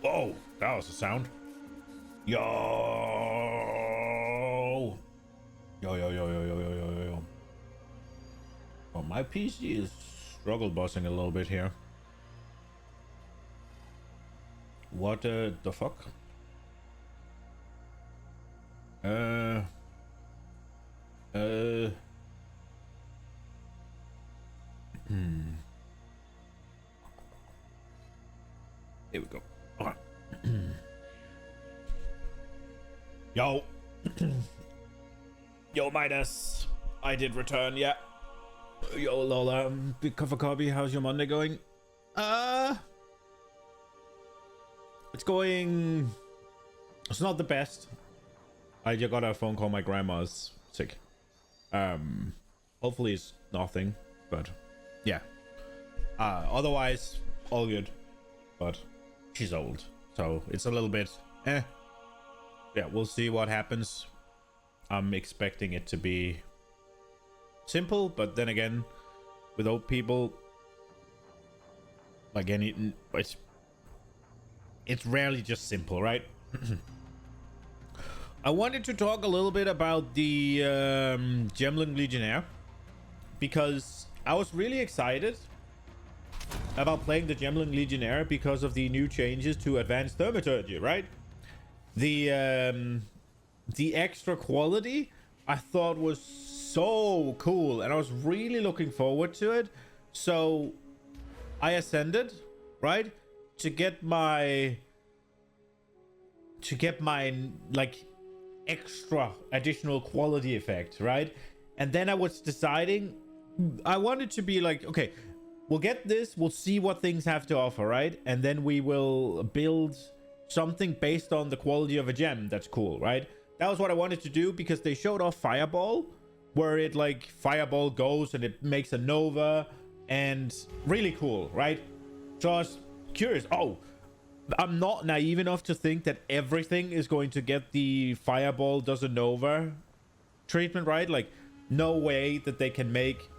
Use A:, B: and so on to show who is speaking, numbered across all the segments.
A: Oh, that was a sound. Yo. Yo, yo, yo, yo, yo, yo, yo, yo. Oh, my PC is struggle bussing a little bit here. What the fuck? Here we go. Alright. Yo. Yo, Midas. I did return, yeah. Yo, Lola. Big cup of coffee. How's your Monday going? It's going... It's not the best. I just got a phone call. My grandma's sick. Hopefully it's nothing, but yeah. Otherwise, all good. But she's old, so it's a little bit yeah, we'll see what happens. I'm expecting it to be simple, but then again, with old people, like it's rarely just simple, right? I wanted to talk a little bit about the Gemling Legionnaire, because I was really excited about playing the Gemling Legionnaire because of the new changes to advanced thaumaturgy, right? The extra quality I thought was so cool, and I was really looking forward to it. So I ascended, right, to get my like extra additional quality effect, right? And then I was deciding I wanted to be like, okay, we'll get this, we'll see what things have to offer, right? And then we will build something based on the quality of a gem that's cool, right? That was what I wanted to do, because they showed off Fireball, where it like Fireball goes and it makes a Nova, and really cool, right? So I was curious. Oh, I'm not naive enough to think that everything is going to get the Fireball does a Nova treatment, right? Like, no way that they can make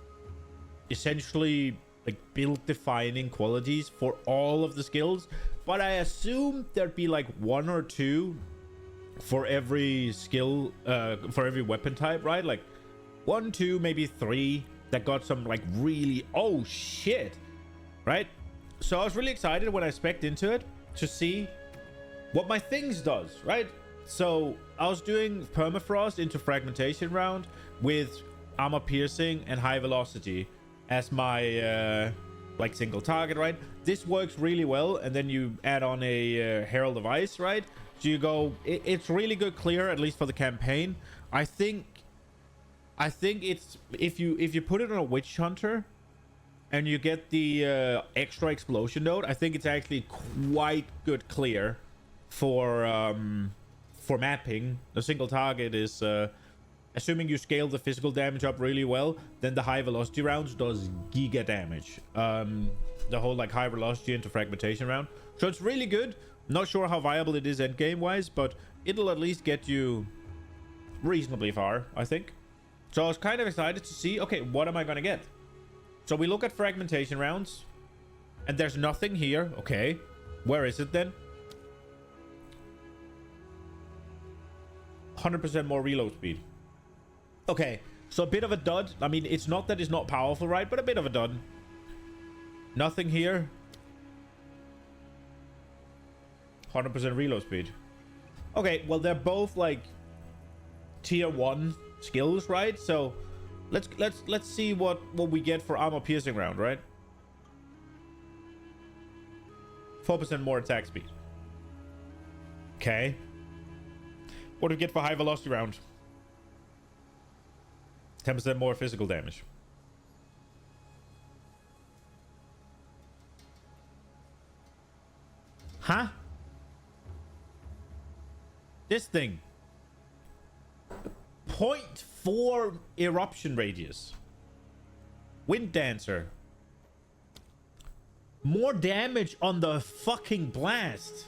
A: essentially like build defining qualities for all of the skills, but I assume there'd be like one or two for every skill, for every weapon type, right? Like 1, 2, maybe 3 that got some like really oh shit, right? So I was really excited when I spec'd into it to see what my things does, right? So I was doing permafrost into fragmentation round with armor piercing and high velocity as my like single target, right? This works really well. And then you add on a Herald of Ice, right? So you go, it's really good clear, at least for the campaign. I think it's if you put it on a Witch Hunter and you get the extra explosion node, I think it's actually quite good clear for mapping. The single target is assuming you scale the physical damage up really well, then the high velocity rounds does giga damage. The whole like high velocity into fragmentation round. So it's really good. Not sure how viable it is endgame wise, but it'll at least get you reasonably far, I think. So I was kind of excited to see, okay, what am I gonna get? So we look at fragmentation rounds, and there's nothing here. Okay, where is it then? 100% more reload speed. Okay, so a bit of a dud. I mean, it's not that it's not powerful, right? But a bit of a dud. Nothing here. 100% reload speed. Okay, well, they're both like tier 1 skills, right? So let's see what we get for armor piercing round, right? 4% more attack speed. Okay. What do we get for high velocity round? 10% more physical damage. Huh? This thing. 0.4 eruption radius. Wind Dancer. More damage on the fucking blast.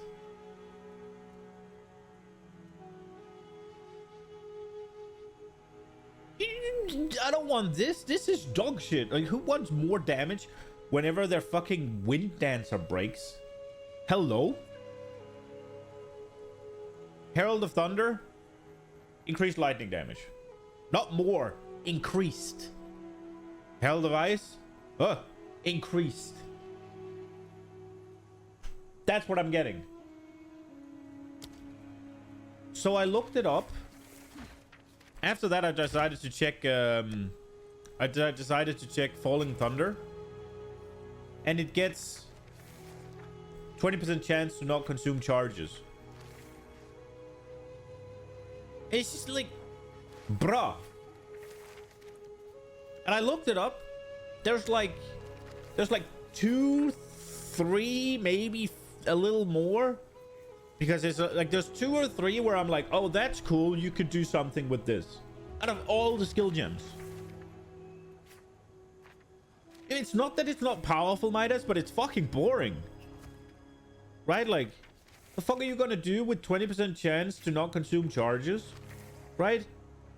A: I don't want this. This is dog shit. Like, who wants more damage whenever their fucking Wind Dancer breaks? Hello? Herald of Thunder, increased lightning damage. Not more, increased. Herald of Ice, increased. That's what I'm getting. So I looked it up. After that, I decided to check. I decided to check Falling Thunder, and it gets 20% chance to not consume charges. It's just like, bruh. And I looked it up. There's like 2, 3, maybe a little more, because it's like there's 2 or 3 where I'm like, oh, that's cool. You could do something with this. Out of all the skill gems, it's not that it's not powerful, Midas, but it's fucking boring, right? Like, the fuck are you gonna do with 20% chance to not consume charges, right?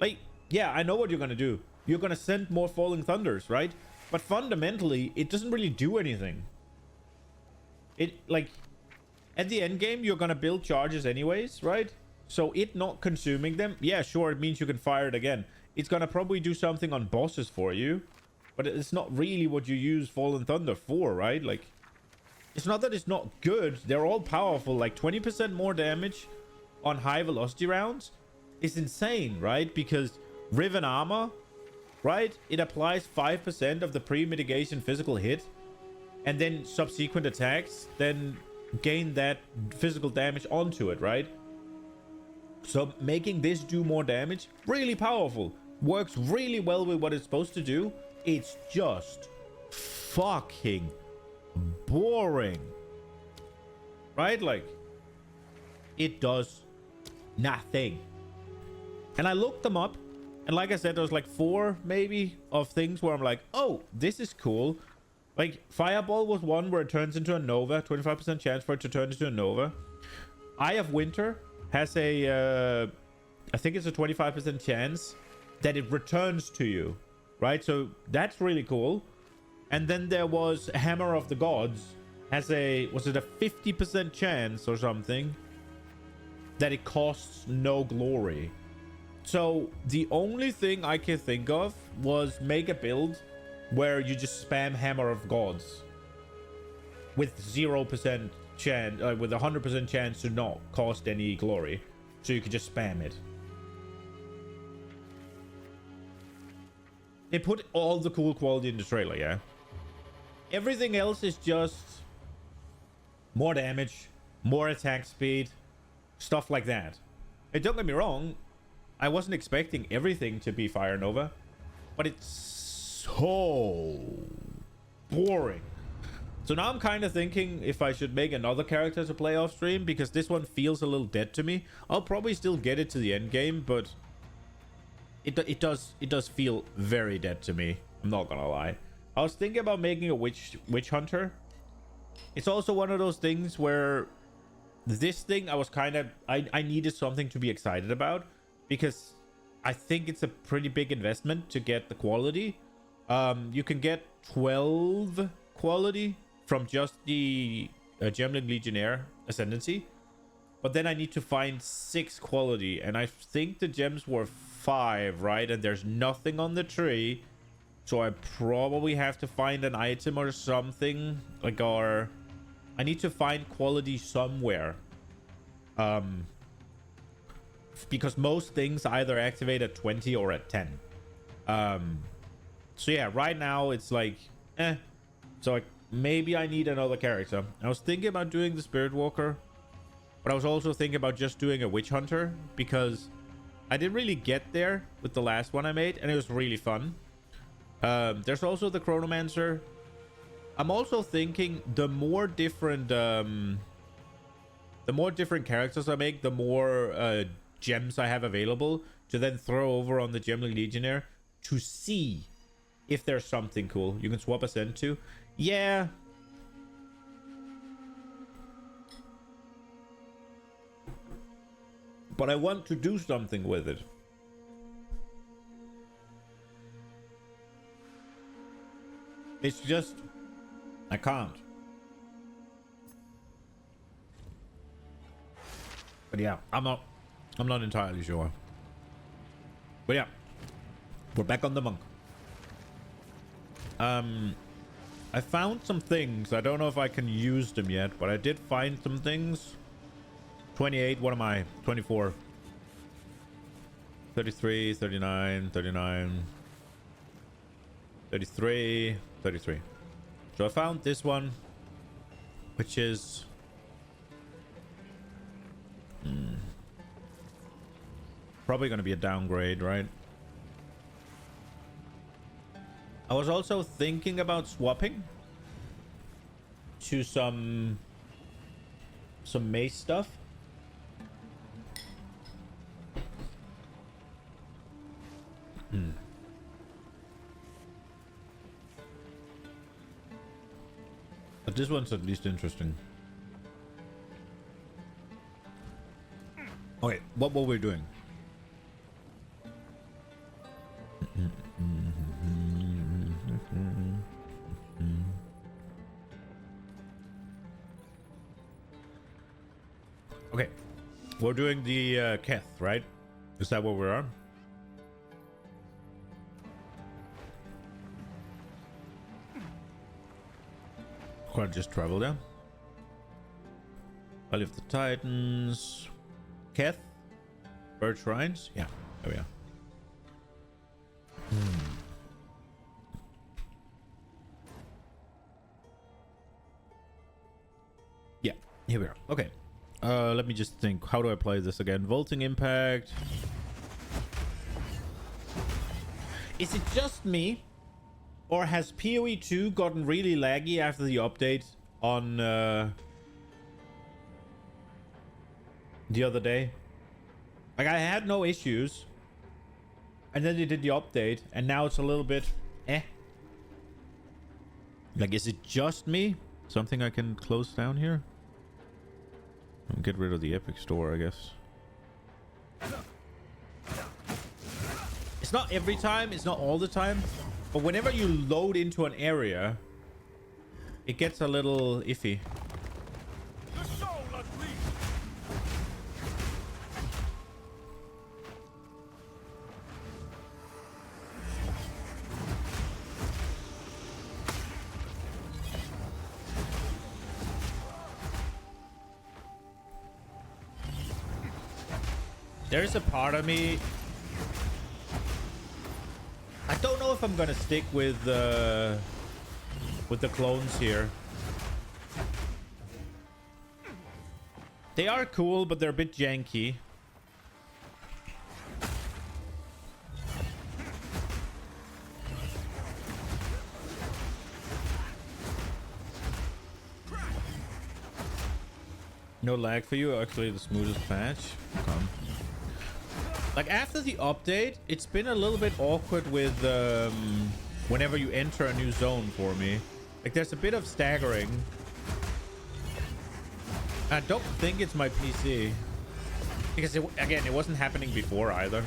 A: Like, yeah, I know what you're gonna do. You're gonna send more Falling Thunders, right? But fundamentally, it doesn't really do anything. It, like, at the end game, you're gonna build charges anyways, right? So it not consuming them, yeah, sure, it means you can fire it again. It's gonna probably do something on bosses for you, but it's not really what you use Fallen Thunder for, right? Like, it's not that it's not good. They're all powerful. Like, 20% more damage on high velocity rounds is insane, right? Because Riven Armor, right? It applies 5% of the pre-mitigation physical hit, and then subsequent attacks then gain that physical damage onto it, right? So making this do more damage, really powerful. Works really well with what it's supposed to do. It's just fucking boring, right? Like, it does nothing. And I looked them up, and like I said, there's like 4 maybe of things where I'm like, oh, this is cool. Like, Fireball was one where it turns into a Nova, 25% chance for it to turn into a Nova. Eye of Winter has a I think it's a 25% chance that it returns to you, right? So that's really cool. And then there was Hammer of the Gods, has a, was it a 50% chance or something that it costs no glory. So the only thing I can think of was make a build where you just spam Hammer of Gods with 0% chance, with 100% chance to not cost any glory, so you could just spam it. They put all the cool quality in the trailer, yeah. Everything else is just more damage, more attack speed, stuff like that. And don't get me wrong, I wasn't expecting everything to be Fire Nova, but it's so boring. So now I'm kind of thinking if I should make another character to play off stream, because this one feels a little dead to me. I'll probably still get it to the end game, but it does feel very dead to me. I'm not gonna lie. I was thinking about making a witch hunter. It's also one of those things where this thing I was kind of I needed something to be excited about, because I think it's a pretty big investment to get the quality. You can get 12 quality from just the Gemling Legionnaire Ascendancy, but then I need to find 6 quality, and I think the gems were 5, right? And there's nothing on the tree, so I probably have to find an item or something, like, or I need to find quality somewhere, because most things either activate at 20 or at 10. So yeah, right now it's like so maybe I need another character. I was thinking about doing the Spirit Walker, but I was also thinking about just doing a Witch Hunter, because I didn't really get there with the last one I made, and it was really fun. There's also the Chronomancer. I'm also thinking the more different characters I make, the more gems I have available to then throw over on the Gemling Legionnaire to see if there's something cool you can swap Ascend to. Yeah. But I want to do something with it. It's just, I can't. But yeah, I'm I'm not entirely sure. But yeah, we're back on the monk. I found some things. I don't know if I can use them yet, but I did find some things. 28, what am I? 24. 33, 39, 39. 33, 33. So I found this one, which is... probably going to be a downgrade, right? I was also thinking about swapping to some mace stuff. But this one's at least interesting. Okay, what were we doing? Okay, we're doing the Keth, right? Is that what we're on? Or just travel down. Valley of the Titans. Keth? Bird Shrines? Yeah, there we are. Yeah, here we are. Okay. Let me just think. How do I play this again? Vaulting Impact. Is it just me? Or has PoE 2 gotten really laggy after the update on the other day? Like, I had no issues. And then they did the update, and now it's a little bit Like, is it just me? Something I can close down here? I'll get rid of the Epic Store, I guess. It's not every time, it's not all the time. But whenever you load into an area, it gets a little iffy. There's a part of me... I don't know if I'm gonna stick with the clones here. They are cool, but they're a bit janky. No lag for you? Actually, the smoothest patch. Come. Like, after the update, it's been a little bit awkward with whenever you enter a new zone for me. Like, there's a bit of staggering. I don't think it's my PC. Because, again, it wasn't happening before either.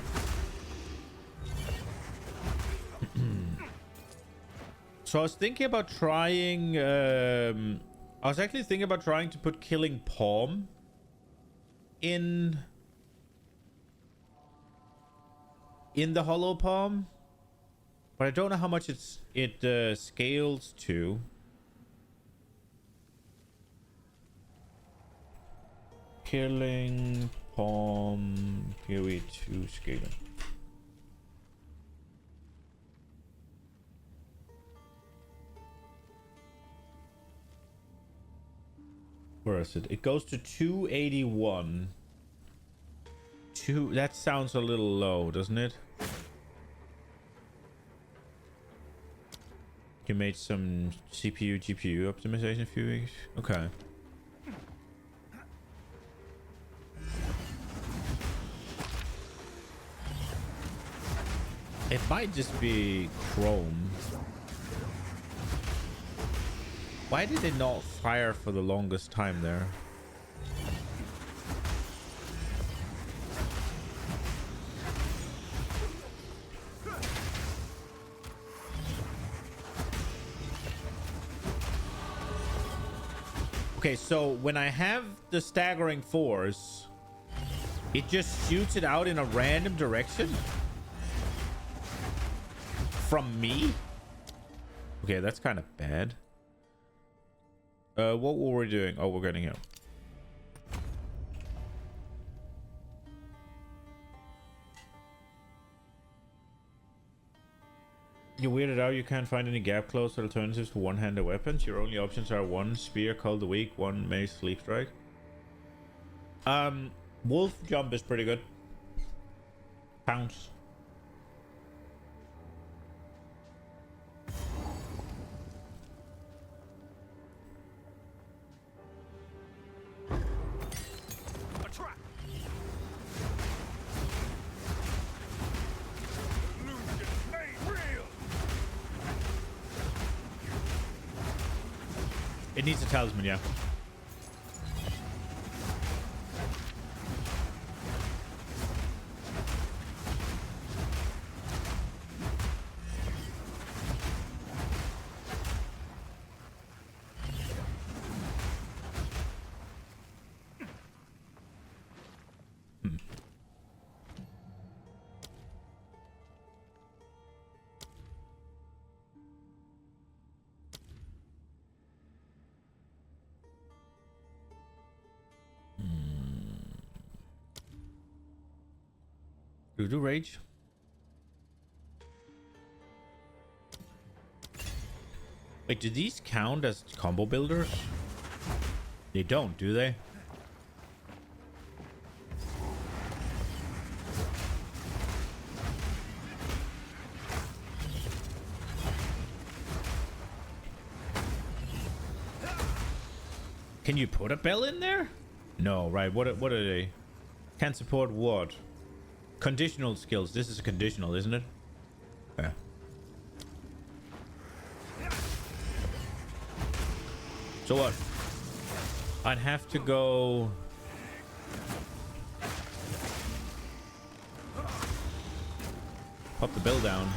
A: So I was thinking about trying... I was actually thinking about trying to put Killing Palm in the Hollow Palm, but I don't know how much it scales to. Killing Palm PoE 2 scaling. Where is it? It goes to 281. That sounds a little low, doesn't it? You made some CPU, GPU optimization a few weeks. Okay. It might just be Chrome. Why did it not fire for the longest time there? Okay, so when I have the staggering force, It just shoots it out in a random direction? From me? Okay, that's kind of bad. What were we doing? Oh, we're getting here. You're weirded out you can't find any gap close alternatives to one-handed weapons. Your only options are one spear, Call the Weak, one mace, sleep strike. Wolf jump is pretty good. Pounce. It needs a talisman, yeah. Do we do rage? Wait, do these count as combo builders? They don't, do they? Can you put a bell in there? No, right. What are they? Can support what? Conditional skills. This is a conditional, isn't it? Yeah. So what? I'd have to go... Pop the bell down.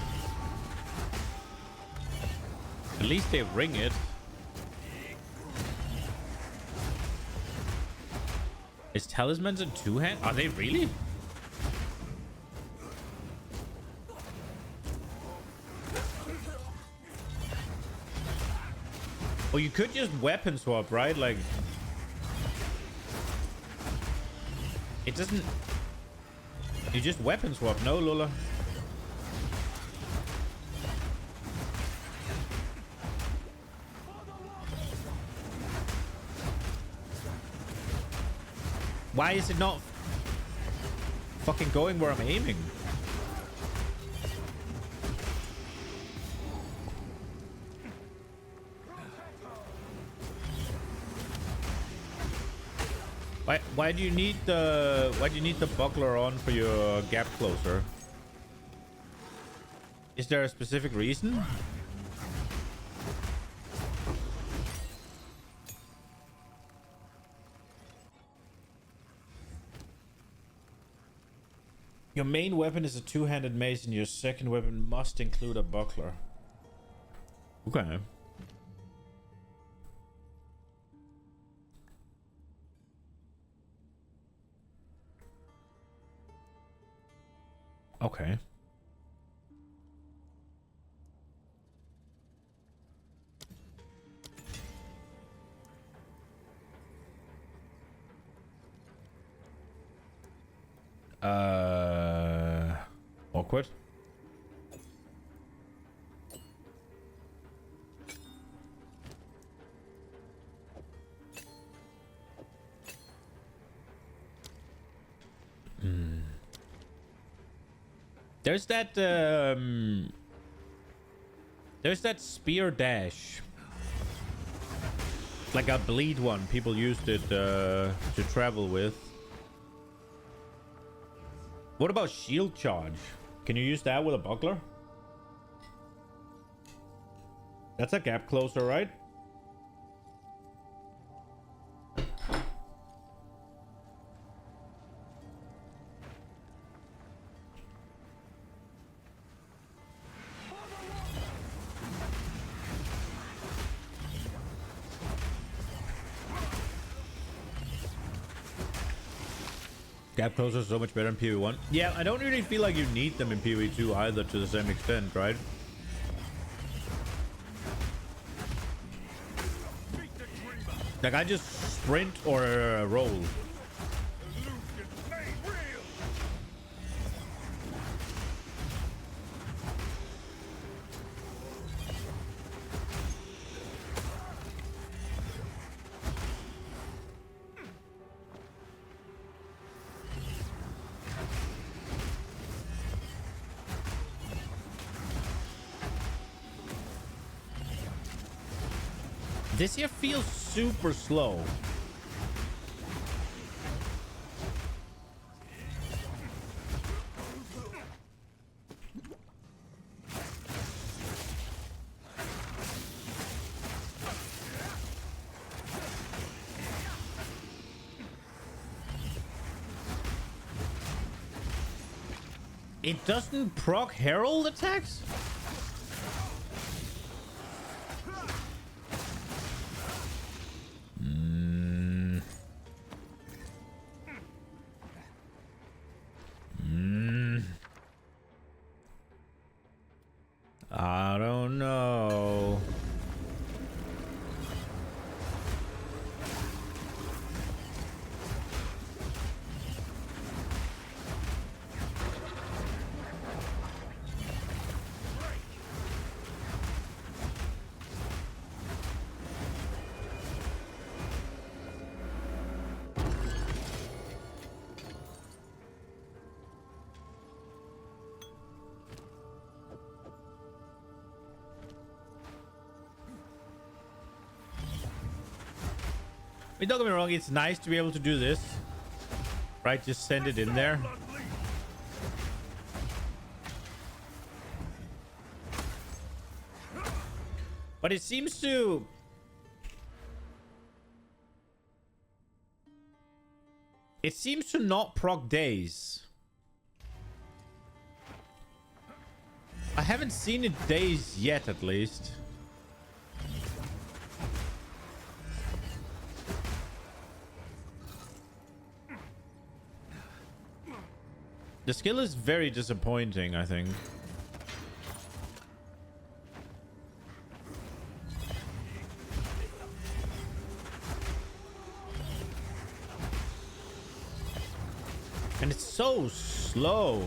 A: At least they ring it. Is talismans in two-hand? Are they really? Oh, you could just weapon swap, right? Like... It doesn't... You just weapon swap, no, Lola? Why is it not fucking going where I'm aiming? Why do you need the buckler on for your gap closer? Is there a specific reason? Your main weapon is a two-handed mace and your second weapon must include a buckler. Okay. Okay. Awkward. There's that spear dash. Like a bleed one. People used it to travel with. What about shield charge? Can you use that with a buckler? That's a gap closer, right? Gap closers so much better in PvE1. Yeah, I don't really feel like you need them in PvE2 either to the same extent, right? Like I just sprint or roll. This here feels super slow. It doesn't proc herald attacks? I don't know. I mean, don't get me wrong, it's nice to be able to do this. Right, just send it in there. But it seems to... It seems to not proc days. I haven't seen it days yet, at least. The skill is very disappointing, I think. And it's so slow.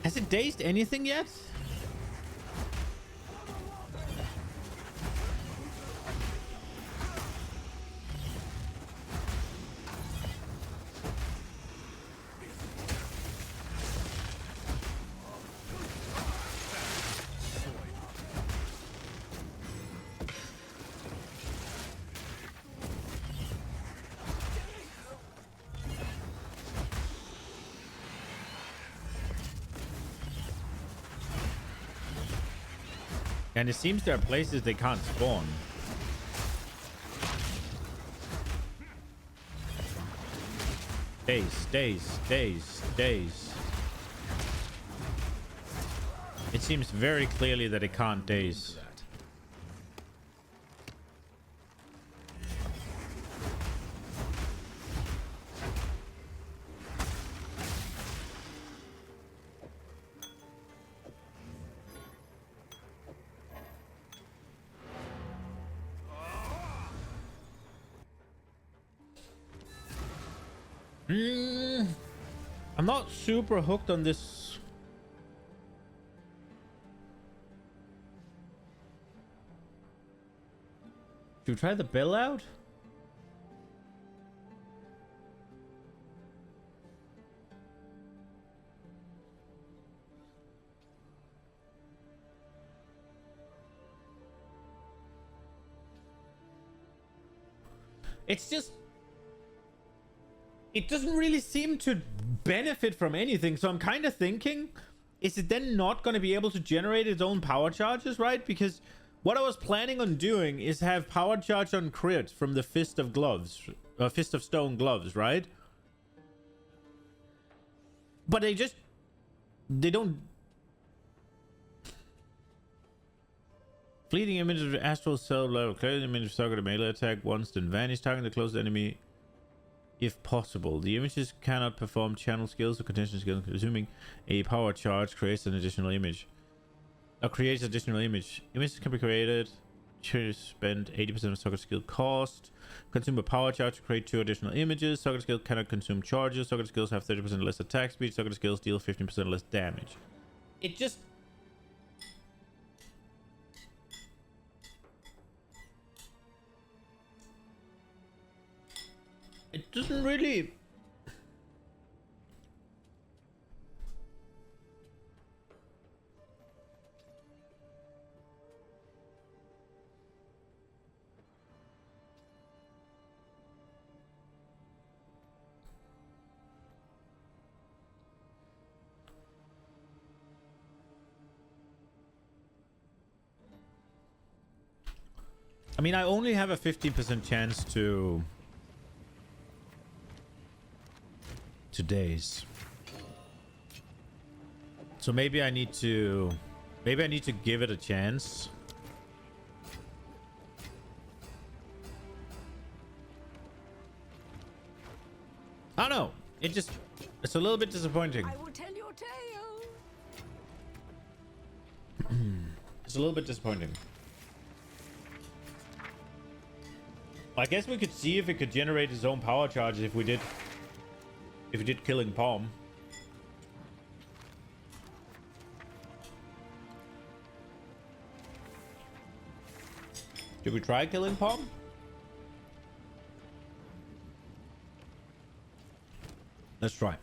A: Has it dazed anything yet? And it seems there are places they can't spawn. Daze, daze, daze, daze. It seems very clearly that it can't daze. I'm not super hooked on this. Should we try the bill out? It's just... It doesn't really seem to benefit from anything. So I'm kind of thinking, is it then not going to be able to generate its own power charges, right? Because what I was planning on doing is have power charge on crit from the Fist of Gloves, Fist of Stone gloves, right? But they don't. Fleeting image of astral cell level, clear image of target melee attack once, then vanish, target the close enemy. if possible. The images cannot perform channel skills or contention skills. Assuming a power charge creates an additional image. Or creates additional image. Images can be created to spend 80% of socket skill cost. Consume a power charge to create 2 additional images. Socket skill cannot consume charges. Socket skills have 30% less attack speed. Socket skills deal 15% less damage. It just... It doesn't really... I mean, I only have a 15% chance to daze. So maybe I need to give it a chance. I don't know. It's a little bit disappointing.
B: I will tell your tale.
A: It's a little bit disappointing. I guess we could see if it could generate its own power charges if we did killing Palm. Did we try killing Palm? Let's try.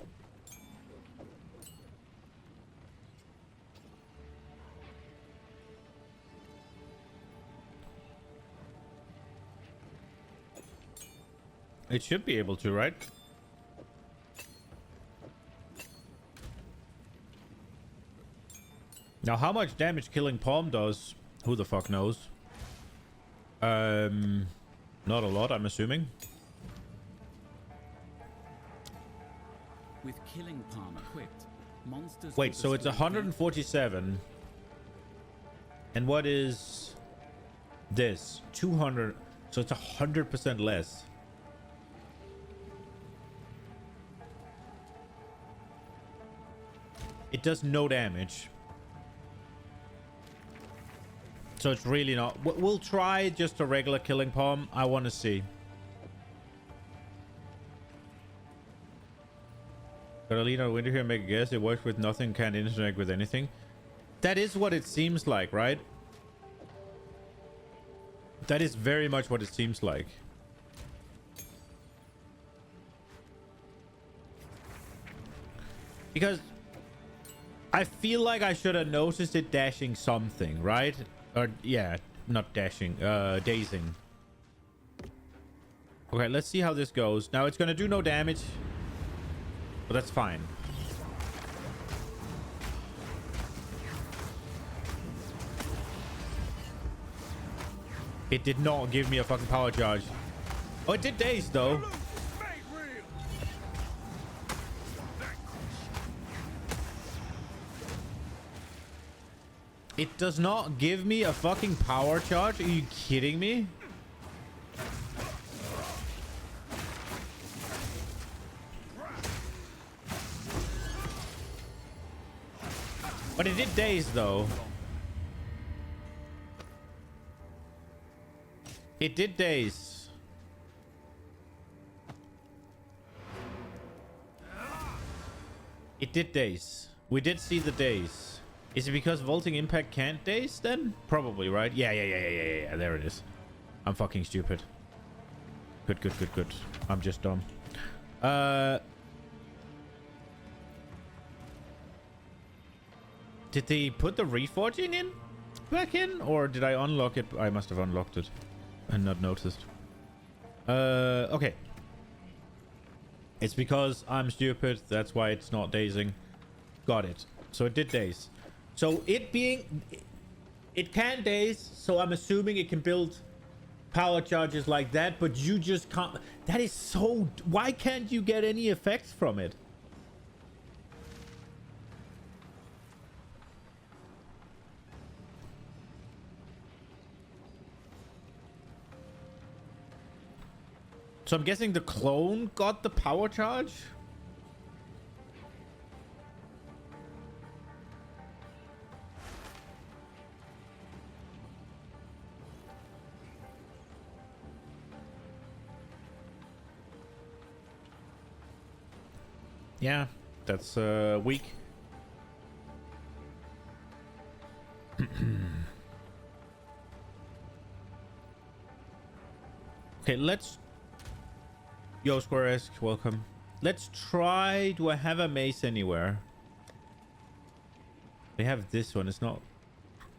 A: It should be able to, right? Now, how much damage killing Palm does, who the fuck knows? Not a lot, I'm assuming.
C: With killing Palm equipped, monsters...
A: Wait, so it's 147. And what is this? 200. So it's 100% less. It does no damage. So it's really not... We'll try just a regular killing Palm. I want to see. Carolina, Winter here, make a guess. It works with nothing, can't interact with anything. That is what it seems like, right? That is very much what it seems like. Because I feel like I should have noticed it dashing something, right? Or, yeah, not dashing, dazing. Okay, let's see how this goes. Now, it's gonna do no damage. But that's fine. It did not give me a fucking power charge. Oh, it did daze, though. It does not give me a fucking power charge? Are you kidding me? But it did daze, though. It did daze. It did daze. We did see the daze. Is it because Vaulting Impact can't daze then? Probably, right? Yeah. There it is. I'm fucking stupid. Good. I'm just dumb. Did they put the reforging in? Back in? Or did I unlock it? I must have unlocked it and not noticed. Okay. It's because I'm stupid. That's why it's not dazing. Got it. So it did daze. So it can daze. So I'm assuming it can build power charges like that. But you just can't. That is so... Why can't you get any effects from it? So I'm guessing the clone got the power charge? Yeah, that's weak. Okay, let's... Yo, Square-esque, welcome. Let's try... Do I have a mace anywhere? They have this one. It's not...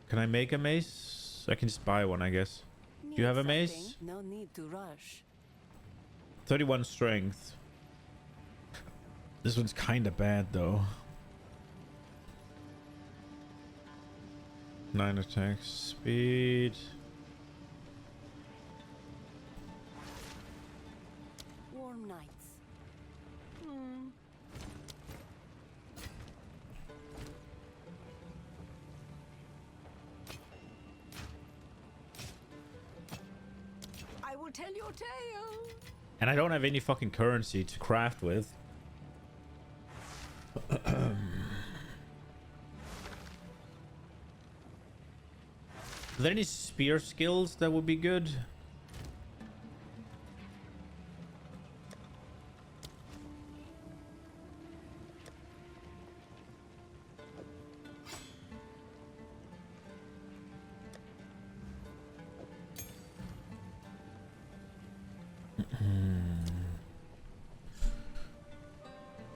A: Can I make a mace? I can just buy one, I guess. Do you have a mace?
B: No need to rush.
A: 31 strength. This one's kind of bad, though. 9 attack speed.
B: Warm nights. I will tell your tale.
A: And I don't have any fucking currency to craft with. Are there any spear skills that would be good?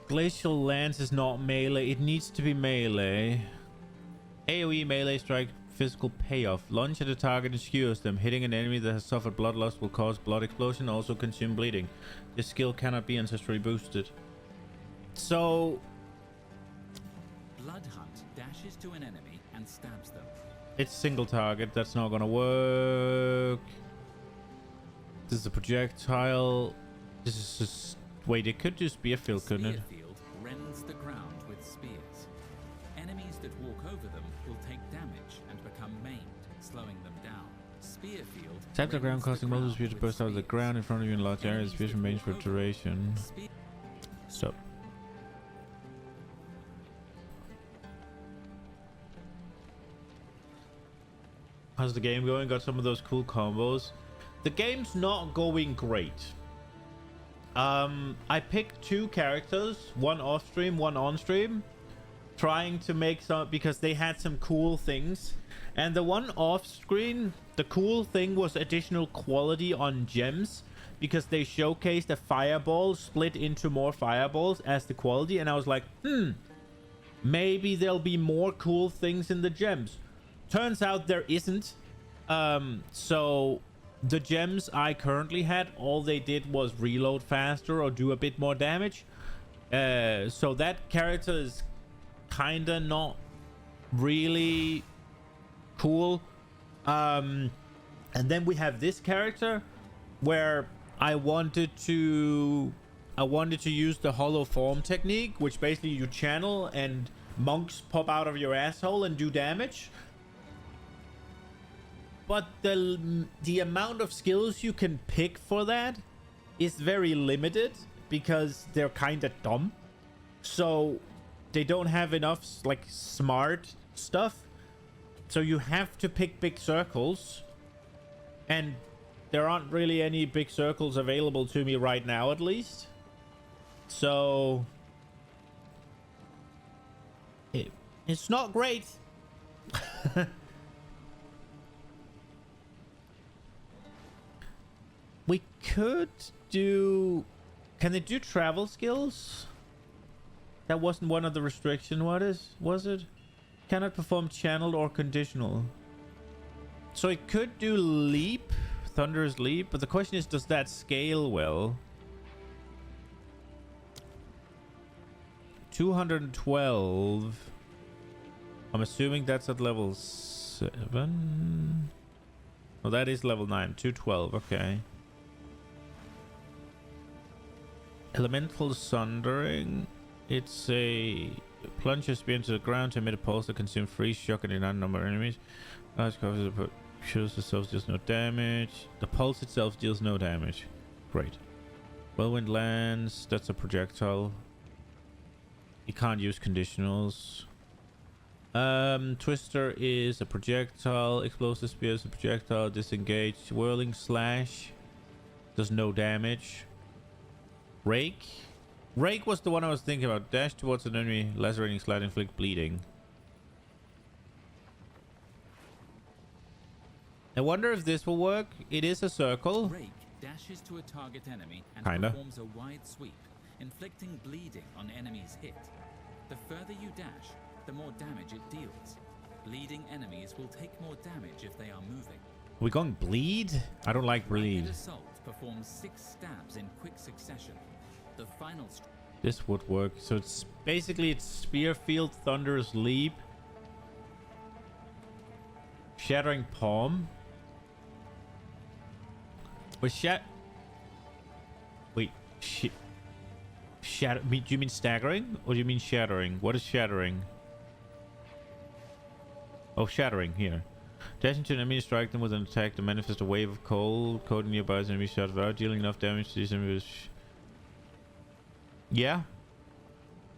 A: Glacial Lance is not melee. It needs to be melee. AoE melee strike physical payoff. Launch at a target and skewers them. Hitting an enemy that has suffered bloodlust will cause blood explosion, also consume bleeding. This skill cannot be ancestrally boosted. So...
C: Blood Hunt dashes to an enemy and stabs them.
A: It's single target. That's not gonna work. This is a projectile. This is just... Wait, it could just be a field, couldn't it?
C: Spearfield rends the ground with spears. Enemies that walk over them will take damage and become maimed, slowing them down. Spearfield
A: Tap the ground,
C: rends
A: causing multiple spears to
C: with
A: burst out of the
C: spears.
A: ground in front of you in large areas.
C: Enemies
A: Spears
C: that
A: remains for
C: walk over
A: duration.
C: Spear-
A: So. How's the game going? Got some of those cool combos. The game's not going great. I picked 2 characters, one off stream, one on stream, trying to make some, because they had some cool things. And the one off screen, the cool thing was additional quality on gems, because they showcased a fireball split into more fireballs as the quality. And I was like, maybe there'll be more cool things in the gems. Turns out there isn't. So the gems I currently had, all they did was reload faster or do a bit more damage. So that character is kinda not really cool. And then we have this character where I wanted to use the hollow form technique, which basically you channel and monks pop out of your asshole and do damage. But the amount of skills you can pick for that is very limited because they're kind of dumb. So they don't have enough like smart stuff. So you have to pick big circles. And there aren't really any big circles available to me right now, at least. So it's not great. We could do... Can they do travel skills? That wasn't one of the restrictions. Was it? Cannot perform channeled or conditional. So it could do leap, thunderous leap, but the question is, does that scale well? 212. I'm assuming that's at level 7. Oh, that is level 9. 212. Okay. Elemental Sundering. It's a plunge your spear into the ground to emit a pulse that consumes freeze, shock, and an unknown enemies. Large covers the shows itself deals no damage. The pulse itself deals no damage. Great. Whirlwind Lance, that's a projectile. You can't use conditionals. Twister is a projectile. Explosive Spear is a projectile. Disengage. Whirling Slash does no damage. Rake. Rake was the one I was thinking about. Dash towards an enemy. Lacerating Slide. Inflict bleeding. I wonder if this will work. It is a circle.
C: Rake dashes to a target enemy and
A: Kinda.
C: performs a wide sweep, inflicting bleeding on enemies hit. The further you dash, the more damage it deals. Bleeding enemies will take more damage if they are moving.
A: Are we going bleed? I don't like bleed.
C: Ragged Assault performs 6 stabs in quick succession. The final
A: This would work. So it's basically it's Spear Field, Thunderous Leap, Shattering Palm. But wait, shatter. Do you mean staggering or do you mean shattering? What is shattering? Oh, shattering here. Dash into an enemy, strike them with an attack to manifest a wave of cold. Cold nearby as enemy shot without dealing enough damage to these enemies. Yeah.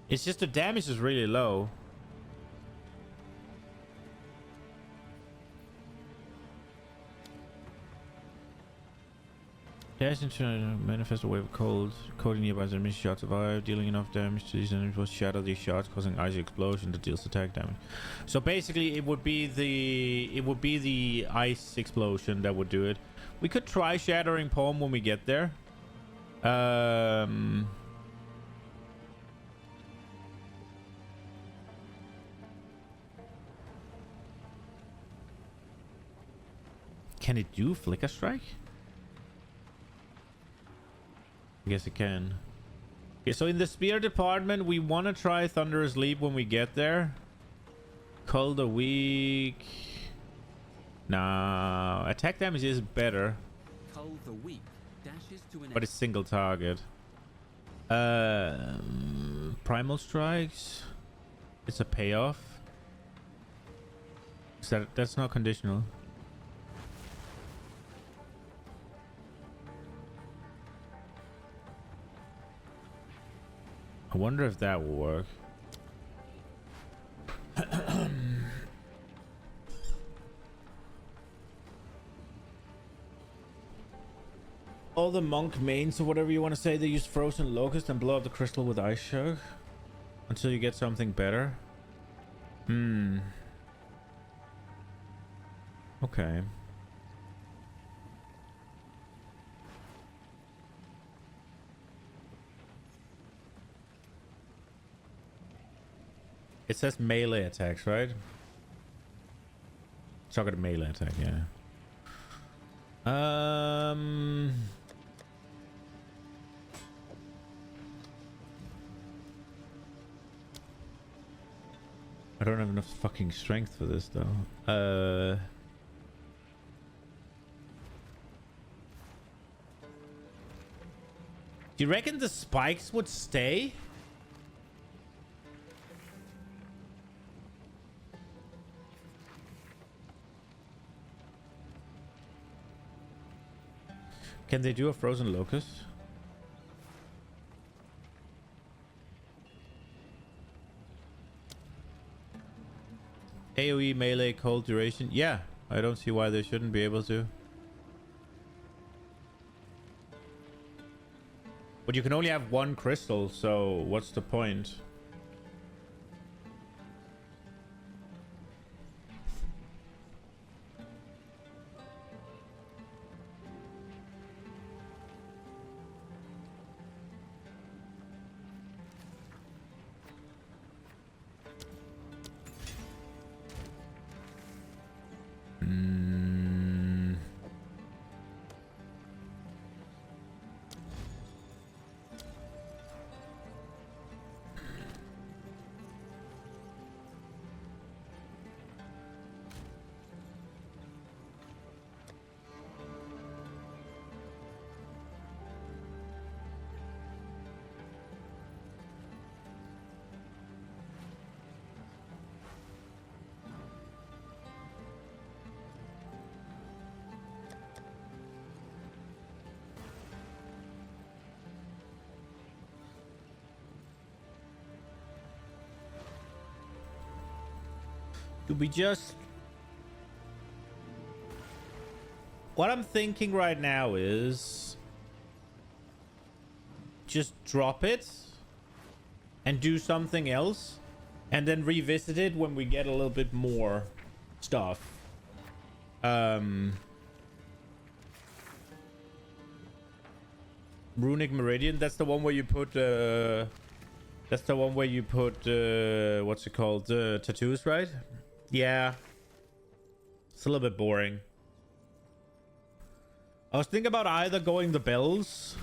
A: It's just the damage is really low. Dash into manifest a wave of cold. Cold nearby as enemy shot survive, dealing enough damage to these enemies will shatter these shots, causing icy explosion that deals attack damage. So basically, it would be the ice explosion that would do it. We could try shattering palm when we get there. Can it do flicker strike? I guess it can. Okay, so in the spear department, we want to try Thunderous Leap when we get there. Cold a weak. Nah, attack damage is better.
C: Cull the Weak dashes to an
A: But it's single target. Primal Strikes. It's a payoff. Is that's not conditional. I wonder if that will work. All the monk mains or whatever you want to say, they use frozen locust and blow up the crystal with ice shock until you get something better. Okay. It says melee attacks, right? Target melee attack, yeah. I don't have enough fucking strength for this though. Do you reckon the spikes would stay? Can they do a frozen locust? AoE melee cold duration. Yeah, I don't see why they shouldn't be able to. But you can only have one crystal, so what's the point? Do we just... What I'm thinking right now is... just drop it and do something else and then revisit it when we get a little bit more stuff. Runic Meridian, that's the one where you put that's the one where you put what's it called, tattoos, right? Yeah, it's a little bit boring. I was thinking about either going the bells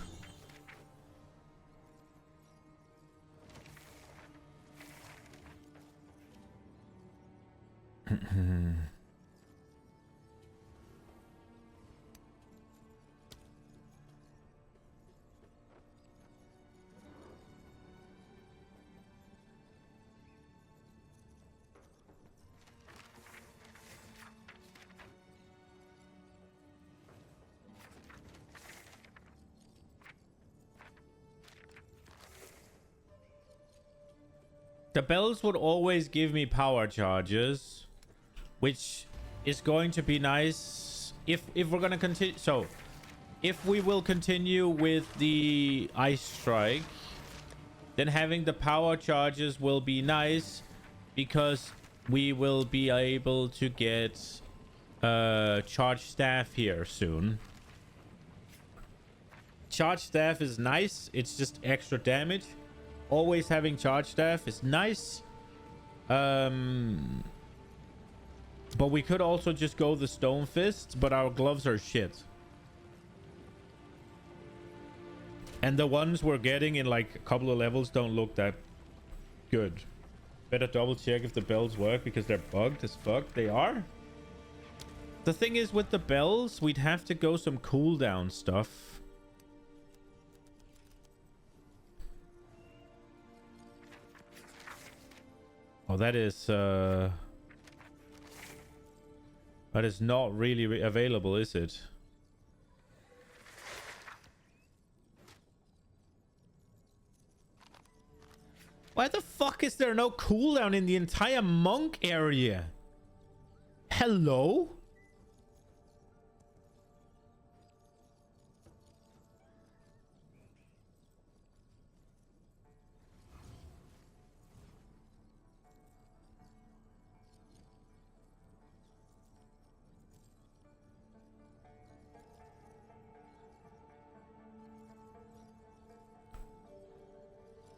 A: the bells would always give me power charges, which is going to be nice if we're gonna continue. So if we will continue with the ice strike, then having the power charges will be nice because we will be able to get charge staff here soon. Charge staff is nice, it's just extra damage. Always having charge staff is nice. But we could also just go the stone fists, but our gloves are shit. And the ones we're getting in like a couple of levels don't look that good. Better double check if the bells work because they're bugged as fuck. They are. The thing is with the bells, we'd have to go some cooldown stuff. Oh, that is not really available, is it? Why the fuck is there no cooldown in the entire monk area? Hello?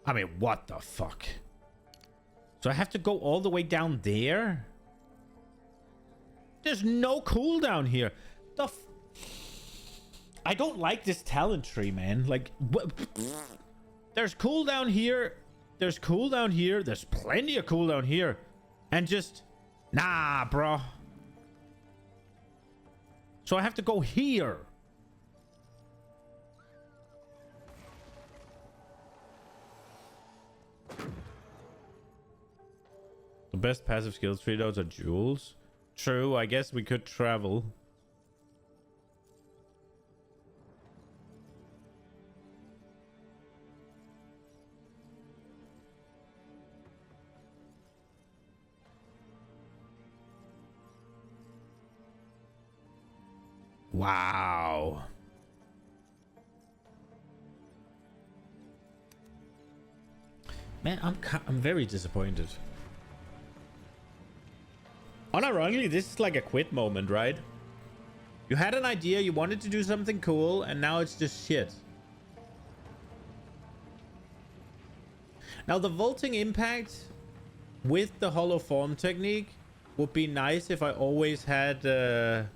A: I mean, what the fuck? So I have to go all the way down there? There's no cooldown here. I don't like this talent tree, man. Like, there's cooldown here. There's cooldown here. There's plenty of cooldown here. And just... Nah, bro. So I have to go here. The best passive skills tree nodes are jewels. True, I guess we could travel. Wow. Man, I'm very disappointed. Unironically, this is like a quit moment, right? You had an idea, you wanted to do something cool, and now it's just shit. Now, the vaulting impact with the hollow form technique would be nice if I always had the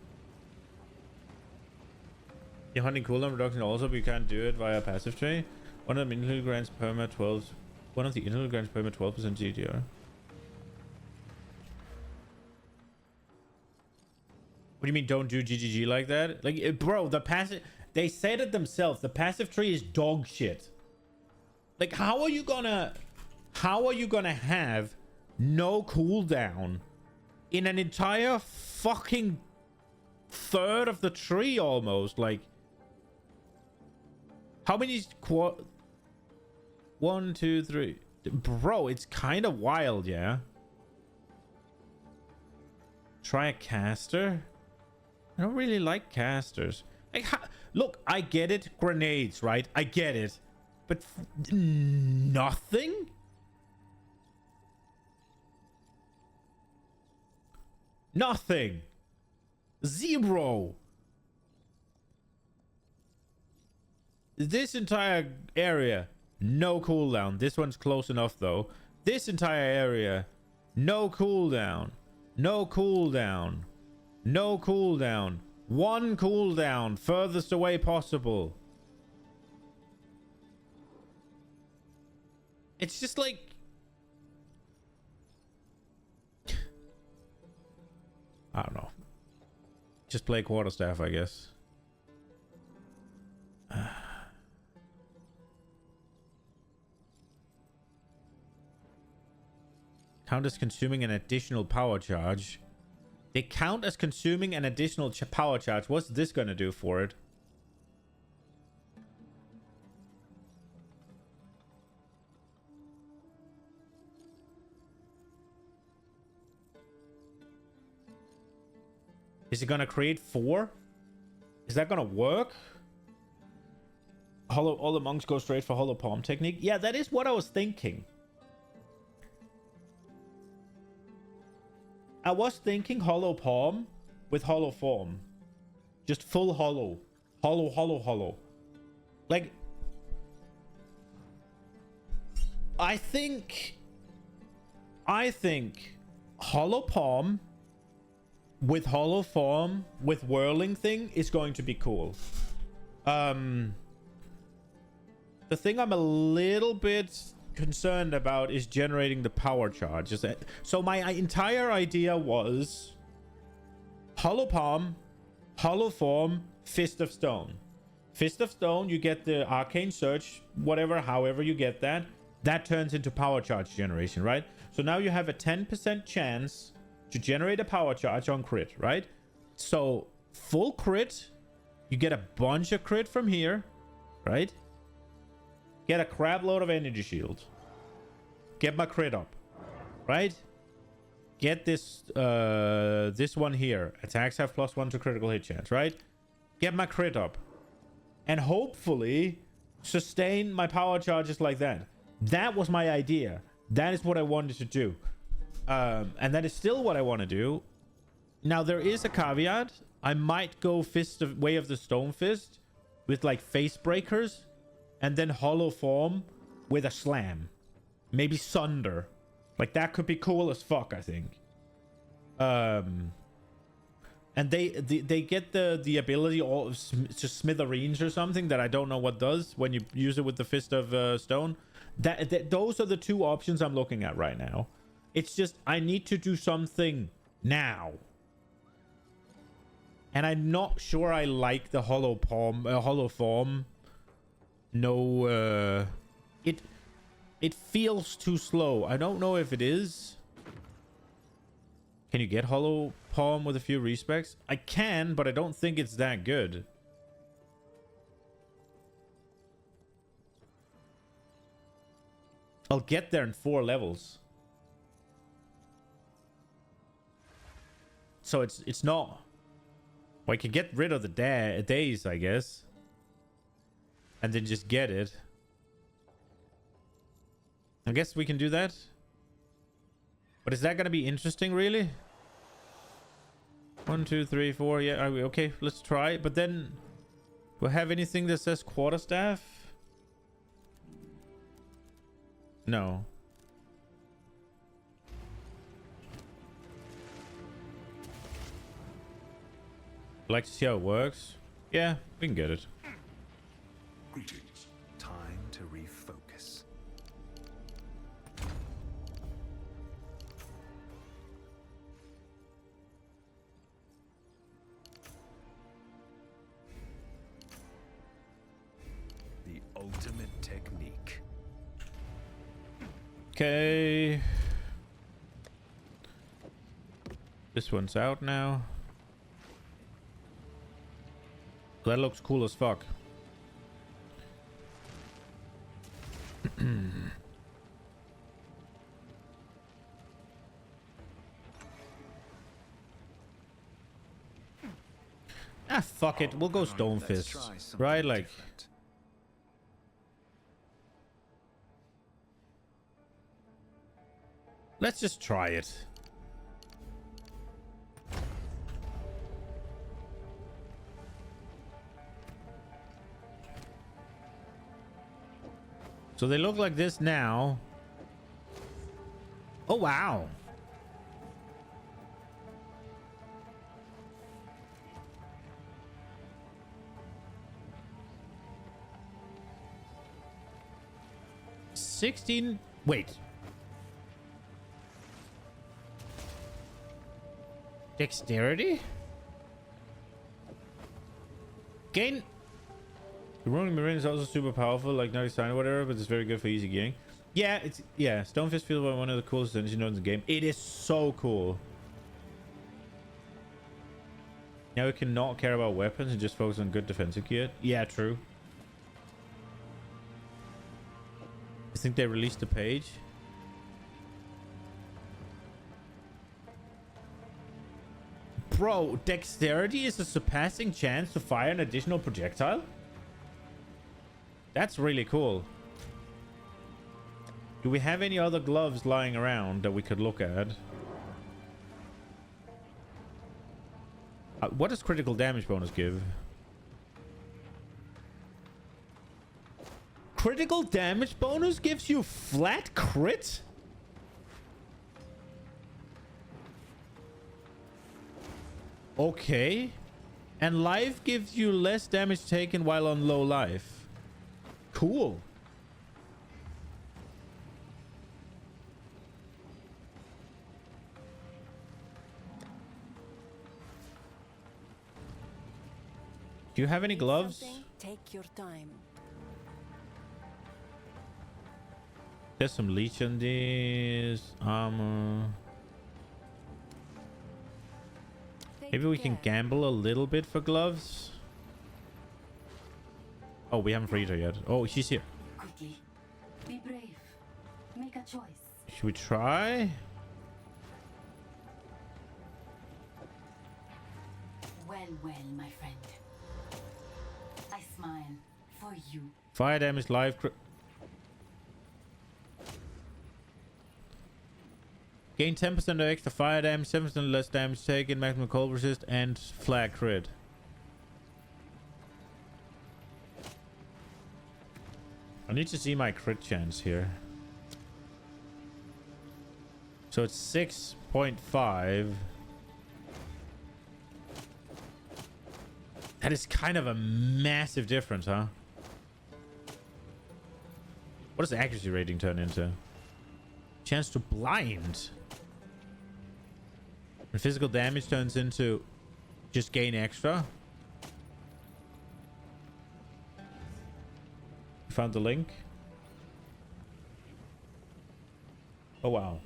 A: hunting cooldown reduction also, but you can't do it via passive tree. One of the initial grants perma 12. One of the initial grants perma 12% GDR. What do you mean don't do GGG like that? Like, bro, the passive... They said it themselves. The passive tree is dog shit. Like, how are you gonna have no cooldown in an entire fucking third of the tree almost? Like, how many... 1, 2, 3... Bro, it's kind of wild, yeah? try a caster. I don't really like casters. Like, look, I get it. Grenades, right? I get it. But nothing? Nothing. Zero. This entire area, no cooldown. This one's close enough, though. This entire area, no cooldown. No cooldown. No cooldown. One cooldown. Furthest away possible. It's just like... I don't know. Just play quarterstaff, I guess. Count as consuming an additional power charge. They count as consuming an additional power charge. What's this gonna do for it? Is it gonna create 4? Is that gonna work? All the monks go straight for hollow palm technique. Yeah, that is what I was thinking. I was thinking hollow palm with hollow form. Just full hollow. Hollow. Like, I think hollow palm with hollow form with whirling thing is going to be cool. The thing I'm a little bit concerned about is generating the power charge. So my entire idea was hollow palm, hollow form, fist of stone. Fist of stone, you get the arcane surge, whatever, however you get that. That turns into power charge generation, right? So now you have a 10% chance to generate a power charge on crit, right? So full crit, you get a bunch of crit from here, right? Get a crap load of energy shield. Get my crit up, right? Get this this one here. Attacks have +1 to critical hit chance, right? Get my crit up. And hopefully sustain my power charges like that. That was my idea. That is what I wanted to do. And that is still what I want to do. Now, there is a caveat. I might go Way of the Stone Fist with like face breakers and then hollow form with a slam. Maybe Sunder. Like, that could be cool as fuck, I think. And they get the ability to smithereens or something that I don't know what does when you use it with the Fist of Stone. Those are the two options I'm looking at right now. It's just I need to do something now. And I'm not sure I like the hollow form. No, it feels too slow. I don't know if it is. Can you get hollow palm with a few respecs? I can, but I don't think it's that good. I'll get there in 4 levels. So it's not. Well, I can get rid of the days, I guess. And then just get it. I guess we can do that. But is that going to be interesting, really? 1, 2, 3, 4. Yeah, are we okay? Let's try. But then, do I have anything that says quarterstaff? No. Like to see how it works? Yeah, we can get it.
D: Greetings. Time to refocus. The ultimate technique.
A: Okay. This one's out now. That looks cool as fuck. fuck it. We'll go Stone
D: Let's
A: Fist.
D: try something
A: Right? Like,
D: different.
A: let's just try it. So they look like this now. Oh, wow. Wait. Dexterity? Gain. The Ronin Marine is also super powerful, like 99 or whatever, but it's very good for easy gearing. Yeah, Stonefist feels like one of the coolest dungeon nodes in the game. It is so cool. Now we can not care about weapons and just focus on good defensive gear. Yeah, true. I think they released a page. Bro, dexterity is a surpassing chance to fire an additional projectile? That's really cool. Do we have any other gloves lying around that we could look at? What does critical damage bonus give? Critical damage bonus gives you flat crit? Okay. And life gives you less damage taken while on low life. Cool. Do you have any gloves?
B: Something? Take your time.
A: There's some leech on these. Armor. Maybe we can gamble a little bit for gloves. Oh, we haven't freed her yet. Oh, she's here.
E: Quickly. Be brave. Make a choice.
A: Should we try?
E: Well, my friend. I smile for you.
A: Fire damage, life. Gain 10% of extra fire damage, 7% less damage taken, maximum cold resist, and flag crit. I need to see my crit chance here. So it's 6.5. That is kind of a massive difference, huh? What does the accuracy rating turn into? Chance to blind. And physical damage turns into just gain extra. Found the link. Oh, wow.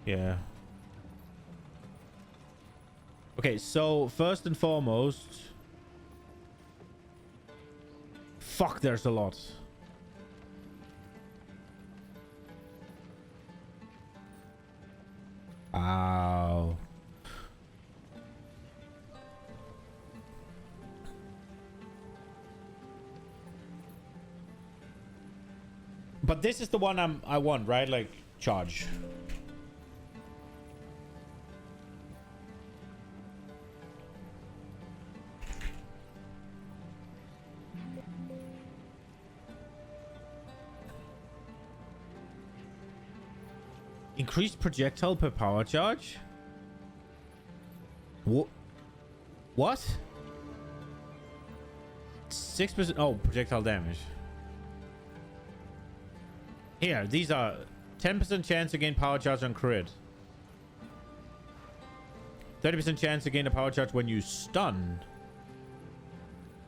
A: Yeah. Okay, so first and foremost... Fuck, there's a lot. Ow. But this is the one I want, right? Like, charge. Increased projectile per power charge? What? 6%. Oh, projectile damage. Here, these are 10% chance to gain power charge on crit. 30% chance to gain a power charge when you stun.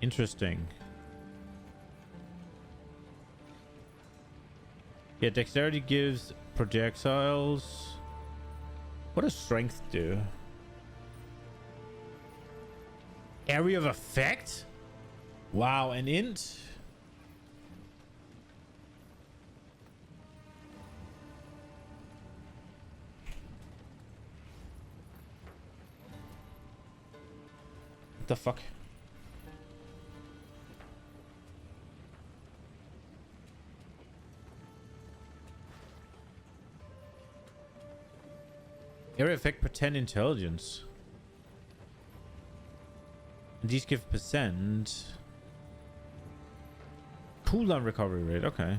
A: Interesting. Yeah, dexterity gives projectiles. What does strength do? Area of effect? Wow, an int? the fuck? Area effect per 10 intelligence. And these give percent. Cooldown recovery rate, okay.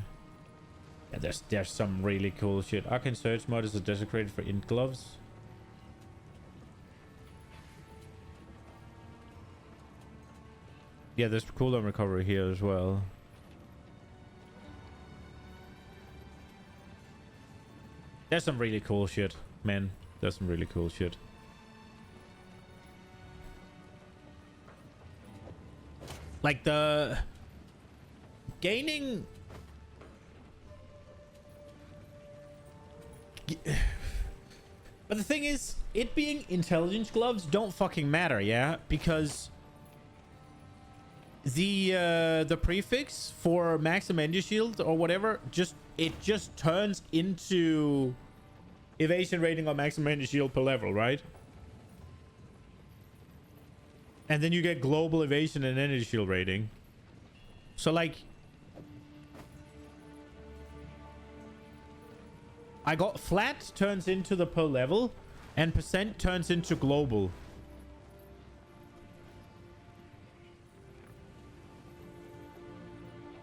A: Yeah, there's some really cool shit. Arcane Search mod is desecrated for int gloves. Yeah, there's cooldown recovery here as well. There's some really cool shit, man. There's some really cool shit. Like the gaining. But the thing is, it being intelligence gloves don't fucking matter, yeah? Because the prefix for maximum energy shield or whatever, it just turns into evasion rating or maximum energy shield per level, right? And then you get global evasion and energy shield rating. So like, I got flat turns into the per level and percent turns into global.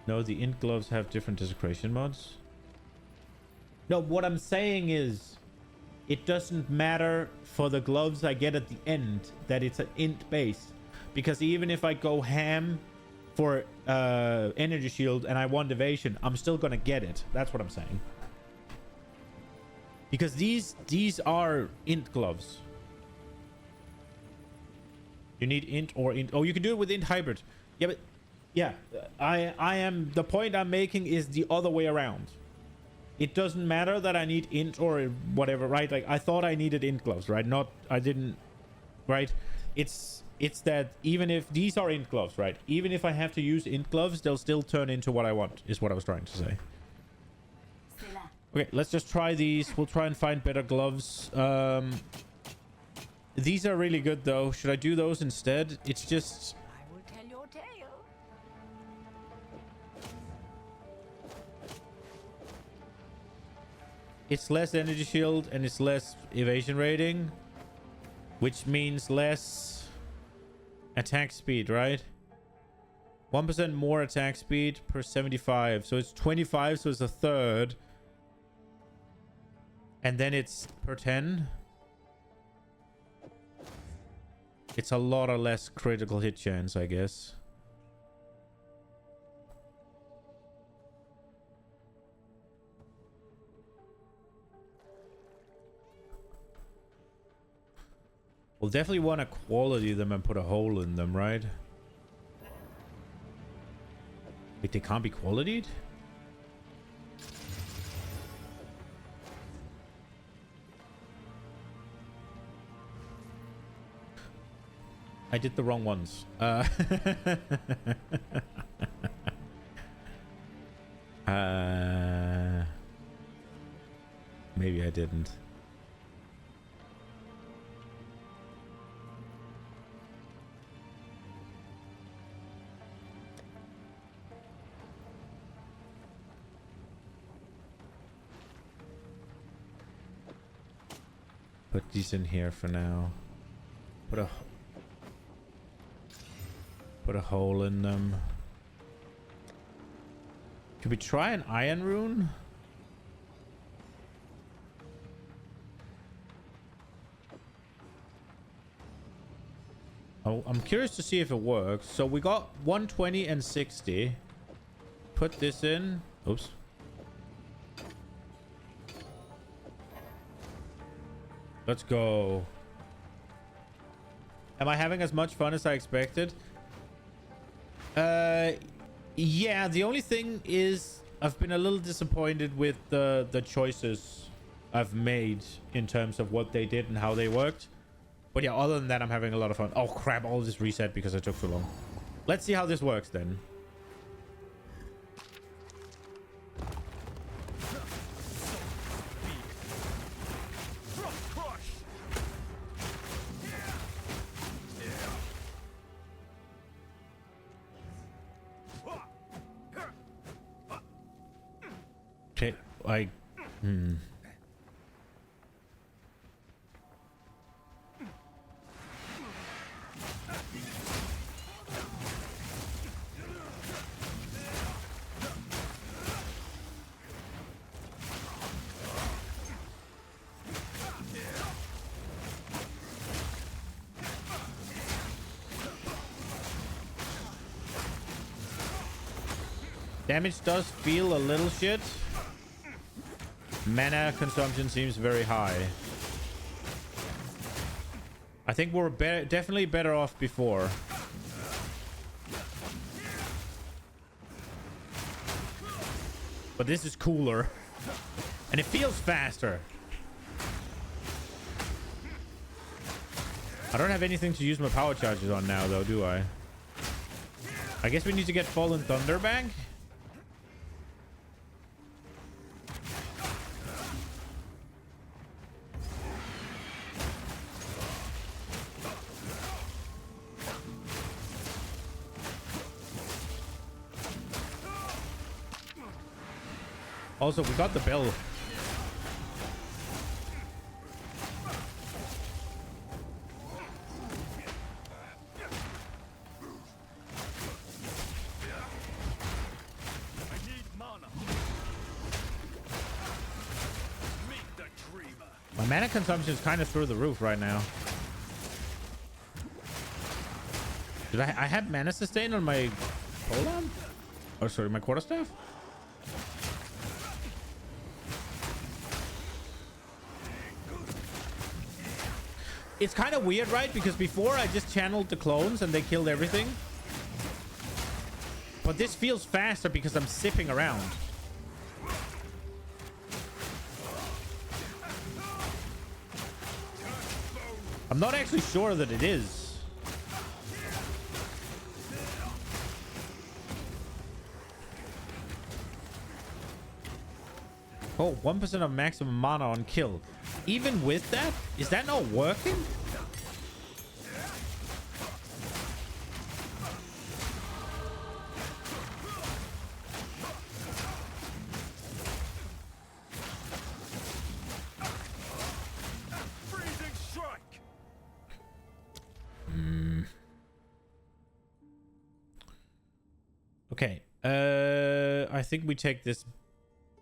A: No, the int gloves have different desecration mods. No, what I'm saying is it doesn't matter for the gloves I get at the end that it's an int base, because even if I go ham for energy shield and I want evasion, I'm still gonna get it. That's what I'm saying. Because these are int gloves. You need int or int. Oh, you can do it with int hybrid. Yeah, but yeah, I am, the point I'm making is the other way around. It doesn't matter that I need int or whatever, right? Like I thought I needed int gloves, right? Not, I didn't, right? It's that even if these are int gloves, right? Even if I have to use int gloves, they'll still turn into what I want, is what I was trying to say. Okay, let's just try these. We'll try and find better gloves. These are really good though. Should I do those instead? It's just,
B: I will tell your tale.
A: it's less energy shield and it's less evasion rating, which means less attack speed, right? 1% more attack speed per 75. So it's 25, so it's a third. And then it's per 10. It's a lot of less critical hit chance, I guess. We'll definitely want to quality them and put a hole in them, right? Wait, they can't be qualityed? I did the wrong ones. Maybe I didn't. Put these in here for now. Put a hole in them. Could we try an iron rune? Oh, I'm curious to see if it works. So we got 120 and 60. Put this in. Oops. Let's go. Am I having as much fun as I expected? Yeah, the only thing is I've been a little disappointed with the choices I've made in terms of what they did and how they worked. But yeah, other than that, I'm having a lot of fun. Oh crap, all this reset because I took too long. Let's see how this works then. Okay, like... Damage does feel a little shit. Mana consumption seems very high. I think we're definitely better off before. But this is cooler. And it feels faster. I don't have anything to use my power charges on now, though, do I? I guess we need to get Fallen Thunder back. Also, we got the bell. My mana consumption is kind of through the roof right now. Did I have mana sustain on my polearm? Oh, sorry, my quarterstaff? It's kind of weird, right? Because before I just channeled the clones and they killed everything. But this feels faster because I'm zipping around. I'm not actually sure that it is. Oh, 1% of maximum mana on kill. Even with that, is that not working?
D: Freezing strike.
A: Okay. I think we take this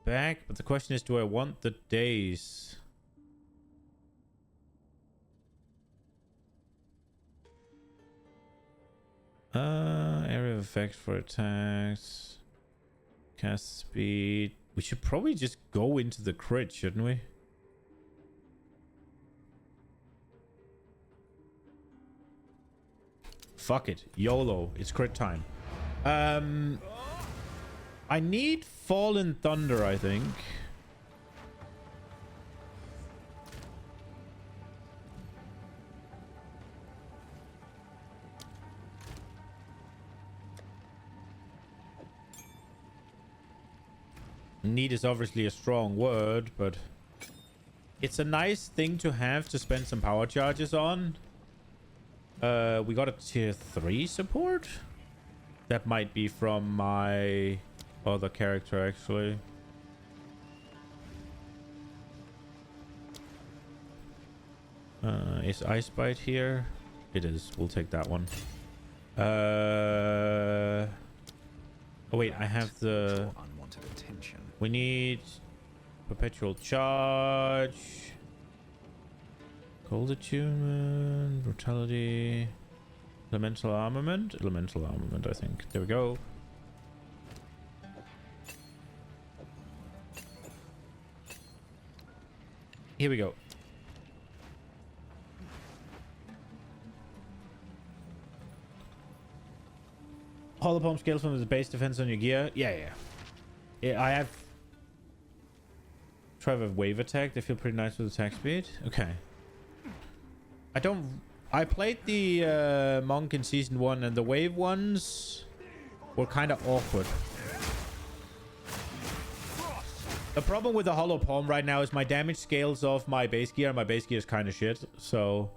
A: back, but the question is, do I want the days? Area of effect for attacks. Cast speed. We should probably just go into the crit, shouldn't we? Fuck it. YOLO. It's crit time. I need Fallen Thunder, I think. Need is obviously a strong word, but it's a nice thing to have to spend some power charges on. We got a tier 3 support. That might be from my other character, actually. Is Ice Bite here? It is. We'll take that one. Oh wait, I have the
D: Unwanted attention.
A: We need Perpetual Charge, Cold Attunement, Brutality, Elemental Armament, I think. There we go. Here we go. Hollow Palm scales from the base defense on your gear. Yeah. I have Trevor wave attack. They feel pretty nice with attack speed. Okay. I played the monk in season 1 and the wave ones were kind of awkward. The problem with the Hollow Palm right now is my damage scales off my base gear, and my base gear is kind of shit, so...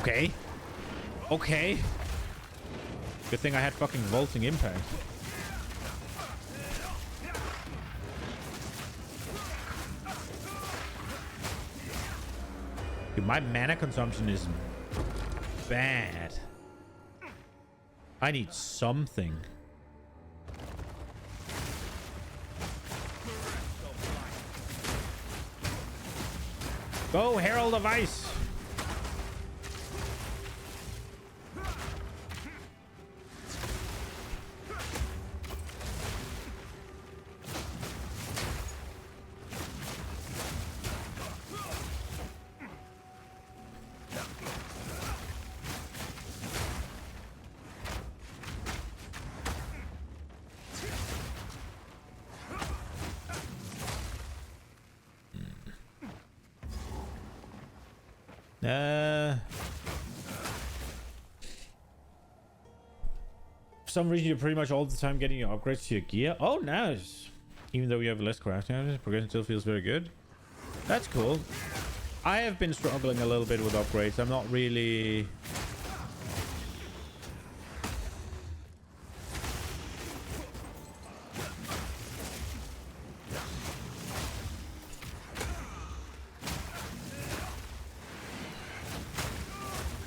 A: Okay. Okay. Good thing I had fucking vaulting impact. Dude, my mana consumption is bad. I need something. Go, Herald of Ice. For some reason, you're pretty much all the time getting your upgrades to your gear. Oh, nice. Even though you have less crafting, progression still feels very good. That's cool. I have been struggling a little bit with upgrades. I'm not really...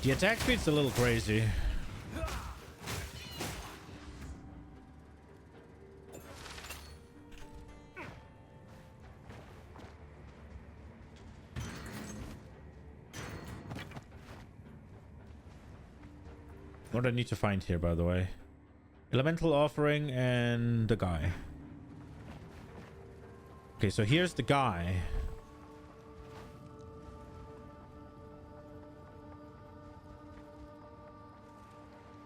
A: The attack speed's a little crazy. What do I need to find here, by the way? Elemental offering and the guy. Okay, so here's the guy.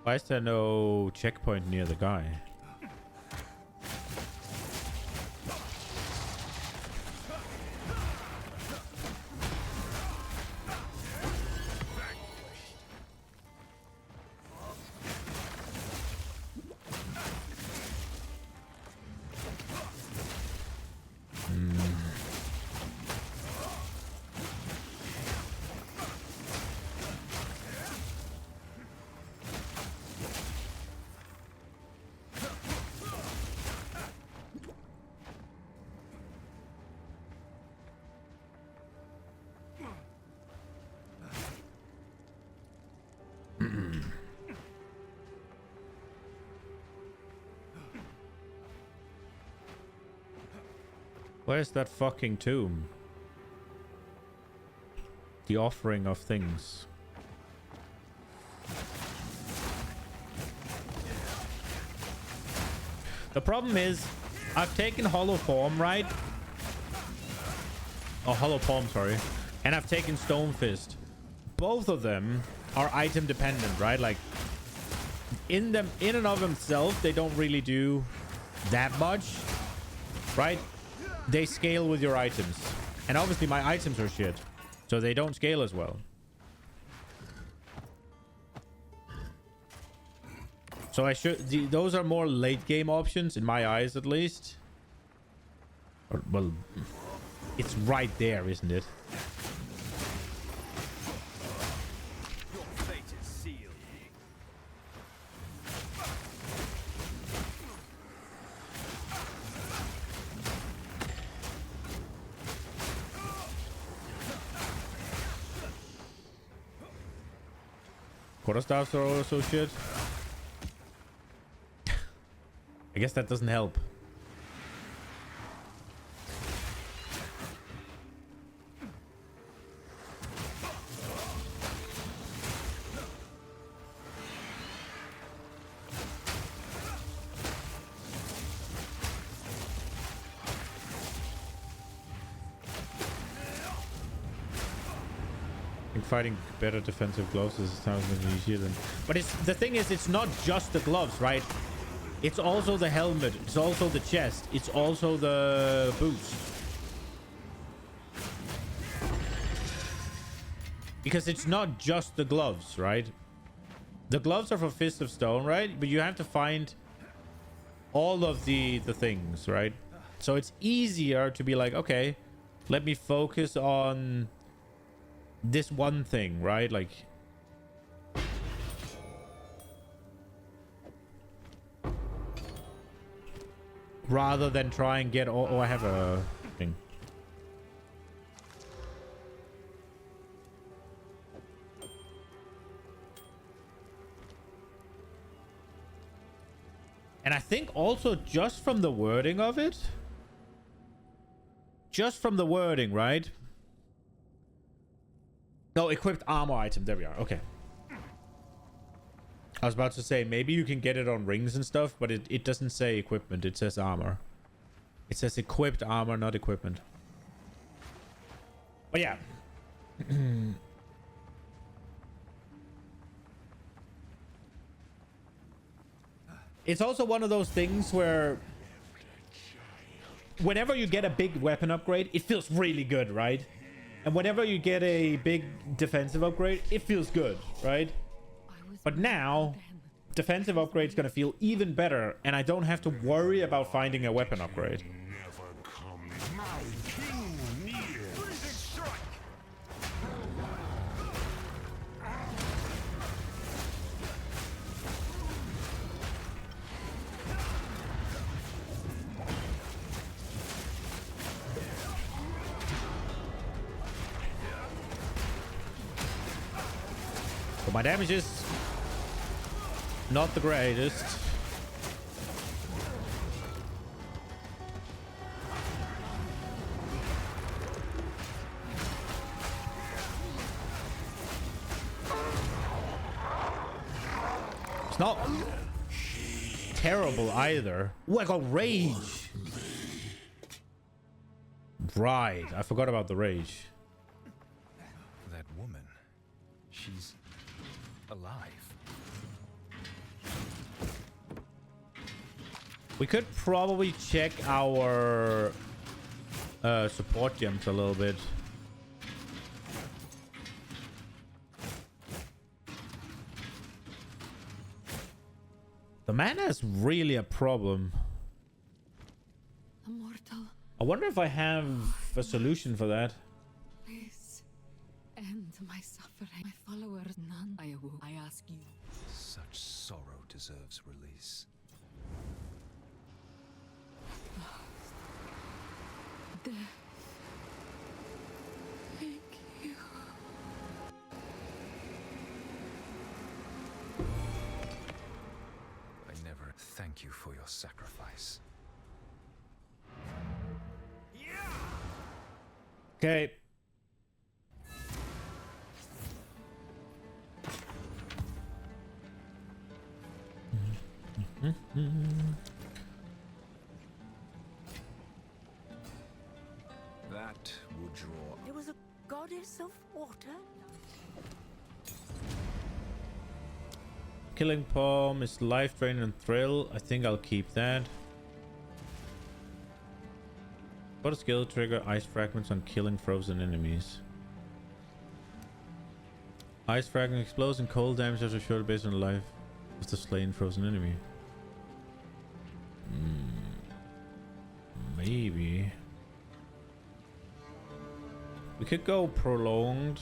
A: Why is there no checkpoint near the guy? Where's that fucking tomb? The offering of things. The problem is, I've taken Hollow Form, right? Oh, Hollow Palm, sorry. And I've taken Stone Fist. Both of them are item dependent, right? Like, in and of themselves, they don't really do that much, right? They scale with your items. And obviously my items are shit, so they don't scale as well. So I should... those are more late game options, in my eyes at least. Or, well, it's right there, isn't it?
D: Your fate is sealed.
A: Quarterstaffs are also shit. I guess that doesn't help. Fighting better defensive gloves is sounds easier than, but it's the thing is, it's not just the gloves, right? It's also the helmet, it's also the chest, it's also the boots, because it's not just the gloves, right? The gloves are for Fist of Stone, right? But you have to find all of the things, right? So it's easier to be like, okay, let me focus on this one thing, right? Like, rather than try and get all... Oh, I have a thing. And I think also just from the wording of it, just from the wording, right? No, equipped armor item. There we are. Okay. I was about to say, maybe you can get it on rings and stuff, but it doesn't say equipment. It says armor. It says equipped armor, not equipment. But yeah. It's also one of those things where whenever you get a big weapon upgrade, it feels really good, right? And whenever you get a big defensive upgrade, it feels good, right? But now, defensive upgrade is going to feel even better, and I don't have to worry about finding a weapon upgrade. So my damage is not the greatest. It's not terrible either. Oh, I got rage. Right, I forgot about the rage.
D: That woman, she's alive.
A: We could probably check our support gems a little bit. The mana is really a problem.
B: Immortal,
A: I wonder if I have a solution for that.
B: please end my suffering. My followers, none. I ask you.
D: Such sorrow deserves release.
B: Death. Thank you.
D: I never thank you for your sacrifice.
A: Okay.
D: That would draw.
B: There was a goddess of water.
A: Killing Palm is life drain and thrill. I think I'll keep that. What a skill trigger ice fragments on killing frozen enemies. Ice fragment explodes and cold damage after short based on the life of the slain frozen enemy. Maybe. We could go prolonged.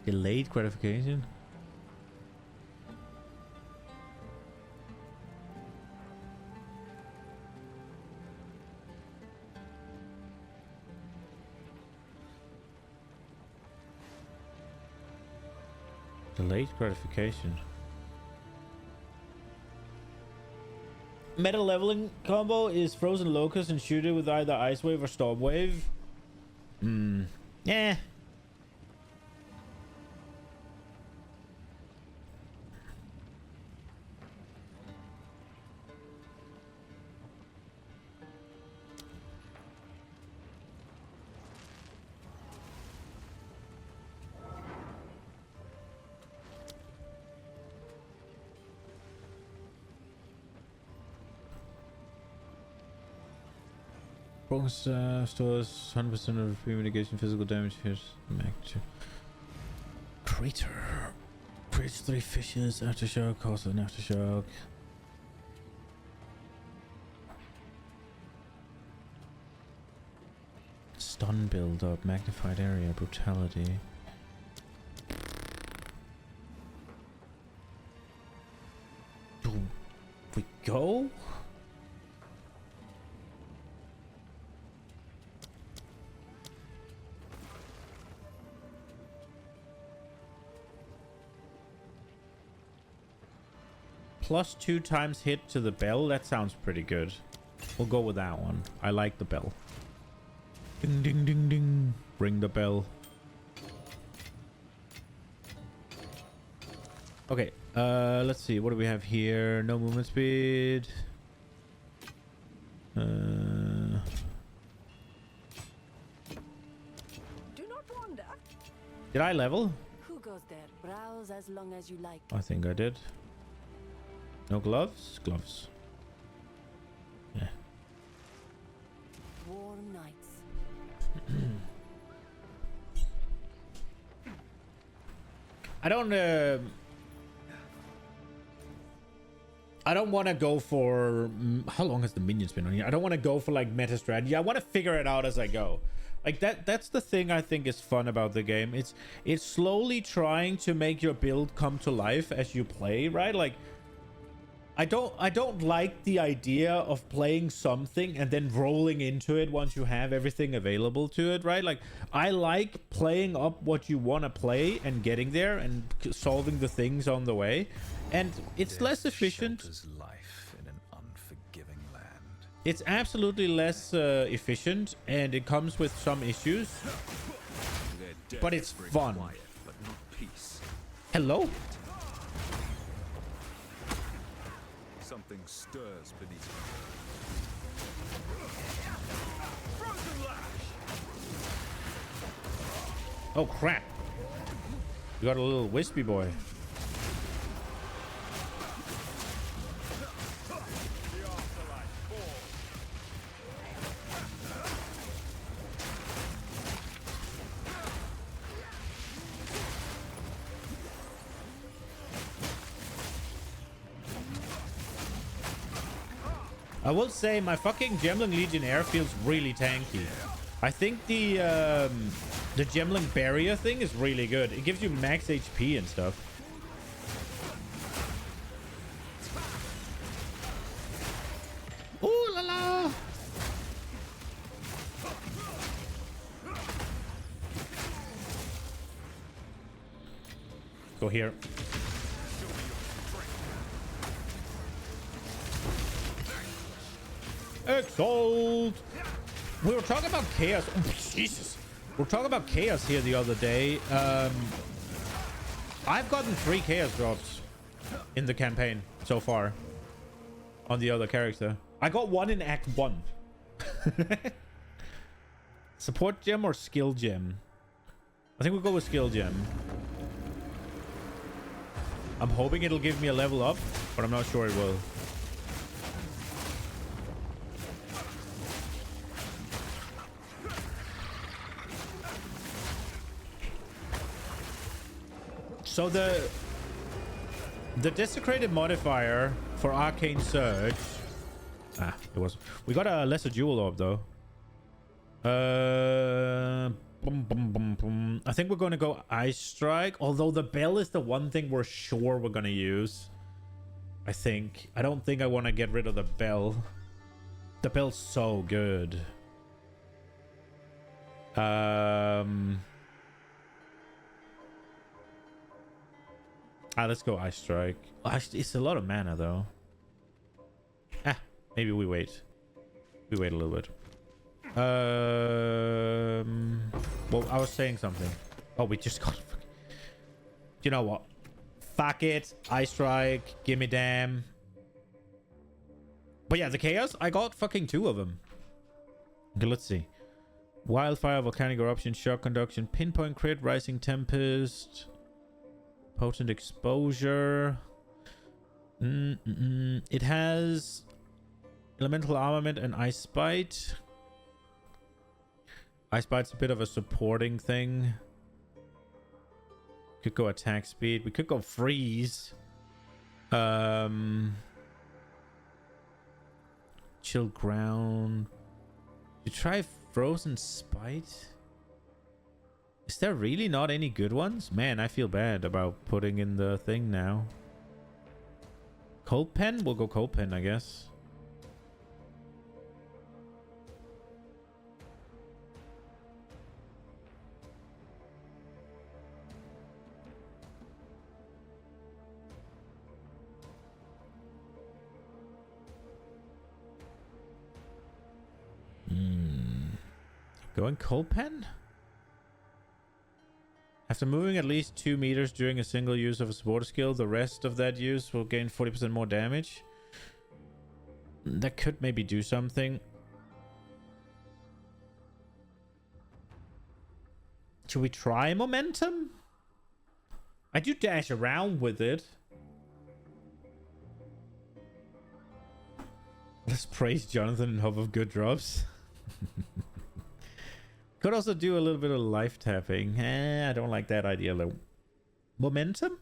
A: Delayed gratification. Delayed gratification. Meta leveling combo is Frozen Locust and shoot it with either Ice Wave or Storm Wave. Yeah. Focus stores 100% of pre-mitigation physical damage hit magnitude. Crater. Creates 3 fishes. Aftershock. Causes an aftershock. Stun build up. Magnified area. Brutality. go? +2 times hit to the bell. That sounds pretty good. We'll go with that one. I like the bell. Ding, ding, ding, ding. Ring the bell. Okay, let's see. What do we have here? No movement speed.
F: Do not wander.
A: Did I level?
F: Who goes there? Browse as long as you like.
A: I think I did. No gloves? Gloves. Yeah.
F: Warm nights.
A: I don't want to go for how long has the minions been on here? I don't want to go for like meta strategy. I want to figure it out as I go. Like that's the thing I think is fun about the game. It's slowly trying to make your build come to life as you play, right? Like I don't like the idea of playing something and then rolling into it once you have everything available to it, right? Like I like playing up what you want to play and getting there and solving the things on the way. And it's
D: Death
A: less efficient.
D: shelters life in an unforgiving land.
A: It's absolutely less efficient, and it comes with some issues. But it's fun.
D: Quiet, but not peace.
A: Hello?
D: Something stirs beneath me.
A: Oh crap. You got a little wispy boy. I will say my fucking Gemling Legionnaire feels really tanky. I think the Gemling barrier thing is really good. It gives you max HP and stuff. Ooh la la! Go here. Exile! We were talking about chaos. Oh, Jesus. We were talking about chaos here the other day. I've gotten 3 chaos drops in the campaign so far on the other character. I got 1 in Act 1. Support gem or skill gem? I think we'll go with skill gem. I'm hoping it'll give me a level up, but I'm not sure it will. So the desecrated modifier for Arcane Surge. It was. We got a lesser jewel orb though. Boom, boom, boom, boom. I think we're going to go Ice Strike. Although the bell is the one thing we're sure we're going to use. I think. I don't think I want to get rid of the bell. The bell's so good. Let's go Ice Strike. It's a lot of mana though. Maybe we wait. We wait a little bit. Well, I was saying something. Oh, we just got... You know what? Fuck it. Ice Strike. Gimme damn. But yeah, the Chaos, I got fucking 2 of them. Okay, let's see. Wildfire, Volcanic Eruption, Shock Conduction, Pinpoint Crit, Rising Tempest... Potent Exposure. It has Elemental Armament and Ice Bite. Ice Bite's a bit of a supporting thing. Could go attack speed. We could go freeze. Chill ground. You try Frozen Spite? Is there really not any good ones? Man, I feel bad about putting in the thing now. Cold pen? We'll go cold pen, I guess. Going cold pen? After moving at least 2 meters during a single use of a supporter skill, the rest of that use will gain 40% more damage. That could maybe do something. Should we try momentum? I do dash around with it. Let's praise Jonathan and hope of good drops. Could also do a little bit of life tapping. I don't like that idea though. Momentum?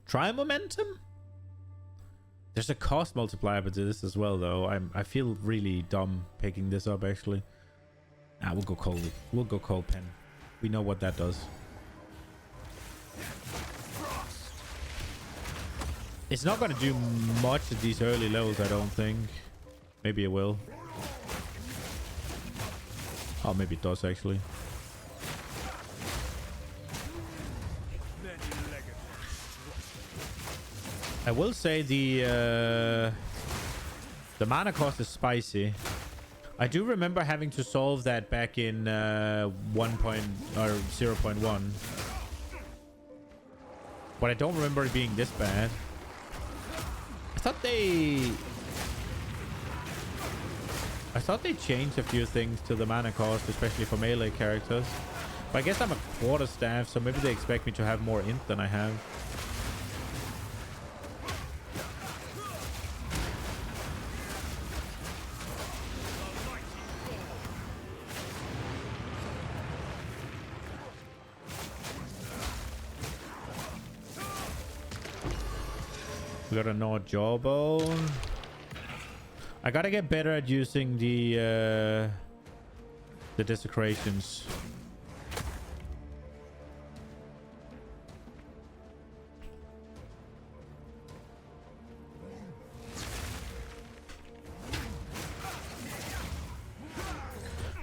A: Try momentum? There's a cost multiplier to this as well though. I feel really dumb picking this up actually. We'll go cold. We'll go cold pen. We know what that does. It's not going to do much at these early levels, I don't think. Maybe it will. Oh, maybe it does actually. I will say the mana cost is spicy. I do remember having to solve that back in 0.1, but I don't remember it being this bad. I thought they changed a few things to the mana cost, especially for melee characters. But I guess I'm a quarterstaff, so maybe they expect me to have more int than I have. We got a Gnaw Jawbone. I gotta get better at using the desecrations.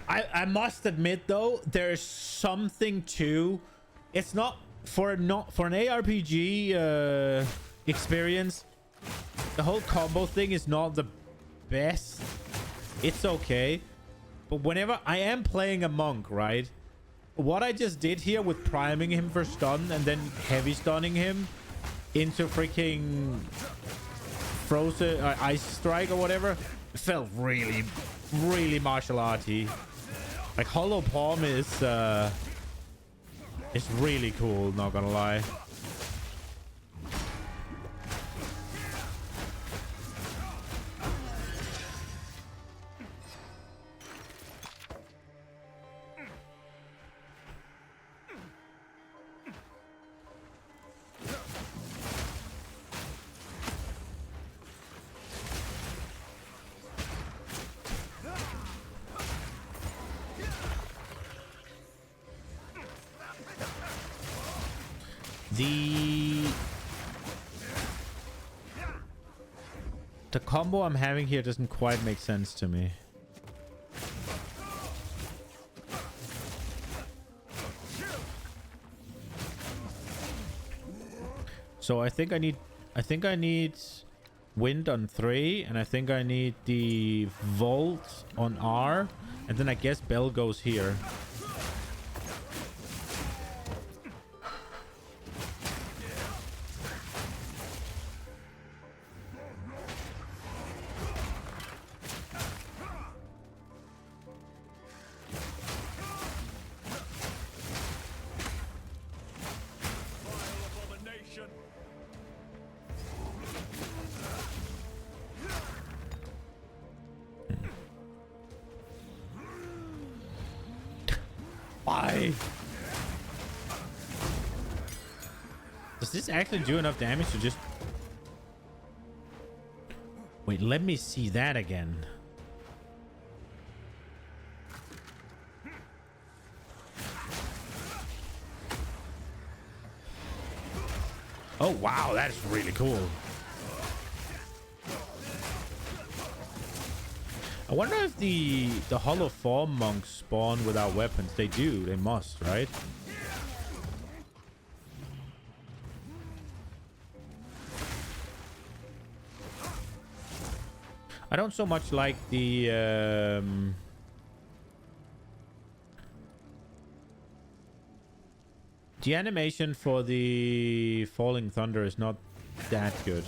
A: I must admit though, there's something to it's not for an ARPG experience. The whole combo thing is not the best. It's okay, but whenever I am playing a monk, right, what I just did here with priming him for stun and then heavy stunning him into freaking frozen ice strike or whatever felt really martial arty. Like hollow palm is really cool, not gonna lie. The combo I'm having here doesn't quite make sense to me. So I think I need wind on 3, and I think I need the volt on R, and then I guess bell goes here. Why? Does this actually do enough damage to just... Wait, let me see that again. Oh, wow, that's really cool. I wonder if the hollow form monks spawn without weapons. They do. They must, right? I don't so much like the animation for the falling thunder is not that good.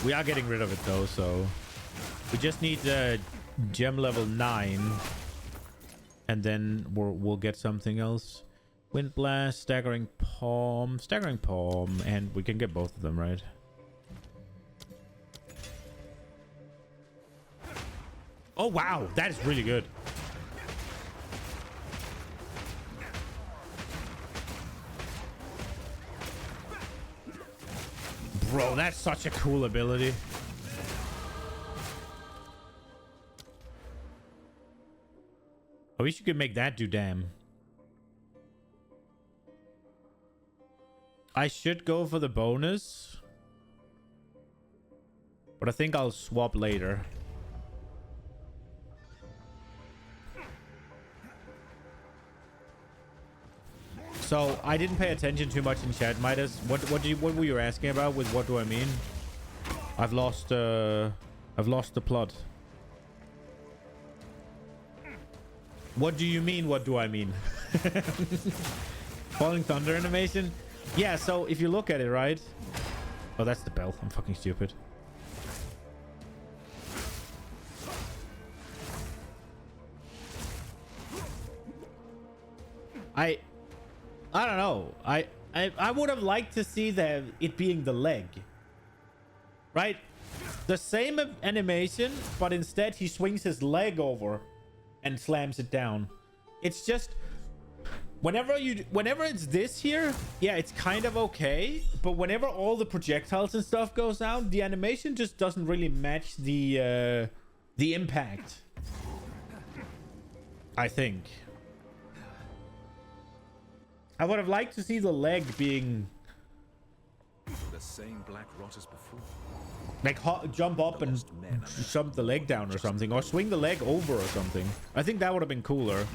A: We are getting rid of it though, so we just need gem level 9, and then we'll get something else. Wind blast, staggering palm, and we can get both of them, right? Oh wow, that is really good. Bro, that's such a cool ability. I wish you could make that do damn. I should go for the bonus, but I think I'll swap later. So I didn't pay attention too much in chat, Midas. What were you asking about with what do I mean? I've lost the plot. What do you mean? What do I mean? Falling thunder animation? Yeah, so if you look at it, right? Oh, that's the bell. I'm fucking stupid. I don't know. I would have liked to see it being the leg. Right? The same animation, but instead he swings his leg over and slams it down. It's just whenever it's this here, yeah, it's kind of okay, but whenever all the projectiles and stuff goes down, the animation just doesn't really match the impact, I think. I would have liked to see the leg being
D: The same black rot as before.
A: like jump up and jump the leg down or something, or swing the leg over or something. I think that would have been cooler.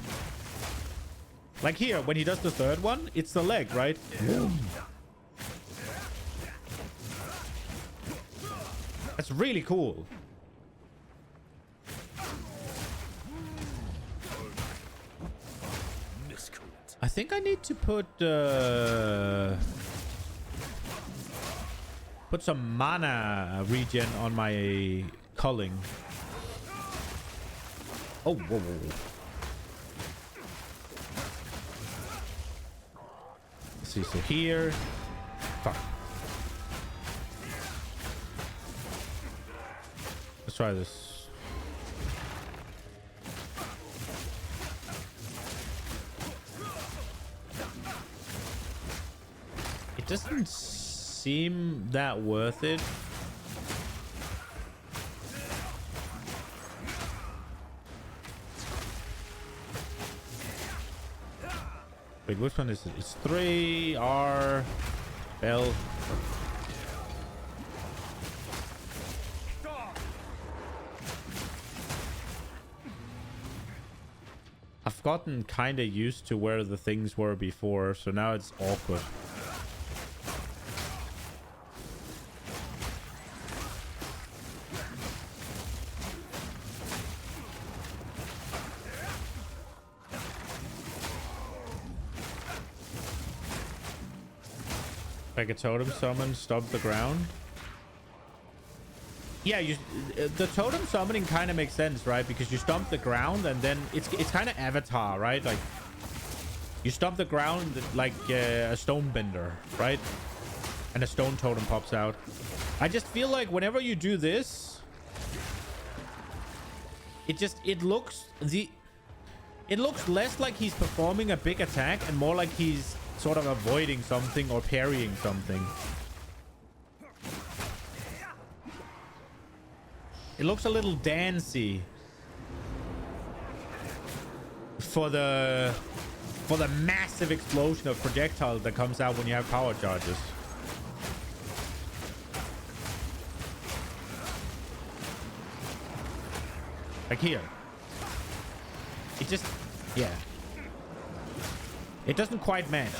A: Like here, when he does the third one, it's the leg, right? That's really cool. I think I need to put some mana regen on my culling. Oh, whoa, whoa. Let's see, so here. Fuck. Let's try this. It doesn't seem that worth it. Wait, which one is it? It's 3 R L. I've gotten kind of used to where the things were before, so now it's awkward. Like a totem summon, stomp the ground. Yeah, the totem summoning kind of makes sense, right? Because you stomp the ground and then it's kind of Avatar, right? Like you stomp the ground like a stone bender, right? And a stone totem pops out. I just feel like whenever you do this, it looks less like he's performing a big attack and more like he's sort of avoiding something or parrying something. It looks a little dancey for the for the massive explosion of projectiles that comes out when you have power charges. Like here. It just, yeah. It doesn't quite match.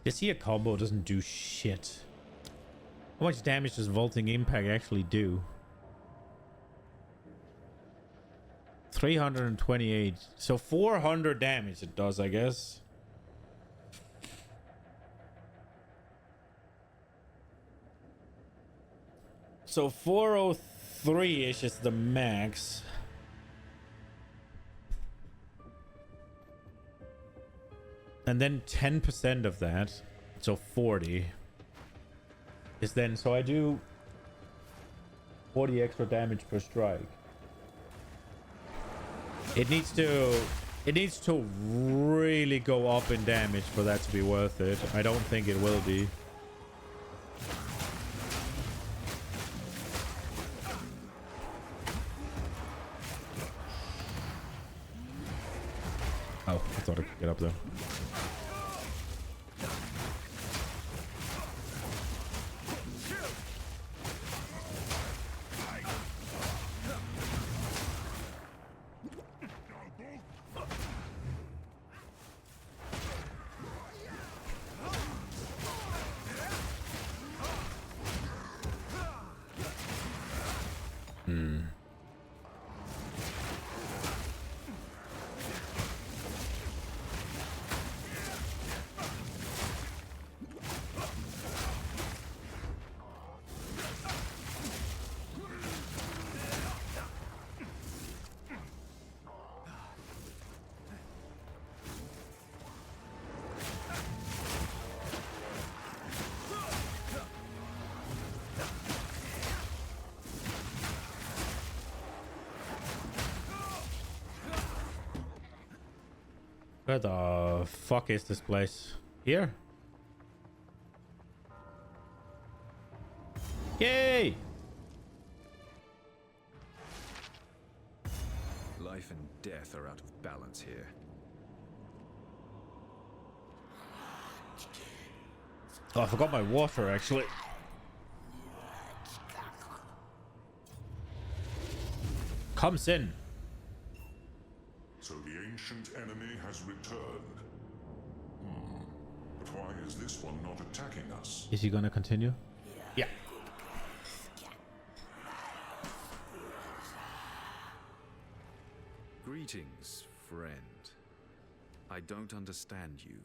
A: This here combo doesn't do shit. How much damage does Vaulting Impact actually do? 328. So 400 damage it does, I guess. So 403-ish is the max. And then 10% of that, so 40, is then, so I do 40 extra damage per strike. It needs to really go up in damage for that to be worth it. I don't think it will be. Oh, I thought I could get up there. Where the fuck is this place? Here? Yay!
D: Life and death are out of balance here.
A: Oh, I forgot my water actually. Comes in.
G: So the ancient enemy has returned. But why is this one not attacking us?
A: Is he gonna continue? Yeah.
D: Greetings, friend. I don't understand you.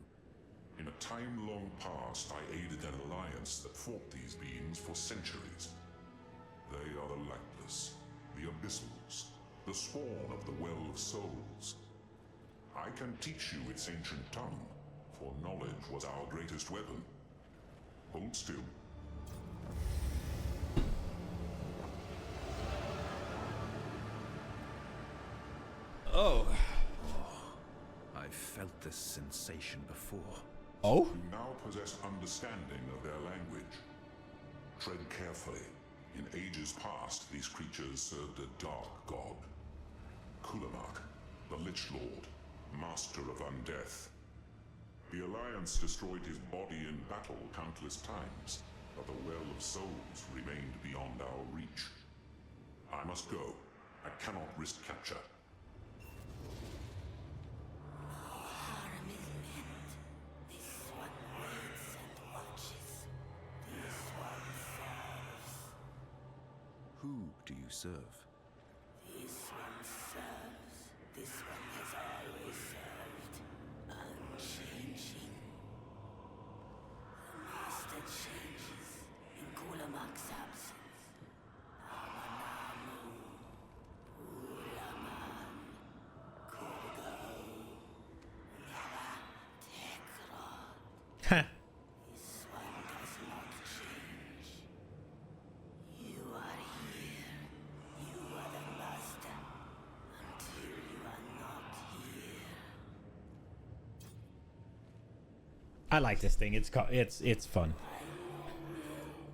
G: In a time long past, I aided an alliance that fought these beings for centuries. They are the Lightless, the Abyssals, the spawn of the Well of Souls. I can teach you its ancient tongue, for knowledge was our greatest weapon. Hold still.
A: Oh.
D: I felt this sensation before.
A: Oh?
G: You now possess understanding of their language. Tread carefully. In ages past, these creatures served a dark god. Kulamak, the Lich Lord, master of undeath. The Alliance destroyed his body in battle countless times, but the Well of Souls remained beyond our reach. I must go. I cannot risk capture.
D: Who do you serve?
F: This one serves. This one has always served. Unchanging. The master changes in Kulamak's absence. Amanamu.
A: I like this thing. It's fun.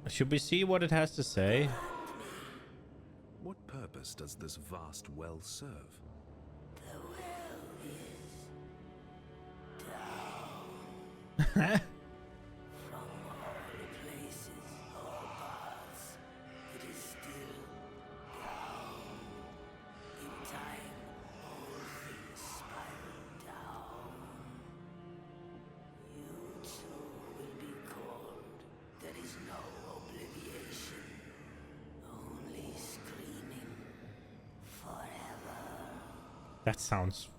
A: Should we see what it has to say?
D: What purpose does this vast well serve?
F: The well is down. From all places, all paths, it is still down. In time, all things spiral down. You too will be called. There is no obliviation, only screaming forever.
A: That sounds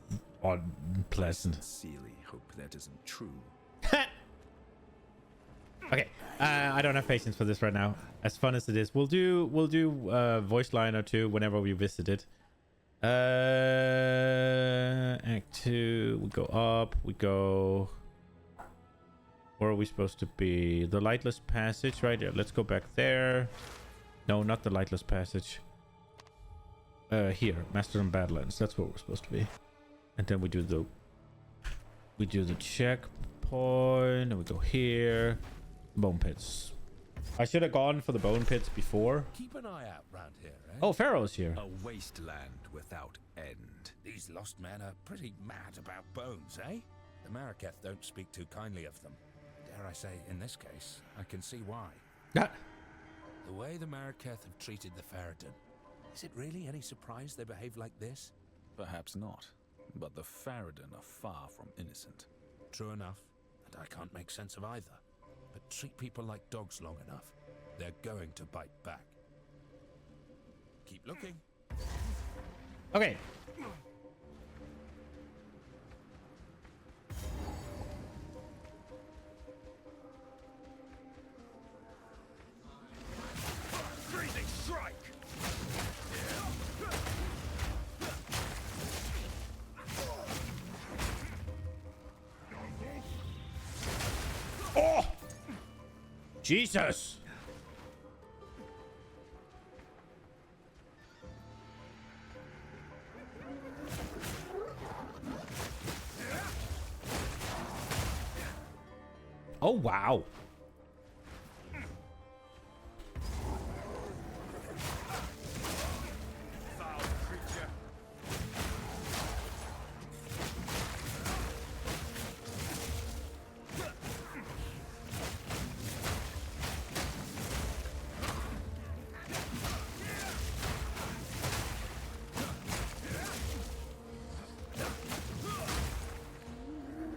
A: unpleasant.
D: Sincerely hope that isn't true.
A: Okay, I don't have patience for this right now. As fun as it is, we'll do voice line or two whenever we visit it. Act 2, we go up, we go. Where are we supposed to be? The Lightless Passage, right? Yeah, let's go back there. No, not the Lightless Passage. Here, Master and Badlands. That's where we're supposed to be. And then we do the checkpoint, and we go here. Bone pits. I should have gone for the bone pits before.
H: Keep an eye out round here, eh?
A: Oh, Pharaoh's here.
D: A wasteland without end.
H: These lost men are pretty mad about bones, eh? The Maraketh don't speak too kindly of them. Dare I say, in this case, I can see why.
A: Ah.
H: The way the Maraketh have treated the Ferrodon, is it really any surprise they behave like this?
D: Perhaps not, but the Ferrodon are far from innocent.
H: True enough, and I can't make sense of either. But treat people like dogs long enough, they're going to bite back. Keep looking.
A: Okay.
H: Freezing strike!
A: Oh! Jesus! Oh, wow.
H: Foul creature!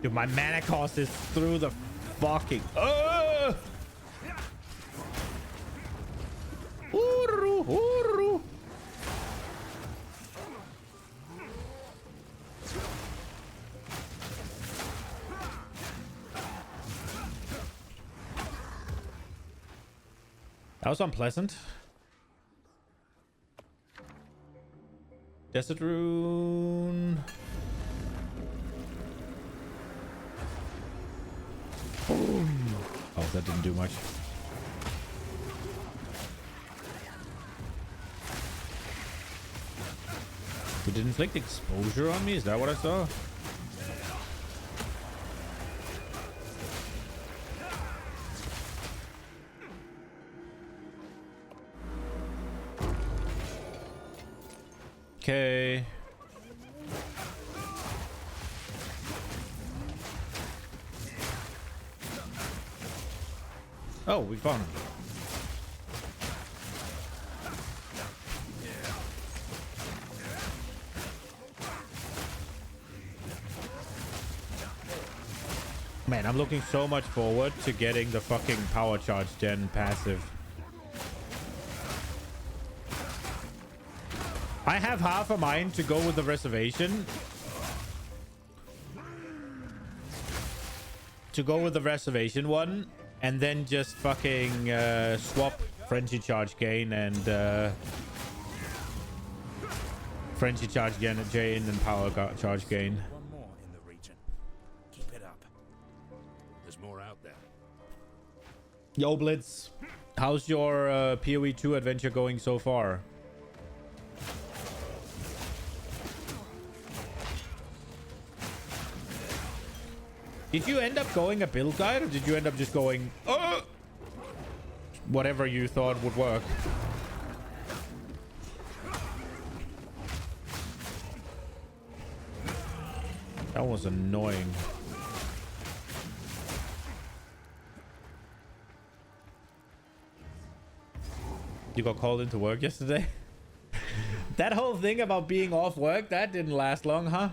A: Dude, my mana cost is through the fucking. Uru, uru. That was unpleasant. Desert rune. Oh, that didn't do much. Did it inflict exposure on me? Is that what I saw? Okay. Oh, we found him. Man, I'm looking so much forward to getting the fucking power charge gen passive. I have half a mind to go with the reservation. To go with the reservation one. And then just fucking swap Frenzy Charge Gain and Frenzy Charge Gain and Power Charge Gain.
H: One more in the region. Keep it up. There's more out there.
A: Yo, Blitz. How's your PoE 2 adventure going so far? Did you end up going a build guide, or did you end up just going whatever you thought would work? That was annoying. You got called into work yesterday? That whole thing about being off work, that didn't last long, huh?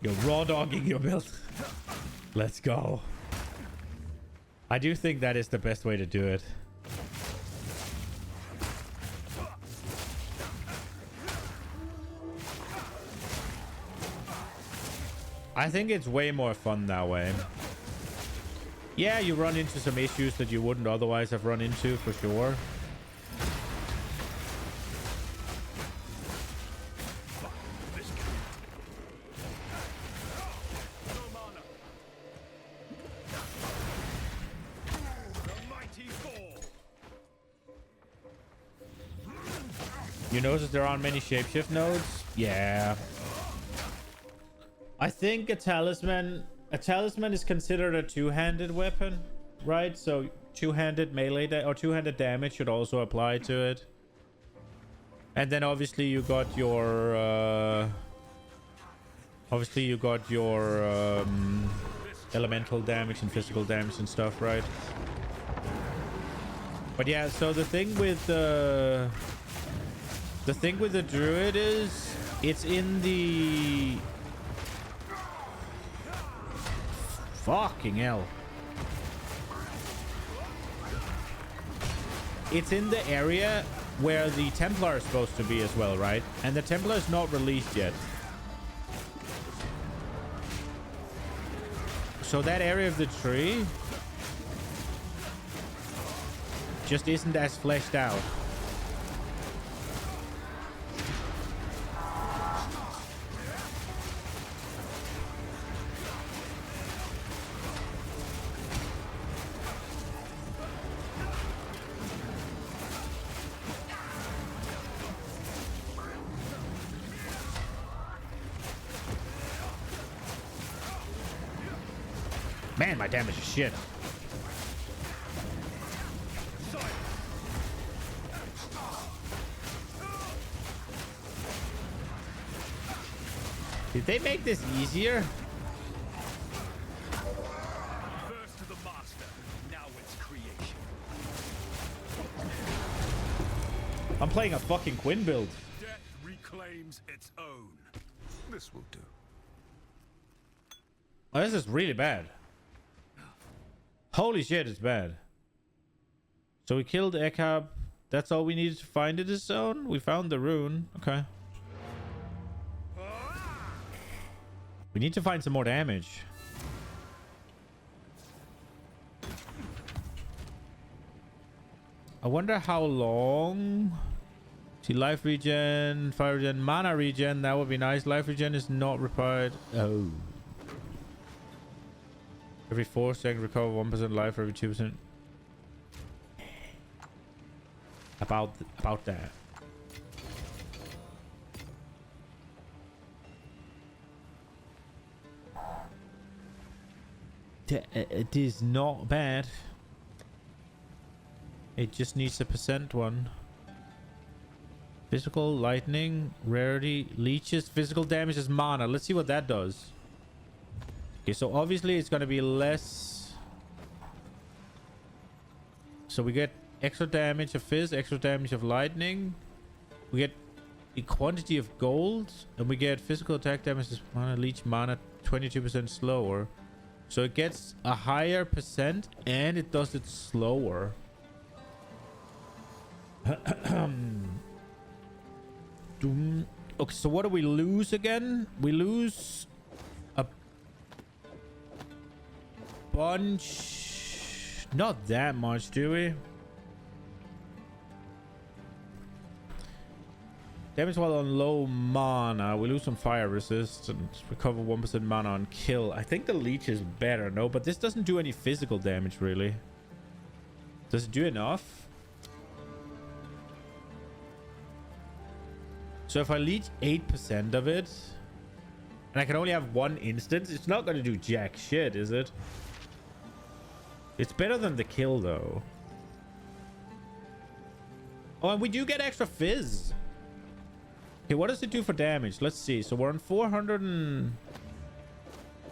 A: You're raw dogging your build. Let's go. I do think that is the best way to do it. I think it's way more fun that way. Yeah, you run into some issues that you wouldn't otherwise have run into, for sure. You notice there aren't many shapeshift nodes? Yeah. I think a talisman is considered a two-handed weapon, right? So two-handed melee or two-handed damage should also apply to it. And then obviously you got your elemental damage and physical damage and stuff, right? But yeah, so the thing with the druid is it's in the fucking hell. It's in the area where the Templar is supposed to be as well, right? And the Templar is not released yet. So that area of the tree just isn't as fleshed out. Man, my damage is shit. Did they make this easier?
H: First to the master, now it's creation.
A: I'm playing a fucking Quinn build.
H: Death reclaims its own. This will do.
A: Oh, this is really bad. Holy shit, it's bad. So we killed Ekab. That's all we needed to find in this zone? We found the rune. Okay. We need to find some more damage. I wonder how long... See, life regen, fire regen, mana regen. That would be nice. Life regen is not required. Oh. Every 4 seconds, recover 1% life. Every 2%. About that. It is not bad. It just needs a percent one. Physical, lightning, rarity, leeches, physical damage is mana. Let's see what that does. Okay, so obviously it's going to be less. So we get extra damage of fizz, extra damage of lightning. We get a quantity of gold, and we get physical attack damage is mana, leech mana 22% slower. So it gets a higher percent, and it does it slower. Okay, so what do we lose again? We lose a bunch. Not that much, do we? Damage while on low mana. We lose some fire resist and recover 1% mana on kill. I think the leech is better, no? But this doesn't do any physical damage, really. Does it do enough? So if I leech 8% of it, and I can only have one instance, it's not going to do jack shit, is it? It's better than the kill, though. Oh, and we do get extra fizz. Okay, what does it do for damage? Let's see. So we're on 400 and...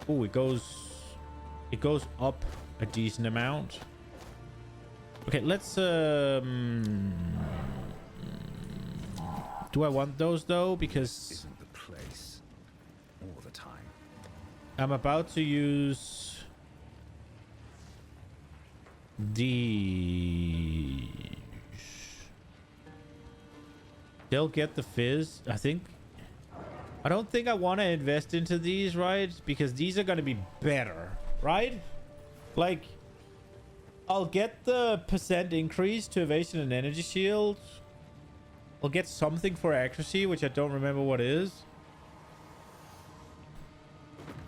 A: Oh, it goes up a decent amount. Okay, let's... Do I want those, though? Because...
H: Isn't the place all the time.
A: I'm about to use... these. They'll get the fizz, I think. I don't think I want to invest into these, right? Because these are going to be better, right? Like, I'll get the % increase to evasion and energy shield. I'll get something for accuracy, which I don't remember what is.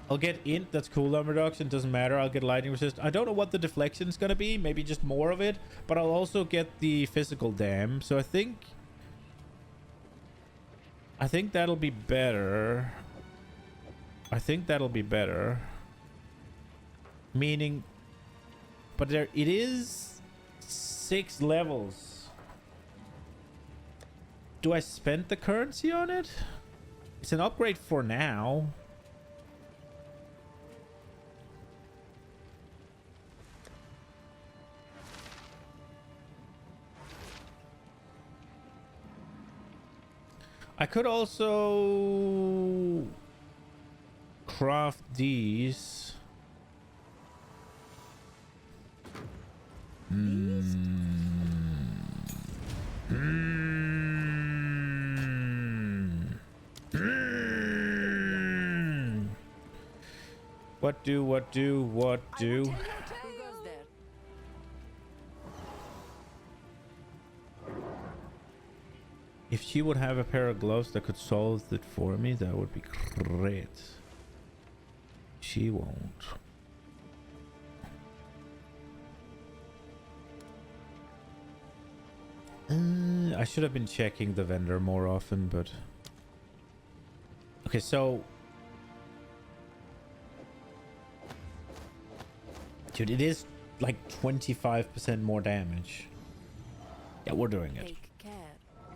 A: I'll get int, that's cooldown reduction, doesn't matter. I'll get lightning resist. I don't know what the deflection is going to be, maybe just more of it. But I'll also get the physical dam. So I think that'll be better. I think that'll be better. Meaning, but there it is 6 levels. Do I spend the currency on it? It's an upgrade for now. I could also craft these. What do?
B: Who goes there?
A: If she would have a pair of gloves that could solve it for me, that would be great. She won't. I should have been checking the vendor more often, but... Okay, so... Dude, it is like 25% more damage. Yeah, we're doing it.
B: Take care.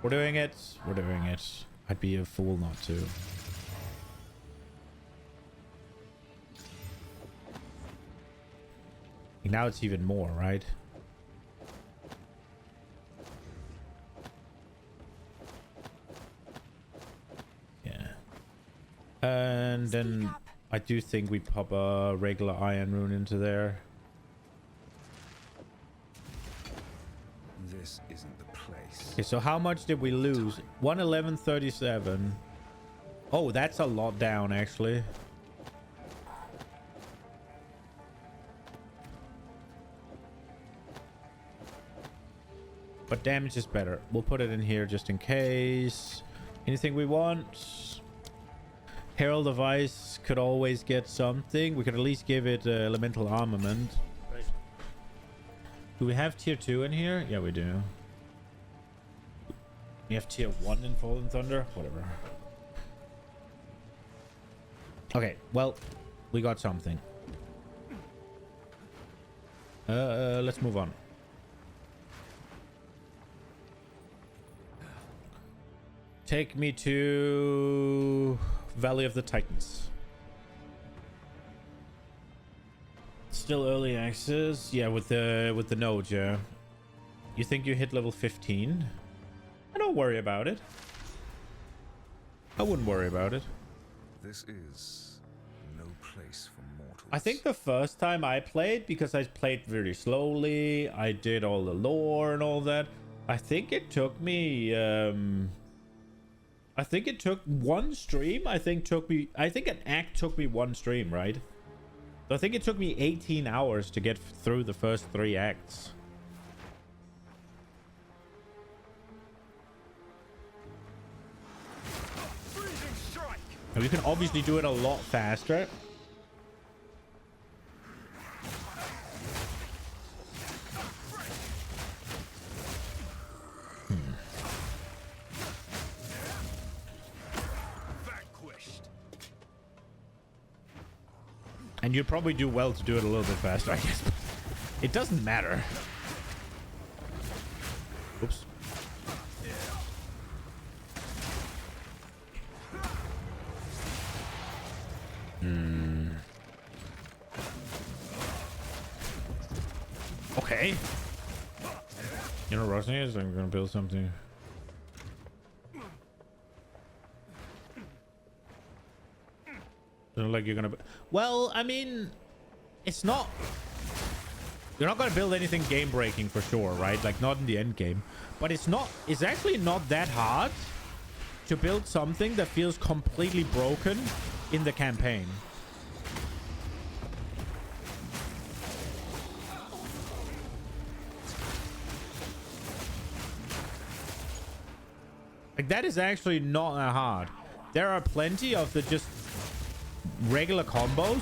A: We're doing it. We're doing it. I'd be a fool not to. Now it's even more, right? Yeah. And then I do think we pop a regular iron rune into there.
H: This isn't the place.
A: Okay, so how much did we lose? 111.37. Oh, that's a lot down, actually. But damage is better. We'll put it in here just in case. Anything we want? Herald of Ice could always get something. We could at least give it elemental armament. Do we have tier 2 in here? Yeah, we do. We have tier 1 in Fallen Thunder? Whatever. Okay, well, we got something. Let's move on. Take me to Valley of the Titans. Still early access. Yeah, with the node, yeah. You think you hit level 15? I don't worry about it. I wouldn't worry about it.
H: This is no place for mortals.
A: I think the first time I played, because I played very slowly, I did all the lore and all that. I think it took me I think it took one stream. I think an act took me one stream, right? So I think it took me 18 hours to get through the first 3 acts. Now, you can obviously do it a lot faster. And you'd probably do well to do it a little bit faster, I guess. It doesn't matter. Oops. Okay. You know what Rosny is? I'm gonna build something. Like you're gonna... Well, I mean, it's not... You're not gonna build anything game-breaking for sure, right? Like, not in the end game. But it's not... It's actually not that hard to build something that feels completely broken in the campaign. Like, that is actually not that hard. There are plenty of the just regular combos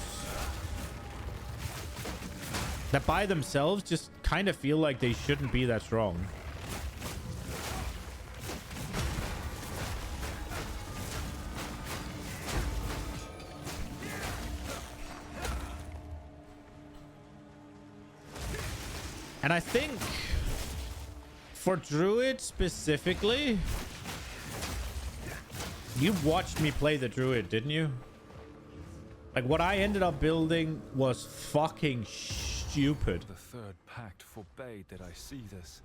A: that by themselves just kind of feel like they shouldn't be that strong. And I think for Druid specifically, you watched me play the Druid, didn't you? Like, what I ended up building was fucking stupid.
D: The third pact forbade that I see this,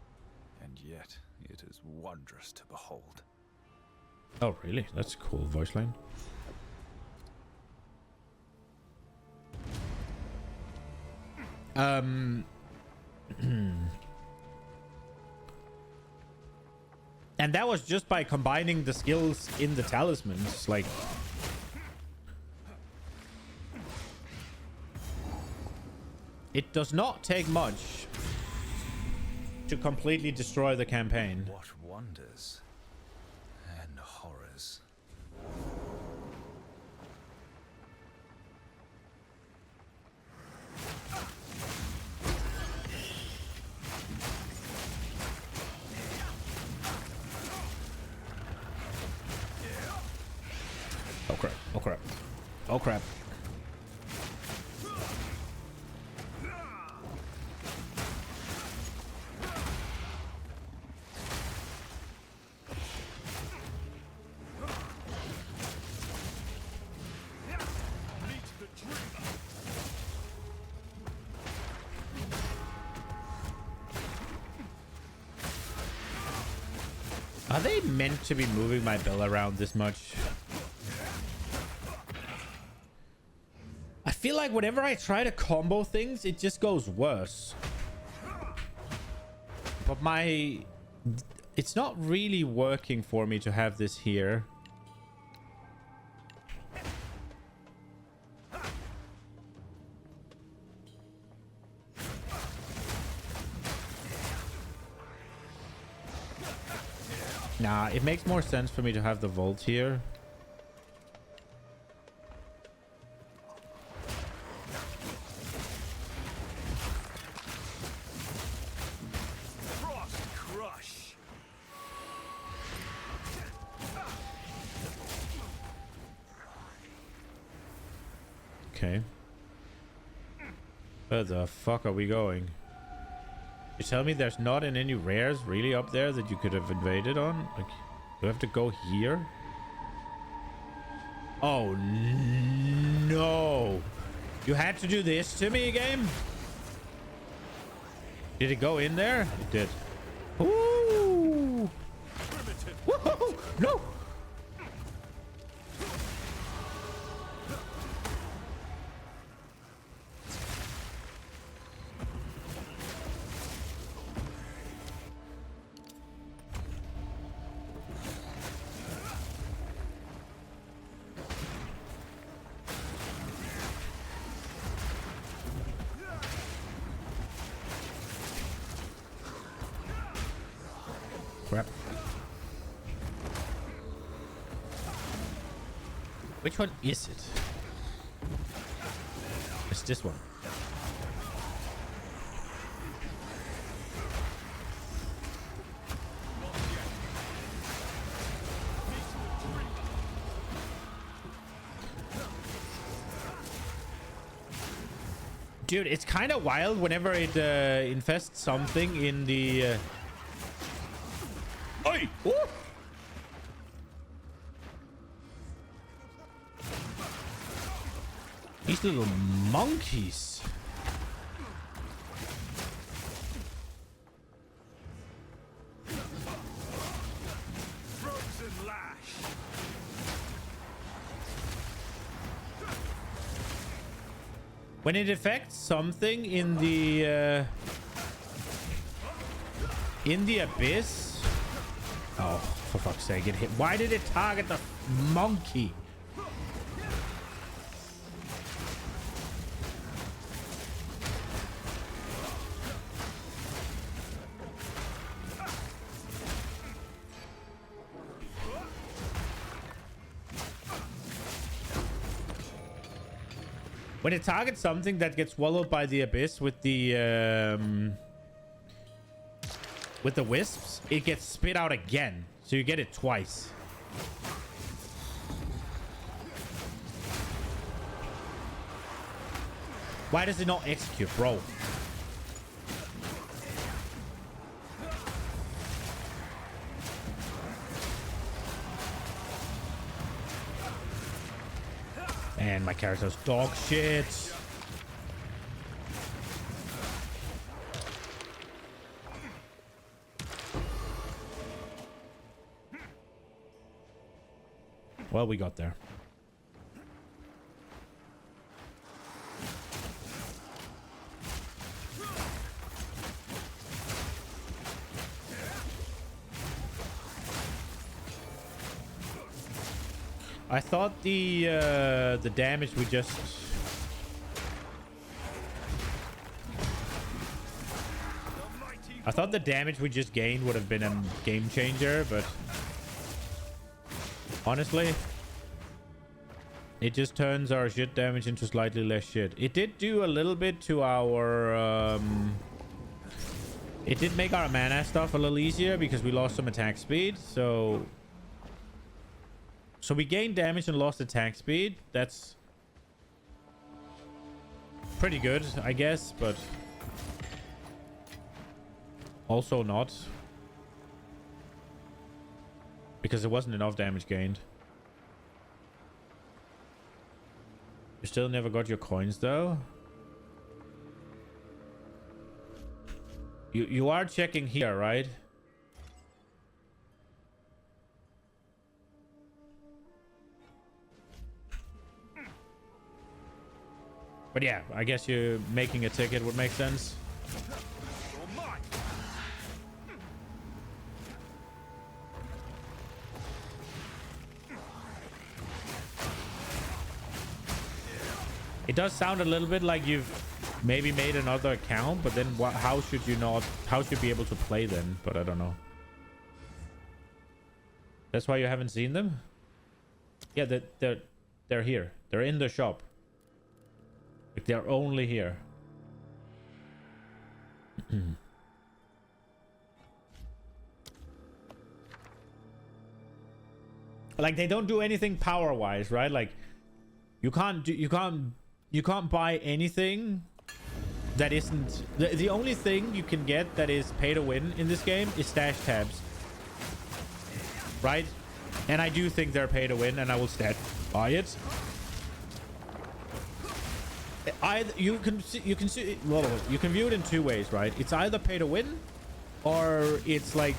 D: and yet it is wondrous to behold.
A: Oh, really? That's a cool voice line. And that was just by combining the skills in the talismans. Like, it does not take much to completely destroy the campaign.
D: What wonders and horrors.
A: Oh crap, oh crap, oh crap. Are they meant to be moving my bill around this much? I feel like whenever I try to combo things, it just goes worse. But it's not really working for me to have this here. Nah, it makes more sense for me to have the vault here. Okay. Where the fuck are we going? You tell me there's not in any rares really up there that you could have invaded on? Like, do I have to go here? Oh no! You had to do this to me, game? Did it go in there? It did. Ooh! Woohoo! No! Crap. Which one is it? It's this one. Dude, it's kind of wild whenever it infests something in the... Oi! Ooh! These little monkeys.
H: Frozen lash.
A: When it affects something in the abyss. Oh, for fuck's sake, it hit. Why did it target the monkey? When it targets something that gets swallowed by the abyss with the wisps, it gets spit out again. So you get it twice. Why does it not execute, bro? And my character's dog shit. Well, we got there. I thought the damage we just... I thought the damage we just gained would have been a game changer, but honestly, it just turns our shit damage into slightly less shit. It did do a little bit to our... it did make our mana stuff a little easier because we lost some attack speed, so... So we gained damage and lost attack speed. That's pretty good, I guess, but also not. Because it wasn't enough damage gained. You still never got your coins, though. You are checking here, right? But yeah, I guess you making a ticket would make sense. It does sound a little bit like you've maybe made another account, but then how should you not? How should you be able to play then? But I don't know. That's why you haven't seen them? Yeah, they're here. They're in the shop. Like, they're only here. Like, they don't do anything power wise, right? Like, you can't buy anything that isn't the only thing you can get that is pay to win in this game is stash tabs, right? And I do think they're pay to win, and I will buy it. You can view it in two ways, right? It's either pay to win or it's like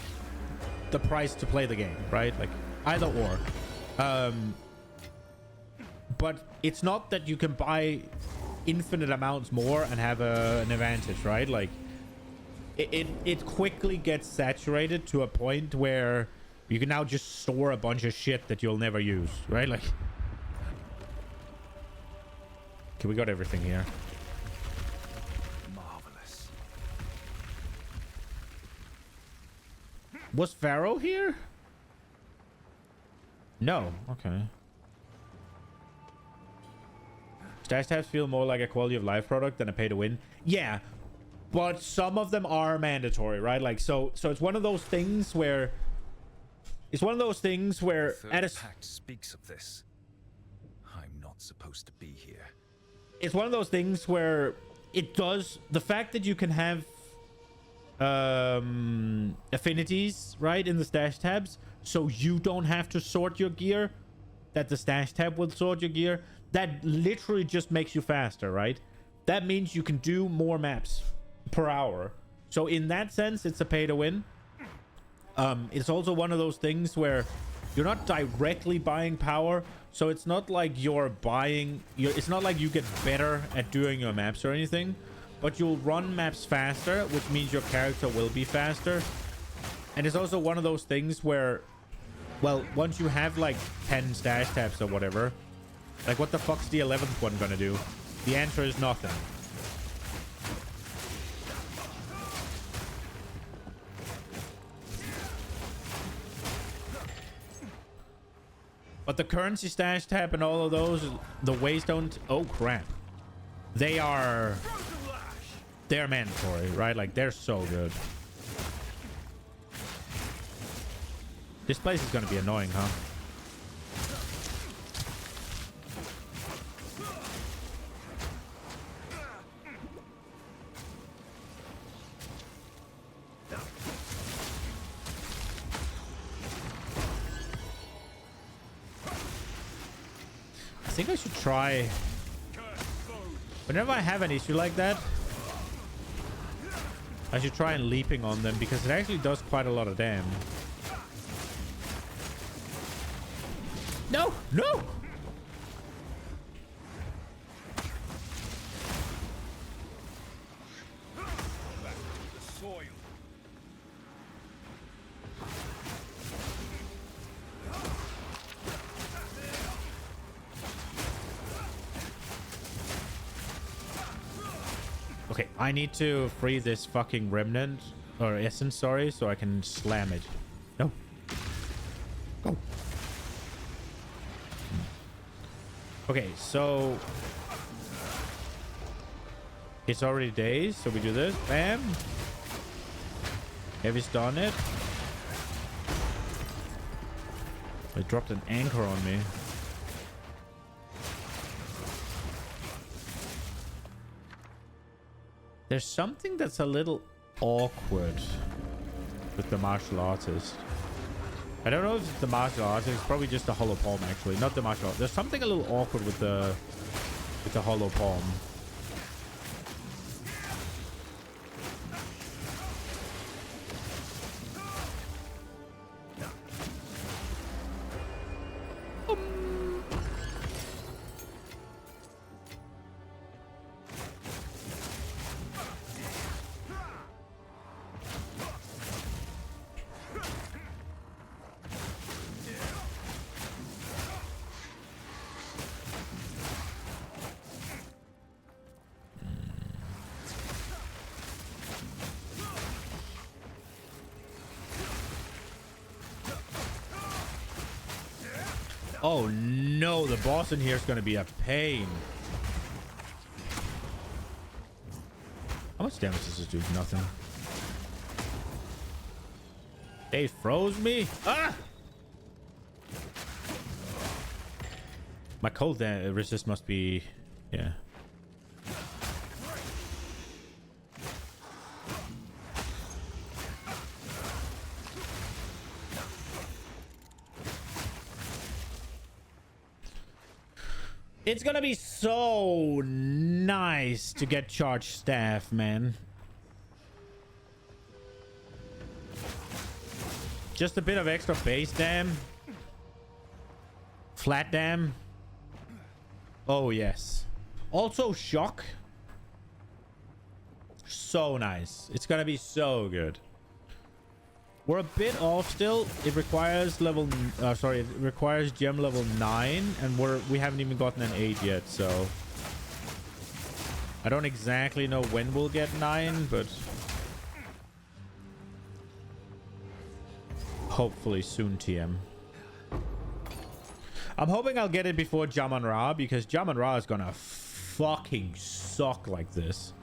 A: the price to play the game, right? Like either or. But it's not that you can buy infinite amounts more and have an advantage, right? Like it quickly gets saturated to a point where you can now just store a bunch of shit that you'll never use, right? Like, okay, we got everything here.
D: Marvelous.
A: Was Pharaoh here? No. Okay. Stash tabs feel more like a quality of life product than a pay to win. Yeah, but some of them are mandatory, right? Like, so it's one of those things where at a
D: Pact speaks of this. I'm not supposed to be here.
A: it's one of those things where it does, the fact that you can have affinities, right, in the stash tabs, so you don't have to sort your gear, that the stash tab will sort your gear, that literally just makes you faster, right? That means you can do more maps per hour. So in that sense, it's a pay to win. It's also one of those things where you're not directly buying power, so it's not like you're buying it's not like you get better at doing your maps or anything, but you'll run maps faster, which means your character will be faster. And it's also one of those things where, well, once you have like 10 stash tabs or whatever, like what the fuck's the 11th one gonna do? The answer is nothing. But the currency stash tab and all of those, the ways don't... Oh, crap. They're mandatory, right? Like, they're so good. This place is going to be annoying, huh? I think I should try, whenever I have an issue like that, I should try and leaping on them, because it actually does quite a lot of damage. No! No! Okay, I need to free this fucking remnant, or essence, sorry, so I can slam it. No. Go. Okay, so it's already days, so we do this. Bam. Heavy stun it. It dropped an anchor on me. There's something that's a little awkward with the martial artist. I don't know if it's the martial artist. It's probably just the hollow palm, actually, not the martial artist. There's something a little awkward with the hollow palm. Oh no, the boss in here is going to be a pain. How much damage does this do? Nothing. They froze me. Ah! My cold resist must be... Yeah. It's gonna be so nice to get charged staff, man. Just a bit of extra base dam. Flat dam. Oh, yes. Also shock. So nice. It's gonna be so good. We're a bit off still. It requires level... sorry, it requires gem level 9. And we haven't even gotten an 8 yet, so... I don't exactly know when we'll get 9, but... hopefully soon, TM. I'm hoping I'll get it before Jaman Ra, because Jaman Ra is gonna fucking suck like this.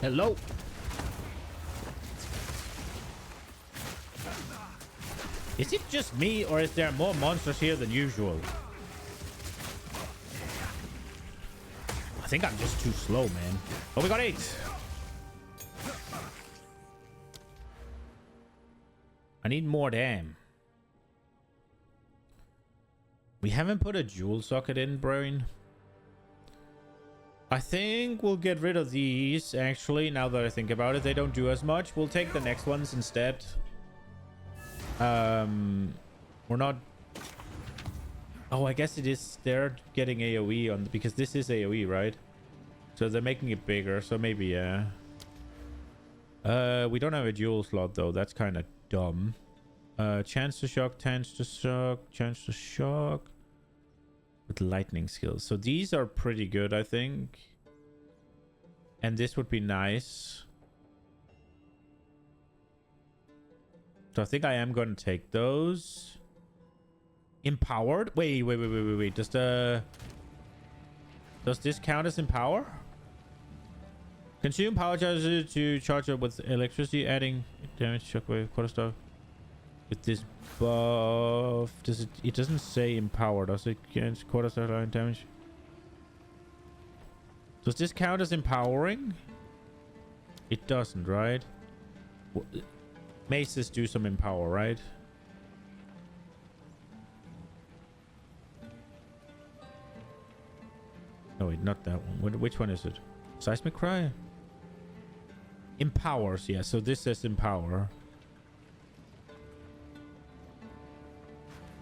A: Hello. Is it just me, or is there more monsters here than usual? I think I'm just too slow, man. Oh, we got 8. I need more damn. We haven't put a jewel socket in, Brian. I think we'll get rid of these, actually, now that I think about it. They don't do as much. We'll take the next ones instead. We're not... Oh, I guess it is... They're getting AoE on... Because this is AoE, right? So they're making it bigger, so maybe, yeah. We don't have a jewel slot, though. That's kind of dumb. Chance to shock, chance to shock, chance to shock. With lightning skills. So these are pretty good, I think. And this would be nice. So I think I am going to take those. Empowered? Wait. Does this count as empower? Consume power charges to charge up with electricity, adding damage, shockwave, quarter stuff. With this buff, does it doesn't say empower, does it? Against quarter star line damage. Does this count as empowering? It doesn't, right? Maces do some empower, right? No, wait, not that one. Which one is it? Seismic Cry? Empowers, yeah. So this says empower.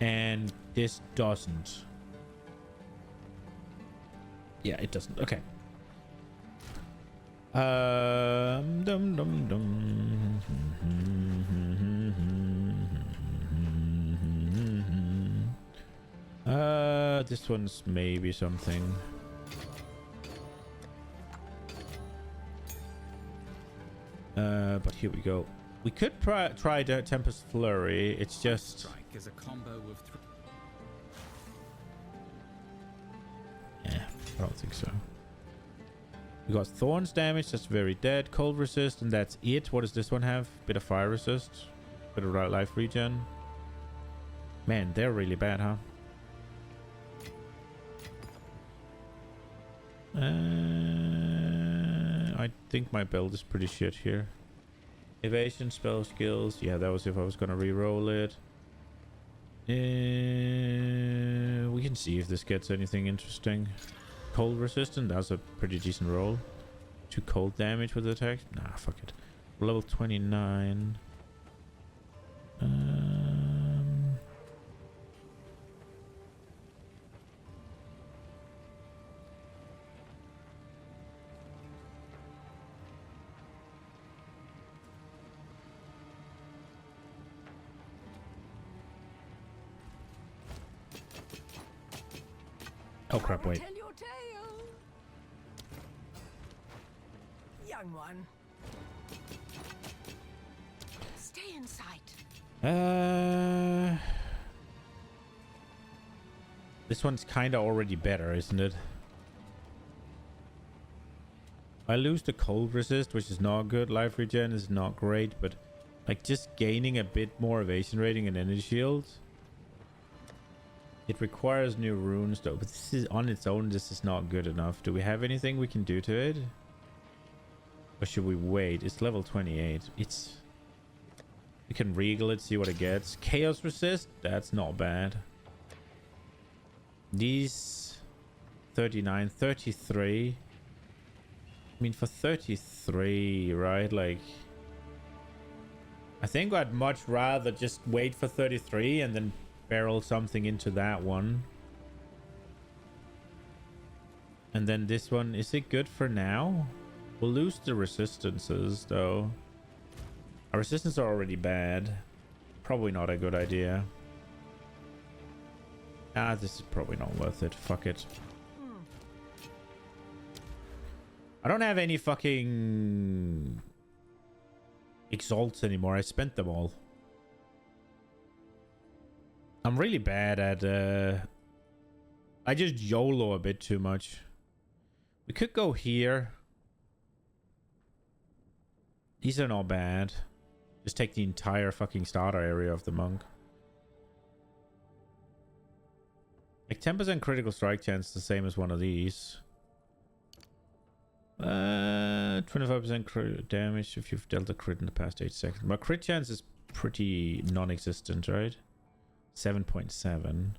A: And this doesn't. Yeah, it doesn't. Okay. Dum dum dum. This one's maybe something. But here we go. We could try the Tempest Flurry. It's just...
C: Strike is a combo with
A: yeah, I don't think so. We got Thorns damage. That's very dead. Cold resist, and that's it. What does this one have? Bit of fire resist. Bit of life regen. Man, they're really bad, huh? I think my build is pretty shit here. Evasion, spell skills. Yeah, that was if I was gonna re-roll it. We can see if this gets anything interesting. Cold resistant. That's a pretty decent roll. 2 cold damage with attack. Nah, fuck it. Level 29. Oh crap, wait.
F: Tell your tale. Young one. Stay in sight.
A: This one's kind of already better, isn't it? I lose the cold resist, which is not good. Life regen is not great, but like just gaining a bit more evasion rating and energy shield. It requires new runes though, but this is on its own, this is not good enough. Do we have anything we can do to it? Or should we wait? It's level 28. We can regal it, see what it gets. Chaos resist, that's not bad. These 39, 33. I mean, for 33, right? Like, I think I'd much rather just wait for 33 and then barrel something into that one. And then this one, is it good for now? We'll lose the resistances though. Our resistance are already bad. Probably not a good idea. Ah, this is probably not worth it. Fuck it. I don't have any fucking exalts anymore. I spent them all. I'm really bad at I just YOLO a bit too much. We could go here. These are not bad. Just take the entire fucking starter area of the monk. Like 10% critical strike chance, the same as one of these. 25% crit damage if you've dealt a crit in the past 8 seconds. My crit chance is pretty non-existent, right? 7.7.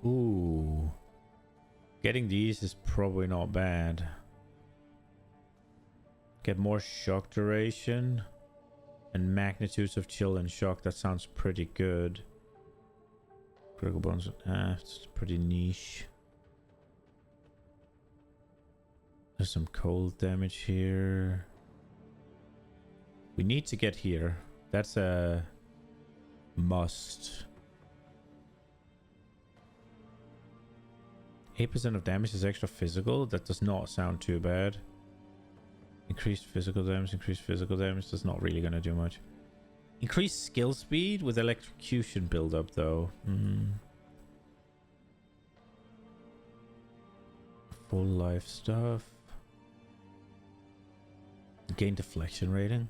A: Ooh. Getting these is probably not bad. Get more shock duration and magnitudes of chill and shock. That sounds pretty good. Critical bonus. Ah, it's pretty niche. There's some cold damage here. We need to get here. That's a must. 8% of damage is extra physical. That does not sound too bad. Increased physical damage. Increased physical damage. That's not really going to do much. Increased skill speed with electrocution buildup, though. Full life stuff. Gain deflection rating.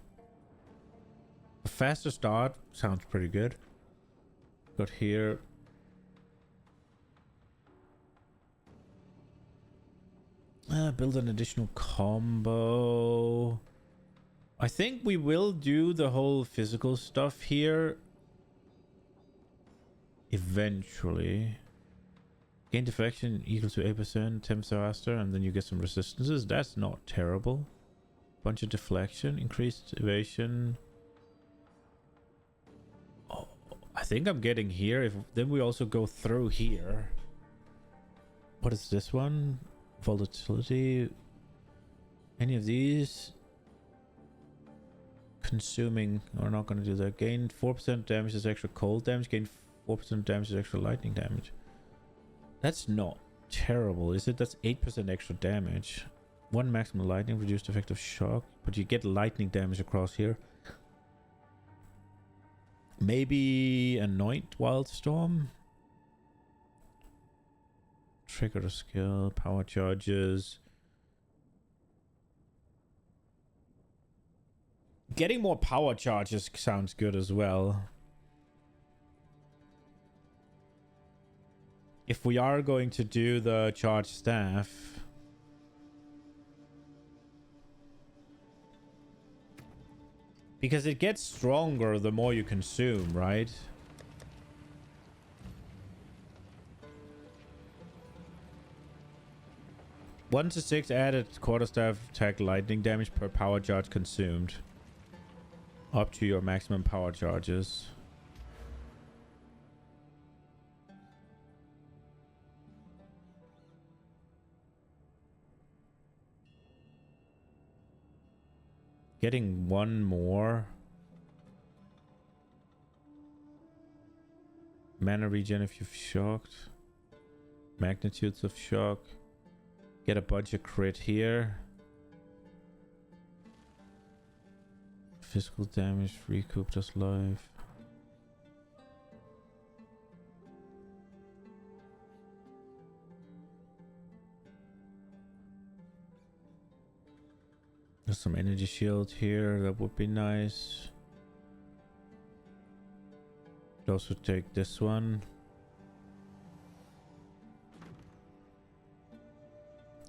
A: A faster start sounds pretty good. Got here. Build an additional combo. I think we will do the whole physical stuff here eventually. Gain deflection equals to 8%, 10% faster, and then you get some resistances. That's not terrible. Bunch of deflection, increased evasion. Oh, I think I'm getting here. If then we also go through here. What is this one? Volatility. Any of these? Consuming. We're not going to do that. Gain 4% damage is extra cold damage. Gain 4% damage is extra lightning damage. That's not terrible, is it? That's 8% extra damage. 1 maximum lightning, reduced effective shock. But you get lightning damage across here. Maybe Anoint Wildstorm. Trigger a skill, power charges. Getting more power charges sounds good as well. If we are going to do the charge staff. Because it gets stronger the more you consume, right? One to 6 added quarterstaff attack lightning damage per power charge consumed. Up to your maximum power charges. Getting one more. Mana regen if you've shocked. Magnitudes of shock. Get a bunch of crit here. Physical damage recouped as life. There's some energy shield here. That would be nice. Could also take this one.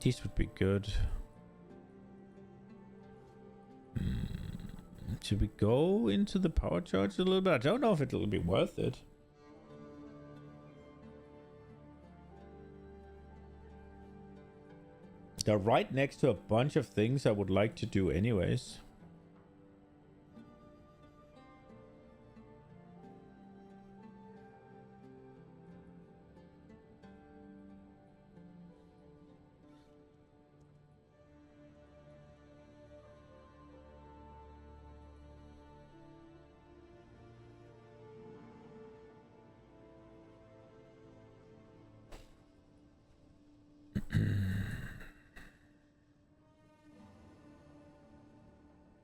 A: These would be good. Should we go into the power charge a little bit? I don't know if it'll be worth it. They're right next to a bunch of things I would like to do anyways.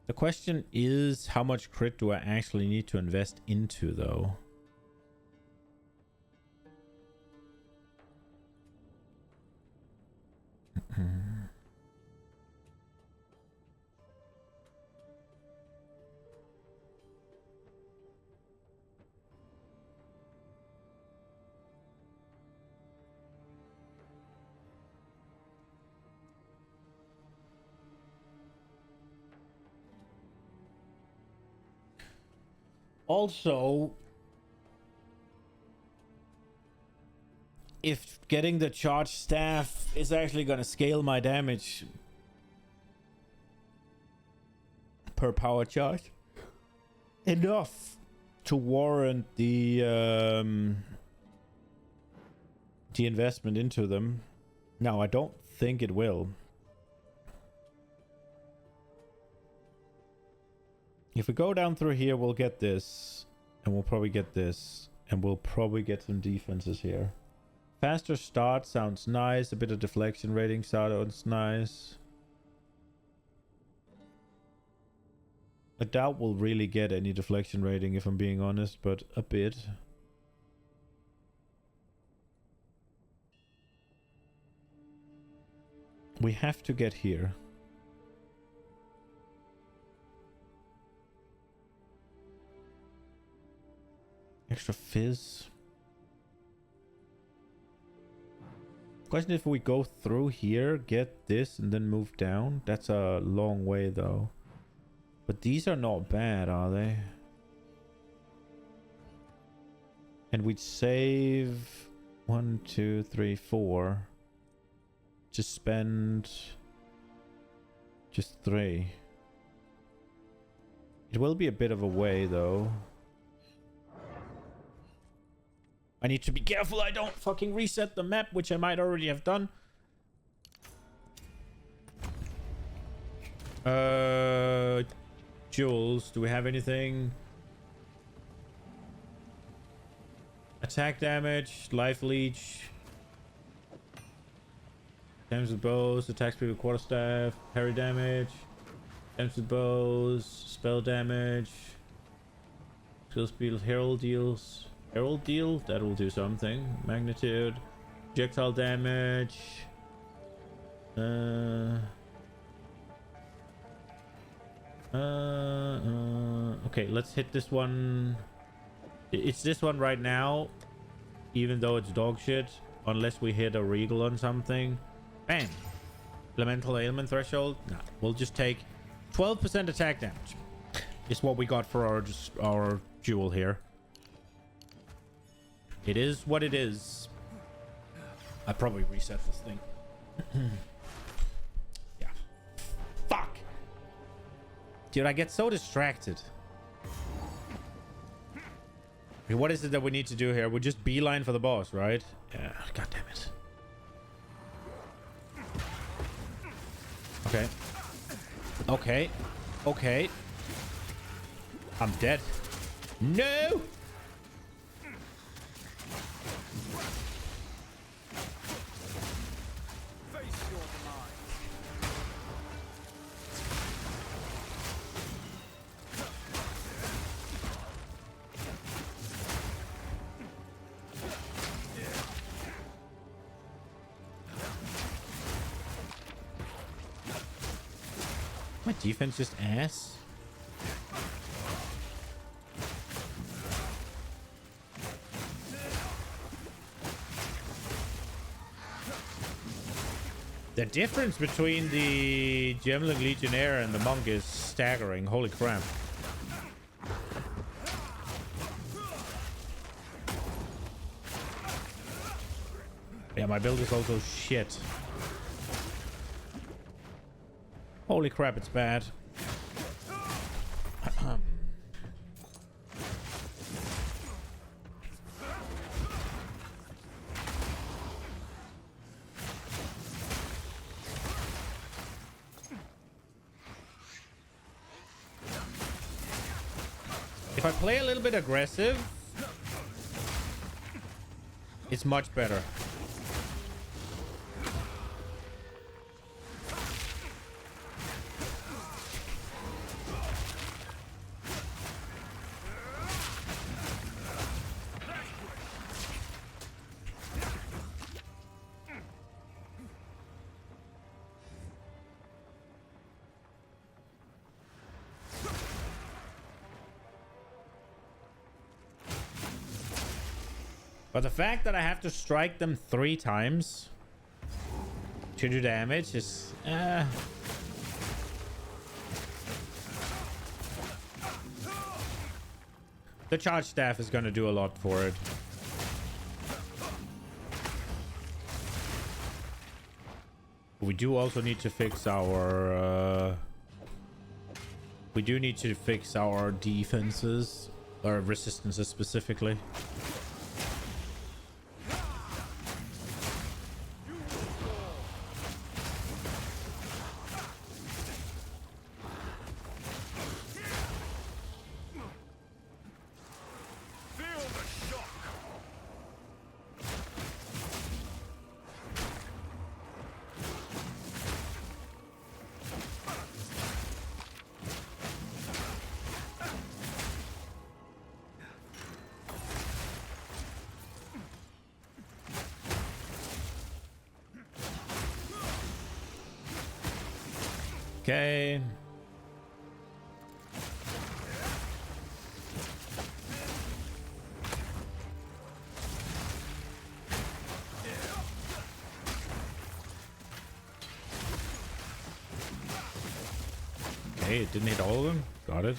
A: The question is, how much crit do I actually need to invest into, though? Also, if getting the charge staff is actually going to scale my damage per power charge enough to warrant the investment into them. No, I don't think it will. If we go down through here, we'll get this, and we'll probably get this, and we'll probably get some defenses here. Faster start sounds nice. A bit of deflection rating sounds nice. I doubt we'll really get any deflection rating if I'm being honest, but a bit. We have to get here. Extra fizz. Question if we go through here, get this, and then move down. That's a long way though. But these are not bad, are they? And we'd save 1, 2, 3, 4. Just spend just 3. It will be a bit of a way though. I need to be careful I don't fucking reset the map, which I might already have done. Jewels, do we have anything? Attack damage, life leech. Damage with bows, attack speed with quarterstaff, parry damage. Damage with bows, spell damage. Skill speed, herald deals. Herald deal? That will do something. Magnitude. Projectile damage. Okay, let's hit this one. It's this one right now. Even though it's dog shit. Unless we hit a regal on something. Bam! Elemental ailment threshold? No. We'll just take 12% attack damage. Is what we got for our jewel here. It is what it is. I probably reset this thing. Yeah. Fuck! Dude, I get so distracted. Okay, what is it that we need to do here? We just beeline for the boss, right? Yeah, god damn it. Okay. Okay. Okay. I'm dead. No! My defense just ass. The difference between the Gemling Legionnaire and the monk is staggering. Holy crap. Yeah, my build is also shit. Holy crap, it's bad. If I play a little bit aggressive, it's much better. But the fact that I have to strike them 3 times to do damage is... The charge staff is going to do a lot for it. We do also need to fix our... we do need to fix our defenses, or resistances specifically. Okay. Okay, it didn't hit all of them. Got it.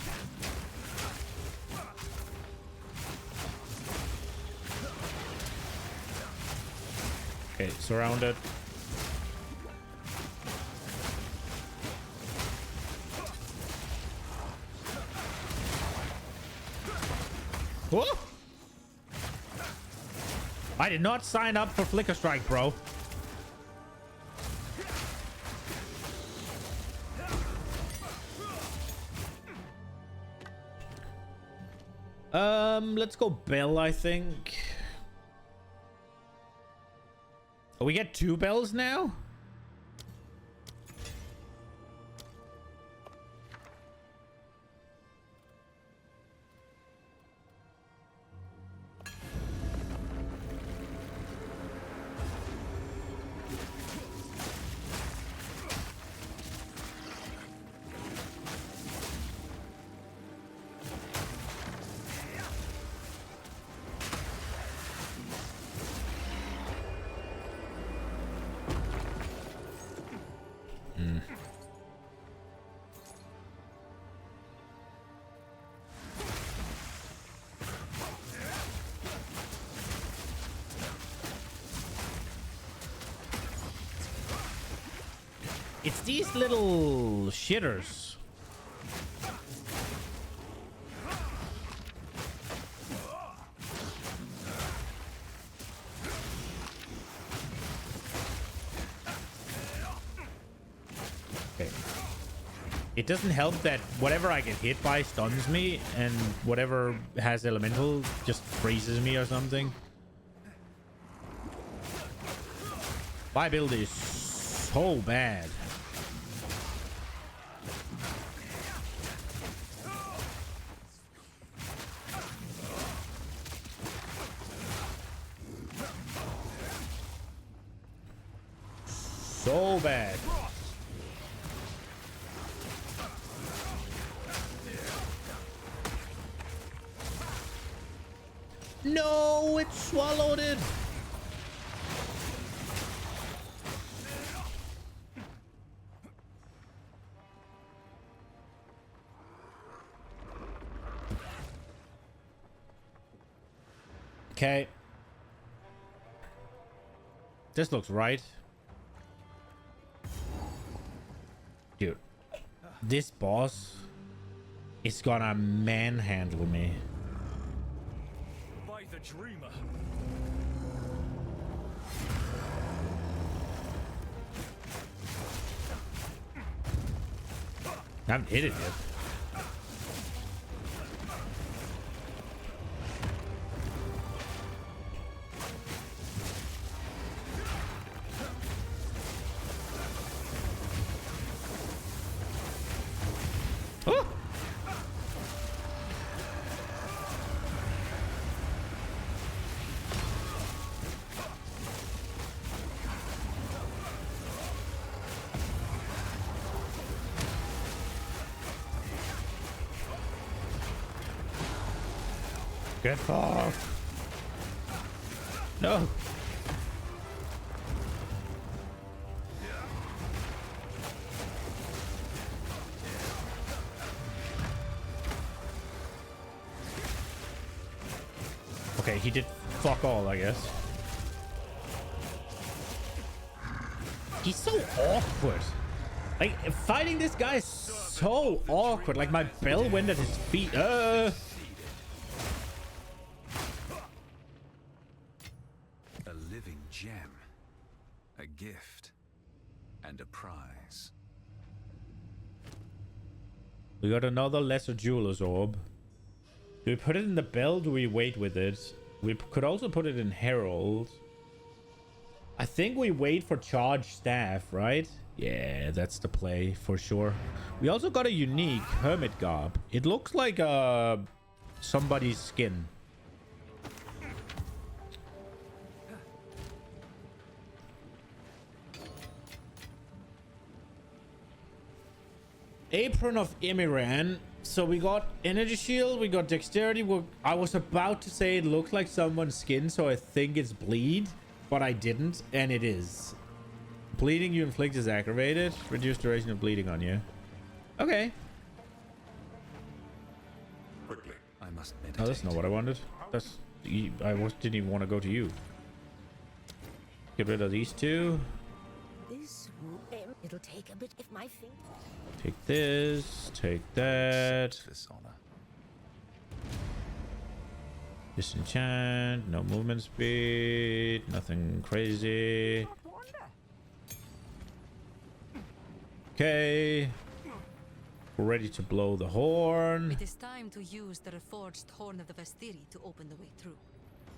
A: Okay, surrounded. Whoa! I did not sign up for Flicker Strike, bro. Let's go bell, I think. Oh, we get 2 bells now? It's these little shitters. Okay. It doesn't help that whatever I get hit by stuns me, and whatever has elemental just freezes me or something. My build is so bad. So bad. No, it swallowed it. Okay. This looks right. Dude. This boss is gonna manhandle me.
D: By the dreamer.
A: I haven't hit it yet. Oh! Get off! No! Okay, he did fuck all, I guess. He's so awkward. Like, fighting this guy is so awkward. Like, my bell went at his feet.
D: A living gem. A gift. And a prize.
A: We got another lesser jeweler's orb. Do we put it in the bell? Do we wait with it? We could also put it in Herald. I think we wait for charge staff, right? Yeah, that's the play for sure. We also got a unique hermit garb. It looks like somebody's skin. Apron of Imiran. So we got energy shield, we got dexterity. I was about to say it looked like someone's skin, so I think it's bleed, but I didn't, and it is. Bleeding you inflict is aggravated. Reduce duration of bleeding on you. Okay.
G: Quickly.
D: I must meditate.
A: Oh, that's not what I wanted. Didn't even want to go to you. Get rid of these two.
F: This will, it'll take a bit if my finger.
A: Take this. Take that.
D: This honor.
A: Disenchant. No movement speed. Nothing crazy. Okay. We're ready to blow the horn.
B: It is time to use the reforged horn of the Vestiri to open the way through.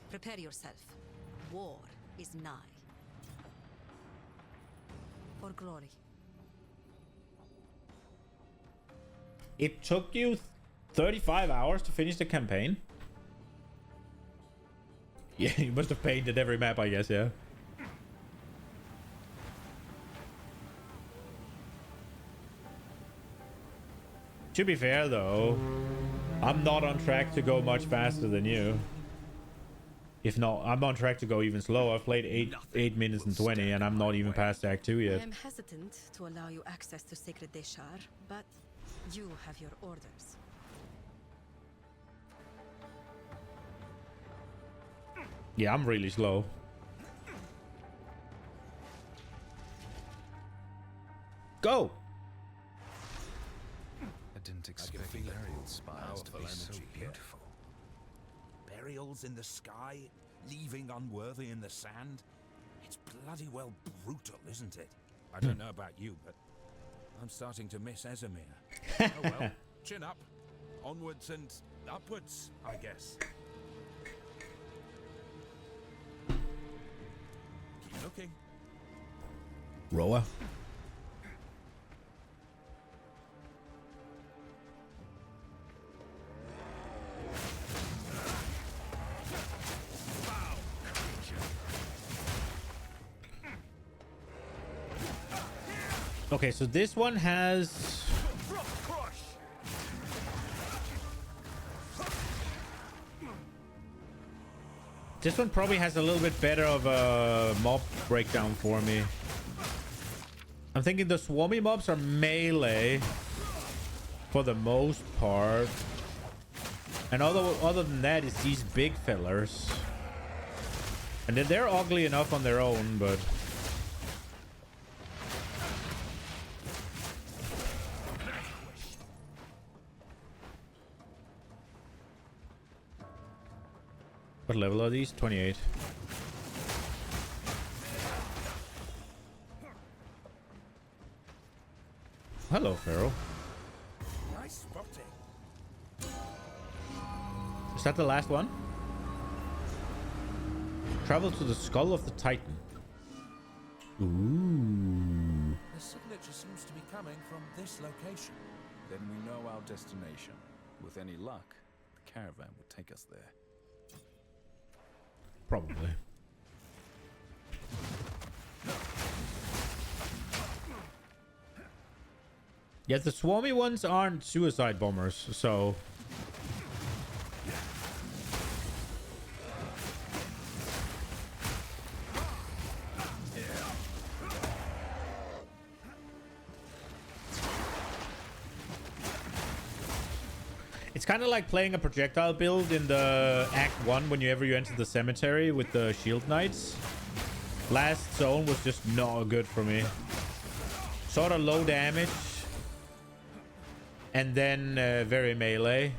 B: Prepare yourself. War is nigh. For glory.
A: It took you 35 hours to finish the campaign? Yeah, you must have painted every map, I guess, yeah. To be fair, though, I'm not on track to go much faster than you. If not, I'm on track to go even slower. I've played 8 minutes and 20, and I'm not even past Act 2
B: I
A: yet.
B: am hesitant to allow you access to Sacred Deshar, but you have your orders.
A: Yeah, I'm really slow. Go!
D: I didn't expect
H: feel it.
D: burial spires to be
H: Powerful
D: so
H: energy here.
D: beautiful.
H: Burials in the sky, leaving unworthy in the sand. It's bloody well brutal, isn't it? I don't know about you, but I'm starting to miss Ezemir. Oh well, chin up. Onwards and upwards, I guess. Keep looking.
A: Roa. Okay, so this one has... This one probably has a little bit better of a mob breakdown for me. I'm thinking the swarmy mobs are melee for the most part. And other than that, it's these big fellers. And then they're ugly enough on their own, but... What level are these? 28. Hello, Pharaoh.
H: Nice spotting.
A: Is that the last one? Travel to the skull of the Titan. Ooh.
H: The signature seems to be coming from this location.
D: Then we know our destination. With any luck, the caravan will take us there.
A: Probably. Yeah, the swarmy ones aren't suicide bombers, so... It's kind of like playing a projectile build in the Act 1 whenever you enter the cemetery with the shield knights. Last zone was just not good for me. Sort of low damage. And then very melee.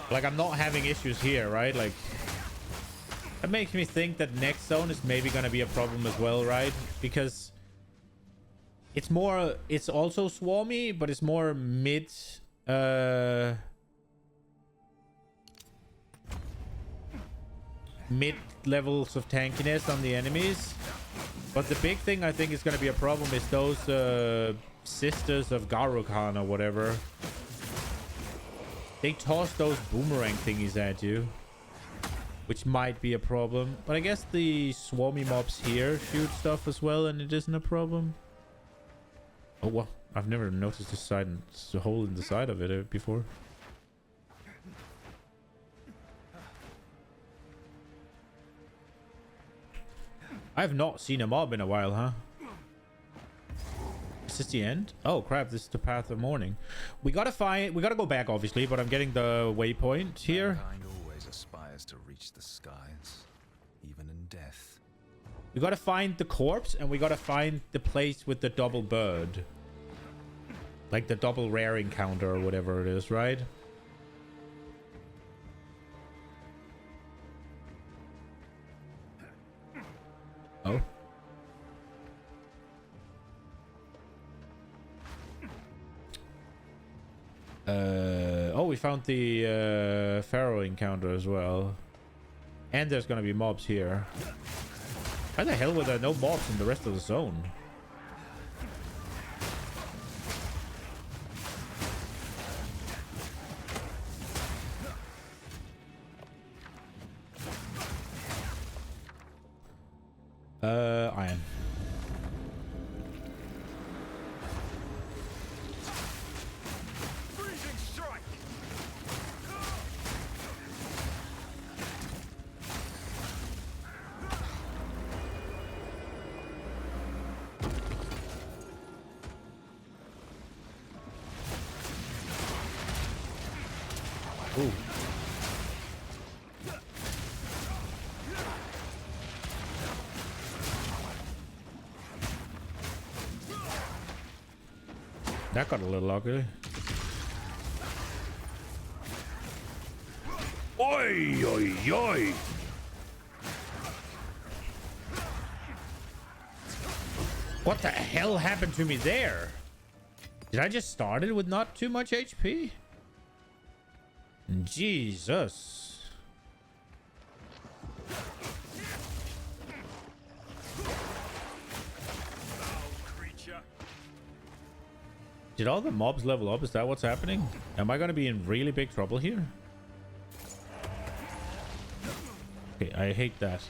A: Like, I'm not having issues here, right? Like, that makes me think that next zone is maybe going to be a problem as well, right? Because it's more, it's also swarmy, but it's more mid, mid levels of tankiness on the enemies. But the big thing I think is going to be a problem is those sisters of Garukhan or whatever. They toss those boomerang thingies at you, which might be a problem. But I guess the swarmy mobs here shoot stuff as well, and it isn't a problem. Oh, well, I've never noticed this side, the hole in the side of it before. I've not seen a mob in a while, huh? Is this the end? Oh crap, this is the path of morning. We gotta go back obviously, but I'm getting the waypoint here.
D: Mankind always aspires to reach the skies, even in death.
A: We gotta find the corpse, and we gotta find the place with the double bird. Like the double rare encounter or whatever it is, right? Oh. Oh, we found the Pharaoh encounter as well. And there's gonna be mobs here. How the hell were there no mobs in the rest of the zone? Iron. Ooh. That got a little ugly. Oi, oi, oi! What the hell happened to me there? Did I just start it with not too much HP? Jesus. Did all the mobs level up? Is that what's happening? Am I going to be in really big trouble here? Okay, I hate that.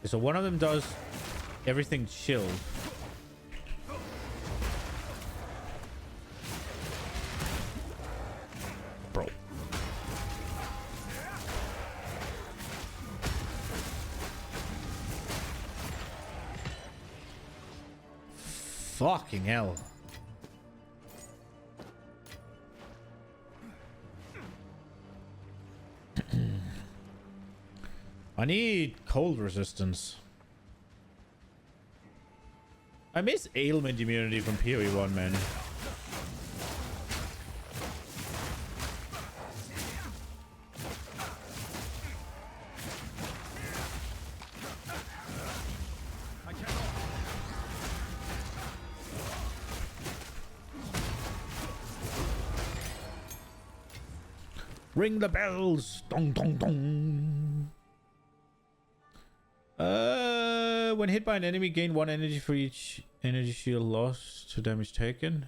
A: So one of them does everything chilled. Bro. Fucking hell. I need cold resistance. I miss ailment immunity from PoE1, man. Ring the bells! Dong dong dong! When hit by an enemy, gain 1 energy for each energy shield lost to damage taken.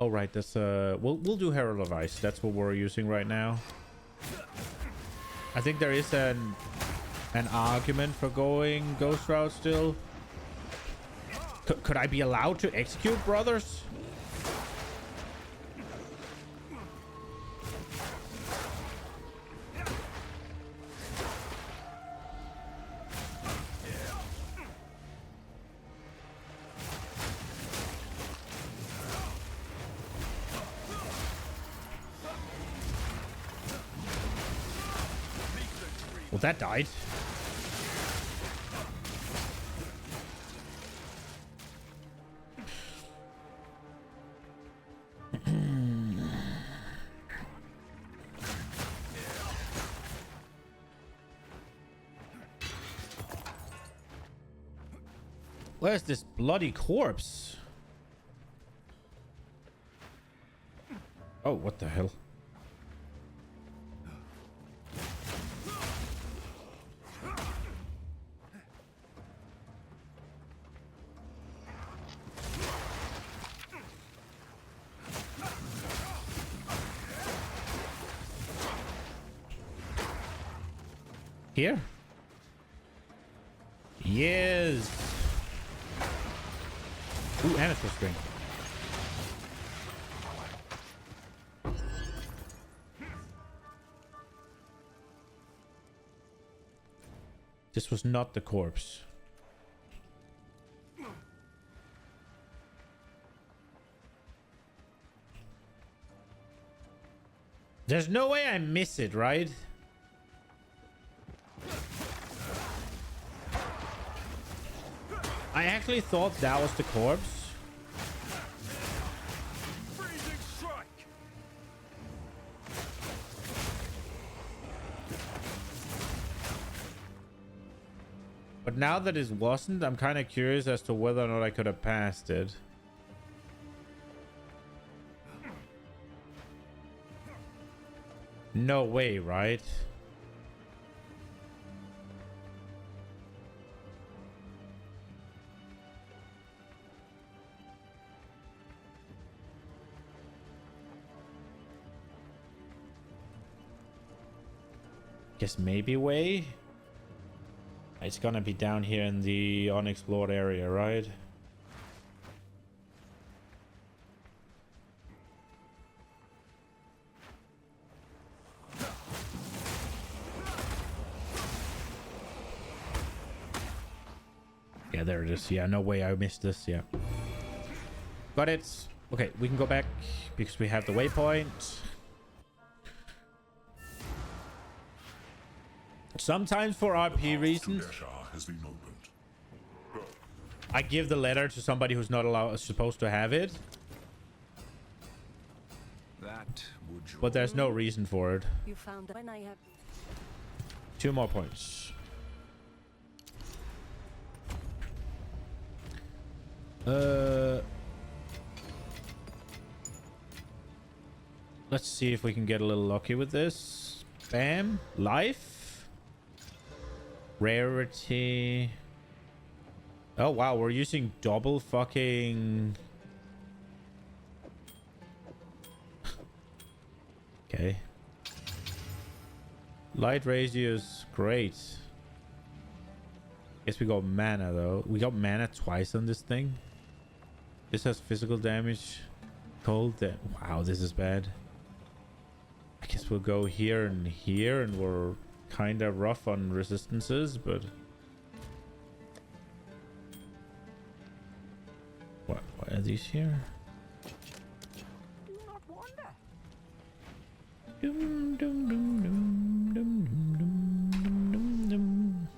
A: Oh right, that's we'll do Herald of Ice. That's what we're using right now. I think there is an argument for going Ghost Route still. Could I be allowed to execute brothers? Well, that died. Where's this bloody corpse? Oh, what the hell? Here? Yes. Ooh, amethyst string. This was not the corpse. There's no way I miss it, right? I actually thought that was the corpse.
H: Freezing strike.
A: But now that it wasn't, I'm kind of curious as to whether or not I could have passed it. No way, right? Guess maybe way. It's gonna be down here in the unexplored area, right? Yeah, there it is. Yeah, no way I missed this. Yeah. Got it. Okay, we can go back because we have the waypoint. Sometimes for RP reasons,
G: has been opened.
A: I give the letter to somebody who's not supposed to have it.
D: That would you
A: But there's no reason for it.
F: You found that when I have
A: 2 more points. Let's see if we can get a little lucky with this. Bam. Life. Rarity. Oh, wow. We're using double fucking... Okay. Light radius, great. Guess we got mana though. We got mana twice on this thing. This has physical damage. Cold. Wow, this is bad. I guess we'll go here, and we're kind of rough on resistances, but what are these here?
H: Do not wander.
A: Dum, dum, dum, dum, dum, dum, dum, dum, dum.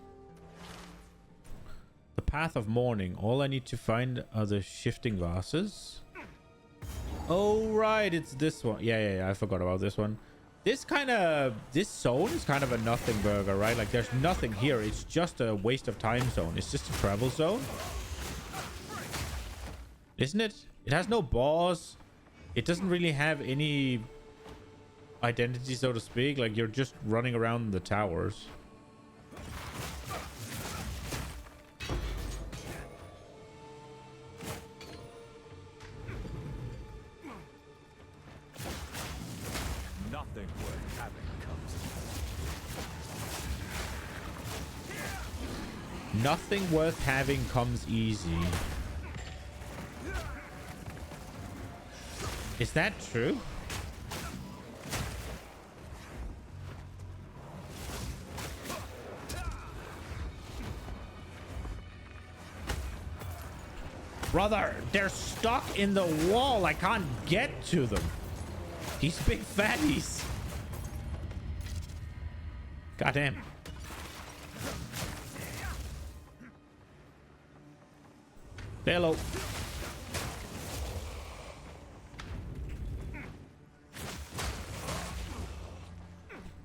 A: The Path of Mourning. All I need to find are the shifting vases. Oh right, it's this one. Yeah, I forgot about this one. This zone is kind of a nothing burger, right? Like there's nothing here. It's just a waste of time zone. It's just a travel zone, isn't it? It has no boss. It doesn't really have any identity, so to speak. Like you're just running around the towers.
D: Nothing worth having comes.
A: Nothing worth having comes easy. Is that true? Brother, they're stuck in the wall. I can't get to them. These big fatties. Goddamn. Hello.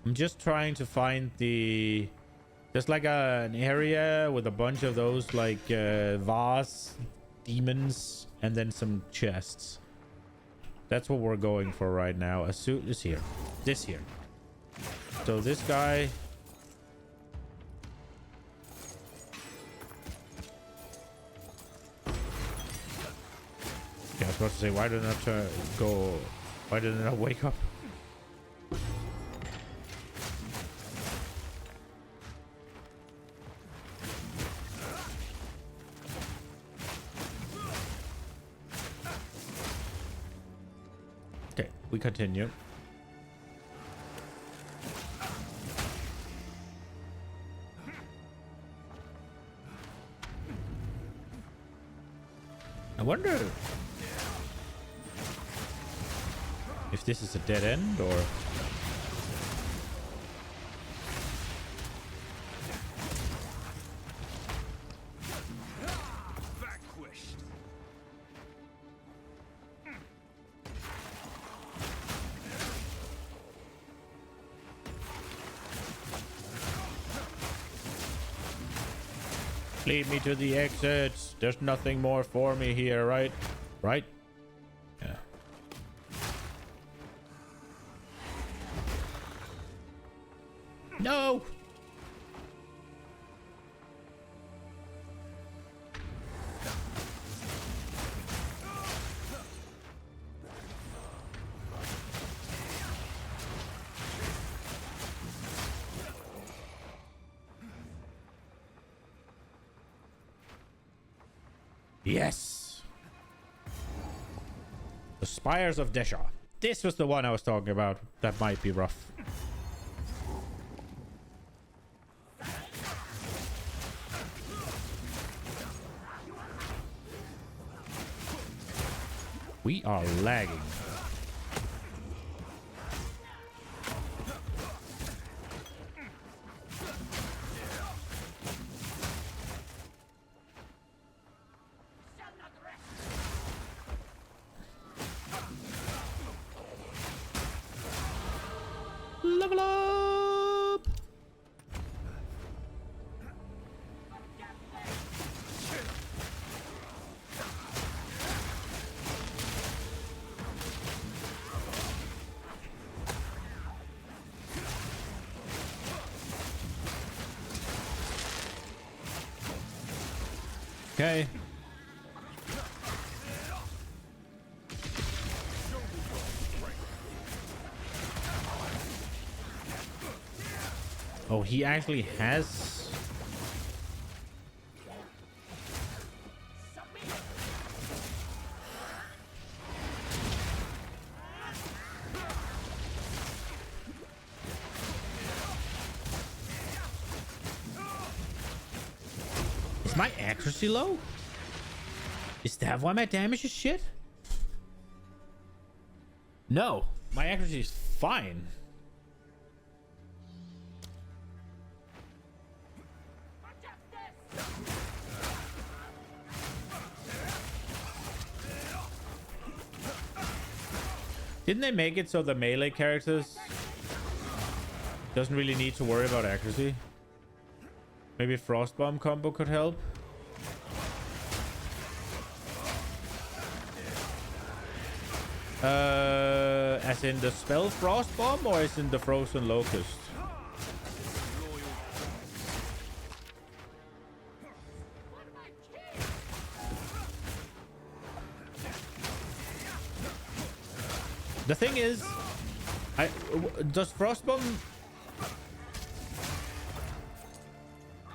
A: I'm just trying to find the... There's like an area with a bunch of those like vase demons and then some chests. That's what we're going for right now. A suit is here. This here. So this guy... Yeah, I was about to say, why didn't I go... Why didn't I wake up? Okay, we continue. I wonder if this is a dead end or...
H: Vanquished.
A: Lead me to the exits. There's nothing more for me here, right? Right? Yeah. No! Yes! The Spires of Desha. This was the one I was talking about. That might be rough. We are lagging. Level up! Okay. Oh, he actually has... Is my accuracy low? Is that why my damage is shit? No, my accuracy is fine. Didn't they make it so the melee characters doesn't really need to worry about accuracy? Maybe Frostbomb combo could help. As in the spell Frostbomb, or as in the Frozen Locust? The thing is, does Frostbomb...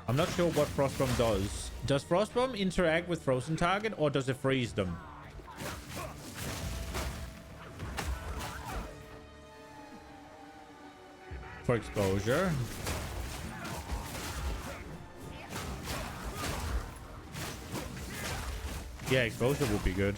A: I'm not sure what Frostbomb does. Does Frostbomb interact with frozen target, or does it freeze them? For exposure. Yeah, exposure would be good.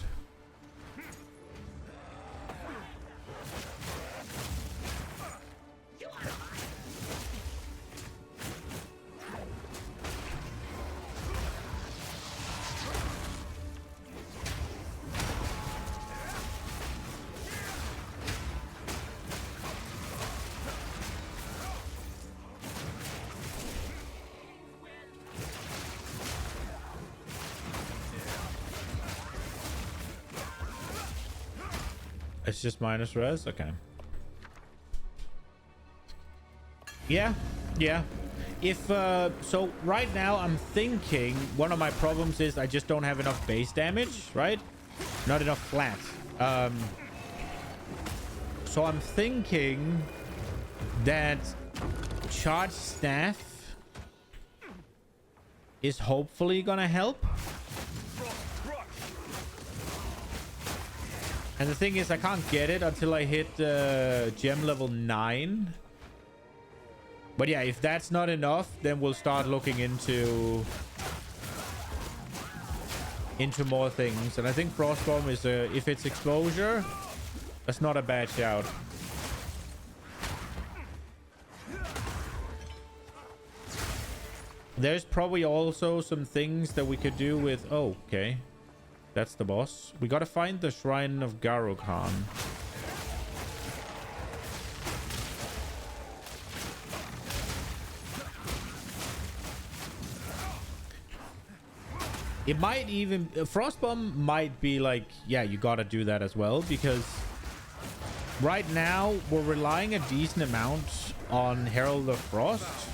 A: It's just minus res? Okay. Yeah. If, so right now I'm thinking one of my problems is I just don't have enough base damage, right? Not enough flat. So I'm thinking that Charge Staff is hopefully gonna help. And the thing is, I can't get it until I hit gem level 9. But yeah, if that's not enough, then we'll start looking into more things. And I think Frostbomb is if it's exposure, that's not a bad shout. There's probably also some things that we could do with... Oh, okay. That's the boss. We gotta find the Shrine of Garokhan. It might even... Frostbomb might be like, yeah, you gotta do that as well, because right now we're relying a decent amount on Herald of Frost.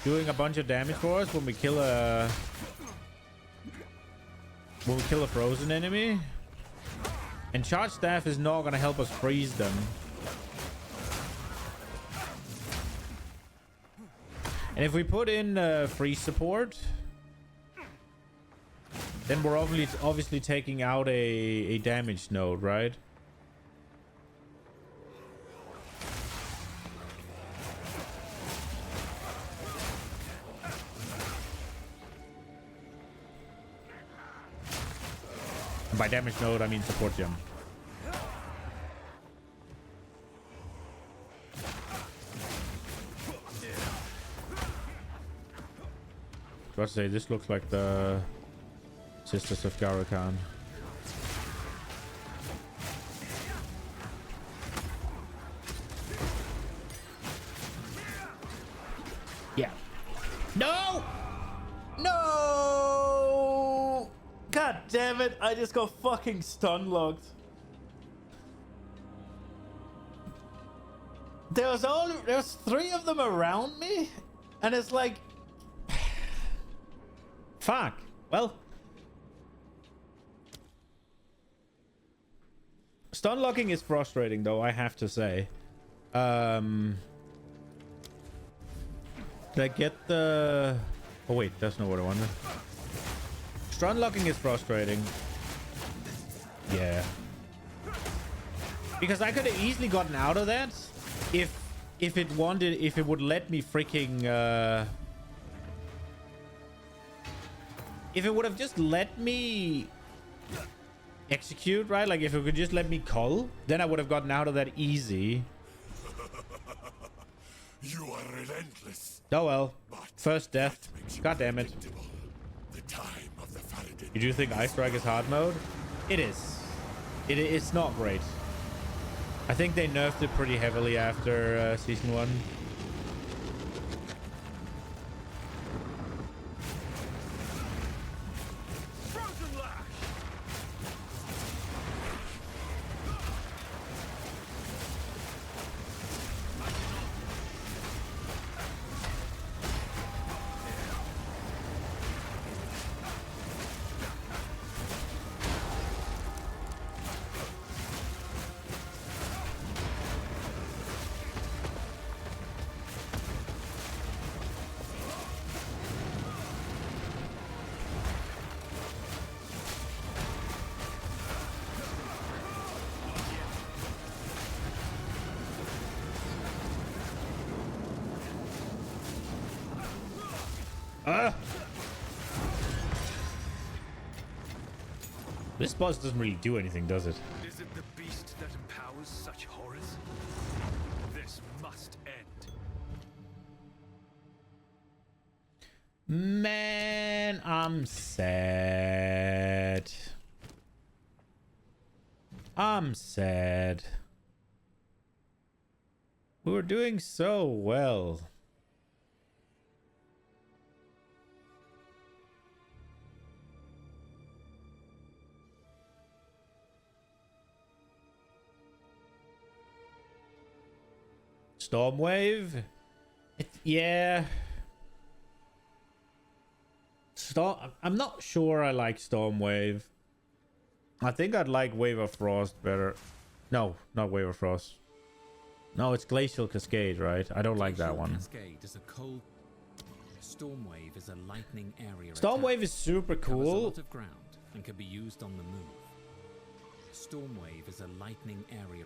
A: Doing a bunch of damage for us when we kill a frozen enemy. And Charge Staff is not gonna help us freeze them. And if we put in freeze support, then we're obviously taking out a damage node, right? By damage node, I mean support gem. I was about to say, this looks like the Sisters of Garokhan. Yeah. No! No! God damn it, I just got fucking stun locked. There's 3 of them around me, and it's like... Fuck. Well... Stun locking is frustrating, though, I have to say. Did I get the... Oh, wait, that's not what I wanted. Stun locking is frustrating. Yeah. Because I could have easily gotten out of that if it would let me freaking... if it would have just let me execute, right? Like, if it could just let me cull, then I would have gotten out of that easy.
I: You are relentless.
A: Oh well. First death. God damn it.
I: The time of the Faraday.
A: You do think Ice Strike is hard mode? It is. It's not great. I think they nerfed it pretty heavily after Season 1.
I: Frozen Lash.
A: This boss doesn't really do anything, does it?
D: Is it the beast that empowers such horrors? This must end.
A: Man, I'm sad. I'm sad. We were doing so well. Stormwave? Yeah. I'm not sure I like Stormwave. I think I'd like Wave of Frost better. No, not Wave of Frost. No, it's Glacial Cascade, right? I don't like that one.
C: Cascade is a cold. Stormwave is a lightning area.
A: Stormwave is super
C: Covers a
A: cool.
C: lot of ground and can be used on the move. Stormwave is a lightning area.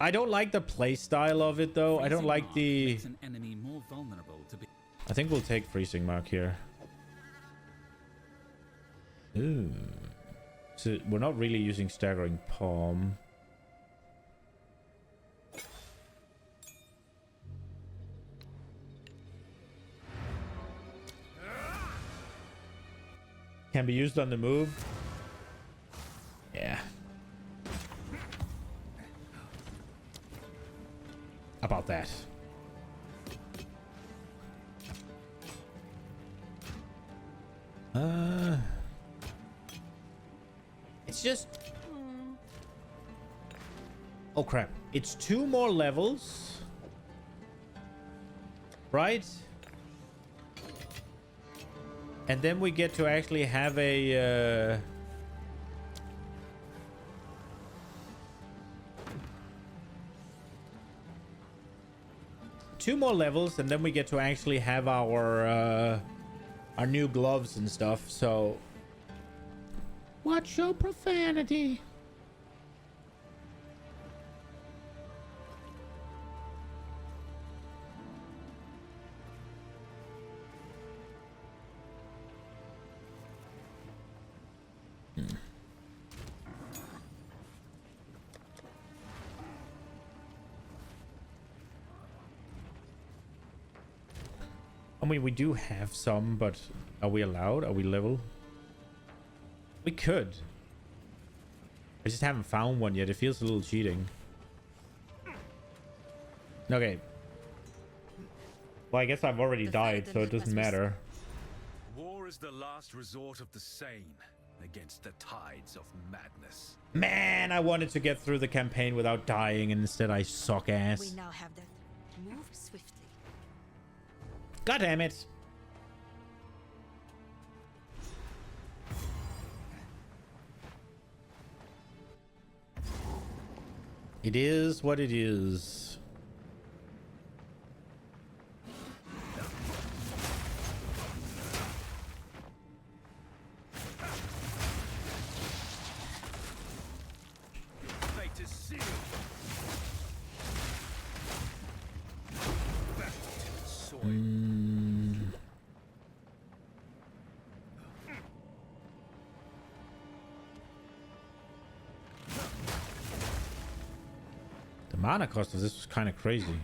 A: I don't like the playstyle of it, though. I don't
C: Freezing
A: like
C: Mark
A: the...
C: makes an enemy more vulnerable to be.
A: I think we'll take Freezing Mark here. Ooh. So we're not really using Staggering Palm. Can be used on the move. Yeah. About that. It's just... Oh crap. It's 2 more levels. Right? And then we get to actually have a... 2 more levels, and then we get to actually have our new gloves and stuff. So watch your profanity. I mean, we do have some, but are we allowed? Are we level? We could. I just haven't found one yet. It feels a little cheating. Okay. Well, I guess I've already died, so it doesn't matter.
D: War is the last resort of the sane against the tides of madness.
A: Man, I wanted to get through the campaign without dying, and instead I suck ass.
B: We now have that. Move swiftly.
A: God damn it. It is what it is.
I: Fate is sealed. Back to the soil.
A: The mana cost of this was kind of crazy.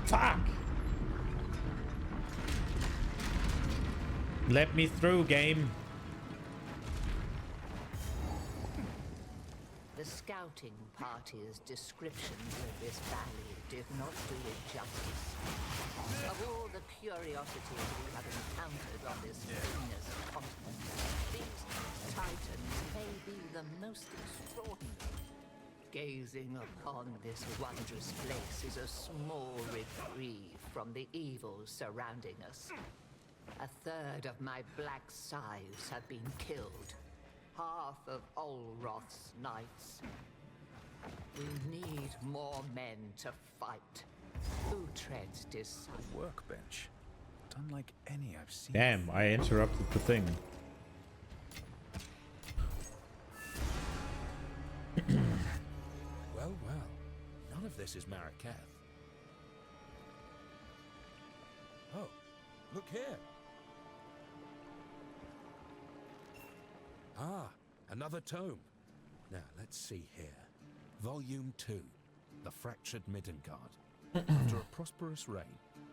A: Fuck! Let me through, game.
F: The scouting party's descriptions of this valley did not do it justice. Of all the curiosities we have encountered on this famous continent, these titans may be the most extraordinary. Gazing upon this wondrous place is a small reprieve from the evils surrounding us. A third of my black scythes have been killed. Half of Olroth's knights. We need more men to fight. Uhtred's disciple.
D: Workbench. Not unlike any I've seen.
A: Damn, I interrupted the thing.
H: Well, well. None of this is Marraketh. Oh, look here. Ah, another tome. Now, let's see here. Volume 2. The Fractured Midgard. After a prosperous reign,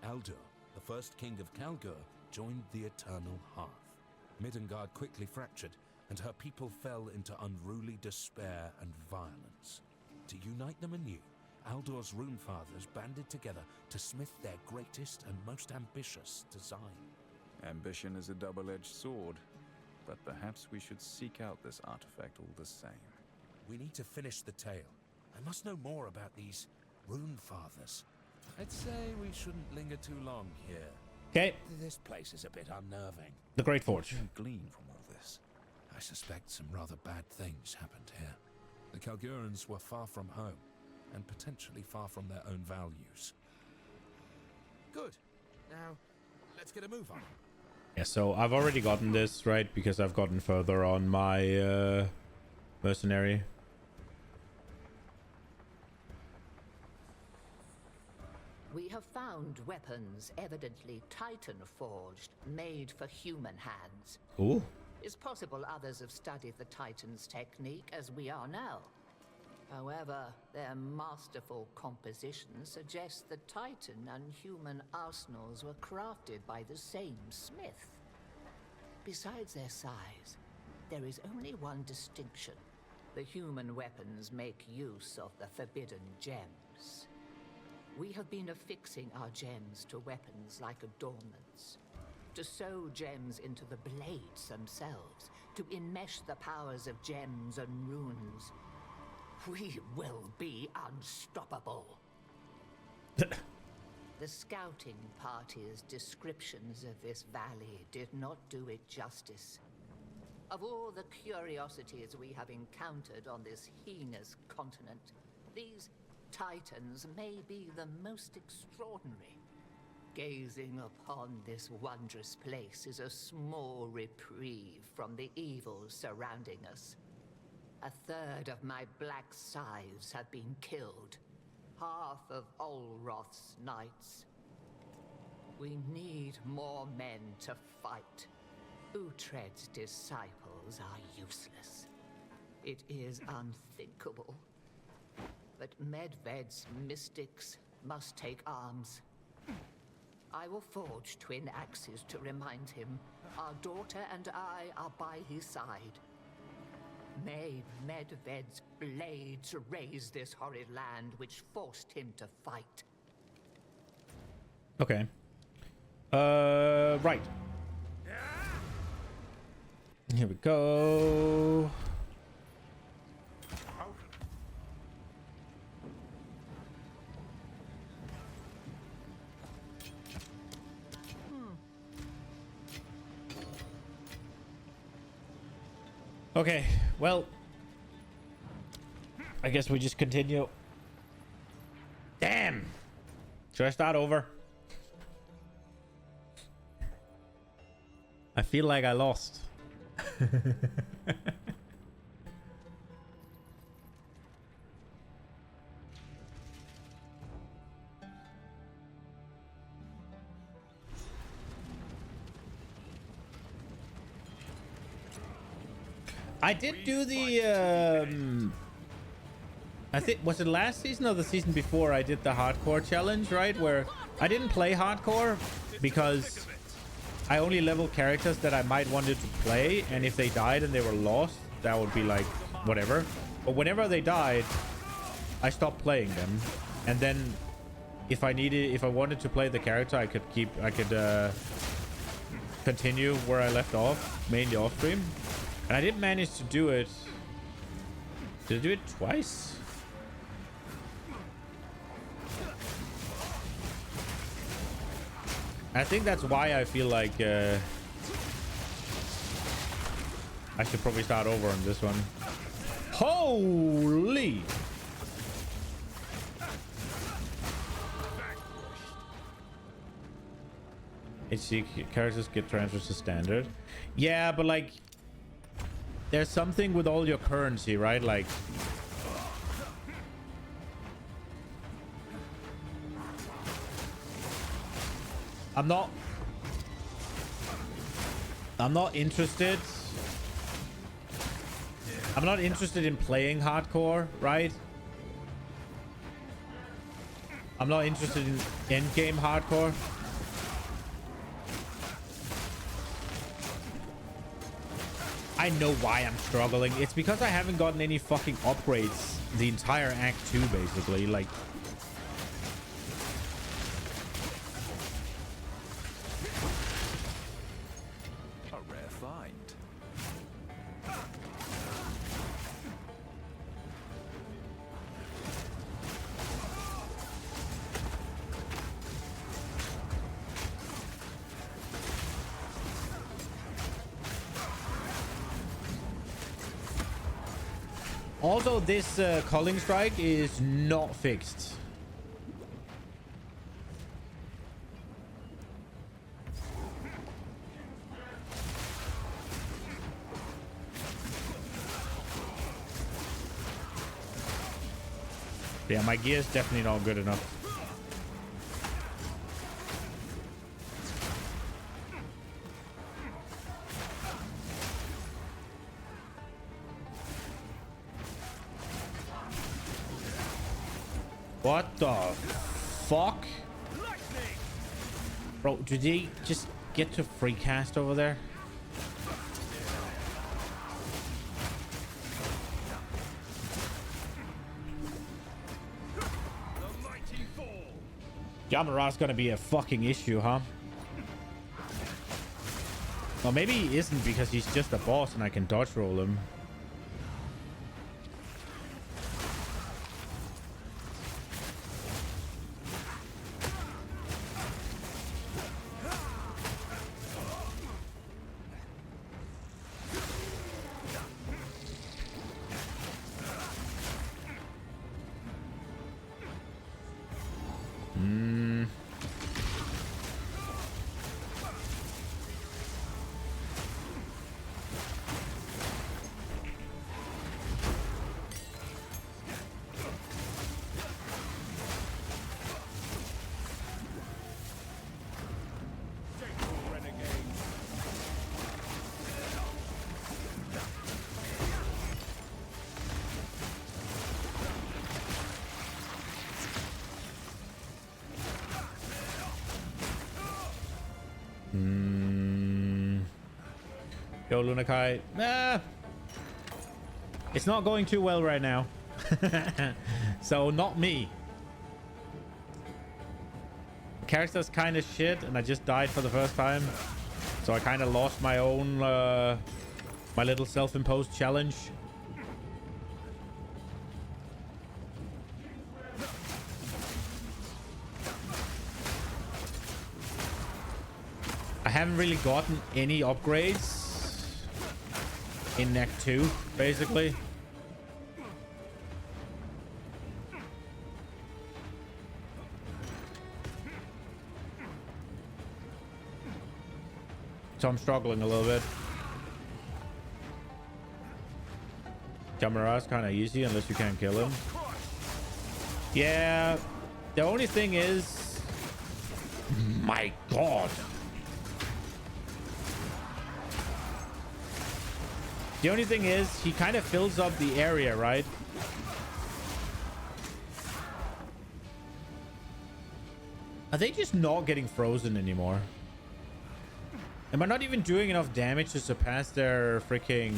H: Aldur, the first king of Kalgur, joined the Eternal Hearth. Midgard quickly fractured, and her people fell into unruly despair and violence. To unite them anew, Aldor's runefathers banded together to smith their greatest and most ambitious design.
D: Ambition is a double-edged sword, but perhaps we should seek out this artifact all the same.
H: We need to finish the tale. I must know more about these runefathers. I'd say we shouldn't linger too long here.
A: Okay,
H: This place is a bit unnerving.
A: the Great Forge.
D: What can we glean from all this?
H: I suspect some rather bad things happened here. The Kalgurans were far from home, and potentially far from their own values. Good. Now, let's get a move on.
A: Yeah, so I've already gotten this, right? Because I've gotten further on my mercenary.
F: We have found weapons evidently Titan-forged, made for human hands.
A: Ooh.
F: It's possible others have studied the Titan's technique as we are now. However, their masterful composition suggests the Titan and human arsenals were crafted by the same smith. Besides their size, there is only one distinction. The human weapons make use of the forbidden gems. We have been affixing our gems to weapons like adornments. To sew gems into the blades themselves, to enmesh the powers of gems and runes. We will be unstoppable. The scouting party's descriptions of this valley did not do it justice. Of all the curiosities we have encountered on this heinous continent, these Titans may be the most extraordinary. Gazing upon this wondrous place is a small reprieve from the evils surrounding us. A third of my black scythes have been killed. Half of Olroth's knights. We need more men to fight. Uhtred's disciples are useless. It is unthinkable. But Medved's mystics must take arms. I will forge twin axes to remind him our daughter and I are by his side. May Medved's blades raise this horrid land which forced him to fight.
A: Okay. Right. Here we go. Okay, well, I guess we just continue. Damn. Should I start over? I feel like I lost. I did do the I think, was it last season or the season before, I did the hardcore challenge, right? Where I didn't play hardcore because I only leveled characters that I might wanted to play, and if they died and they were lost, that would be like whatever. But whenever they died, I stopped playing them, and then if I wanted to play the character, I could continue where I left off, mainly off stream. And I did manage to do it. Did I do it twice? I think that's why I feel like I should probably start over on this one. Holy! HC characters get transferred to standard. Yeah, but like, there's something with all your currency, right? Like, I'm not interested. I'm not interested in playing hardcore, right? I'm not interested in endgame hardcore. I know why I'm struggling. It's because I haven't gotten any fucking upgrades the entire Act 2, basically. Like,
D: A rare find.
A: also, this culling strike is not fixed. Yeah, my gear is definitely not good enough. What the fuck? Bro, did they just get to free cast over there? Yamara's gonna be a fucking issue, huh? Well, maybe he isn't because he's just a boss and I can dodge roll him. Yo, Lunakai. It's not going too well right now. So, not me. Character's kind of shit, and I just died for the first time. So I kind of lost my own, my little self-imposed challenge. I haven't really gotten any upgrades. in neck 2, basically. So I'm struggling a little bit. Jamara's kind of easy unless you can't kill him. Yeah, the only thing is, my god. The only thing is, he kind of fills up the area, right? Are they just not getting frozen anymore? Am I not even doing enough damage to surpass their freaking...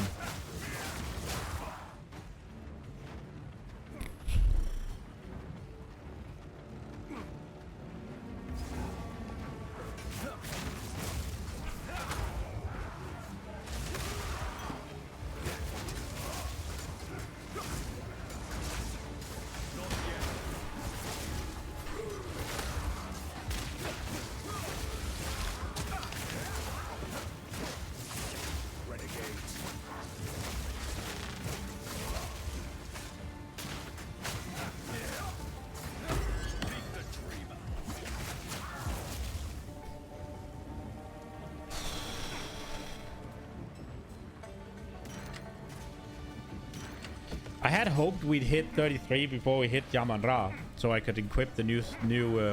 A: I had hoped we'd hit 33 before we hit Yaman-Ra, so I could equip the new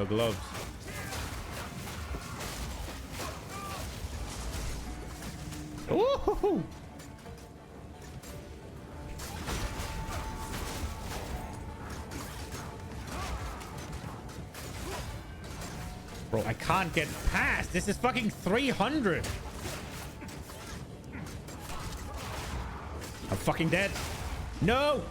A: gloves. Ooh! Bro, I can't get past. This is fucking 300. I'm fucking dead. No!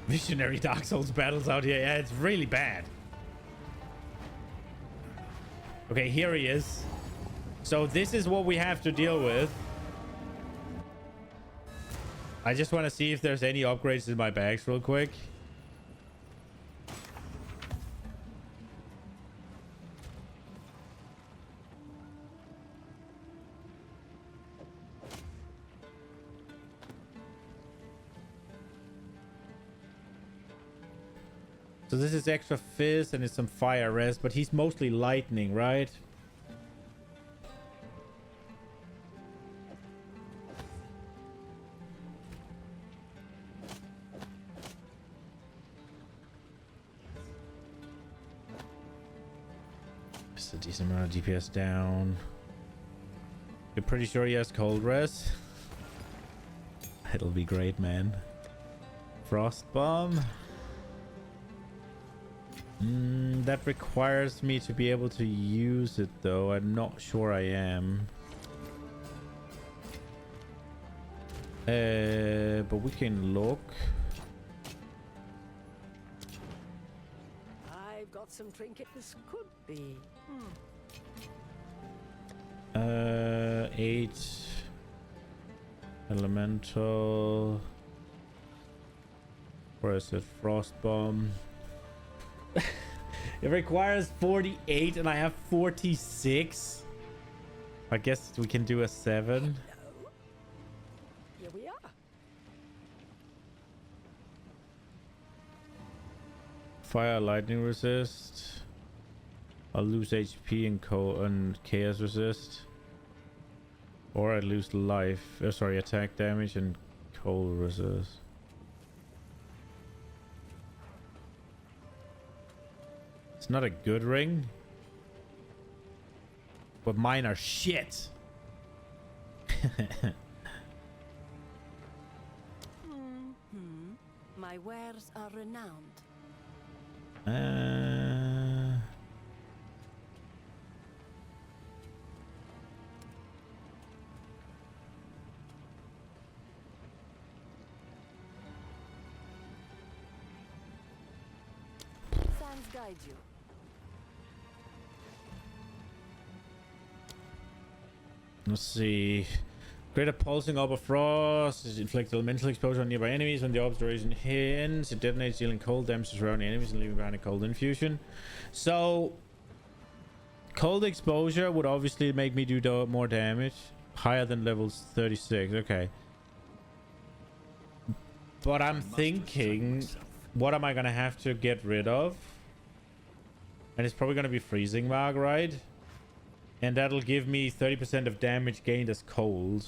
A: Visionary Dark Souls battles out here. Yeah, it's really bad. Okay, here he is. So this is what we have to deal with. I just want to see if there's any upgrades in my bags real quick. So this is extra fizz and it's some fire res, but he's mostly lightning, right? Just a decent amount of DPS down. You're pretty sure he has cold res? It'll be great, man. Frost bomb. That requires me to be able to use it, though. I'm not sure I am. But we can look.
J: I've got some trinket. This could be.
A: 8 elemental. Where is it? Frost bomb. It requires 48 and I have 46. I guess we can do a 7.
J: Here we are.
A: Fire, lightning resist. I'll lose HP and chaos resist. Or I lose life. Sorry, attack damage and cold resist. It's not a good ring. But mine are shit.
J: My wares are renowned. Sands guide you.
A: Let's see. Greater pulsing orb of frost is inflict elemental exposure on nearby enemies. When the orb's duration ends, it detonates, dealing cold damage to surrounding enemies and leaving behind a cold infusion. So, cold exposure would obviously make me do more damage. Higher than levels 36. Okay. But I'm thinking, what am I going to have to get rid of? And it's probably going to be freezing mark, right? And that'll give me 30% of damage gained as cold.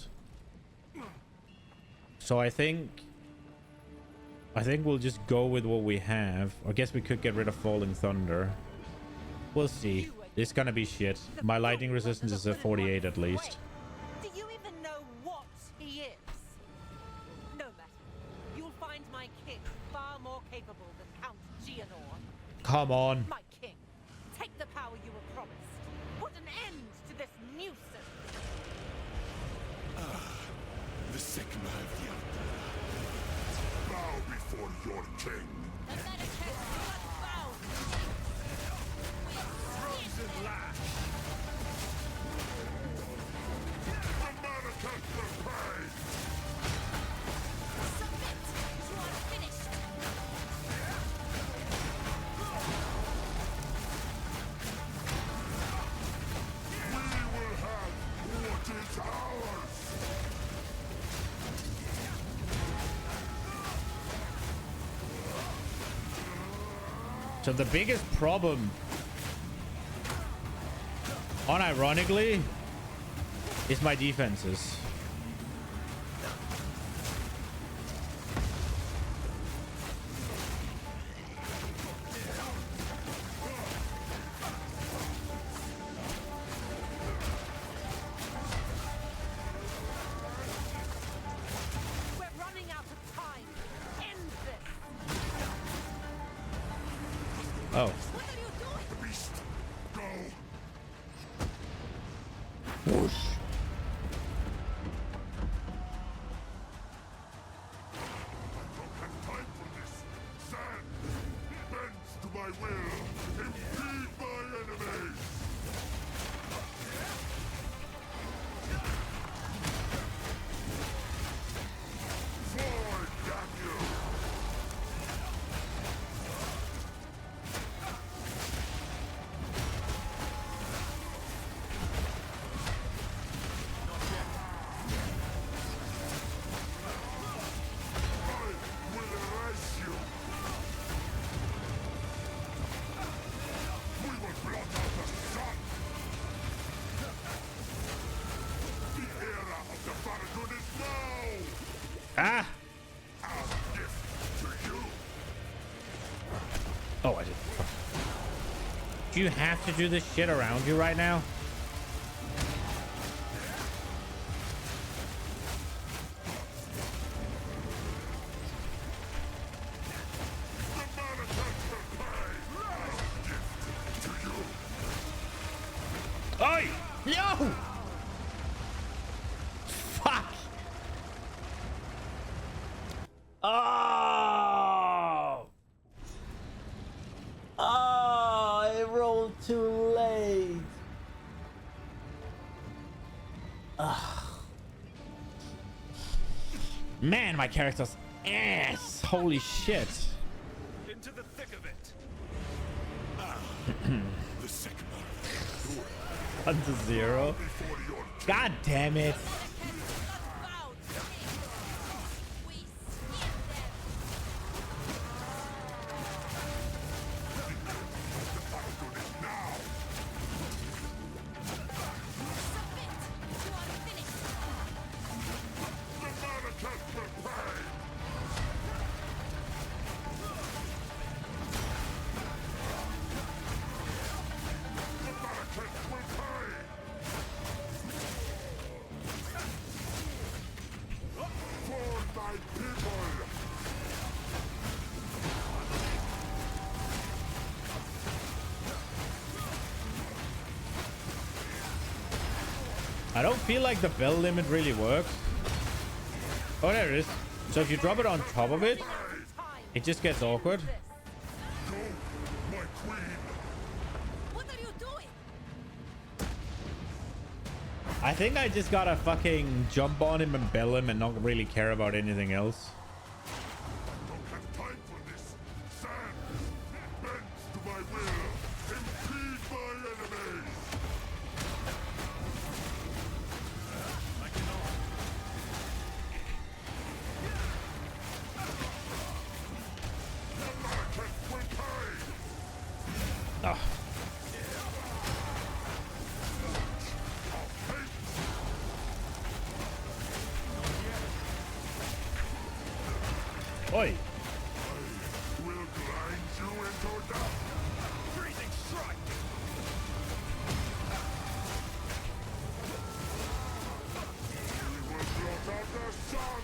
A: So I think we'll just go with what we have. I guess we could get rid of Falling Thunder. We'll see. It's gonna be shit. My lightning resistance is a 48 at least.
K: Do you even know what he is? No matter. You'll find my king far more capable than Count Geonor.
A: Come on.
K: My king, take the power you were promised. Put an end to this nuisance.
G: The Sigma of the Earth. Bow before your king.
I: Frozen lash.
G: The Manacant will pay.
B: Submit! You are finished!
G: We will have what is ours.
A: So the biggest problem, unironically, is my defenses.
K: We're running out of time. End this.
A: Oh.
B: What are you doing?
G: Beast, go.
A: Whoosh.
G: I don't have time for this. Sand bends to my will. Impede my enemies. Void, damn you. I will erase you. We will blot out the sun. The era of the Farragut is now.
A: Ah!
G: Our gift to you.
A: Oh, I did. Do you have to do this shit around you right now?
G: The Manacant will pay. Our gift to you.
A: Oi! No! Fuck! Oh! Oh, I rolled too late. Ugh. Man, my character's ass. Holy shit.
I: Into the thick of it.
G: The Sigma.
A: 1-0.
G: Before your
A: God damn it.
G: Farragut is now. The Manacant will pay. The Manacant will pay. For my people.
A: I don't feel like the bell limit really works. Oh, there it is. So if you drop it on top of it, it just gets awkward.
G: Go, my queen.
B: What are you doing?
A: I think I just gotta fucking jump on him and bell him and not really care about anything else.
G: Don't have time for this. Stand. Bend to my will. Impede my enemies.
I: I cannot.
G: The merchant will pay.
A: Ah. Oi.
G: Will grind you into dust.
I: Freezing strike.
G: We will blot out the sun.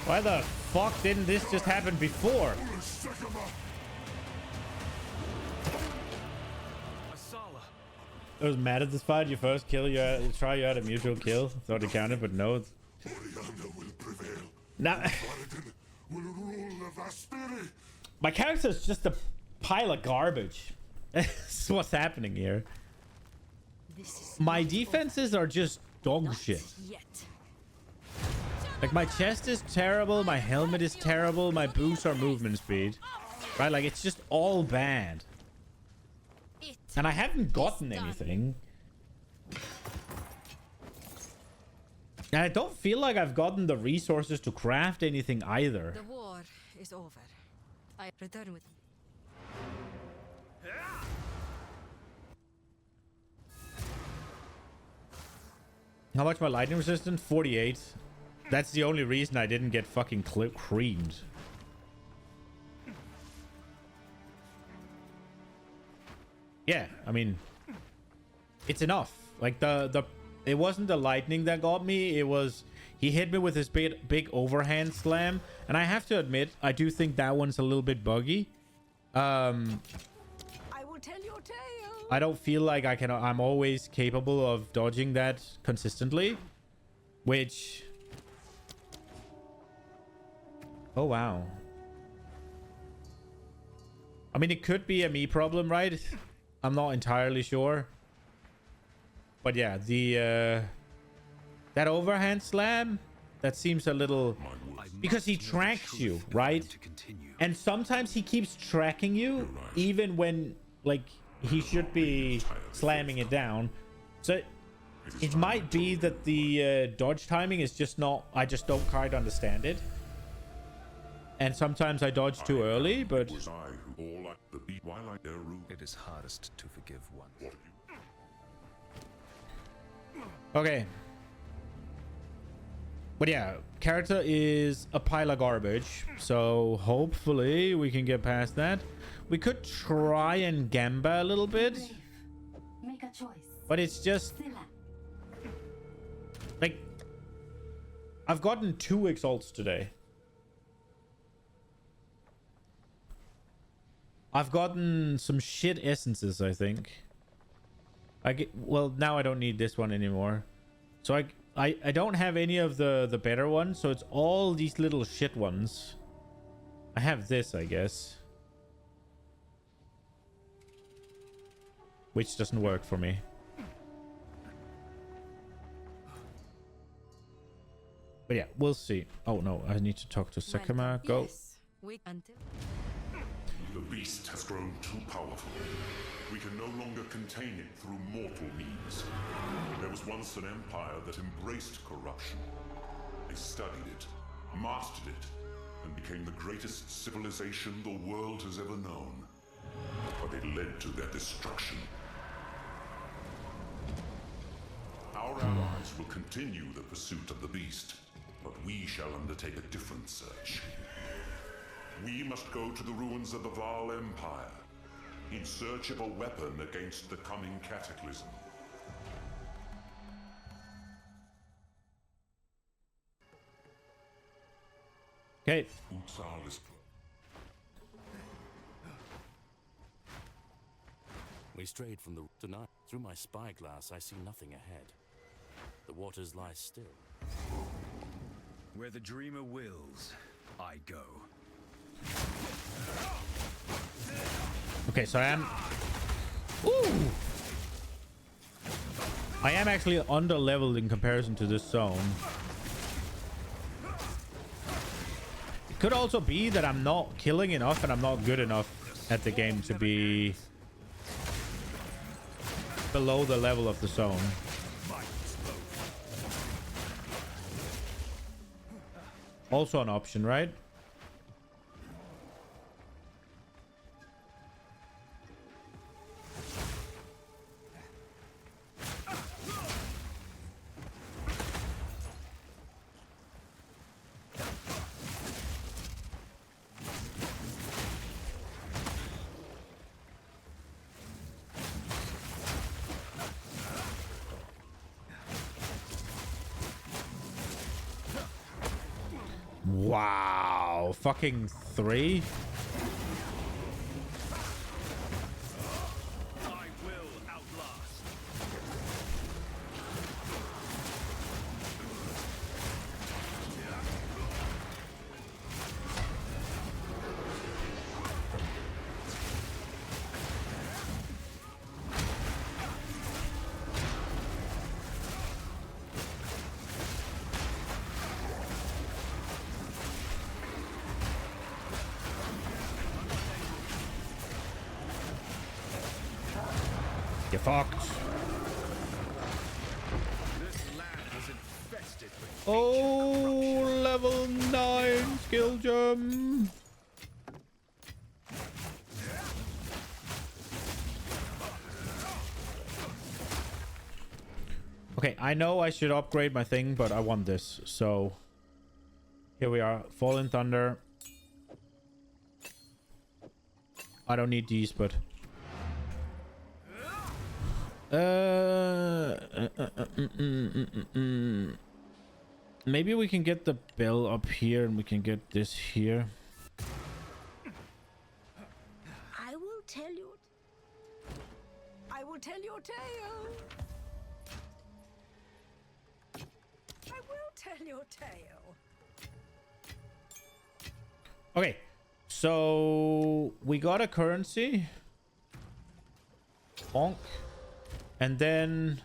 A: Why the fuck didn't this just happen before?
I: Asala.
A: I was mad at this fight. Your first kill, you had a mutual kill. Thought it counted, but no.
G: Oriana will prevail.
A: Nah.
G: Paladin will rule the Vastiri.
A: My character's just a pile of garbage. That's what's happening here. My defenses are just dog shit.
J: Yet.
A: Like, my chest is terrible, my helmet is terrible, my boots are movement speed. Right, like, it's just all bad. And I haven't gotten anything. And I don't feel like I've gotten the resources to craft anything either.
B: The war is over. I return with
A: How much my lightning resistance? 48. That's the only reason I didn't get fucking creamed. Yeah, I mean, it's enough. Like, it wasn't the lightning that got me. It was, he hit me with his big overhand slam. And I have to admit, I do think that one's a little bit buggy.
J: I will tell your tale.
A: I don't feel like I'm always capable of dodging that consistently. Which... Oh, wow. I mean, it could be a me problem, right? I'm not entirely sure. But yeah, that overhand slam, that seems a little... Because he tracks you, right? And sometimes he keeps tracking you, even when, like, he should be slamming it down. So it might be that the dodge timing is just not... I just don't quite understand it. And sometimes I dodge too early, but...
D: It is hardest to forgive one.
A: Okay. But yeah, character is a pile of garbage. So hopefully we can get past that. We could try and gamba a little bit.
E: Make a choice.
A: But it's just... Like... I've gotten 2 exalts today. I've gotten some shit essences, I think. Well, now I don't need this one anymore. So I don't have any of the better ones, so it's all these little shit ones. I have this, I guess. Which doesn't work for me. But yeah, we'll see. Oh no, I need to talk to Sakama. Go.
B: Yes. Until
G: The beast has grown too powerful. We can no longer contain it through mortal means. There was once an empire that embraced corruption. They studied it, mastered it, and became the greatest civilization the world has ever known. But it led to their destruction. Our allies will continue the pursuit of the beast, but we shall undertake a different search. We must go to the ruins of the Val Empire, in search of a weapon against the coming cataclysm.
A: Okay.
L: We strayed from the tonight. Through my spyglass, I see nothing ahead. The waters lie still.
I: Where the dreamer wills, I go.
A: Okay, so I am... Ooh! I am actually under-leveled in comparison to this zone. It could also be that I'm not killing enough and I'm not good enough at the game to be below the level of the zone. Also an option, right? Wow, fucking 3.
I: I will outlast.
A: You're fucked.
I: This land is infested with
A: Oh, level 9 skill gem. Okay, I know I should upgrade my thing, but I want this. So here we are. Fallen Thunder. I don't need these, but maybe we can get the bell up here and we can get this here.
J: I will tell you. I will tell your tale. I will tell your tale.
A: Okay, so we got a currency. Bonk. And then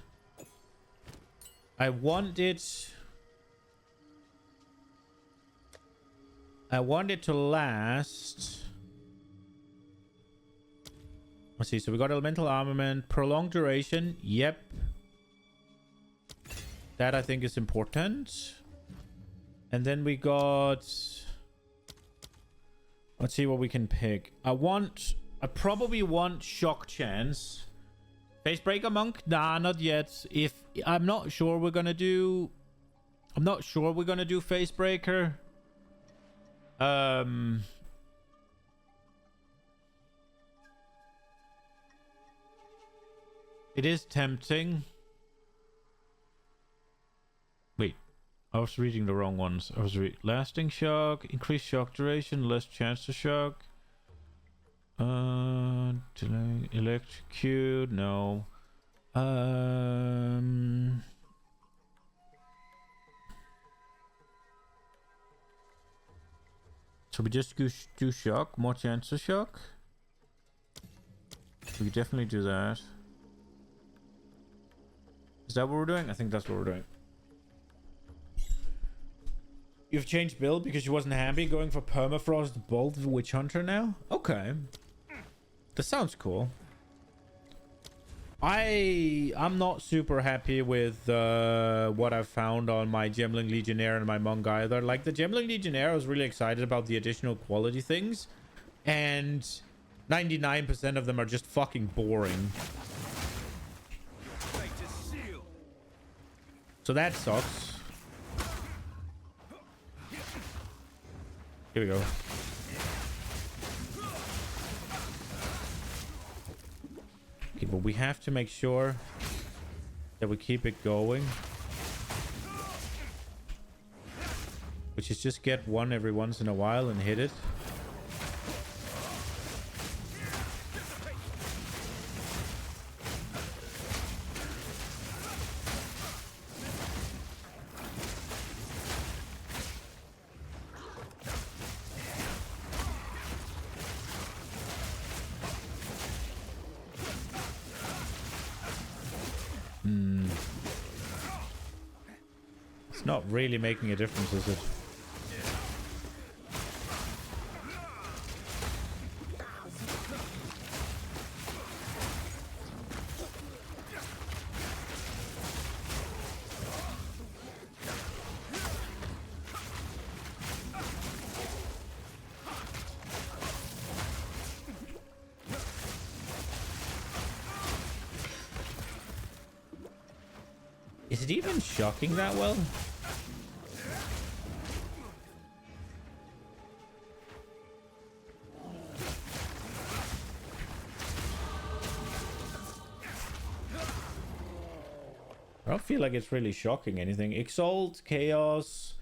A: I want it to last. Let's see. So we got elemental armament, prolonged duration. Yep. That I think is important. And then we got, let's see what we can pick. I probably want shock chance. Facebreaker monk? Nah, not yet. I'm not sure we're gonna do Facebreaker. It is tempting. Wait, I was reading the wrong ones. I was lasting shock, increased shock duration, less chance to shock. Delay, electrocute, no. So we just do shock, more chance to shock. We could definitely do that. Is that what we're doing? I think that's what we're doing. You've changed build because you wasn't happy going for Permafrost Bolt Witch Hunter now? Okay. That sounds cool. I'm not super happy with what I've found on my Gemling Legionnaire and my Monk either. Like the Gemling Legionnaire, I was really excited about the additional quality things. And 99% of them are just fucking boring. So that sucks. Here we go. Okay, but we have to make sure that we keep it going. Which is just get one every once in a while and hit it. It's not really making a difference, is it? Is it even shocking that well? I don't feel like it's really shocking anything. Exalt, Chaos.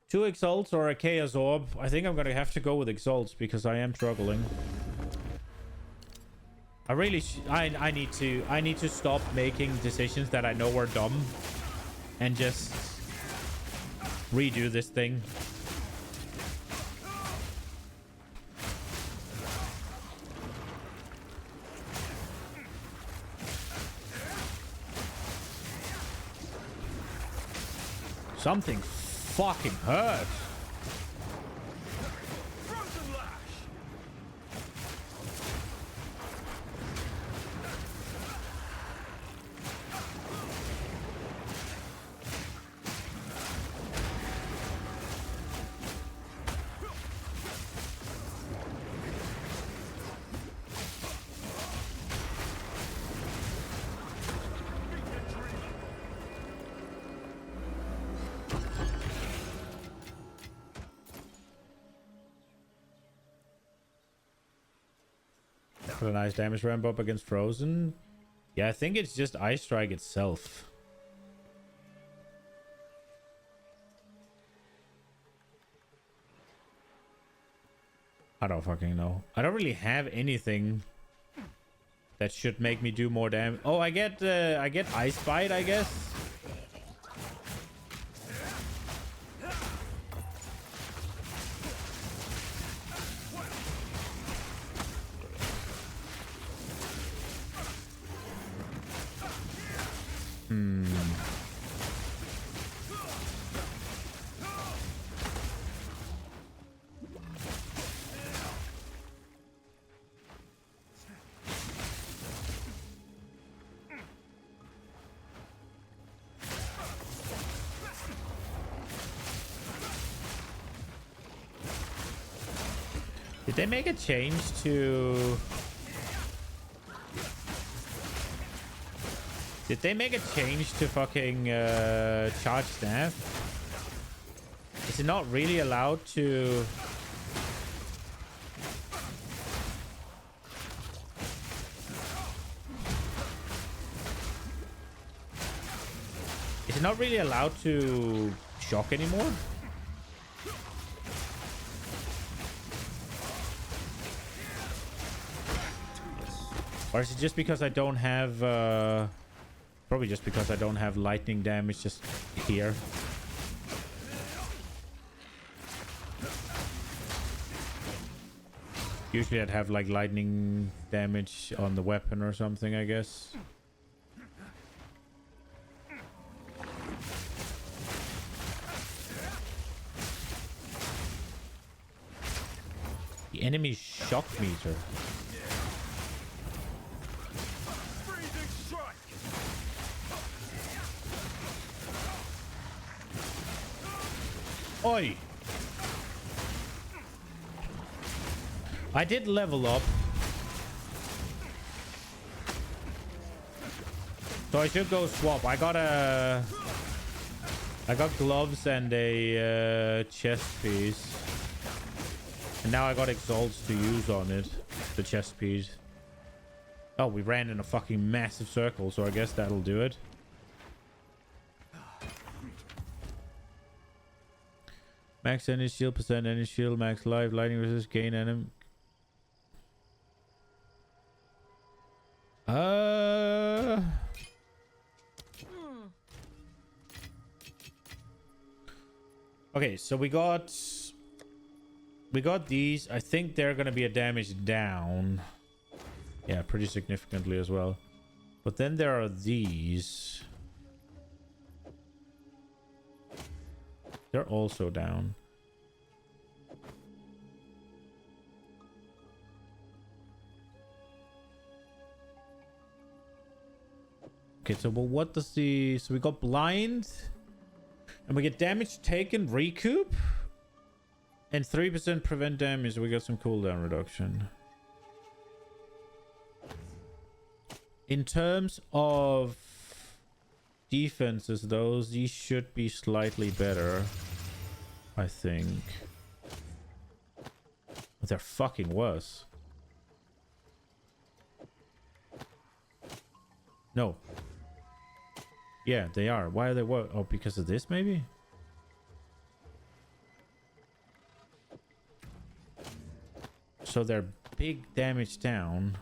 A: 2 Exalts or a Chaos Orb. I think I'm gonna have to go with Exalts because I am struggling. I really I need to stop making decisions that I know are dumb and just redo this thing. Something fucking hurts. A nice damage ramp up against Frozen. Yeah, I think it's just Ice Strike itself. I don't fucking know. I don't really have anything that should make me do more damage. Oh, I get Ice Bite, I guess. Did they make a change to... Did they make a change to fucking charge staff? Is it not really allowed to... Is it not really allowed to shock anymore? Or is it just because I don't have... probably just because I don't have lightning damage just here. Usually I'd have like lightning damage on the weapon or something, I guess. The enemy's shock meter. Oi! I did level up. So I should go swap. I got gloves and a chest piece. And now I got exalts to use on it. The chest piece. Oh, we ran in a fucking massive circle, so I guess that'll do it. Max any shield, percent any shield, max life, lightning resist, gain enemy. Okay, so we got these. I think they're gonna be a damage down. Yeah, pretty significantly as well. But then there are these. They're also down. Okay, so well, what does the... So we got blind. And we get damage taken, recoup. And 3% prevent damage. So we got some cooldown reduction. In terms of defenses, these should be slightly better. I think. But they're fucking worse. No. Yeah, they are. Why are they worse? Oh, because of this, maybe? So they're big damage down.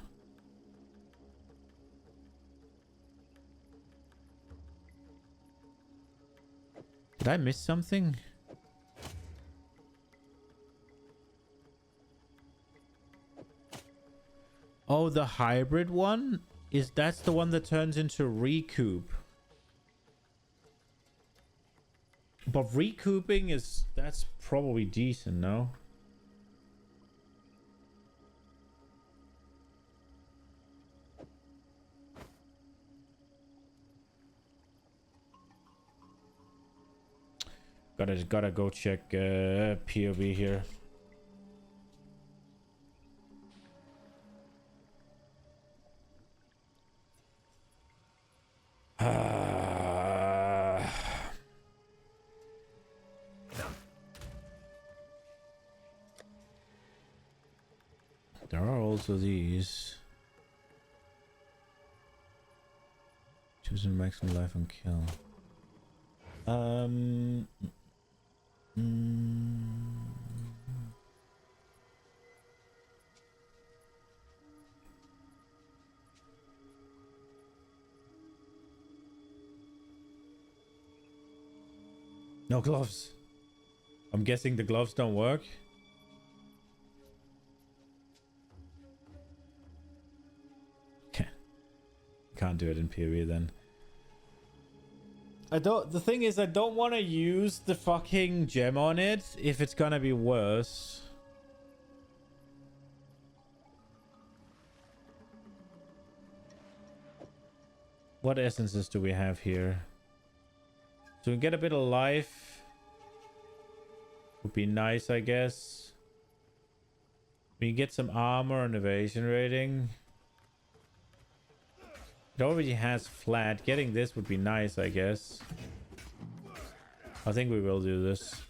A: Did I miss something? Oh, the hybrid one? That's the one that turns into recoup. But recouping that's probably decent, no? Gotta go check POV here. There are also these. Choosing maximum life and kill. No gloves. I'm guessing the gloves don't work. Can't do it in PoE then. The thing is, I don't want to use the fucking gem on it if it's gonna be worse. What essences do we have here? So we get a bit of life. Would be nice, I guess. We get some armor and evasion rating. It already has flat. Getting this would be nice, I guess. I think we will do this.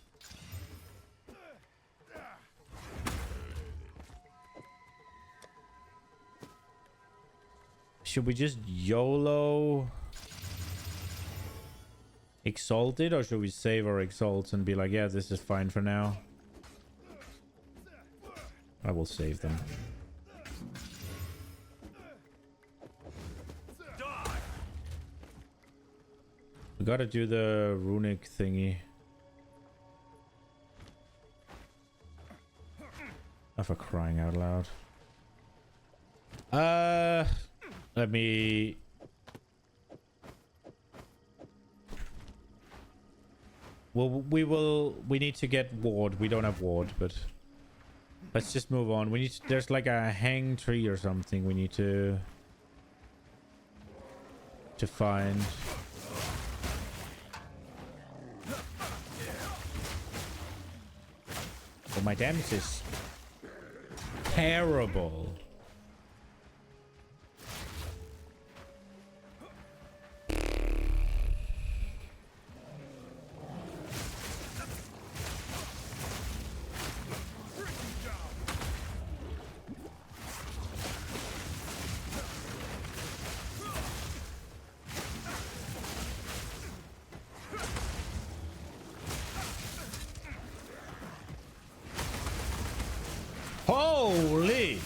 A: Should we just YOLO Exalted, or should we save our exalts and be like, yeah, this is fine for now? I will save them. We gotta do the runic thingy. Oh, for crying out loud. Let me... Well, we need to get ward. We don't have ward, but let's just move on. We need to, there's like a hang tree or something we need to find. Well, my damage is terrible. Holy!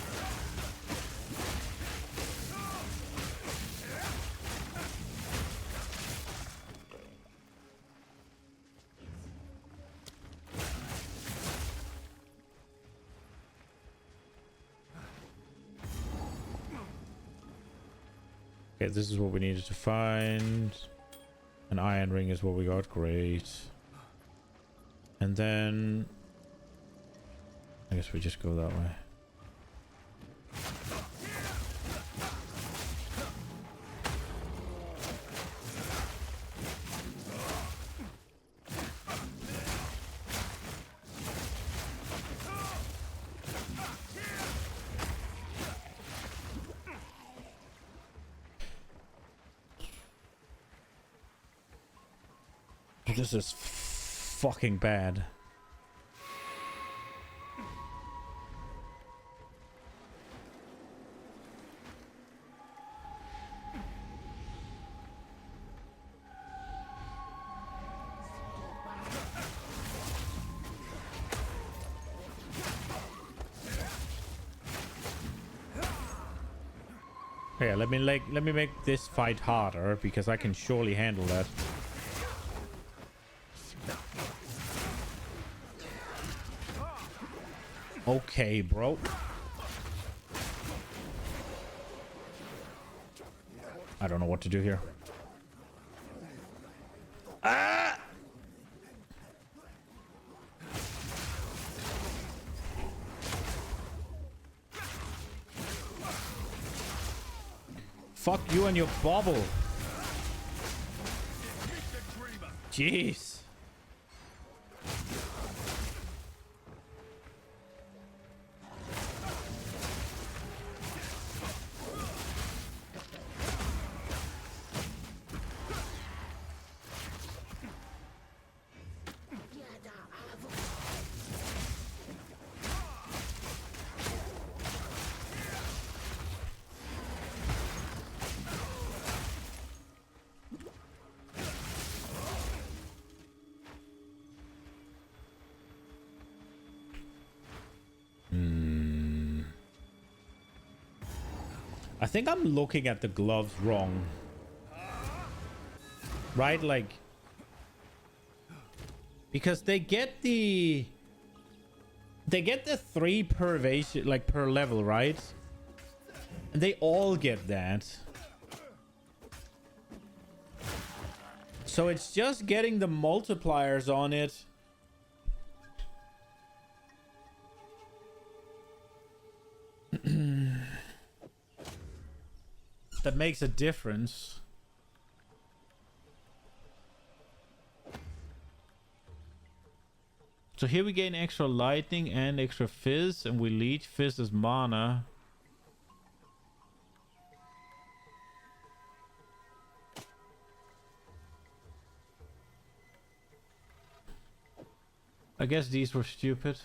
A: Okay, this is what we needed to find. An iron ring is what we got. Great. And then I guess we just go that way. This is fucking bad. Yeah, let me make this fight harder because I can surely handle that. Okay, bro. I don't know what to do here. Ah! Fuck you and your bobble. Jeez. I think I'm looking at the gloves wrong. Right? Like, because they get the 3 per evasion, like per level, right? And they all get that. So it's just getting the multipliers on it. That makes a difference. So here we gain extra lightning and extra fizz, and we leech fizz as mana. I guess these were stupid.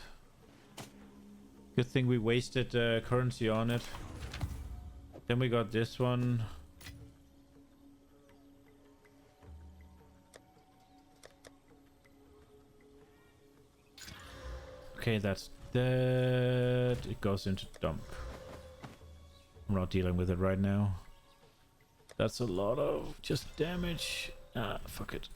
A: Good thing we wasted currency on it. Then we got this one. Okay, that's that. It goes into dump. I'm not dealing with it right now. That's a lot of just damage. Ah, fuck it.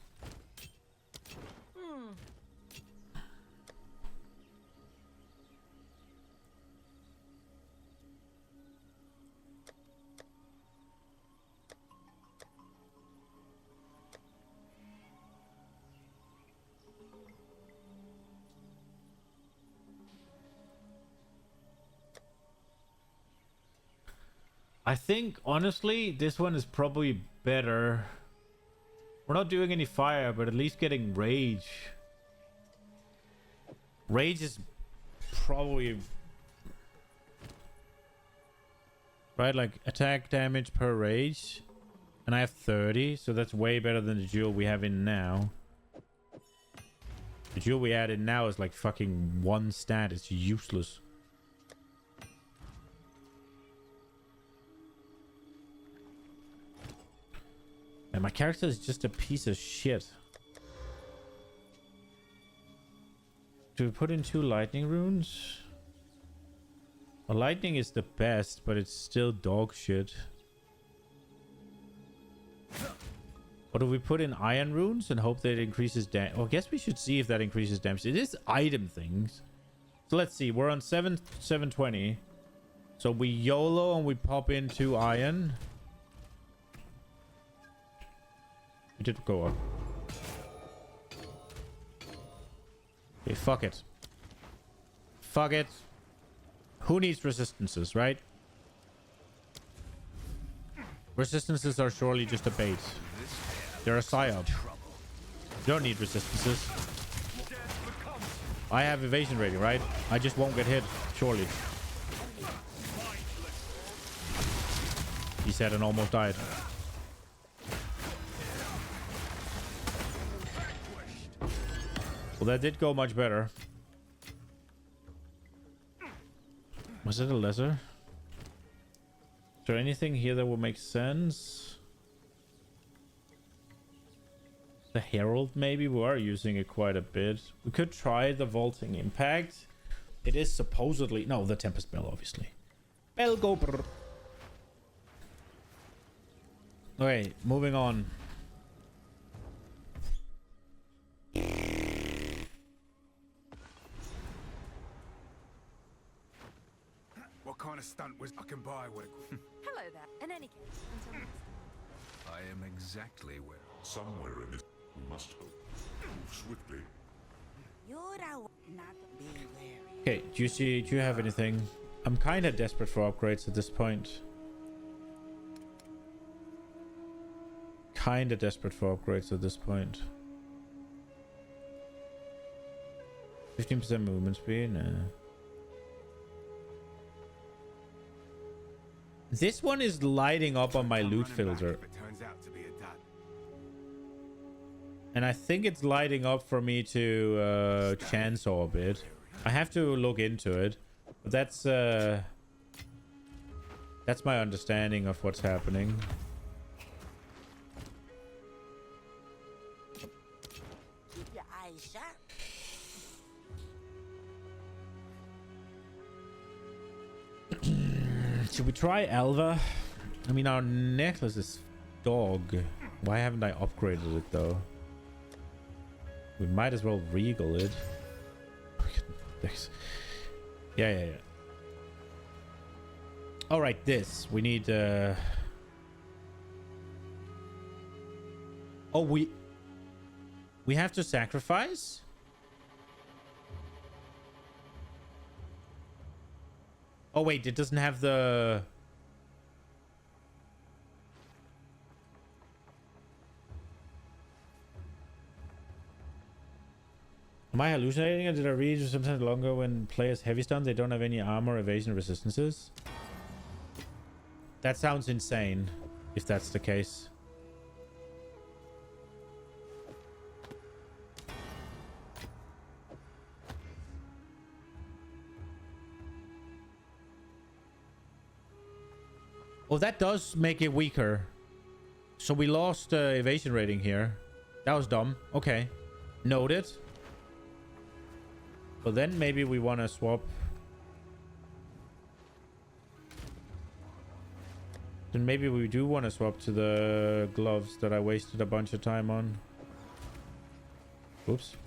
A: I think, honestly, this one is probably better. We're not doing any fire, but at least getting rage. Rage is probably... Right, like attack damage per rage. And I have 30, so that's way better than the jewel we have in now. The jewel we add in now is like fucking 1 stat. It's useless. And my character is just a piece of shit. Do we put in 2 lightning runes? Well, lightning is the best, but it's still dog shit. Or do we put in iron runes and hope that it increases damage? Well, I guess we should see if that increases damage. It is item things. So let's see. We're on 720. So we YOLO and we pop in 2 iron. We did go up. Okay, fuck it. Fuck it. Who needs resistances, right? Resistances are surely just a bait. They're a psyop. You don't need resistances. I have evasion rating, right? I just won't get hit, surely. He said and almost died. Well, that did go much better. Was it a lesser? Is there anything here that will make sense? The Herald, maybe? We are using it quite a bit. We could try the Vaulting Impact. It is supposedly... No, the Tempest Bell, obviously. Bell go brr. Okay, moving on.
I: What kind of stunt was I can buy with?
J: Hello there. In any case, until next time.
I: I am exactly where.
G: Somewhere in this, we must hope. Move swiftly.
J: You're not be wary.
A: Okay, do you have anything? I'm kind of desperate for upgrades at this point. Kind of desperate for upgrades at this point. 15% movement speed? Nah. This one is lighting up on my loot filter. And I think it's lighting up for me to chainsaw a bit. I have to look into it. But that's my understanding of what's happening.
J: Keep your eyes sharp.
A: Should we try Alva? I mean, our necklace is dog. Why haven't I upgraded it though? We might as well regal it. Yeah. All right, this we need. Oh, we have to sacrifice. Oh wait, it doesn't have the... Am I hallucinating, or did I read sometimes longer when players heavy stun? They don't have any armor, evasion, resistances? That sounds insane, if that's the case. Oh, that does make it weaker. So we lost evasion rating here. That was dumb. Okay. Noted. Well, then maybe we want to swap. Then maybe we do want to swap to the gloves that I wasted a bunch of time on. Oops.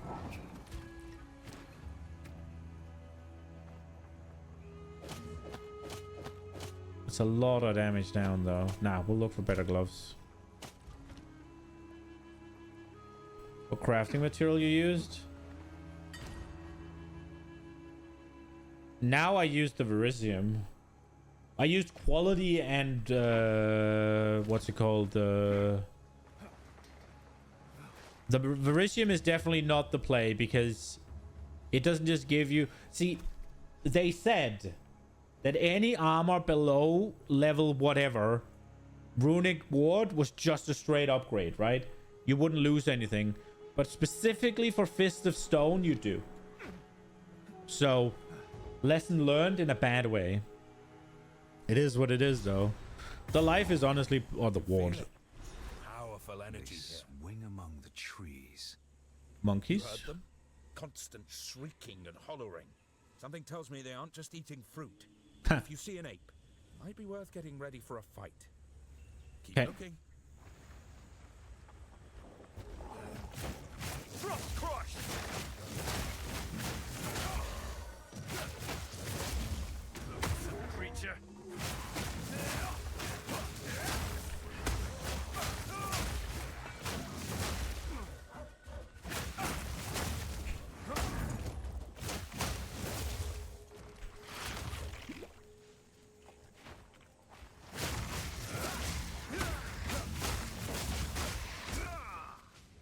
A: It's a lot of damage down though. Nah, we'll look for better gloves. What crafting material you used? Now I used the Verisium. I used quality and what's it called? The Verisium is definitely not the play because it doesn't just give you... See, they said that any armor below level whatever runic ward was just a straight upgrade, right? You wouldn't lose anything, but specifically for Fist of Stone you do. So lesson learned in a bad way. It is what it is though. The life is honestly... or the ward.
H: Powerful energy here.
I: Swing among the trees.
A: Monkeys?
H: Heard them? Constant shrieking and hollering. Something tells me they aren't just eating fruit. If you see an ape, might be worth getting ready for a fight. Keep looking.
I: Frost crush! Creature.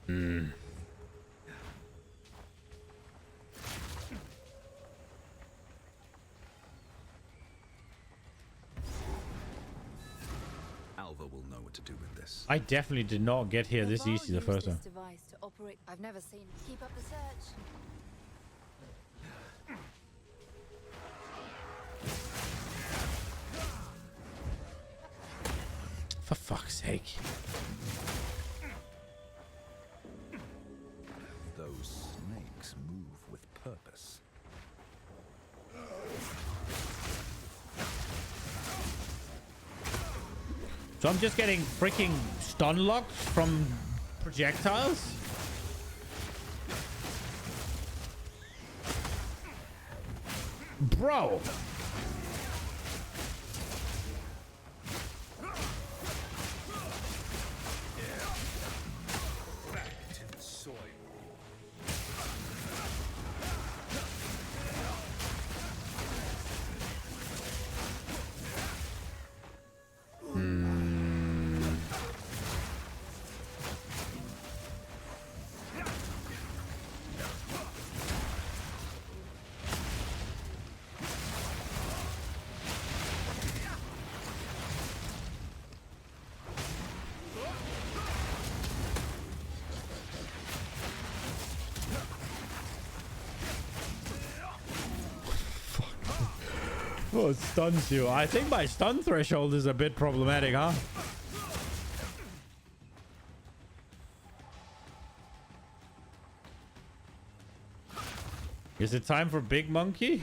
H: Alva will know what to do with this.
A: I definitely did not get here this easy the first time.
J: Device to operate. I've never seen. Keep up the search.
A: For fuck's sake.
H: Those snakes move with purpose.
A: So I'm just getting freaking stun locked from projectiles? Bro!
H: Back to the soil.
A: Oh, it stuns you. I think my stun threshold is a bit problematic, huh? Is it time for Big Monkey?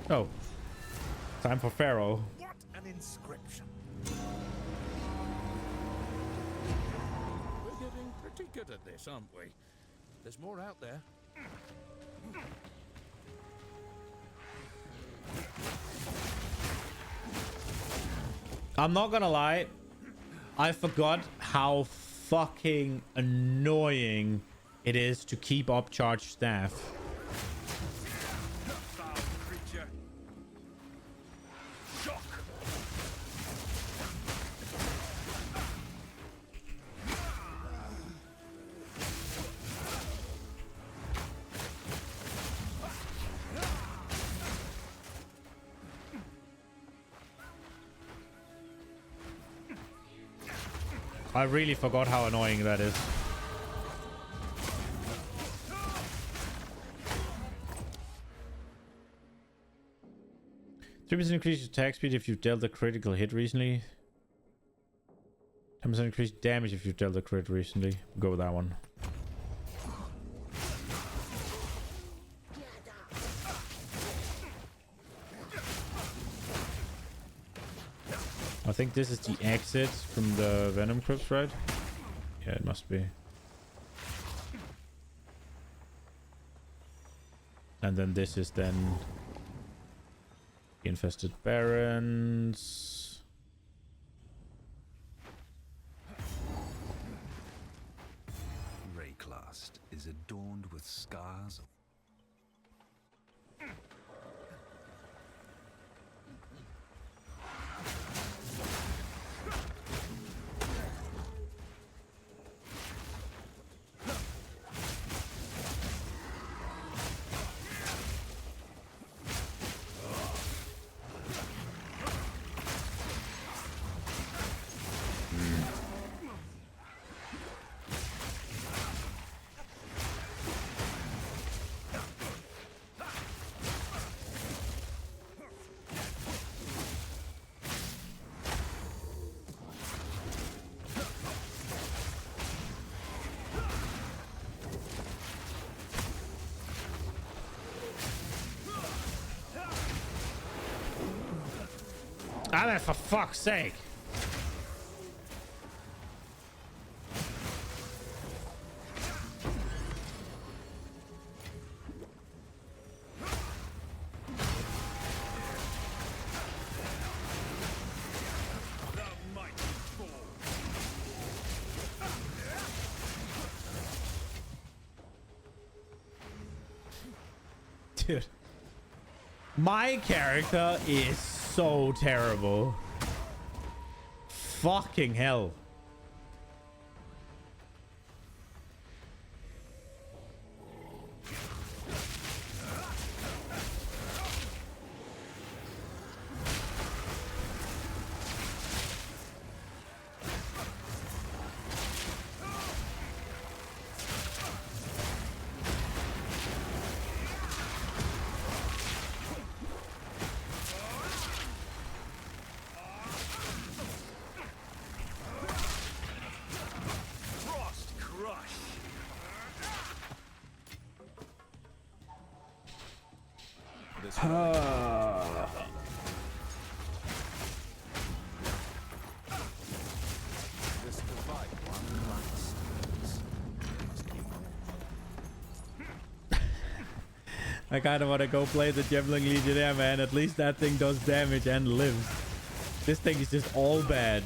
A: Oh. Time for Pharaoh.
H: What an inscription.
L: We're getting pretty good at this, aren't we? There's more out there.
A: I'm not gonna lie. I forgot how fucking annoying it is to keep up charged staff.
H: Foul creature. Shock.
A: I really forgot how annoying that is. Three percent increased attack speed if you've dealt a critical hit recently. 10% increased damage if you've dealt a crit recently. Go with that one. I think this is the exit from the Venom Crypt, right? Yeah, it must be. And then this is then the Infested Barrens.
H: Rayclast is adorned with scars of
A: Ah, for fuck's sake. Dude. My character is so terrible. Fucking hell.
D: this relic. This device, one last must keep.
A: I kind of want to go play the Javelin Legionnaire, man. At least that thing does damage and lives. This thing is just all bad.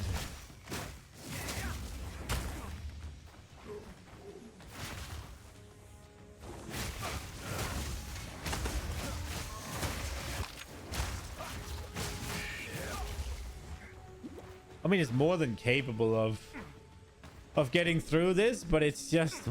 A: I mean, it's more than capable of getting through this, but it's just...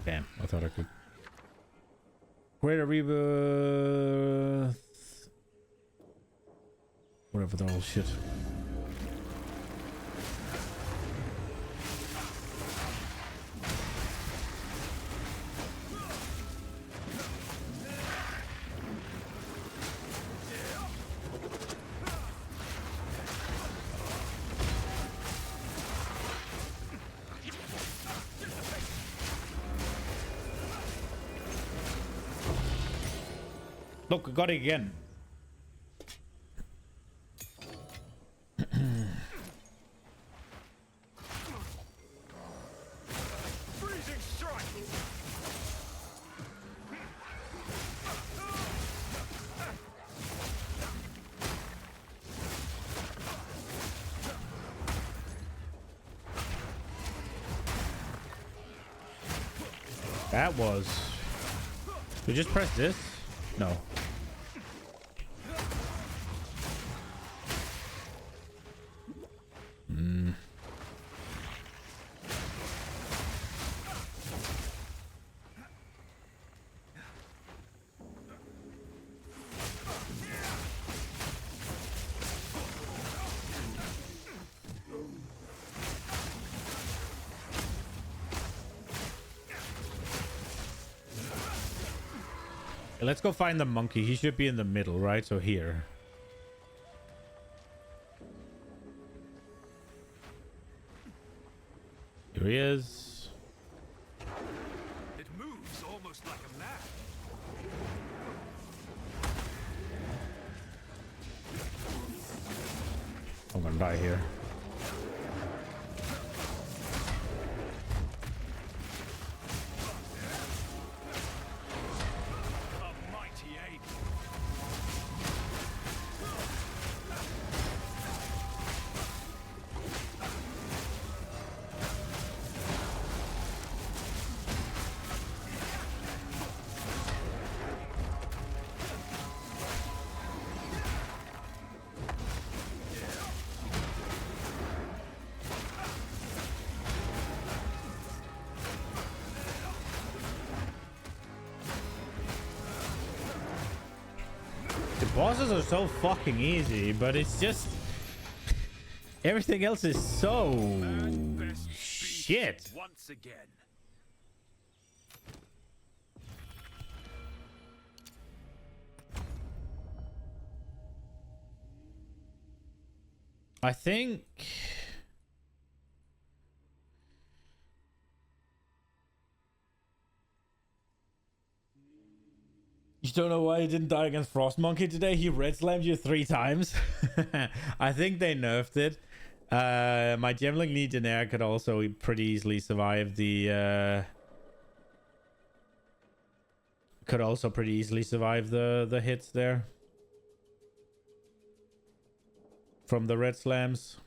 A: Damn, I thought I could. Greater rebirth. Whatever the whole shit. Look, I got it again.
I: Freezing strike.
A: That was... We just press this? No. Let's go find the monkey. He should be in the middle, right? So here. Here he is.
I: It moves almost like a man.
A: I'm gonna die here. Bosses are so fucking easy, but it's just... Everything else is so... shit.
I: Once again.
A: I think... You don't know why he didn't die against Frost Monkey today? He red slammed you 3 times. I think they nerfed it. My Gemling Legionnaire could also pretty easily survive the... Could also pretty easily survive the hits there. From the red slams.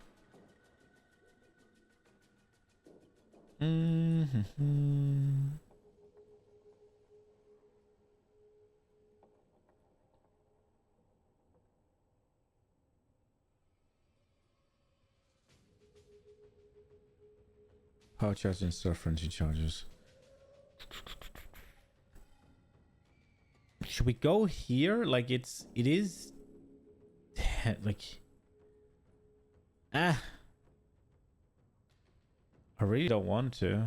A: Power charge and store frenzy charges. Should we go here? Like it is like I really don't want to.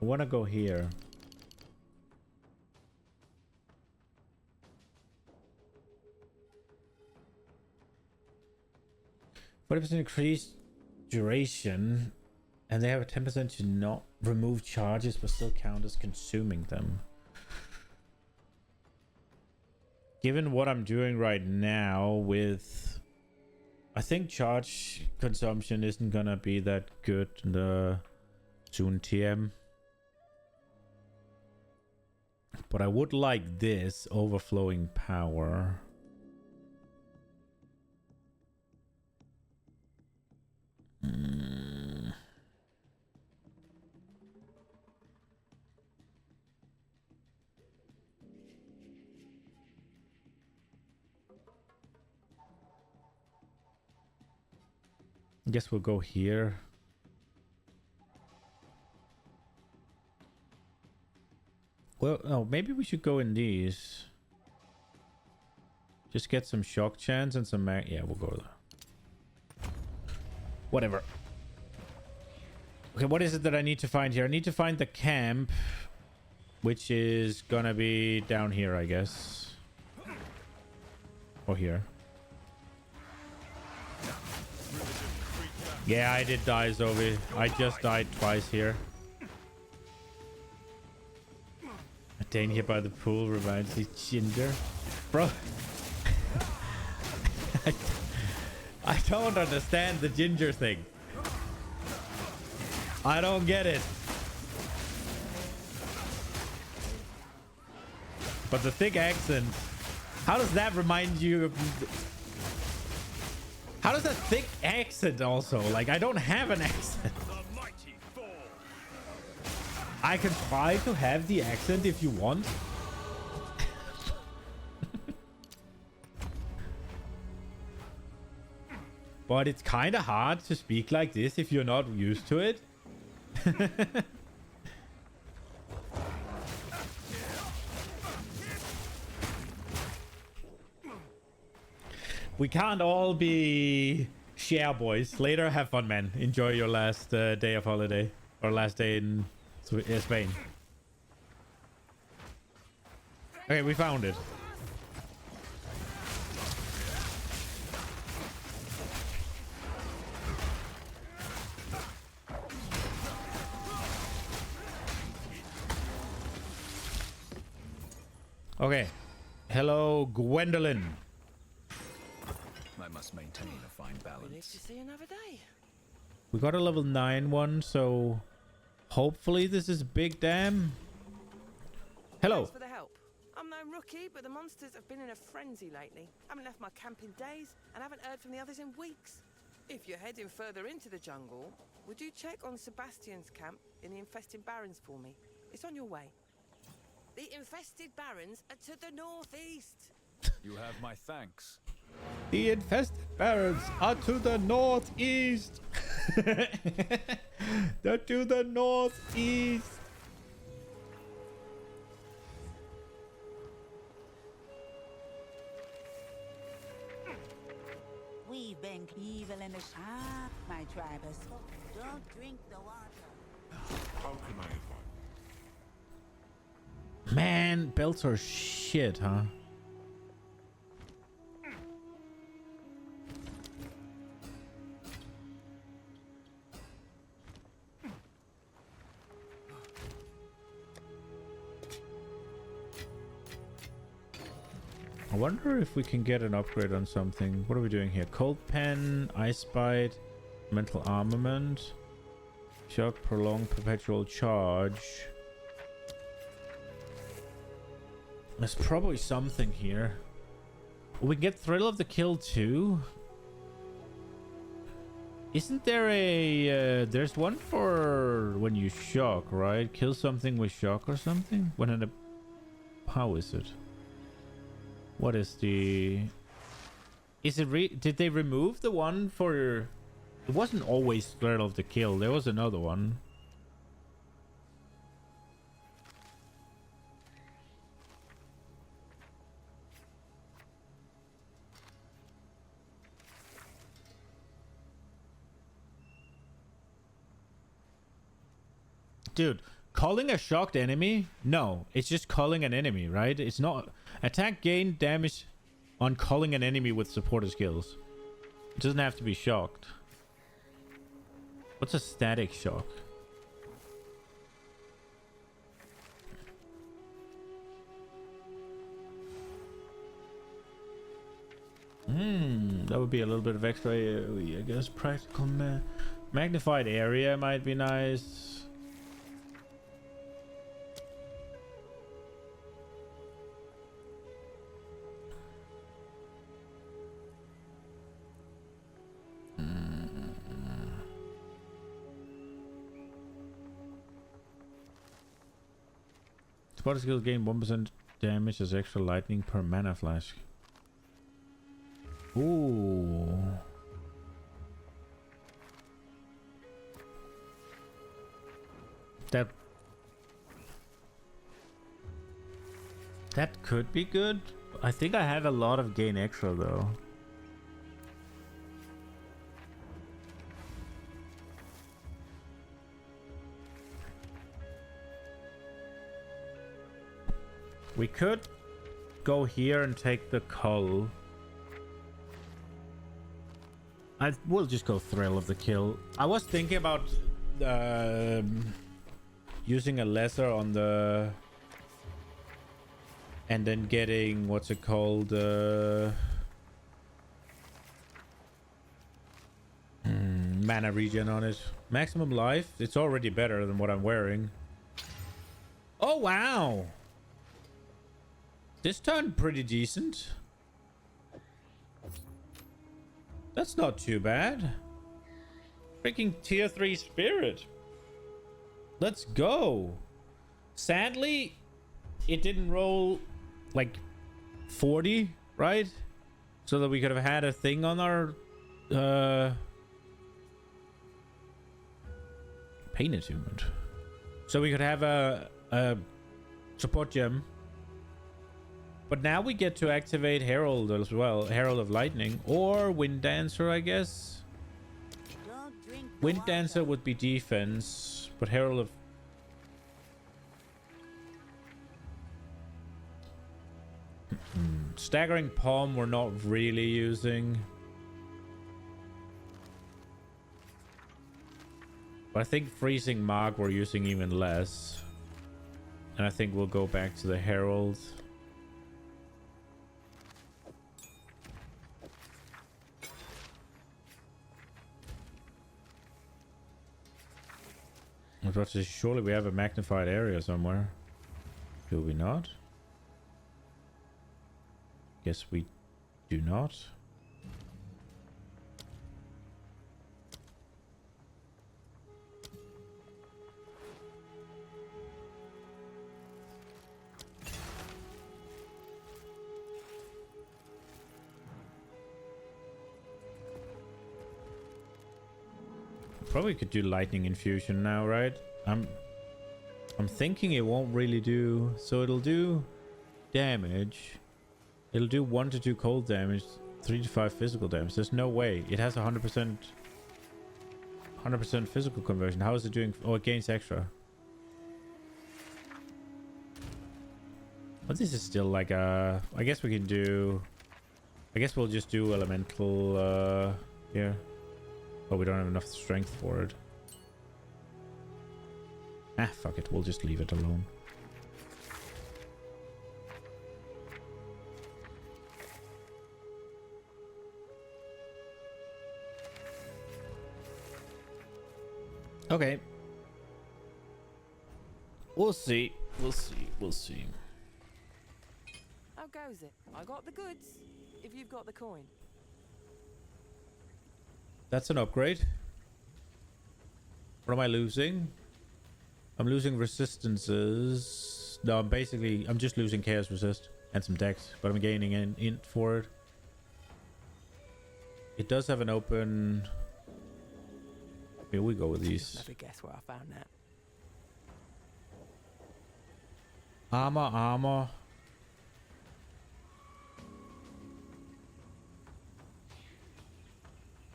A: I want to go here. %, increased duration, and they have a 10% to not remove charges but still count as consuming them. Given what I'm doing right now with... I think charge consumption isn't gonna be that good in the soon TM. But I would like this overflowing power. I guess we'll go here. Well, no, maybe we should go in these. Just get some shock chance and some mag. Yeah, we'll go there. Whatever. Okay, what is it that I need to find here? I need to find the camp, which is gonna be down here, I guess. Or here. Yeah, I did die, Zoe. I just died twice here. Staying here by the pool reminds me Ginger. Bro. I don't understand the Ginger thing. I don't get it. But the thick accent, how does that remind you of... How does that thick accent also? Like, I don't have an accent. I can try to have the accent if you want. But it's kind of hard to speak like this if you're not used to it. We can't all be share boys. Later, have fun, man. Enjoy your last day of holiday. Or last day in Spain. Okay, we found it. Okay. Hello, Gwendolyn.
D: I must maintain a fine balance.
K: We live to see another day.
A: We got a level 9 one, so hopefully this is big damn. Hello.
K: Thanks for the help. I'm no rookie, but the monsters have been in a frenzy lately. Haven't left my camp in days, and haven't heard from the others in weeks. If you're heading further into the jungle, would you check on Sebastian's camp in the infested barrens for me? It's on your way. The infested barrens are to the northeast.
D: You have my thanks.
A: The infested barrens are to the northeast. They're to the northeast.
J: We've been evil in the shop, my tribe has spoken. Don't drink the water.
G: How can I advise?
A: Man, belts are shit, huh? I wonder if we can get an upgrade on something. What are we doing here? Cold Pen, Ice Bite, Mental Armament, Shock, Prolonged Perpetual Charge. There's probably something here. We can get Thrill of the Kill too. Isn't there a... there's one for when you shock, right? Kill something with shock or something? When in a... How is it? What is the... Is it did they remove the one for... It wasn't always Thrill of the Kill. There was another one. Dude, calling a shocked enemy? No, it's just calling an enemy, right? It's not... Attack gain damage on calling an enemy with supporter skills. It doesn't have to be shocked. What's a static shock? That would be a little bit of extra, I guess. Practical magnified area might be nice. Spotter skill gain 1% damage as extra lightning per mana flash. Ooh. That could be good. I think I have a lot of gain extra though. We could go here and take the cull. I will just go Thrill of the Kill. I was thinking about using a lesser on the... And then getting, what's it called? Mana regen on it. Maximum life. It's already better than what I'm wearing. Oh, wow. This turned pretty decent. That's not too bad. Freaking tier 3 spirit. Let's go. Sadly, it didn't roll like 40, right? So that we could have had a thing on our pain attunement. So we could have a support gem. But now we get to activate Herald as well. Herald of Lightning. Or Wind Dancer, I guess. Wind Dancer would be defense. But Herald of... Staggering Palm we're not really using. But I think Freezing Mark we're using even less. And I think we'll go back to the Herald. Surely we have a magnified area somewhere. Do we not? Guess we do not. Probably could do lightning infusion now, right? I'm thinking it won't really do, so it'll do damage. It'll do 1 to 2 cold damage, 3 to 5 physical damage. There's no way. It has 100% physical conversion. How is it doing? Oh, it gains extra. But this is still like a... I guess we can do... I guess we'll just do elemental here. But we don't have enough strength for it. Ah, fuck it. We'll just leave it alone. Okay. We'll see. We'll see. We'll see.
K: How goes it? I got the goods. If if you've got the coin.
A: That's an upgrade. What am I losing? I'm losing resistances. No, I'm just losing chaos resist and some dex, but I'm gaining an int for it. It does have an open. Here we go with these.
K: Never guess where I found that.
A: Armor.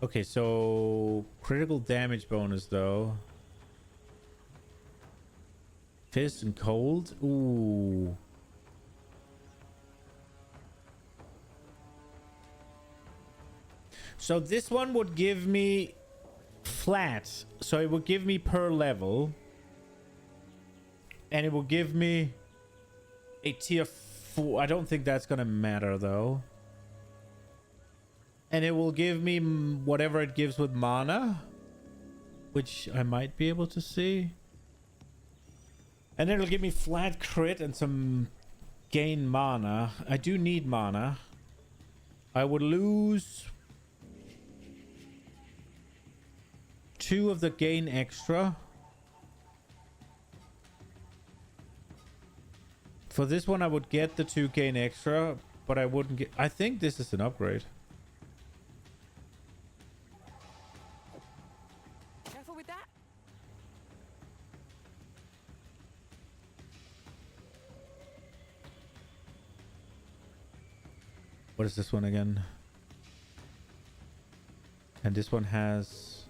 A: Okay, so critical damage bonus though. Fist and cold. Ooh. So this one would give me flat. So it would give me per level. And it will give me a tier 4. I don't think that's going to matter though. And it will give me whatever it gives with mana. Which I might be able to see. And then it'll give me flat crit and some gain mana. I do need mana. I would lose 2 of the gain extra. For this one, I would get the 2 gain extra, but I wouldn't get... I think this is an upgrade.
K: Careful with that.
A: What is this one again? And this one has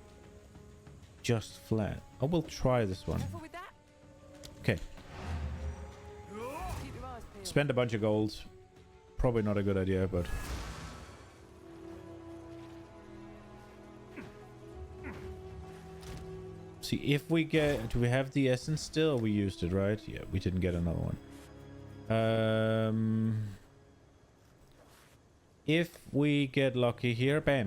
A: just flat. I will try this one.
K: Careful with that.
A: Okay.
K: Keep your eyes peeled.
A: Spend a bunch of gold. Probably not a good idea, but... See, if we get... Do we have the essence still? We used it, right? Yeah, we didn't get another one. If we get lucky here, bam.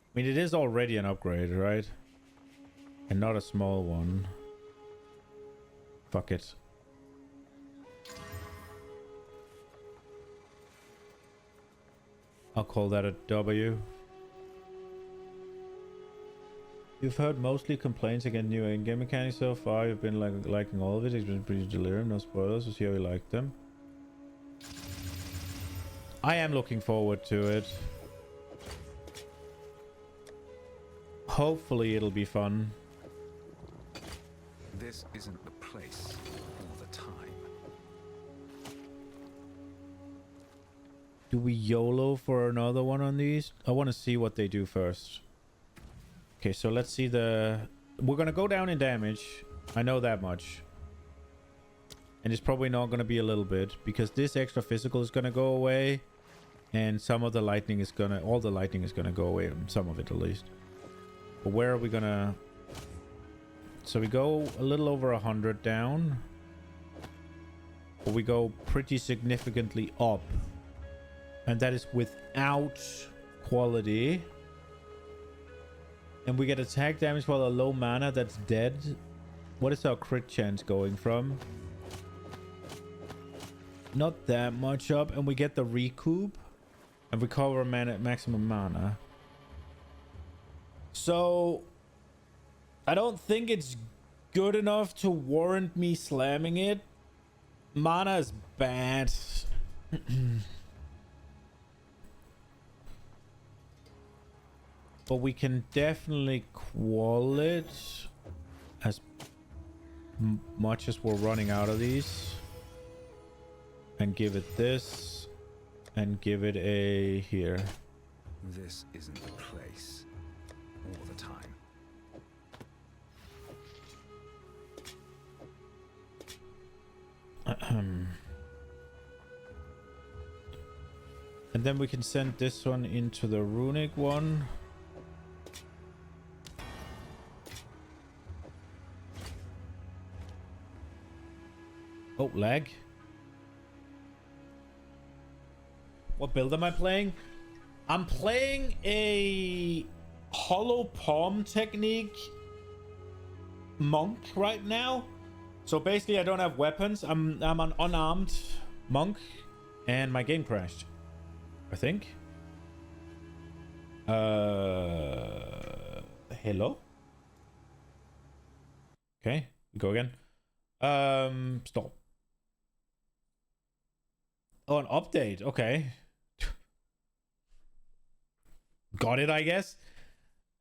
A: I mean, it is already an upgrade, right? And not a small one. Fuck it. I'll call that a W. You've heard mostly complaints against new in-game mechanics so far. You've been liking all of it. It's been pretty delirium. No spoilers. We'll see how you like them. I am looking forward to it. Hopefully it'll be fun.
D: This isn't the place all the time.
A: Do we YOLO for another one on these? I want to see what they do first. Okay, so let's see the... We're going to go down in damage. I know that much. And it's probably not going to be a little bit. Because this extra physical is going to go away. And some of the lightning is going to... All the lightning is going to go away. Some of it at least. But where are we going to... So we go a little over 100 down. But we go pretty significantly up. And that is without quality. And we get attack damage while a low mana that's dead. What is our crit chance going from? Not that much up. And we get the recoup. And recover mana, maximum mana. So... I don't think it's good enough to warrant me slamming it. Mana is bad. But we can definitely qual it as much as we're running out of these. And give it this. And give it a here.
D: This isn't the place all the time.
A: And then we can send this one into the runic one. Oh, lag. What build am I playing? I'm playing a hollow palm technique monk right now. So basically I don't have weapons. I'm an unarmed monk and my game crashed, I think. Hello? Okay, go again. Stop. Oh, an update. Okay. Got it, I guess.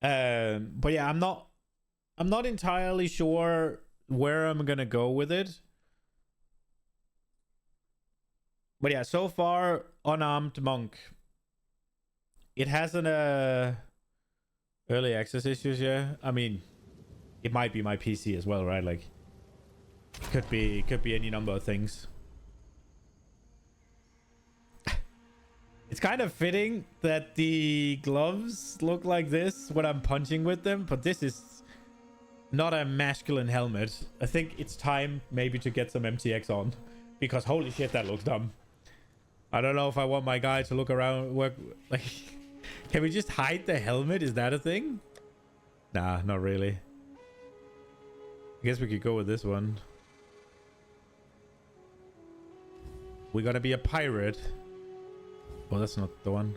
A: But yeah, I'm not entirely sure where I'm gonna go with it. But yeah, so far, unarmed monk. It hasn't early access issues, yeah. I mean, it might be my PC as well, right? Like, could be any number of things. It's kind of fitting that the gloves look like this when I'm punching with them, but this is not a masculine helmet. I think it's time maybe to get some MTX on, because holy shit, that looks dumb. I don't know if I want my guy to look around, work like. Can we just hide the helmet? Is that a thing? Nah, not really. I guess we could go with this one. We gotta be a pirate. Oh, that's not the one.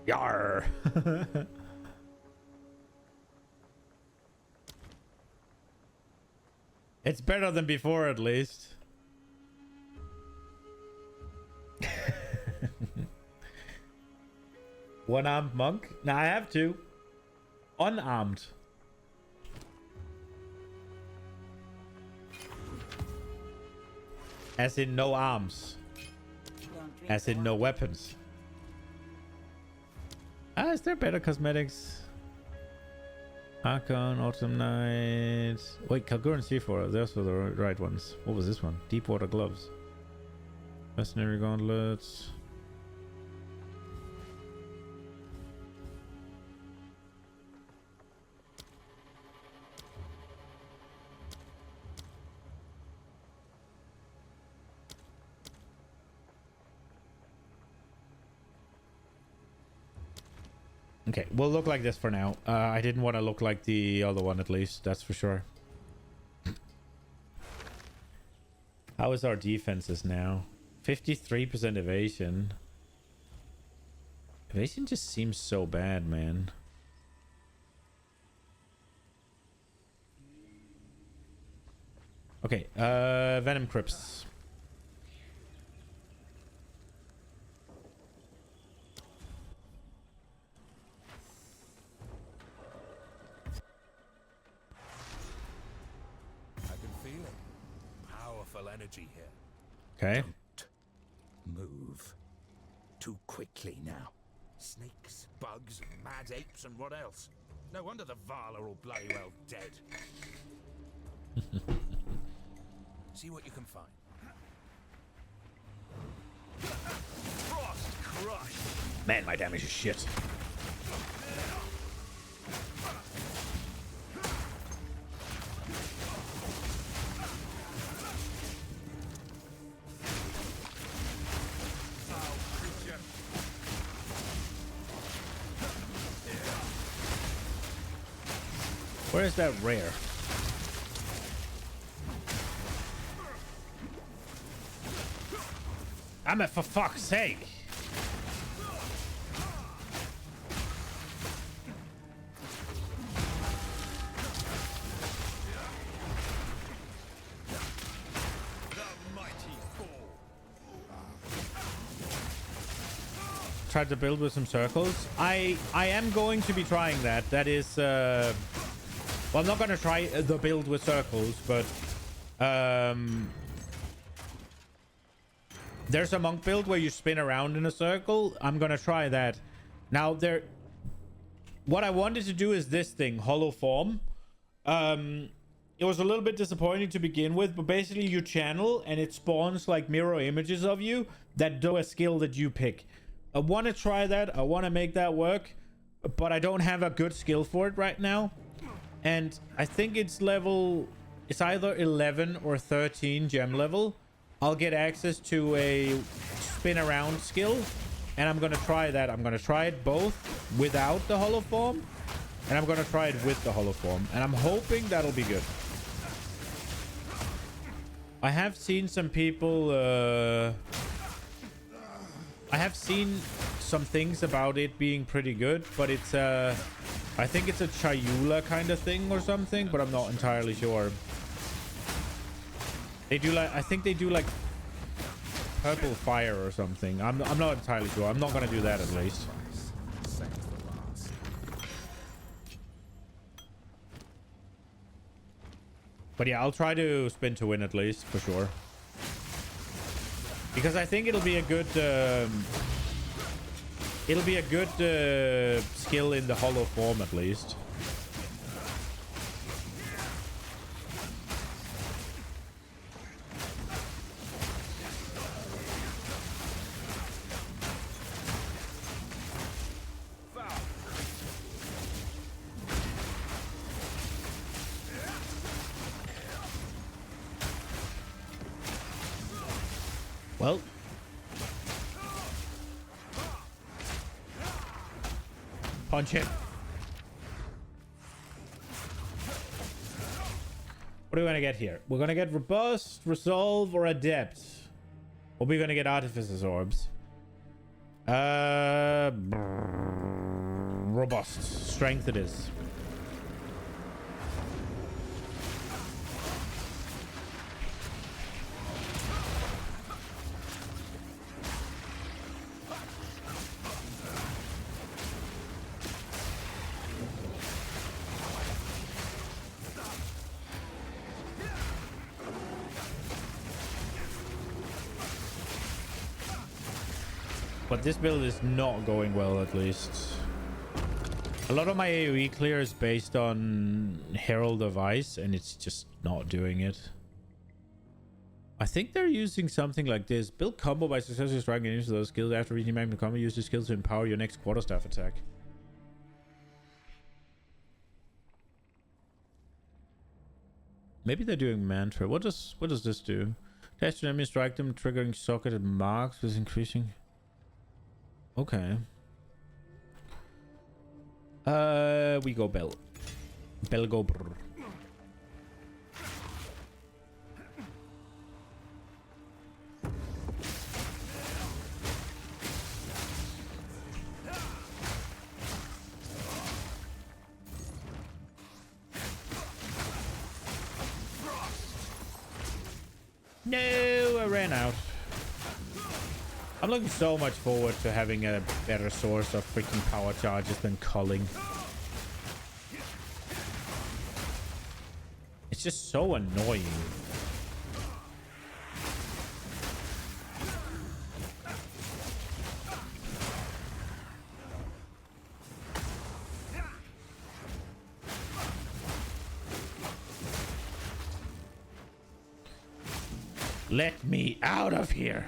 A: Yar. It's better than before, at least. One-armed monk? Nah, I have two. Unarmed. As in no arms. As in no weapons. Is there better cosmetics? Archon, Autumn Night. Wait, Kalgur and C4. Those were the right ones. What was this one? Deepwater gloves. Mercenary gauntlets. Okay, we'll look like this for now. I didn't want to look like the other one, at least. That's for sure. How is our defenses now? 53% evasion. Evasion just seems so bad, man. Okay, Venom Crypts.
H: Energy here.
A: Okay.
H: Don't move too quickly now. Snakes, bugs, mad apes, and what else? No wonder the Val are all bloody well dead. See what you can find. Frost crush.
A: Man, my damage is shit. Where is that rare? I'm at, for fuck's sake. Tried to build with some circles. I am going to be trying that. That is well, I'm not going to try the build with circles, but there's a monk build where you spin around in a circle. I'm going to try that. Now, what I wanted to do is this thing, hollow form. It was a little bit disappointing to begin with, but basically you channel and it spawns like mirror images of you that do a skill that you pick. I want to try that. I want to make that work, but I don't have a good skill for it right now. And I think it's either 11 or 13 gem level. I'll get access to a spin around skill, and I'm going to try that. I'm going to try it both without the hollow form, and I'm going to try it with the hollow form, and I'm hoping that'll be good. I have seen some people, I have seen some things about it being pretty good, but it's, I think it's a Chayula kind of thing or something, but I'm not entirely sure. They do like, I think they do like purple fire or something. I'm not entirely sure. I'm not going to do that at least. But yeah, I'll try to spin to win at least, for sure. Because I think it'll be a good... skill in the hollow form at least. Well, punch him. What are we gonna get here? We're gonna get robust, resolve, or adept. Or we're gonna get artificer's orbs. Robust. Strength it is. But this build is not going well, at least. A lot of my AoE clear is based on Herald of Ice, and it's just not doing it. I think they're using something like this. Build combo by successfully striking into those skills after reaching maximum combo. Use the skills to empower your next quarterstaff attack. Maybe they're doing mantra. What does this do? Dash to enemy, strike them, triggering socketed marks with increasing. Okay. We go Bell. Bell go brr. No, I ran out. I'm looking so much forward to having a better source of freaking power charges than culling. It's just so annoying. Let me out of here.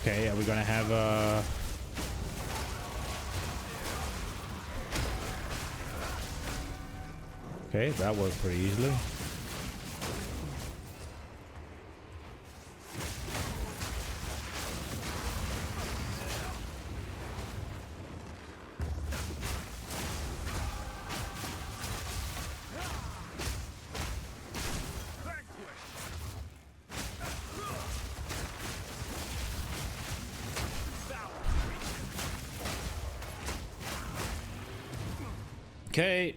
A: Okay, are we gonna have a... Okay, that worked pretty easily. Okay.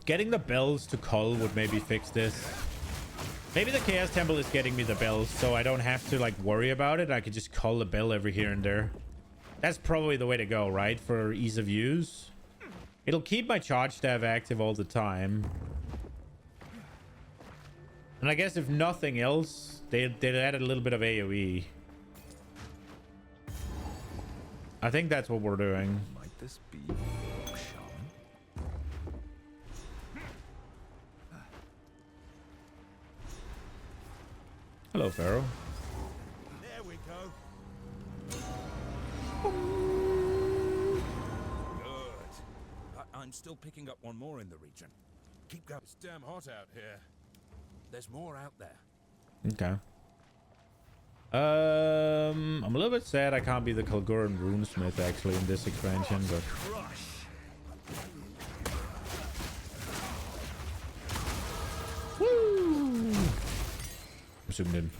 A: Getting the bells to cull would maybe fix this. Maybe the Chaos Temple is getting me the bells, so I don't have to like worry about it. I could just cull the bell every here and there. That's probably the way to go, right? For ease of use. It'll keep my charge staff active all the time. And I guess if nothing else, they'd add a little bit of AoE. I think that's what we're doing.
D: Might this be Shaman?
A: Hello, Pharaoh.
H: There we go. Good. I'm still picking up one more in the region. Keep going. It's damn hot out here. There's more out there.
A: Okay. I'm a little bit sad I can't be the Kalguran runesmith actually in this expansion, but woo! I'm zoomed in.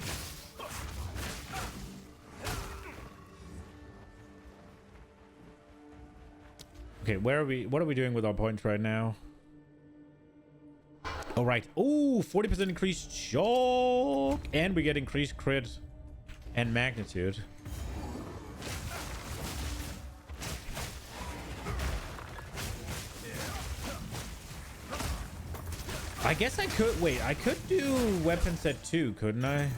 A: Okay, where are we? What are we doing with our points right now? All right. Oh, 40% increased shock, and we get increased crit and magnitude. I guess I could wait. I could do weapon set 2, couldn't I?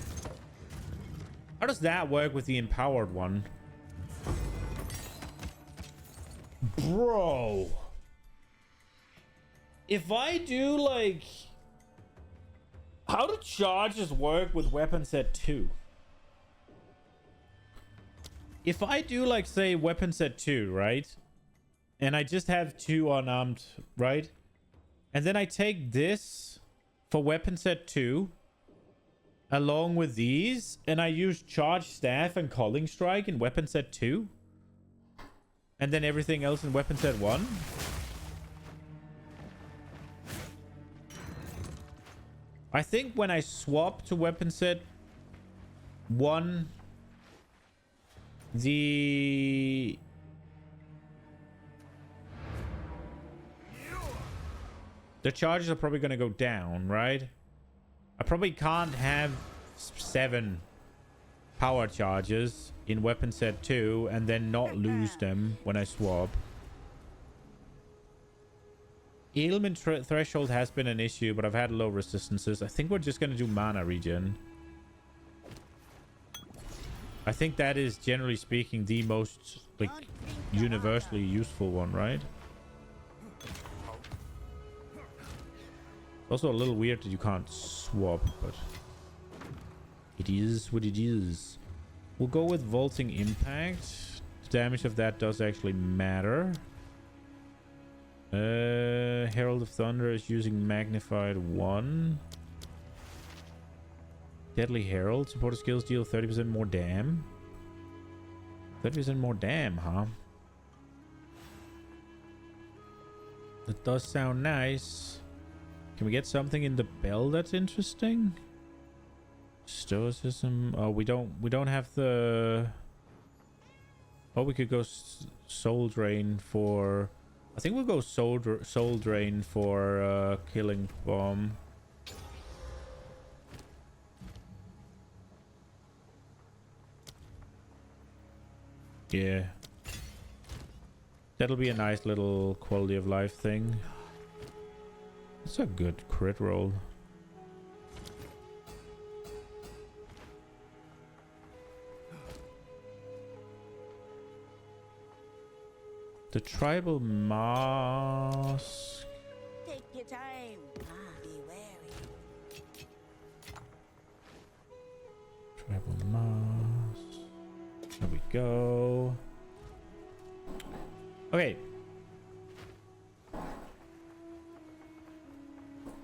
A: How does that work with the empowered one? Bro, if I do like, how do charges work with weapon set 2? If I do like, say, weapon set 2, right? And I just have 2 unarmed, right? And then I take this for weapon set 2 along with these, and I use charge staff and calling strike in weapon set 2, and then everything else in weapon set 1. I think when I swap to weapon set 1, the charges are probably going to go down, right? I probably can't have 7 power charges in weapon set 2 and then not lose them when I swap. Ailment threshold has been an issue, but I've had low resistances. I think we're just going to do mana regen. I think that is, generally speaking, the most like universally useful one, right? Also a little weird that you can't swap, but it is what it is. We'll go with vaulting impact. The damage of that does actually matter. Herald of Thunder is using magnified 1. Deadly Herald. Supporter skills deal 30% more dam. 30% more dam, huh? That does sound nice. Can we get something in the bell that's interesting? Stoicism. Oh, we don't have the... Oh, we could go soul drain for... I think we'll go soul drain for killing bomb. Yeah. That'll be a nice little quality of life thing. It's a good crit roll. The tribal mask.
J: Take your time. Be wary.
A: Tribal mask. There we go. Okay.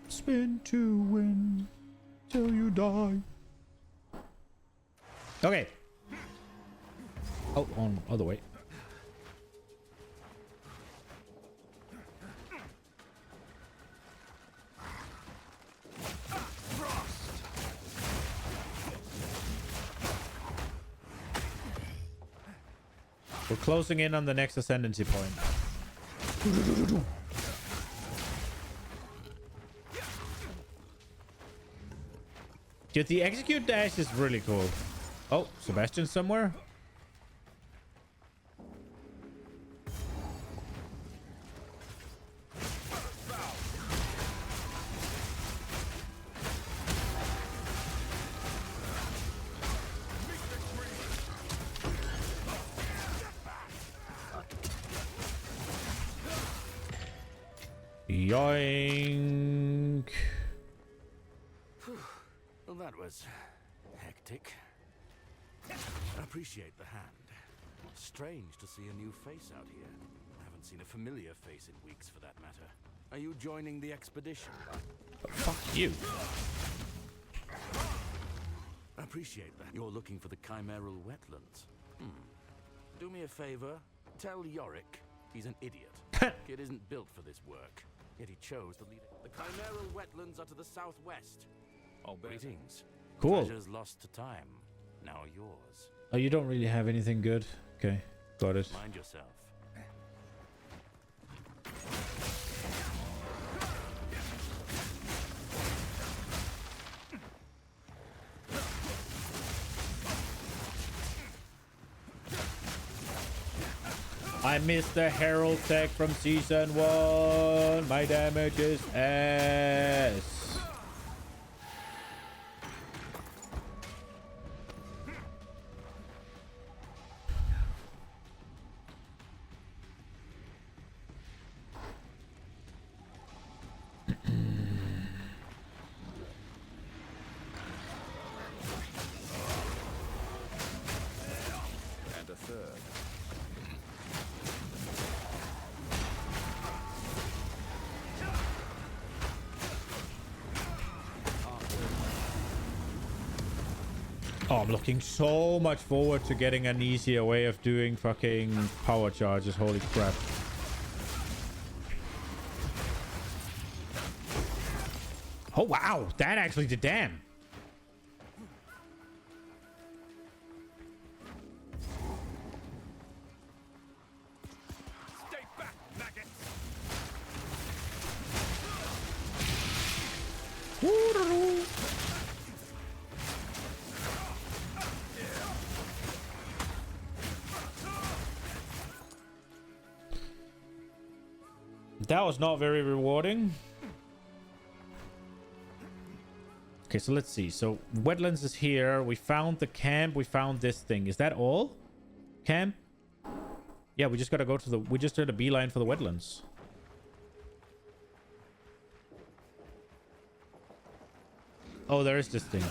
A: Spin to win till you die. Okay. Oh, on other way. We're closing in on the next ascendancy point. Dude, the execute dash is really cool. Oh, Sebastian's somewhere? Yoink.
L: Well, that was hectic. Appreciate the hand. Strange to see a new face out here. Haven't seen a familiar face in weeks, for that matter. Are you joining the expedition?
A: Fuck you.
L: Appreciate that. You're looking for the chimeral wetlands. Do me a favor. Tell Yorick he's an idiot. Kid isn't built for this work. Yet he chose to lead it. The chimeral wetlands are to the southwest. Greetings.
A: Cool.
L: Treasures lost to time. Now yours.
A: Oh, you don't really have anything good. Okay, got it.
L: Mind yourself.
A: I missed the Herald tech from season 1. My damage is ass.
D: And a third.
A: Oh, I'm looking so much forward to getting an easier way of doing fucking power charges. Holy crap. Oh, wow. That actually did damn.
I: Stay back, maggots!
A: That was not very rewarding. Okay, so let's see. So wetlands is here. We found the camp. We found this thing. Is that all? Camp? Yeah, we just gotta go to the... We just did a beeline for the wetlands. Oh, there is this thing.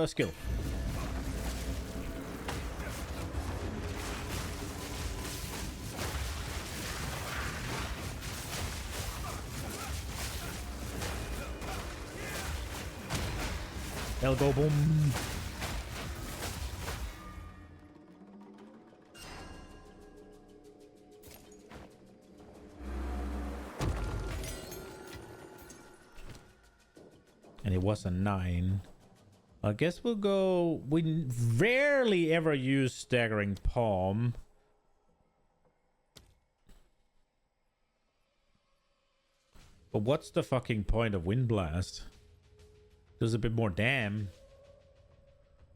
A: Skill. Elbow boom. And it was a 9. I guess we'll go... We rarely ever use Staggering Palm. But what's the fucking point of Wind Blast? There's a bit more damn.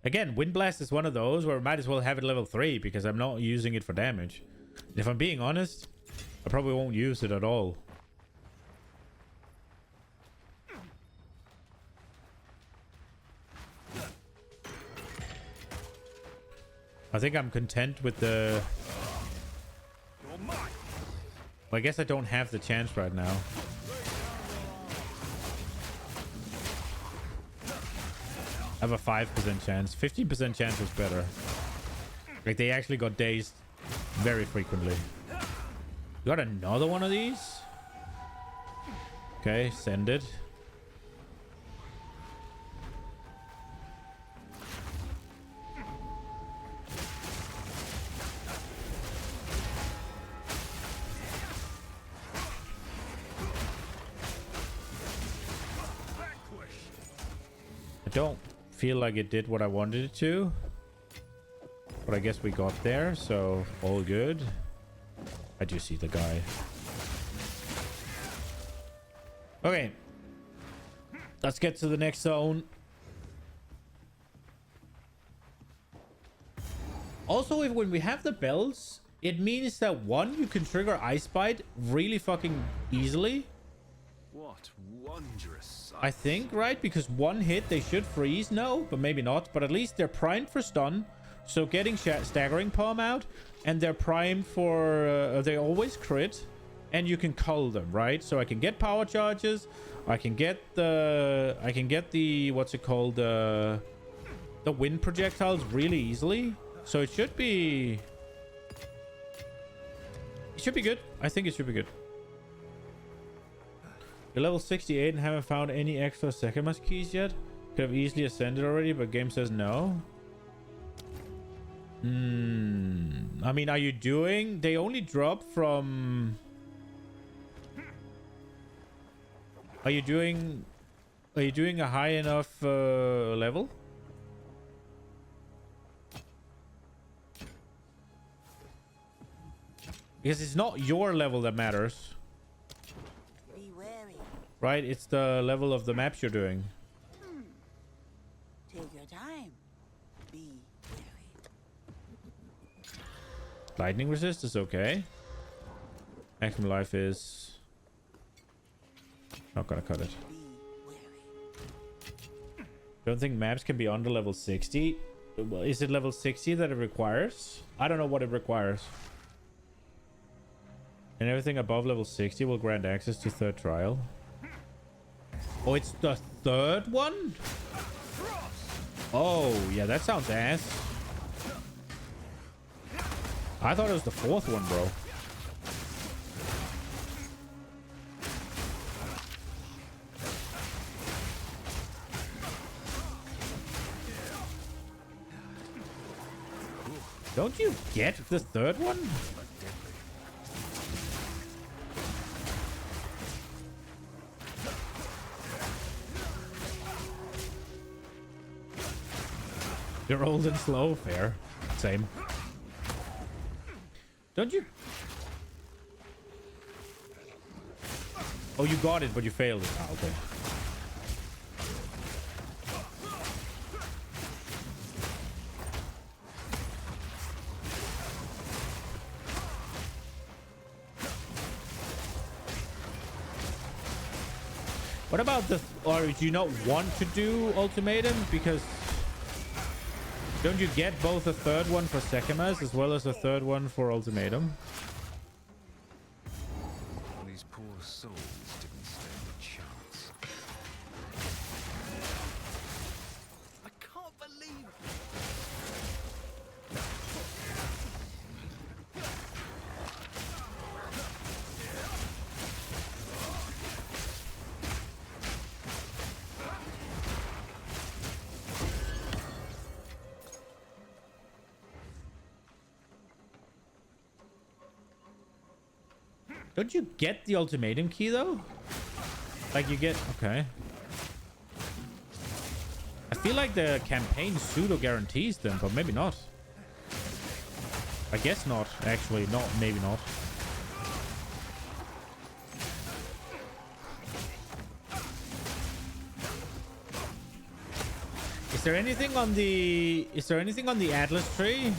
A: Again, Wind Blast is one of those where I might as well have it level 3 because I'm not using it for damage. And if I'm being honest, I probably won't use it at all. I think I'm content with the... Well, I guess I don't have the chance right now. I have a 5% chance. 15% chance was better. Like, they actually got dazed very frequently. Got another one of these? Okay, send it. don't feel like it did what I wanted it to. But I guess we got there, so all good. I do see the guy. Okay. Let's get to the next zone. Also, when we have the bells, it means that one, you can trigger Ice Bite really fucking easily.
M: What wondrous.
A: I think, right? Because one hit, they should freeze. No, but maybe not. But at least they're primed for stun. So getting Staggering Palm out. And they're primed for... they always crit. And you can cull them, right? So I can get power charges. I can get the... what's it called? The wind projectiles really easily. So it should be... It should be good. I think it should be good. You're level 68 and haven't found any extra Sekimas keys yet? Could have easily ascended already, but game says no. I mean, are you doing... They only drop from... Are you doing a high enough level? Because it's not your level that matters.
J: Be wary.
A: Right? It's the level of the maps you're doing.
J: Take your time. Be wary.
A: Lightning resist is okay. Maximum life is... Not gonna cut it. Don't think maps can be under level 60. Is it level 60 that it requires? I don't know what it requires. And everything above level 60 will grant access to third trial. Oh, it's the third one? Oh, yeah, that sounds ass. I thought it was the fourth one, bro. Don't you get the third one? You're old and slow, fair. Same. Don't you? Oh, you got it, but you failed it. Ah, okay. What about the... Or do you not want to do ultimatum? Because... Don't you get both a third one for Sekimas as well as a third one for ultimatum?
M: These poor souls didn't stand a chance. I can't believe
A: Don't you get the ultimatum key though? Like you get... Okay. I feel like the campaign pseudo guarantees them, but maybe not. I guess not, actually. Not, maybe not. Is there anything on the... Is there anything on the Atlas tree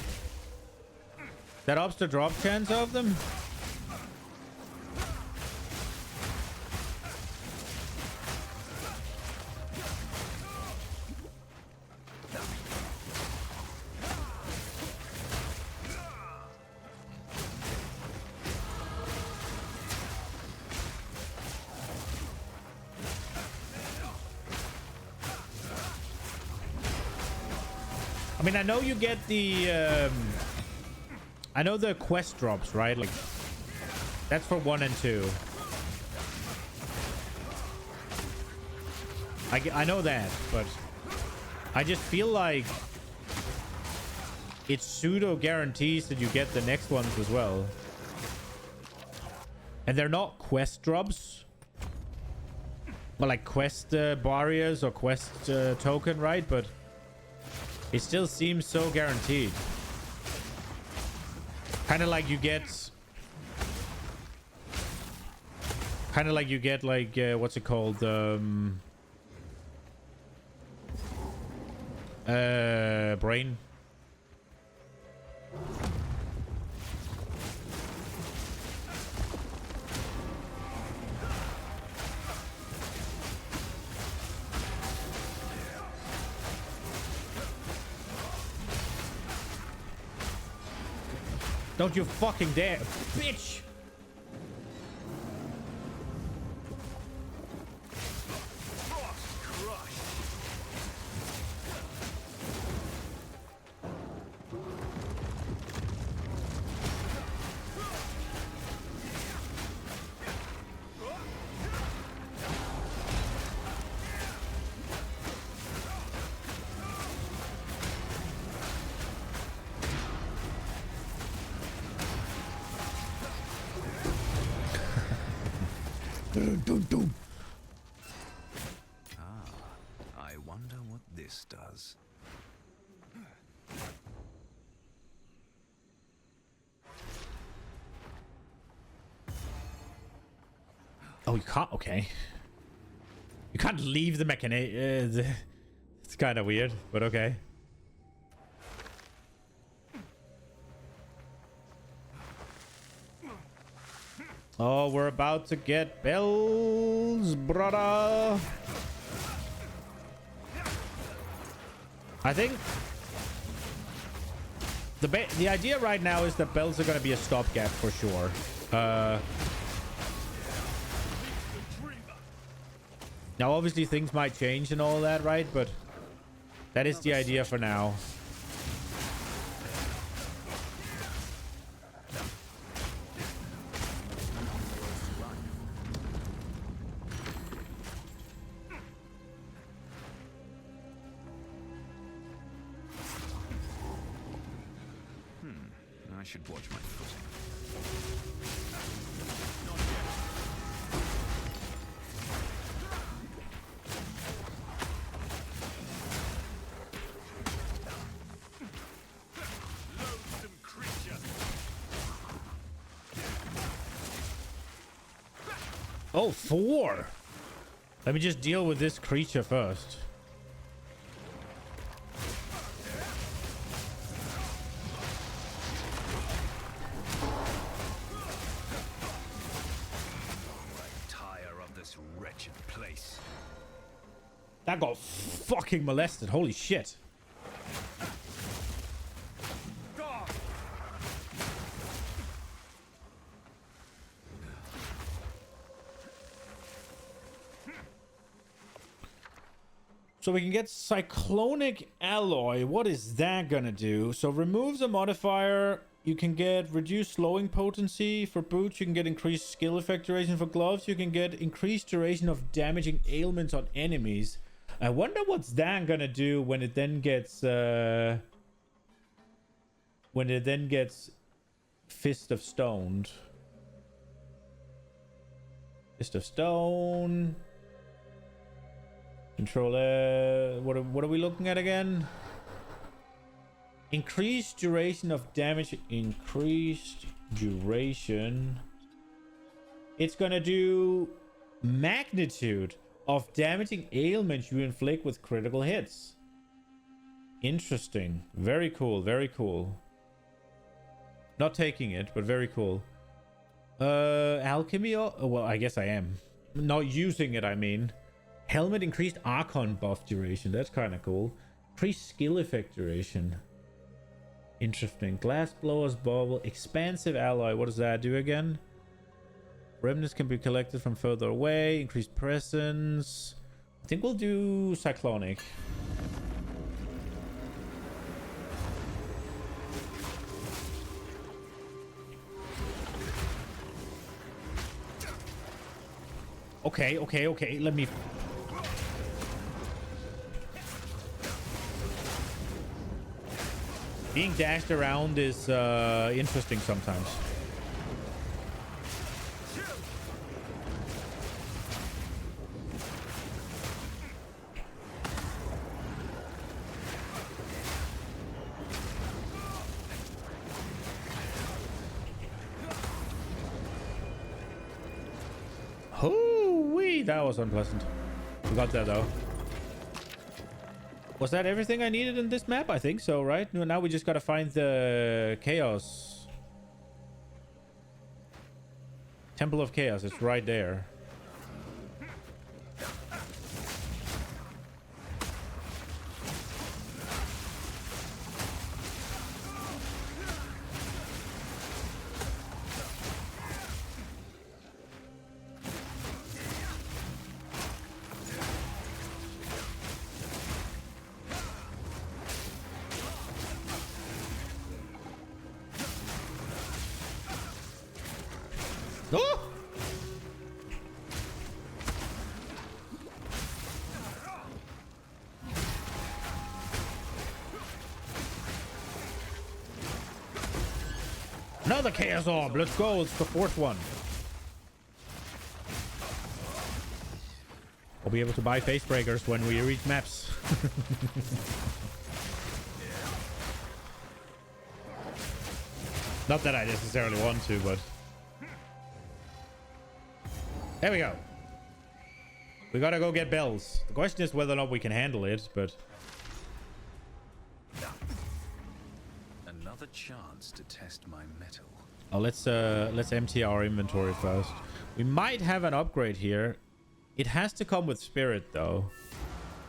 A: that ups the drop chance of them? I mean, I know you get the... I know the quest drops, right? Like, that's for 1 and 2. I know that, but I just feel like it pseudo guarantees that you get the next ones as well. And they're not quest drops. well, like quest barriers or quest token, right? But it still seems so guaranteed. Kind of like you get like what's it called? Brain. Don't you fucking dare, bitch!
M: I wonder what this does.
A: Oh, you can't. Okay. You can't leave the mechanic. It's kind of weird, but okay. Oh, we're about to get bells, brother. I think the idea right now is that bells are going to be a stopgap for sure. Now, obviously, things might change and all that, right? But that is the idea for now.
M: I should watch my footing.
A: Oh, 4. Let me just deal with this creature first. That got fucking molested. Holy shit. So we can get Cyclonic Alloy. What is that gonna do? So removes a modifier. You can get reduced slowing potency for boots. You can get increased skill effect duration for gloves. You can get increased duration of damaging ailments on enemies. I wonder what's that gonna do when it then gets Fist of Stone. Fist of Stone. Controller. What are we looking at again? Increased duration of damage. Increased duration. It's gonna do magnitude of damaging ailments you inflict with critical hits. Interesting. Very cool. Very cool. Not taking it, but very cool. Alchemy. Well, I guess I am. Not using it, I mean. Helmet increased Archon buff duration. That's kind of cool. Increased skill effect duration. Interesting. Glass blowers bubble. Expansive alloy. What does that do again? Remnants can be collected from further away. Increased presence. I think we'll do Cyclonic. Okay. Let me... Being dashed around is interesting sometimes. Hoo-wee, that was unpleasant. We got there though. Was that everything I needed in this map? I think so, right? Now we just gotta find the Chaos. Temple of Chaos, it's right there. Oh! Another Chaos Orb. Let's go. It's the fourth one. We'll be able to buy face breakers when we reach maps. Not that I necessarily want to, but... There we go. We gotta go get bells. The question is whether or not we can handle it, but...
M: Another chance to test my metal.
A: Oh, let's empty our inventory first. We might have an upgrade here. It has to come with spirit, though.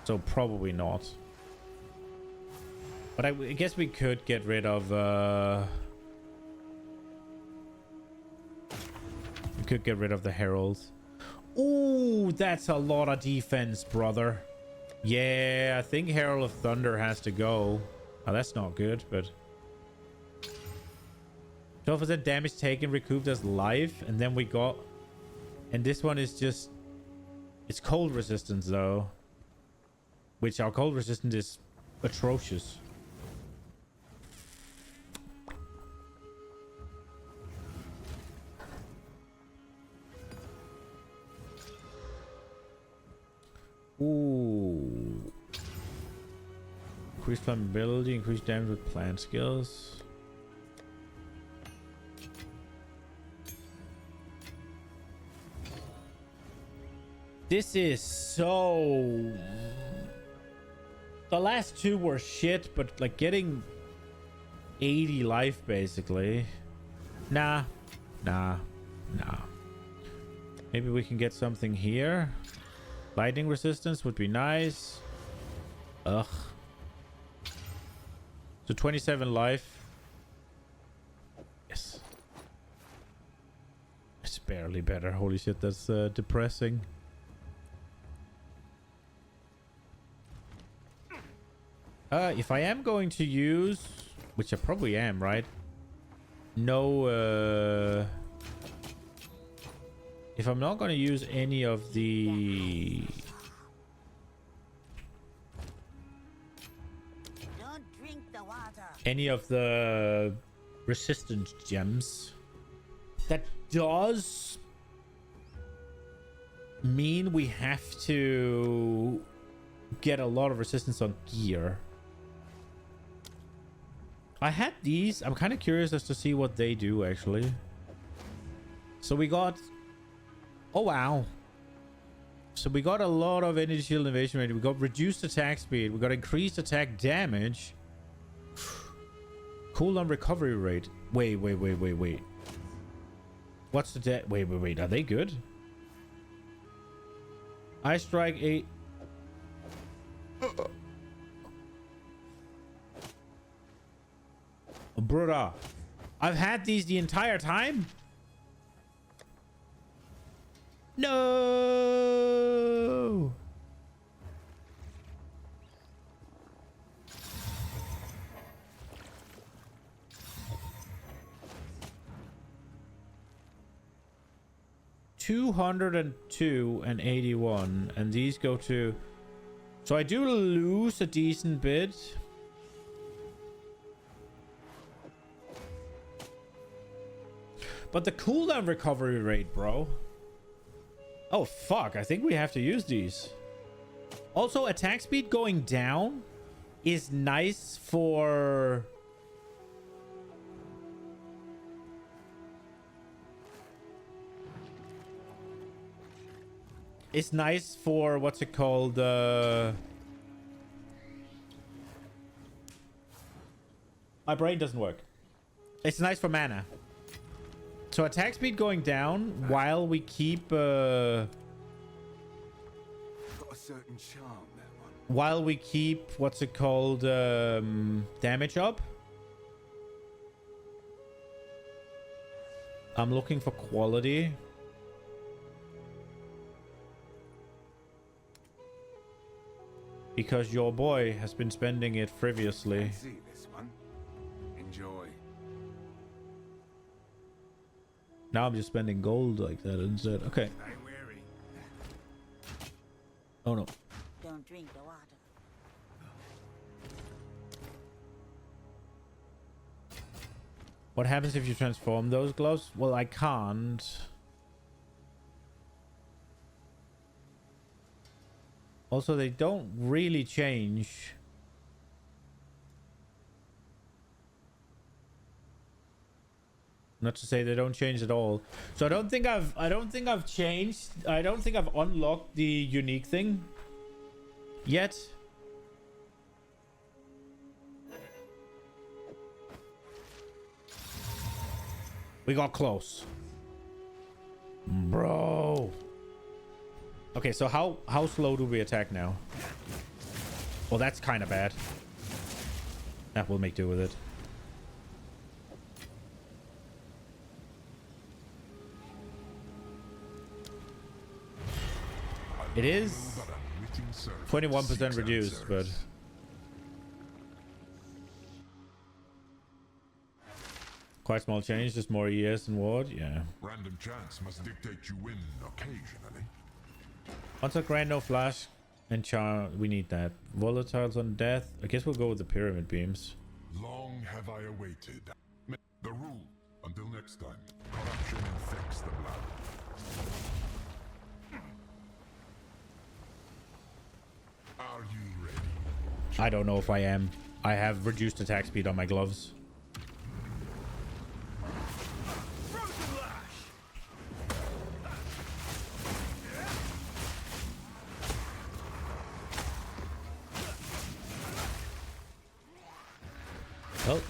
A: So probably not. But I guess we could get rid of... We could get rid of the Herald. Ooh, that's a lot of defense, brother. Yeah, I think Herald of Thunder has to go. Oh, that's not good, but... 12% damage taken recouped as life, and then we got... And this one is just... It's cold resistance, though. Which our cold resistance is atrocious. Ooh. Increased flammability, increased damage with plant skills. This is so... The last two were shit, but like getting 80 life basically. Nah. Maybe we can get something here. Lightning resistance would be nice. Ugh. So 27 life. Yes. It's barely better. Holy shit, that's depressing. If I am going to use, which I probably am, right? No, if I'm not going to use any of the...
J: Don't drink the water.
A: Any of the resistance gems, that does mean we have to get a lot of resistance on gear. I had these. I'm kind of curious as to see what they do, actually. So we got... Oh, wow. So we got a lot of energy shield invasion rate. We got reduced attack speed. We got increased attack damage. Cooldown recovery rate. Wait. What's the... Wait. Are they good? I strike 8... Brother, I've had these the entire time? No! $202 and 81, and these go to... So I do lose a decent bit. But the cooldown recovery rate, bro. Oh, fuck. I think we have to use these. Also, attack speed going down is nice for... It's nice for what's it called? My brain doesn't work. It's nice for mana. So attack speed going down while we keep
I: Got a certain charm, that one.
A: while we keep what's it called damage up. I'm looking for quality. Because your boy has been spending it frivolously.
I: See this one. Enjoy.
A: Now I'm just spending gold like that instead. Okay.
I: Stay wary.
A: Oh no.
J: Don't drink the water.
A: What happens if you transform those gloves? Well, I can't. Also, they don't really change. Not to say they don't change at all. So I don't think I've changed. I don't think I've unlocked the unique thing yet. We got close. Bro. Okay, so how slow do we attack now? Well, that's kind of bad. That will make do with it. It is 21% reduced, but quite small change. Just more ES and ward. Yeah.
G: Random chance must dictate you win occasionally.
A: Once a grand, no flash and charm. We need that. Volatiles on death. I guess we'll go with the pyramid beams.
G: Long have I awaited. The rule. Until next time. Corruption infects the blood. Are you ready?
A: I don't know if I am. I have reduced attack speed on my gloves. Oh.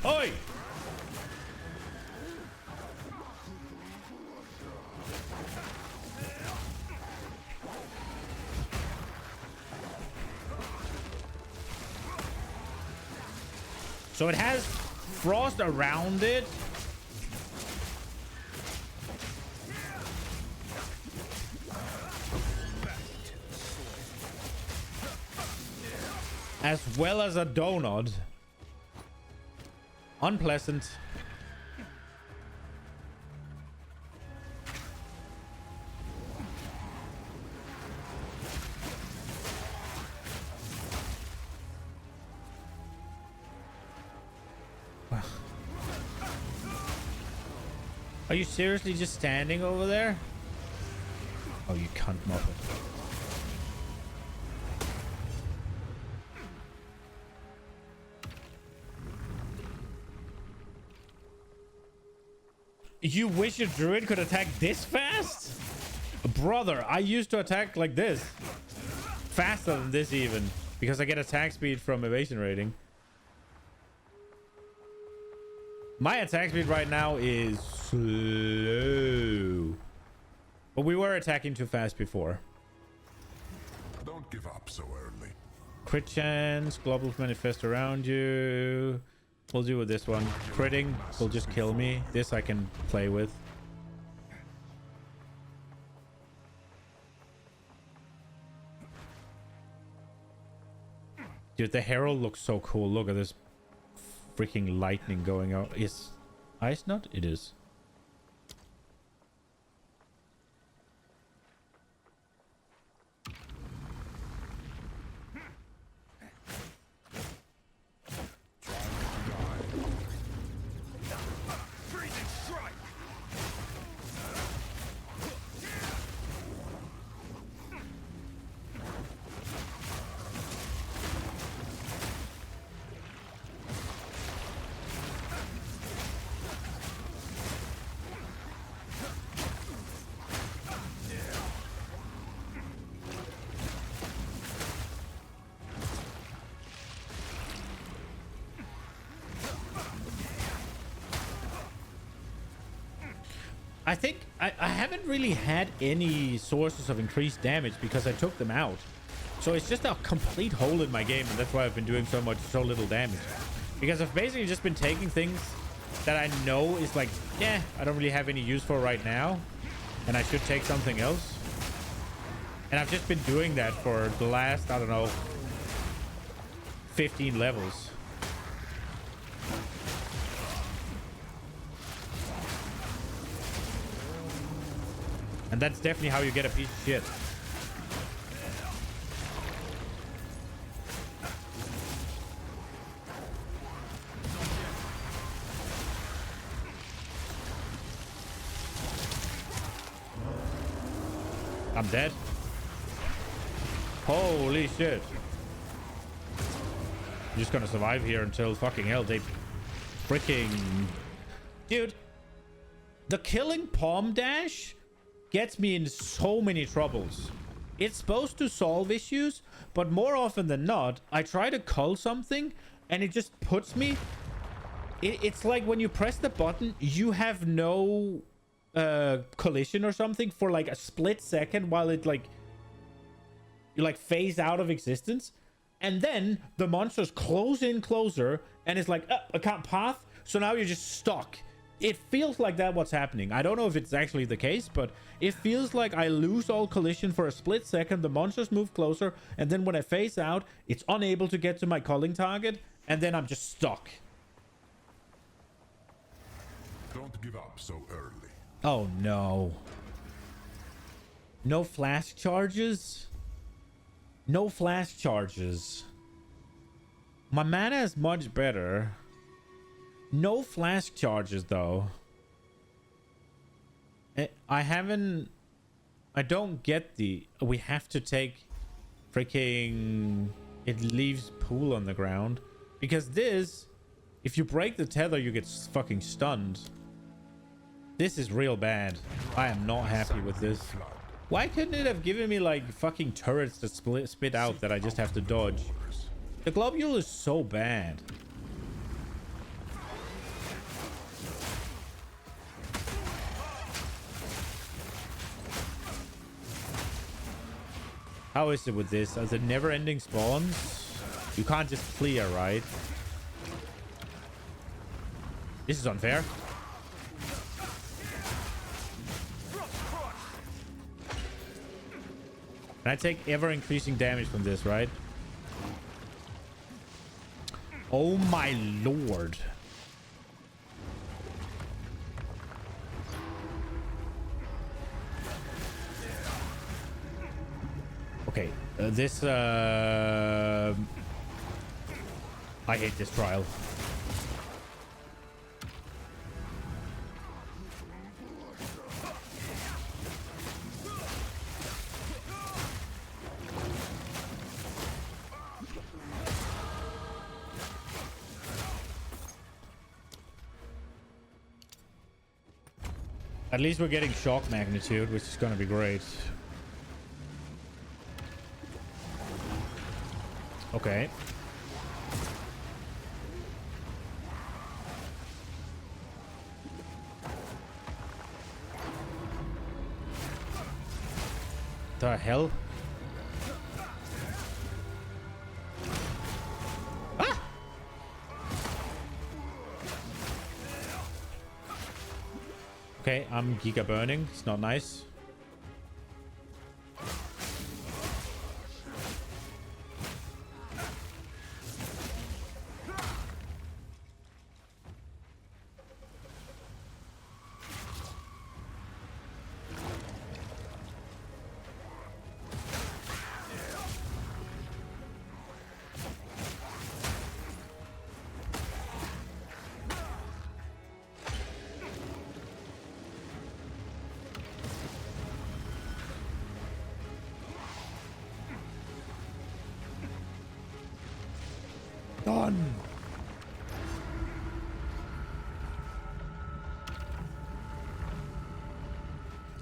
A: Oi! So it has frost around it. As well as a donut. Unpleasant. Are you seriously just standing over there? Oh, you cunt muppet. You wish your druid could attack this fast? Brother, I used to attack like this. Faster than this even. Because I get attack speed from evasion rating. My attack speed right now is slow. But we were attacking too fast before.
G: Don't give up so early.
A: Crit chance, global manifest around you. We'll do with this one. Critting will just kill me. This I can play with. Dude, the herald looks so cool. Look at this freaking lightning going out. Is ice not? It is. I think I haven't really had any sources of increased damage because I took them out. So it's just a complete hole in my game, and that's why I've been doing so little damage. Because I've basically just been taking things that I know is like, yeah, I don't really have any use for right now, and I should take something else. And I've just been doing that for the last, I don't know, 15 levels. And that's definitely how you get a piece of shit. I'm dead. Holy shit. I'm just gonna survive here until fucking hell they freaking... Dude, the killing palm dash gets me in so many troubles. It's supposed to solve issues, but more often than not, I try to cull something and it just puts me... It's like when you press the button, you have no collision or something for like a split second while it like... You like phase out of existence. And then the monsters close in closer and it's like, I can't path. So now you're just stuck. It feels like that what's happening. I don't know if it's actually the case, but it feels like I lose all collision for a split second. The monsters move closer, and then when I phase out, it's unable to get to my culling target, and then I'm just stuck.
G: Don't give up so early.
A: Oh no. No flash charges? No flash charges. My mana is much better. No flash charges though. I don't get the... We have to take freaking... It leaves pool on the ground. Because this... If you break the tether, you get fucking stunned. This is real bad. I am not happy with this. Why couldn't it have given me like fucking turrets to spit out that I just have to dodge? The globule is so bad. How is it with this? Are the never-ending spawns? You can't just clear, right? This is unfair. Can I take ever-increasing damage from this, right? Oh my lord. Okay, this I hate this trial. At least we're getting shock magnitude, which is going to be great. Okay. The hell? Ah! Okay, I'm giga burning. It's not nice. Done.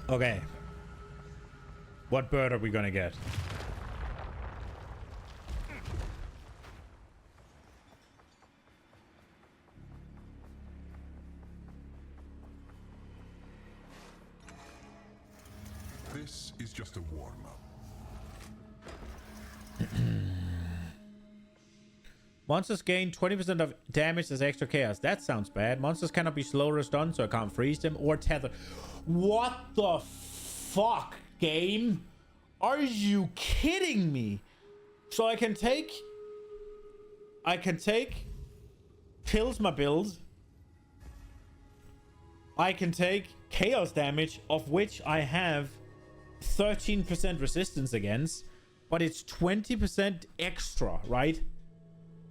A: Okay. What bird are we gonna get?
G: is just a warm-up.
A: Monsters gain 20% of damage as extra chaos. That sounds bad. Monsters cannot be slowed or stunned, so I can't freeze them or tether. What the fuck, game? Are you kidding me? So I can take kills my build. I can take chaos damage, of which I have 13% resistance against, but it's 20% extra, right?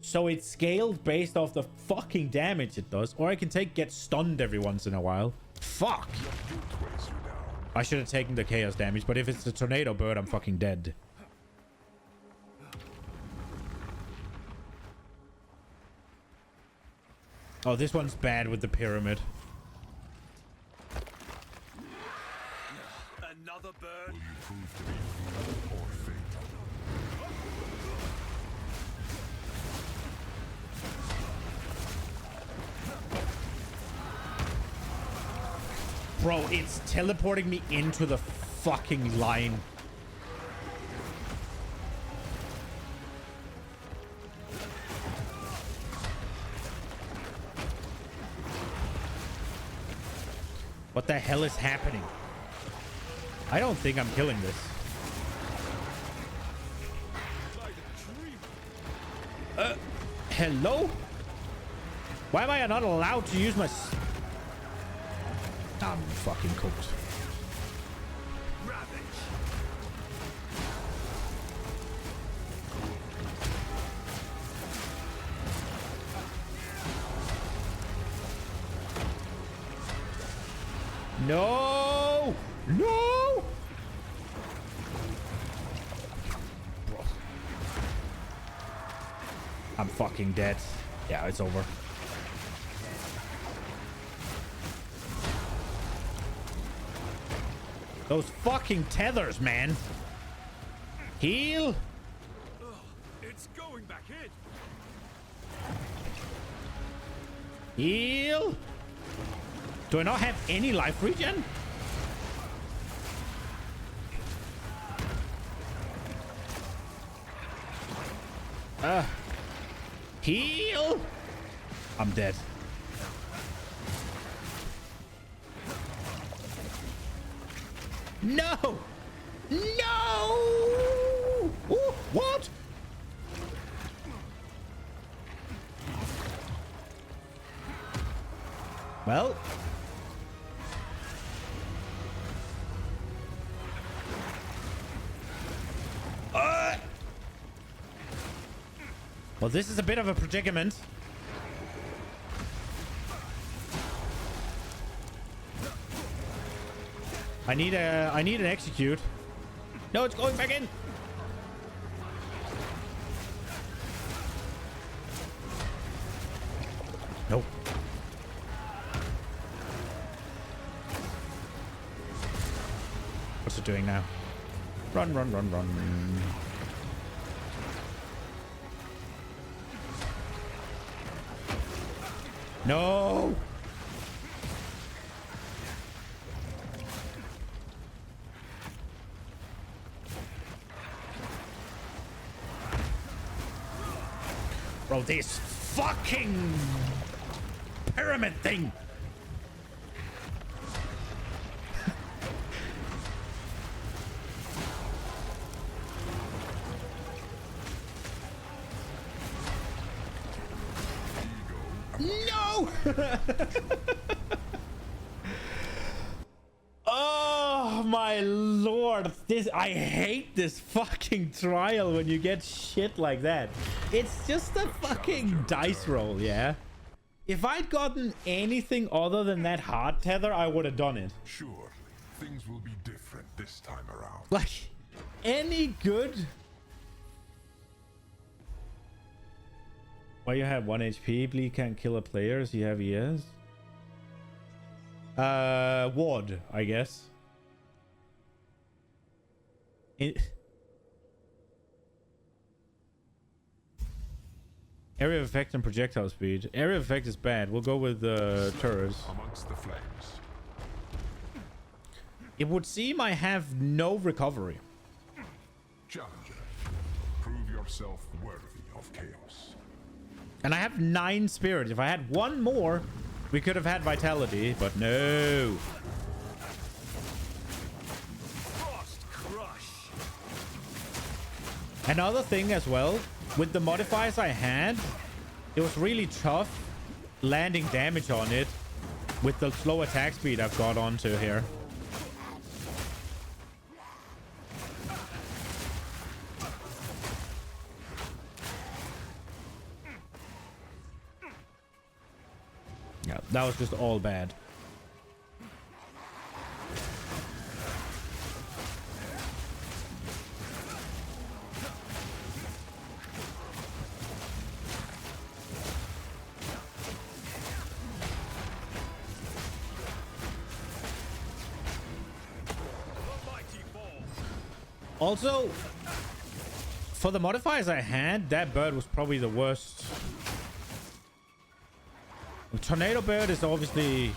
A: So it's scaled based off the fucking damage it does. Or I can get stunned every once in a while. Fuck. I should have taken the chaos damage, but if it's the tornado bird, I'm fucking dead. Oh, this one's bad with the pyramid.
I: Another bird.
G: Will you prove to be fool or fate?
A: Bro, it's teleporting me into the fucking line. What the hell is happening? I don't think I'm killing this. Hello? Why am I not allowed to use my... I'm fucking cooked. No! No! Bro. I'm fucking dead. Yeah, it's over. Those fucking tethers, man. Heal.
I: It's going back in.
A: Heal. Do I not have any life regen? Heal. I'm dead. No! No! Ooh, what? Well. Well, this is a bit of a predicament. I need an execute. No, it's going back in. Nope. What's it doing now? Run, run, run, run. No! Bro, this fucking pyramid thing! No! Oh my lord, I hate this fucking trial when you get shit like that. It's just a fucking dice roll, yeah? If I'd gotten anything other than that hard tether, I would have done it.
G: Sure, things will be different this time around.
A: Like, any good... Why you have 1 HP? Bleed can't kill a player, so you have ES? Ward, I guess. Area of effect and projectile speed. Area of effect is bad. We'll go with turrets.
G: Amongst the flames.
A: It would seem I have no recovery.
G: Challenger, prove yourself worthy of chaos.
A: And I have 9 spirit. If I had one more, we could have had vitality, but no.
M: Frost crush.
A: Another thing as well, with the modifiers I had, it was really tough landing damage on it with the slow attack speed I've got onto here. Yeah, that was just all bad. Also, for the modifiers I had, that bird was probably the worst. The tornado bird is obviously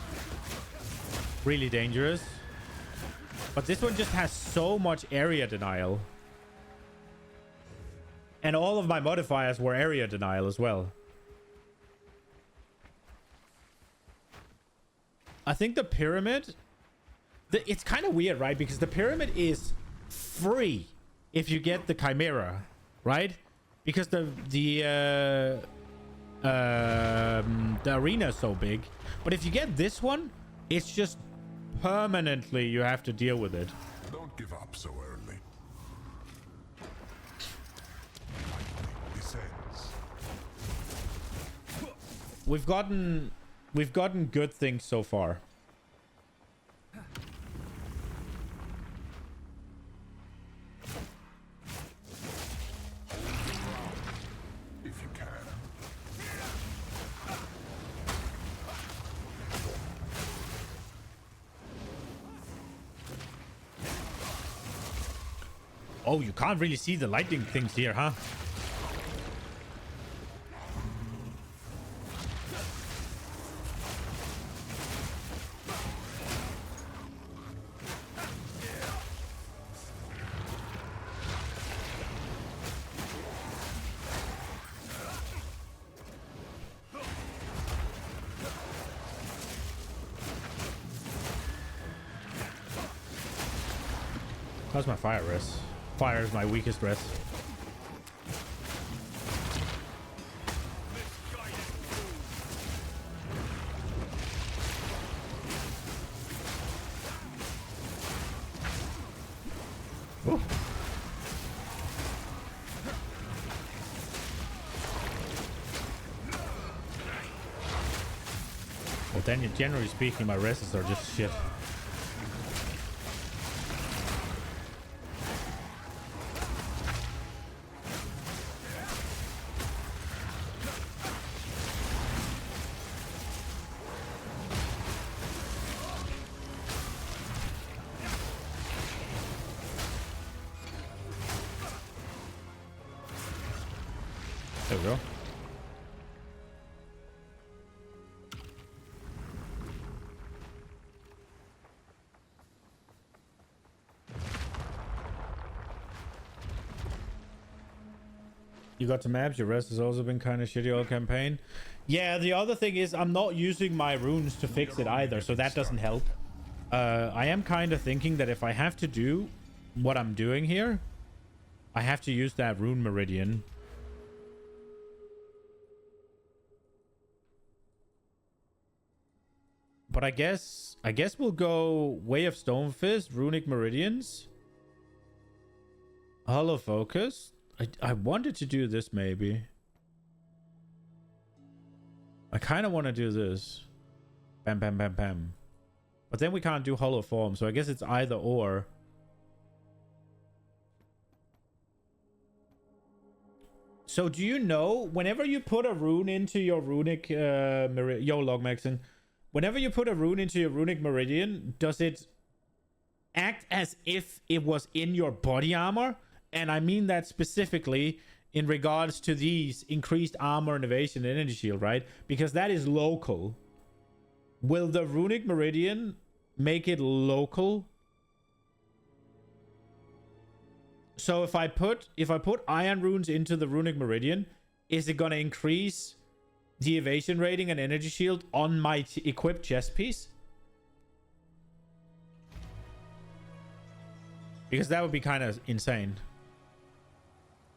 A: really dangerous, but this one just has so much area denial. And all of my modifiers were area denial as well. I think the pyramid, it's kind of weird, right? Because the pyramid is free if you get the chimera, right? Because the arena is so big. But if you get this one, it's just permanently you have to deal with it.
G: Don't give up so early. Lightning descends.
A: We've gotten good things so far.
G: If you can.
A: Oh, you can't really see the lightning things here, huh? How's my fire rest? Fire is my weakest rest. Ooh. Well, then, generally speaking, my rests are just shit. There we go. You got the maps. Your rest has also been kind of shitty all campaign. Yeah, the other thing is I'm not using my runes to fix it either, so that doesn't help. I am kind of thinking that if I have to do what I'm doing here, I have to use that rune meridian. But I guess we'll go Way of Stonefist, Runic Meridians, Hollow Focus. I wanted to do this maybe. I kind of want to do this. Bam, bam, bam, bam. But then we can't do Hollow Form, so I guess it's either or. So do you know, whenever you put a rune into your runic Logmaxing, whenever you put a rune into your runic meridian, does it act as if it was in your body armor? And I mean that specifically in regards to these increased armor and evasion and energy shield, right? Because that is local. Will the runic meridian make it local So if I put iron runes into the runic meridian, is it gonna increase the evasion rating and energy shield on my equipped chest piece? Because that would be kind of insane.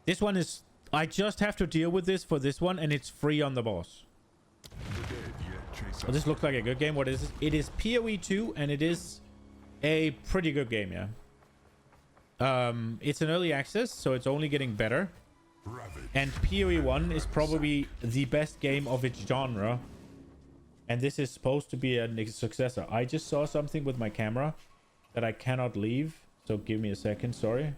A: This one is... I just have to deal with this for this one, and it's free on the boss. Well, this looks like a good game. What is it? It is PoE 2, and it is a pretty good game, yeah. It's an early access, so it's only getting better. And PoE 1 is probably the best game of its genre. And this is supposed to be a successor. I just saw something with my camera that I cannot leave. So give me a second, sorry.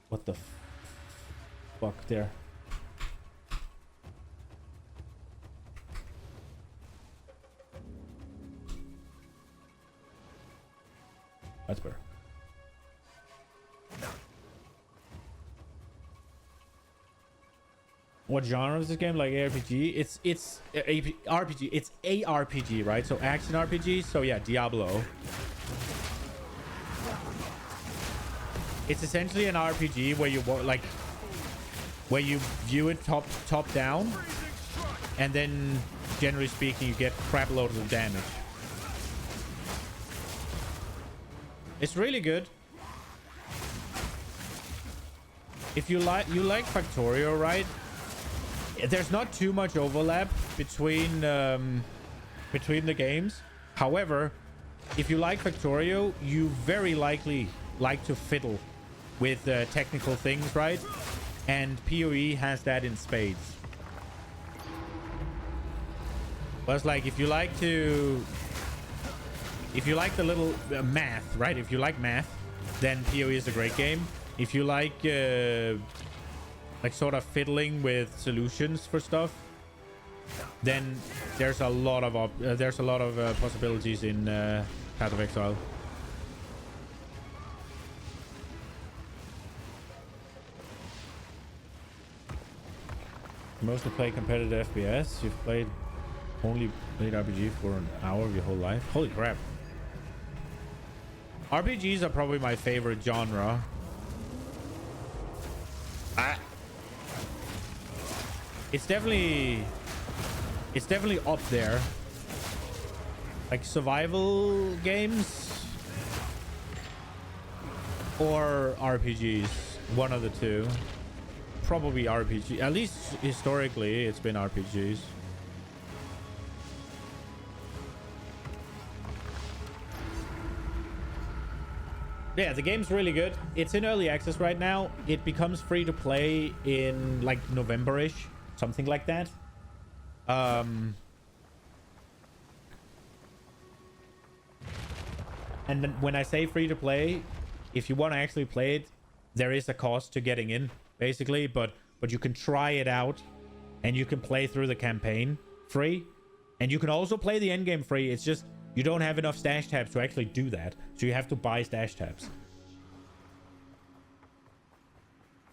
A: What the fuck there? That's better. What genre is this game? Like ARPG? It's RPG. It's a RPG, right? So action RPG. So yeah, Diablo. It's essentially an RPG where you where you view it top down, and then generally speaking, you get crap loads of damage. It's really good. If you like Factorio, right? There's not too much overlap between the games. However, if you like Factorio, you very likely like to fiddle with technical things, right? And PoE has that in spades. But it's like if you like the little math, right? If you like math, then PoE is a great game. If you like sort of fiddling with solutions for stuff, then there's a lot of possibilities in Path of Exile. You mostly play competitive FPS. You've only played RPG for an hour of your whole life. Holy crap. RPGs are probably my favorite genre. It's definitely up there. Like survival games or RPGs, one of the two. Probably RPG. At least historically, it's been RPGs. Yeah, the game's really good. It's in early access right now. It becomes free to play in like November-ish, something like that. And then when I say free to play, if you want to actually play it, there is a cost to getting in, basically. But you can try it out, and you can play through the campaign free, and you can also play the endgame free. It's just you don't have enough stash tabs to actually do that, so you have to buy stash tabs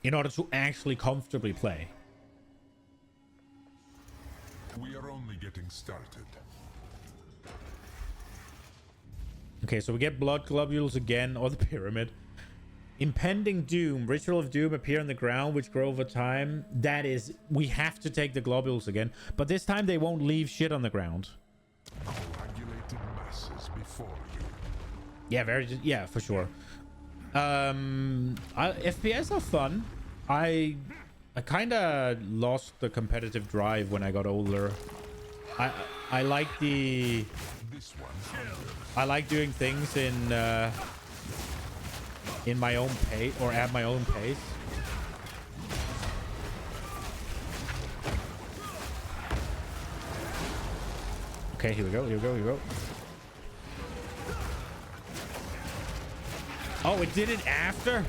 A: in order to actually comfortably play.
G: We are only getting started.
A: Okay, so we get blood globules again, or the pyramid. Impending doom. Ritual of doom appear on the ground, which grow over time. That is, we have to take the globules again, but this time they won't leave shit on the ground.
G: Coagulated masses before you.
A: Yeah, for sure. FPS are fun. I kind of lost the competitive drive when I got older. I like the... I like doing things in my own pace, or at my own pace. Okay, here we go. Oh, it did it after?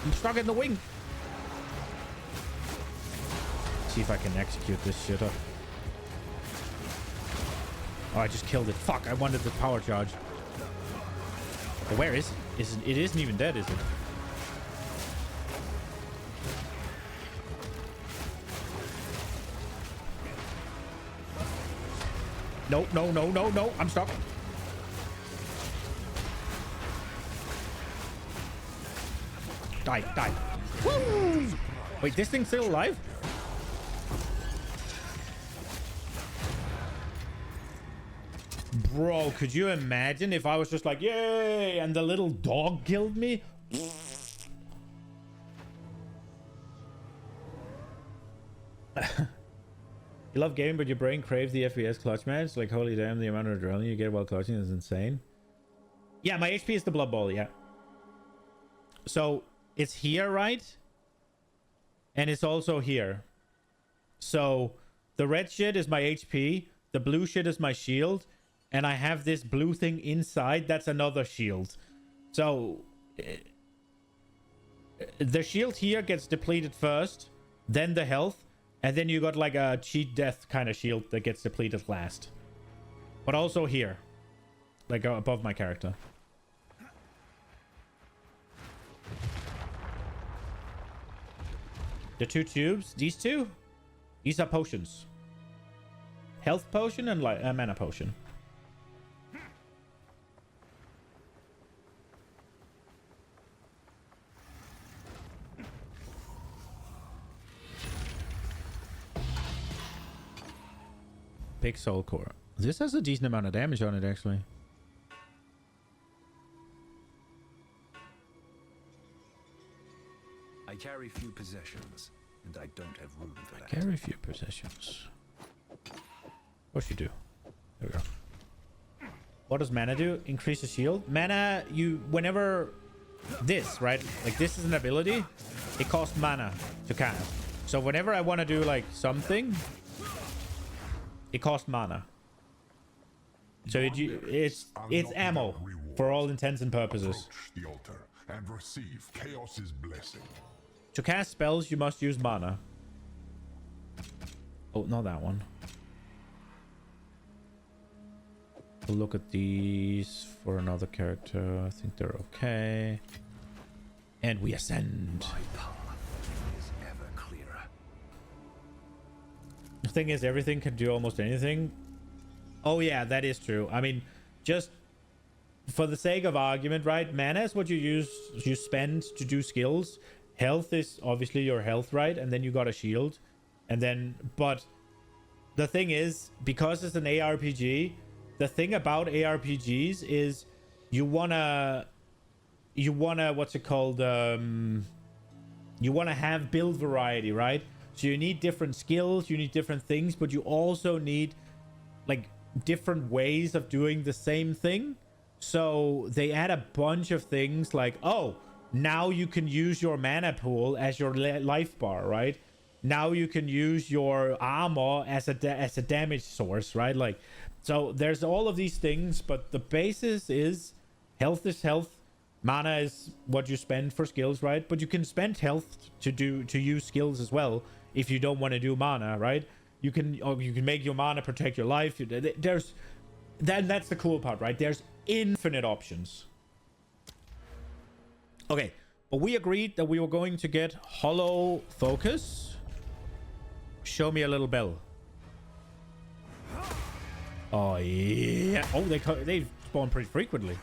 A: I'm stuck in the wing. See if I can execute this shit up. Oh, I just killed it. Fuck, I wanted the power charge. But where is it? It isn't even dead, is it? No, no, no, no, no. I'm stuck. Die, die. Woo! Wait, this thing's still alive? Bro, could you imagine if I was just like, yay, and the little dog killed me? You love gaming, but your brain craves the FPS clutch match. Like, holy damn, the amount of adrenaline you get while clutching is insane. Yeah, my HP is the blood ball, yeah. So, it's here, right? And it's also here. So, the red shit is my HP. The blue shit is my shield. And I have this blue thing inside. That's another shield. So, the shield here gets depleted first. Then the health. And then you got like a cheat death kind of shield that gets depleted last. But also here. Like above my character. The two tubes, these two, these are potions. Health potion and like a mana potion. Big soul core. This has a decent amount of damage on it, actually.
M: I carry few possessions, and I don't have room for that.
A: Carry few possessions. Of course you do. There we go. What does mana do? Increase the shield. Mana, you whenever this, right? Like this is an ability. It costs mana to cast. So whenever I want to do like something, it costs mana. So it's ammo for all intents and purposes.
G: Approach the altar and receive Chaos's blessing.
A: To cast spells, you must use mana. Oh, not that one. We'll look at these for another character. I think they're okay. And we ascend.
M: My path is ever clearer.
A: The thing is, everything can do almost anything. Oh yeah, that is true. I mean, just for the sake of argument, right? Mana is what you spend to do skills. Health is obviously your health, right? And then you got a shield. And then, but the thing is, because it's an ARPG, the thing about ARPGs is you wanna, what's it called? You wanna have build variety, right? So you need different skills, you need different things, but you also need like different ways of doing the same thing. So they add a bunch of things like, oh, now you can use your mana pool as your life bar, right? Now you can use your armor as a damage source, right? Like, so there's all of these things, but the basis is health is health. Mana is what you spend for skills, right? But you can spend health to use skills as well if you don't want to do mana, right? You can make your mana protect your life. That's the cool part, right? There's infinite options. Okay, but we agreed that we were going to get Hollow Focus. Show me a little bell. Oh yeah. Oh, they spawn pretty frequently.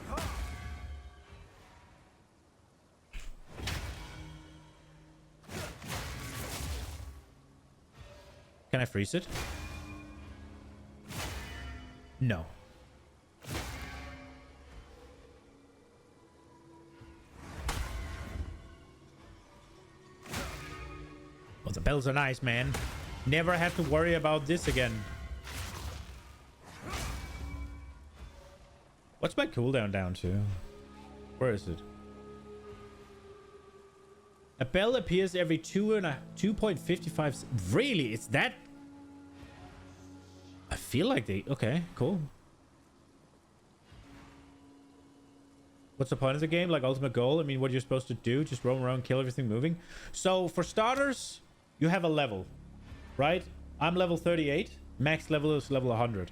A: Can I freeze it? No. Well, the bells are nice, man. Never have to worry about this again. What's my cooldown down to? Where is it? A bell appears every 2.55. Really? It's that? I feel like they... Okay, cool. What's the point of the game? Like ultimate goal? I mean, what you're supposed to do? Just roam around, kill everything moving? So for starters, you have a level, right? I'm level 38. Max level is level 100.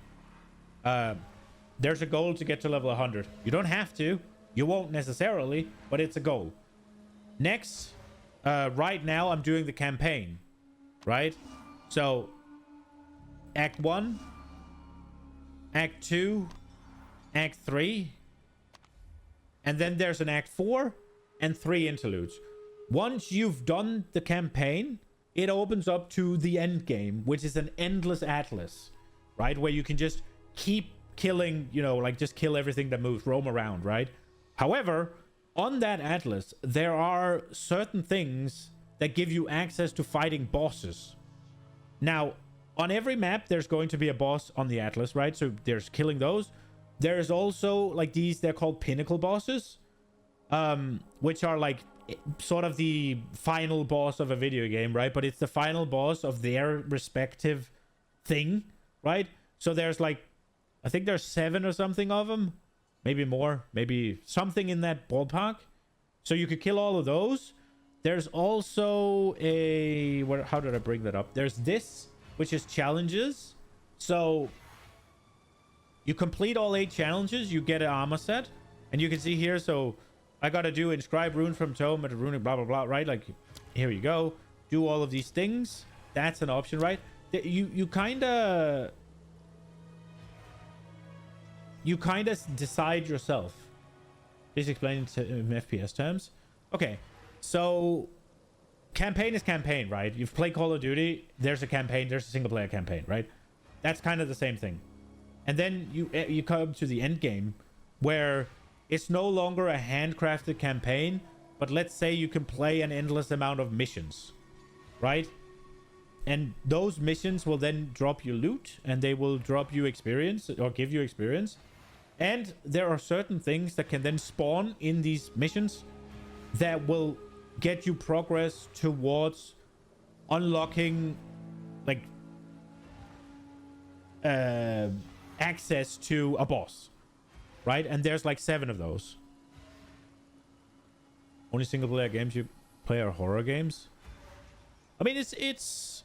A: There's a goal to get to level 100. You don't have to. You won't necessarily, but it's a goal. Next, right now I'm doing the campaign, right? So, Act 1. Act 2, Act 3, and then there's an Act 4 and 3 interludes. Once you've done the campaign, it opens up to the end game, which is an endless atlas, right? Where you can just keep killing, you know, like just kill everything that moves, roam around, right? However, on that atlas, there are certain things that give you access to fighting bosses. Now, on every map, there's going to be a boss on the atlas, right? So there's killing those. There's also like these, they're called pinnacle bosses, which are like sort of the final boss of a video game, right? But it's the final boss of their respective thing, right? So there's like, I think there's 7 or something of them, maybe more, maybe something in that ballpark. So you could kill all of those. There's also a, how did I bring that up? There's this, which is challenges. So you complete all 8 challenges, you get an armor set, and you can see here, so I gotta do inscribe rune from tome at a rune, blah blah blah, right? Like, here you go. Do all of these things. That's an option, right? You kind of decide yourself. Please explain it in FPS terms. Okay, so campaign is campaign, right? You've played Call of Duty. There's a campaign. There's a single player campaign, right? That's kind of the same thing. And then you come to the end game, where it's no longer a handcrafted campaign, but let's say you can play an endless amount of missions, right? And those missions will then drop you loot, and they will drop you experience, or give you experience. And there are certain things that can then spawn in these missions that will get you progress towards unlocking, like, access to a boss, right? And there's like 7 of those. Only single player games you play are horror games. I mean, it's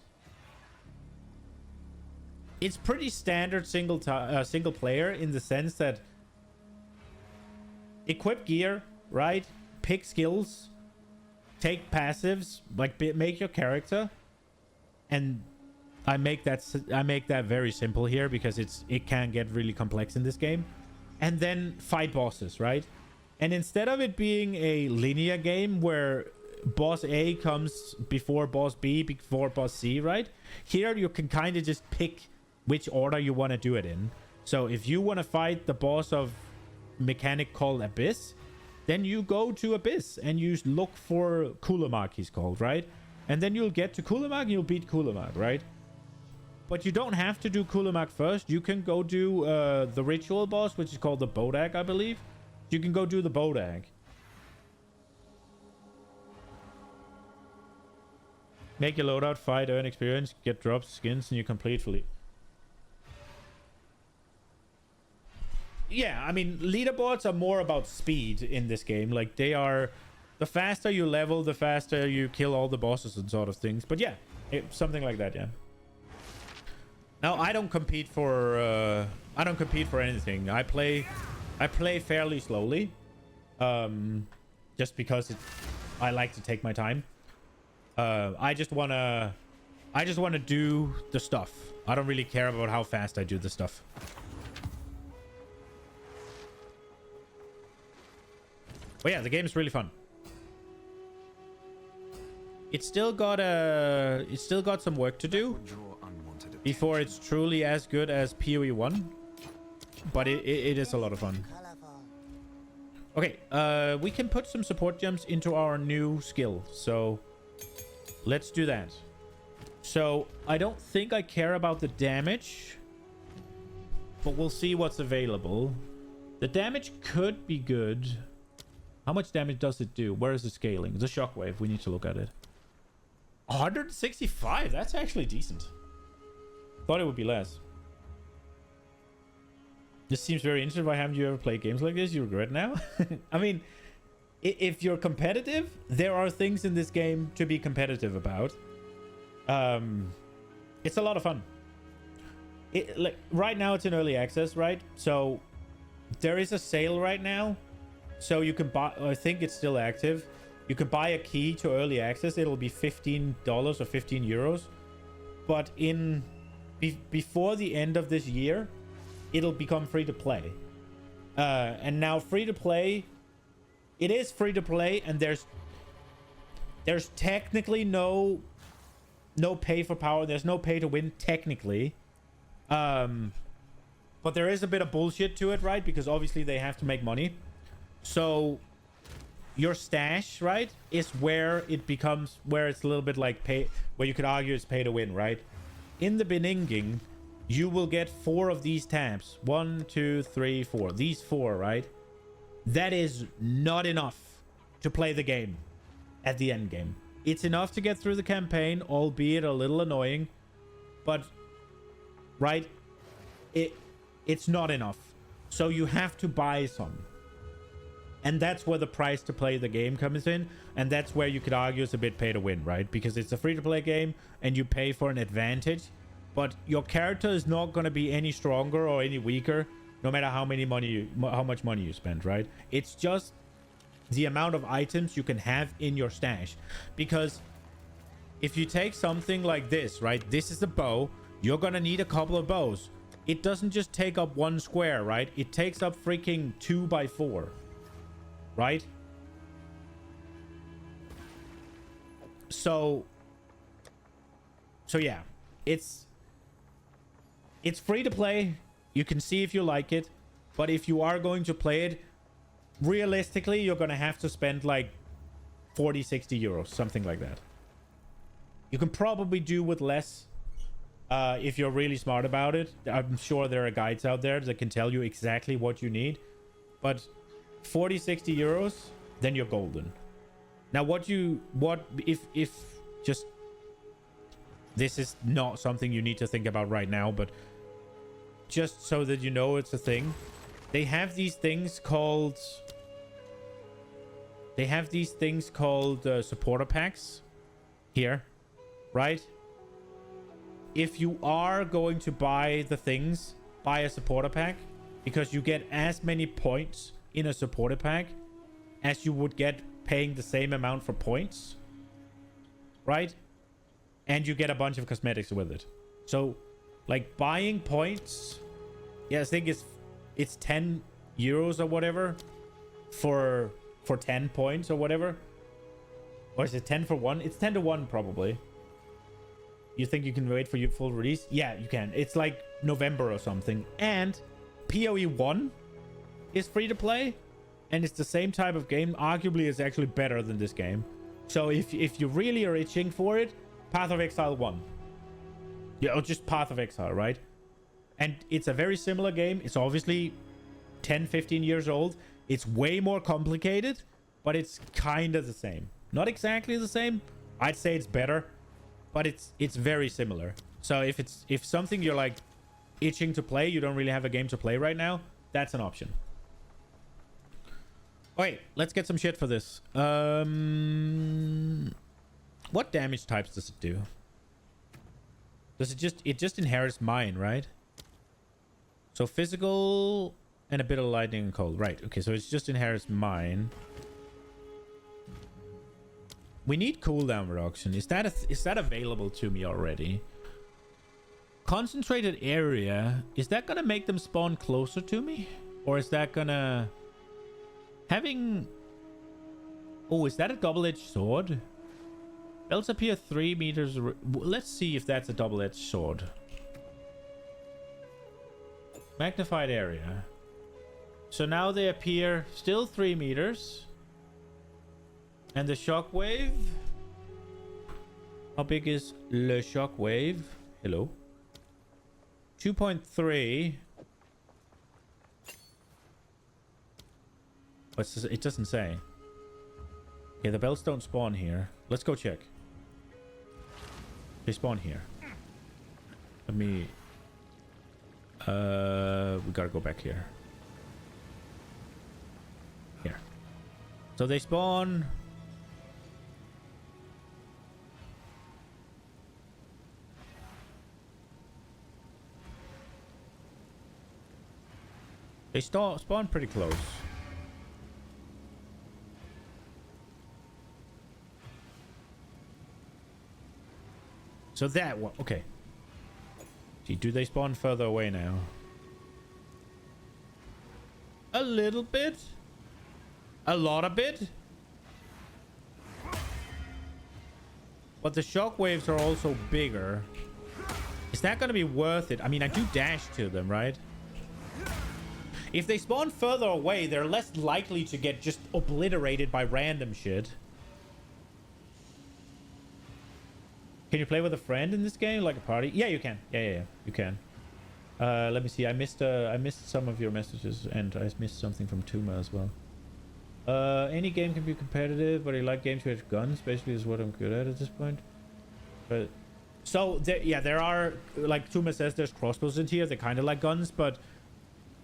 A: pretty standard single player, in the sense that equip gear, right? Pick skills, take passives, like make your character, and I make that very simple here because it can get really complex in this game. And then fight bosses, right? And instead of it being a linear game where boss A comes before boss B, before boss C, right? Here you can kind of just pick which order you want to do it in. So if you want to fight the boss of mechanic called Abyss, then you go to Abyss and you look for Kulamag, he's called, right? And then you'll get to Kulamag and you'll beat Kulamag, right? But you don't have to do Kulamag first. You can go do the ritual boss, which is called the Bodag, I believe. You can go do the Bodag. Make your loadout, fight, earn experience, get drops, skins, and you complete fully. Yeah, I mean, leaderboards are more about speed in this game. Like, they are... The faster you level, the faster you kill all the bosses and sort of things. But yeah, something like that, yeah. Now, I don't compete for anything. I play fairly slowly. Just because I like to take my time. I just wanna do the stuff. I don't really care about how fast I do the stuff. But yeah, the game is really fun. It's still got some work to do before it's truly as good as PoE 1. But it is a lot of fun. Okay, we can put some support gems into our new skill. So let's do that. So I don't think I care about the damage, but we'll see what's available. The damage could be good. How much damage does it do? Where is the scaling? The shockwave. We need to look at it. 165. That's actually decent. Thought it would be less. This seems very interesting. Why haven't you ever played games like this? You regret now? I mean, if you're competitive, there are things in this game to be competitive about. It's a lot of fun. Like right now, it's in early access, right? So there is a sale right now. So you can buy, I think it's still active. You can buy a key to early access. It'll be $15 or 15 euros. But before the end of this year, it'll become free to play. And now free to play, it is free to play, and there's technically no pay for power. There's no pay to win technically. But there is a bit of bullshit to it, right? Because obviously they have to make money. So your stash, right, is where it becomes, where it's a little bit like pay, where you could argue it's pay to win, right? In the beginning, you will get 4 of these tabs. 1, 2, 3, 4. These 4, right? That is not enough to play the game at the end game. It's enough to get through the campaign, albeit a little annoying, but right, it's not enough. So you have to buy some. And that's where the price to play the game comes in. And that's where you could argue it's a bit pay to win, right? Because it's a free-to-play game and you pay for an advantage. But your character is not going to be any stronger or any weaker, no matter how much money you spend, right? It's just the amount of items you can have in your stash. Because if you take something like this, right? This is a bow. You're going to need a couple of bows. It doesn't just take up 1 square, right? It takes up freaking 2 by 4. Right? So yeah, it's free to play. You can see if you like it, but if you are going to play it, realistically, you're going to have to spend like 40-60 euros, something like that. You can probably do with less if you're really smart about it. I'm sure there are guides out there that can tell you exactly what you need, but 40-60 euros, then you're golden. Now if just, this is not something you need to think about right now, but just so that you know it's a thing, they have these things called supporter packs here, right? If you are going to buy the things, buy a supporter pack, because you get as many points in a supporter pack as you would get paying the same amount for points, right? And you get a bunch of cosmetics with it. So like buying points, yeah, I think it's 10 euros or whatever for 10 points or whatever. Or is it 10 for 1? It's 10 to 1 probably. You think you can wait for your full release? Yeah, you can. It's like November or something. And PoE 1 is free to play, and it's the same type of game. Arguably, it's actually better than this game. So if you really are itching for it, Path of Exile 1. Yeah, or just Path of Exile, right? And it's a very similar game. It's obviously 10-15 years old. It's way more complicated, but it's kind of the same. Not exactly the same. I'd say it's better, but it's very similar. So if something you're like itching to play, you don't really have a game to play right now, that's an option. Wait, let's get some shit for this. What damage types does it do? Does it just inherits mine, right? So physical and a bit of lightning and cold. Right, okay, so it's just inherits mine. We need cooldown reduction. Is that available to me already? Concentrated area. Is that gonna make them spawn closer to me? Or is that gonna... Having... Oh, is that a double-edged sword? Belts appear 3 meters... Let's see if that's a double-edged sword. Magnified area. So now they appear still 3 meters. And the shockwave? How big is le shockwave? Hello. 2.3. It doesn't say. Okay, the belts don't spawn here. Let's go check. They spawn here. Let me... we gotta go back here. Here. So they spawn... They spawn pretty close. So that one, okay. Gee, do they spawn further away now? A little bit. A lot of bit. But the shockwaves are also bigger. Is that going to be worth it? I mean, I do dash to them, right? If they spawn further away, they're less likely to get just obliterated by random shit. Can you play with a friend in this game, like a party? Yeah, you can. Yeah, you can. Let me see. I missed some of your messages, and I missed something from Tuma as well. Any game can be competitive, but I like games with guns. Basically, is what I'm good at this point. But so there are, like Tuma says, there's crossbows in here. They're kind of like guns, but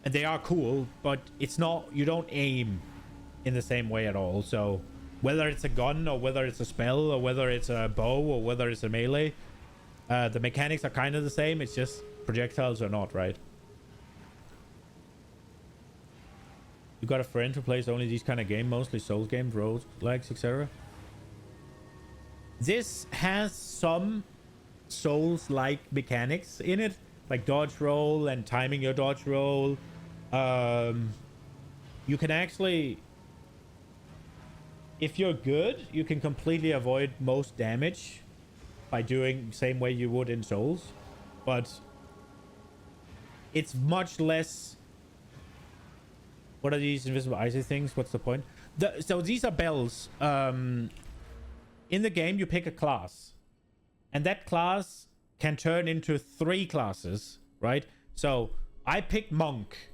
A: and they are cool. But it's not. You don't aim in the same way at all. So whether it's a gun or whether it's a spell or whether it's a bow or whether it's a melee, the mechanics are kind of the same. It's just projectiles are not, right? You got a friend who plays only these kind of games, mostly Souls games, roguelikes, etc. This has some Souls-like mechanics in it, like dodge roll and timing your dodge roll. You can actually, if you're good, you can completely avoid most damage by doing the same way you would in Souls, but it's much less. What are these invisible icy things? What's the point? So these are bells. In the game, you pick a class, and that class can turn into 3 classes, right? So I picked monk,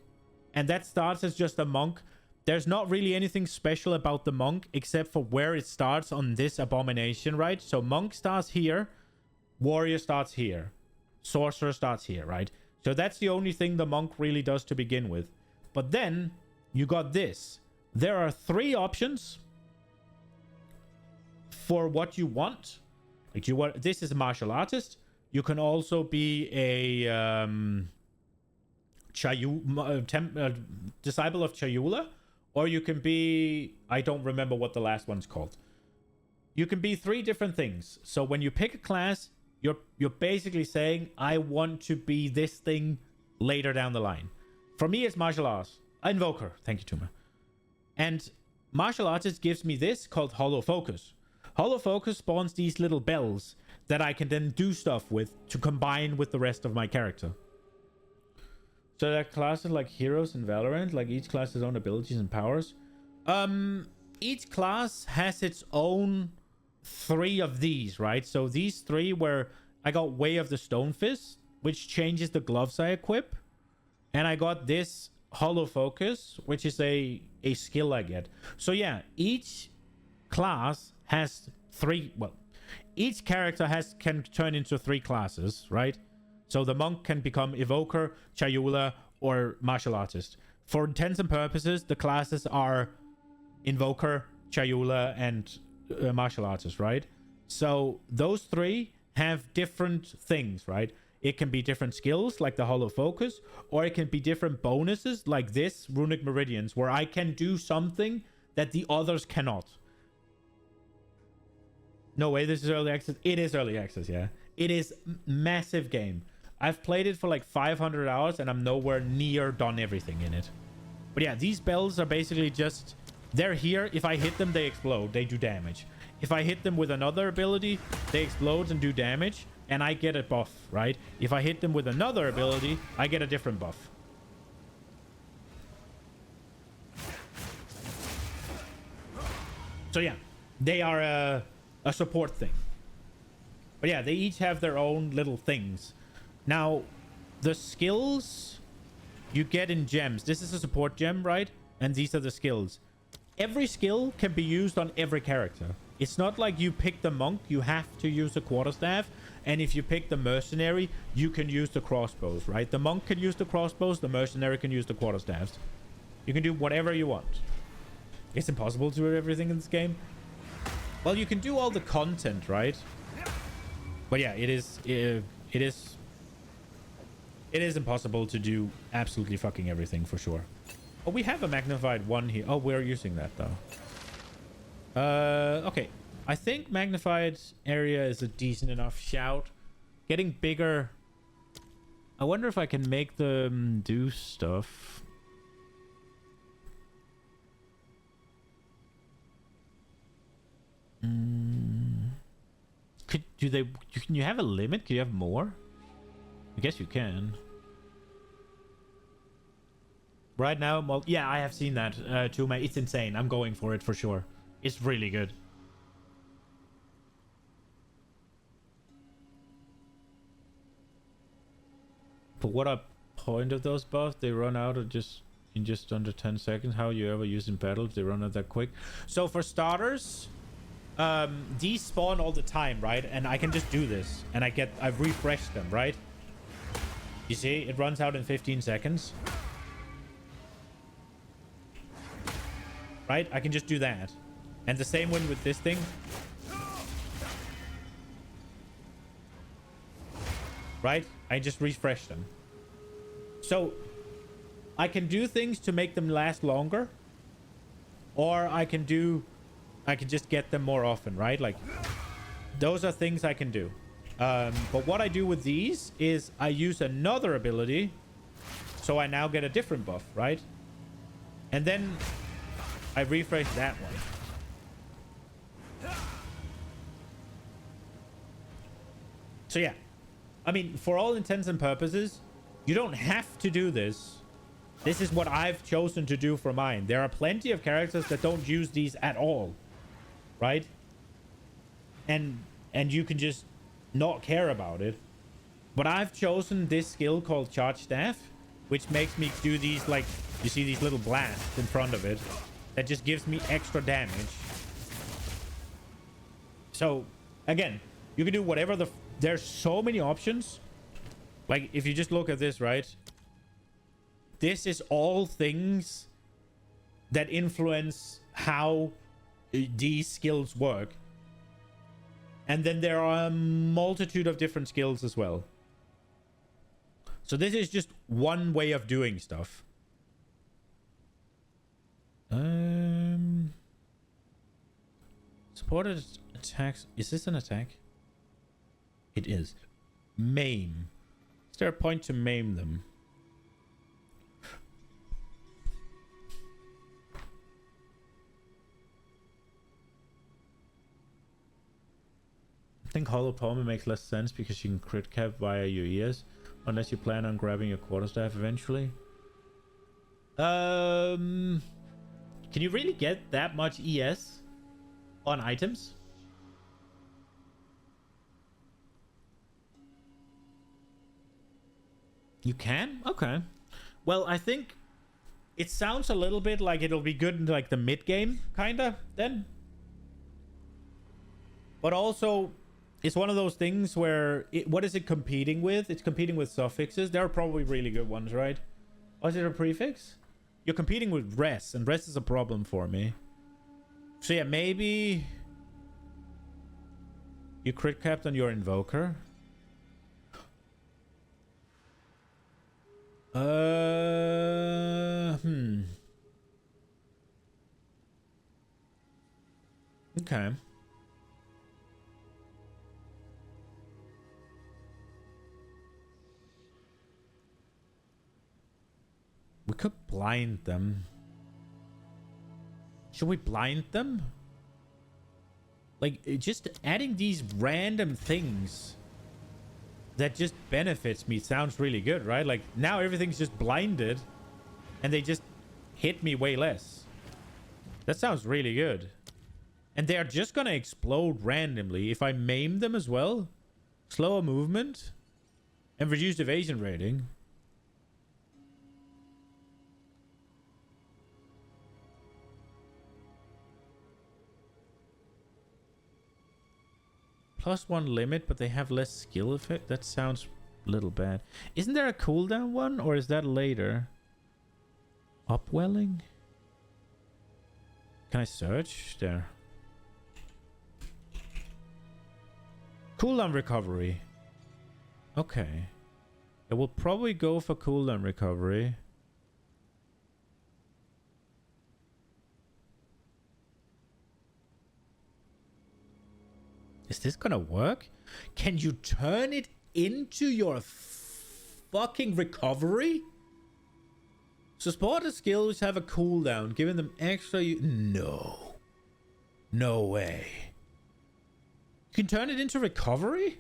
A: and that starts as just a monk. There's not really anything special about the monk except for where it starts on this abomination, right? So monk starts here, warrior starts here, sorcerer starts here, right? So that's the only thing the monk really does to begin with. But then you got this. There are 3 options for what you want. Like this is a martial artist. You can also be a disciple of Chayula, or you can be, I don't remember what the last one's called. You can be 3 different things. So when you pick a class, you're basically saying, I want to be this thing later down the line. For me, it's martial arts. Invoker. Thank you, Tuma. And martial artist gives me this called Hollow Focus. Hollow Focus spawns these little bells that I can then do stuff with to combine with the rest of my character. So there are classes like heroes in Valorant, like each class has its own abilities and powers. Each class has its own 3 of these, right? So these 3 where I got Way of the Stone Fist, which changes the gloves I equip. And I got this Hollow Focus, which is a skill I get. So yeah, each class has 3, well, each character can turn into 3 classes, right? So the monk can become evoker, Chayula, or martial artist. For intents and purposes, the classes are invoker, Chayula, and martial artist, right? So those 3 have different things, right? It can be different skills, like the Hollow Focus, or it can be different bonuses, like this, Runic Meridians, where I can do something that the others cannot. No way, this is early access. It is early access, yeah. It is massive game. I've played it for like 500 hours, and I'm nowhere near done everything in it. But yeah, these bells are basically just, they're here. If I hit them, they explode. They do damage. If I hit them with another ability, they explode and do damage. And I get a buff, right? If I hit them with another ability, I get a different buff. So yeah, they are a support thing. But yeah, they each have their own little things. Now, the skills you get in gems. This is a support gem, right? And these are the skills. Every skill can be used on every character. It's not like you pick the monk, you have to use the quarterstaff. And if you pick the mercenary, you can use the crossbows, right? The monk can use the crossbows, the mercenary can use the quarterstaffs. You can do whatever you want. It's impossible to do everything in this game. Well, you can do all the content, right? But yeah, it is impossible to do absolutely fucking everything for sure. Oh, we have a magnified 1 here. Oh, we're using that though. Okay. I think magnified area is a decent enough shout. Getting bigger. I wonder if I can make them do stuff. Can you have a limit? Can you have more? I guess you can. Right now, yeah, I have seen that too, mate. It's insane. I'm going for it for sure. It's really good. But what a point of those buffs? They run out of in just under 10 seconds. How you ever use in battles? They run out that quick. So for starters, these spawn all the time, right? And I can just do this, and I've refreshed them, right? You see, it runs out in 15 seconds. Right? I can just do that. And the same one with this thing. Right? I just refresh them. So, I can do things to make them last longer. Or I can just get them more often, right? Like, those are things I can do. But what I do with these is I use another ability. So I now get a different buff, right? And then I refresh that one. So yeah. I mean, for all intents and purposes, you don't have to do this. This is what I've chosen to do for mine. There are plenty of characters that don't use these at all. Right? And you can just not care about it. But I've chosen this skill called Charge Staff, which makes me do these, like, you see these little blasts in front of it. That just gives me extra damage. So, again, you can do whatever there's so many options. Like, if you just look at this, right? This is all things that influence how these skills work. And then there are a multitude of different skills as well. So this is just one way of doing stuff. Supported attacks. Is this an attack? It is. Maim. Is there a point to maim them? I think Hollow Palmer makes less sense because you can crit cap via your ears. Unless you plan on grabbing your quarterstaff eventually. Can you really get that much ES on items? You can? Okay. Well, I think it sounds a little bit like it'll be good in like the mid game, kinda, then. But also, it's one of those things where what is it competing with? It's competing with suffixes. There are probably really good ones, right? Oh, is it a prefix? You're competing with res, and res is a problem for me. So yeah, maybe you crit capped on your invoker. Okay. We could blind them. Should we blind them? Like, just adding these random things that just benefits me sounds really good, right? Like, now everything's just blinded and they just hit me way less. That sounds really good. And they're just gonna explode randomly. If I maim them as well, slower movement and reduced evasion rating. +1 limit, but they have less skill effect. That sounds a little bad. Isn't there a cooldown one, or is that later? Upwelling? Can I search? There. Cooldown recovery. Okay. I will probably go for cooldown recovery. Is this gonna work? Can you turn it into your fucking recovery? So supported skills have a cooldown, giving them extra... No. No way. You can turn it into recovery?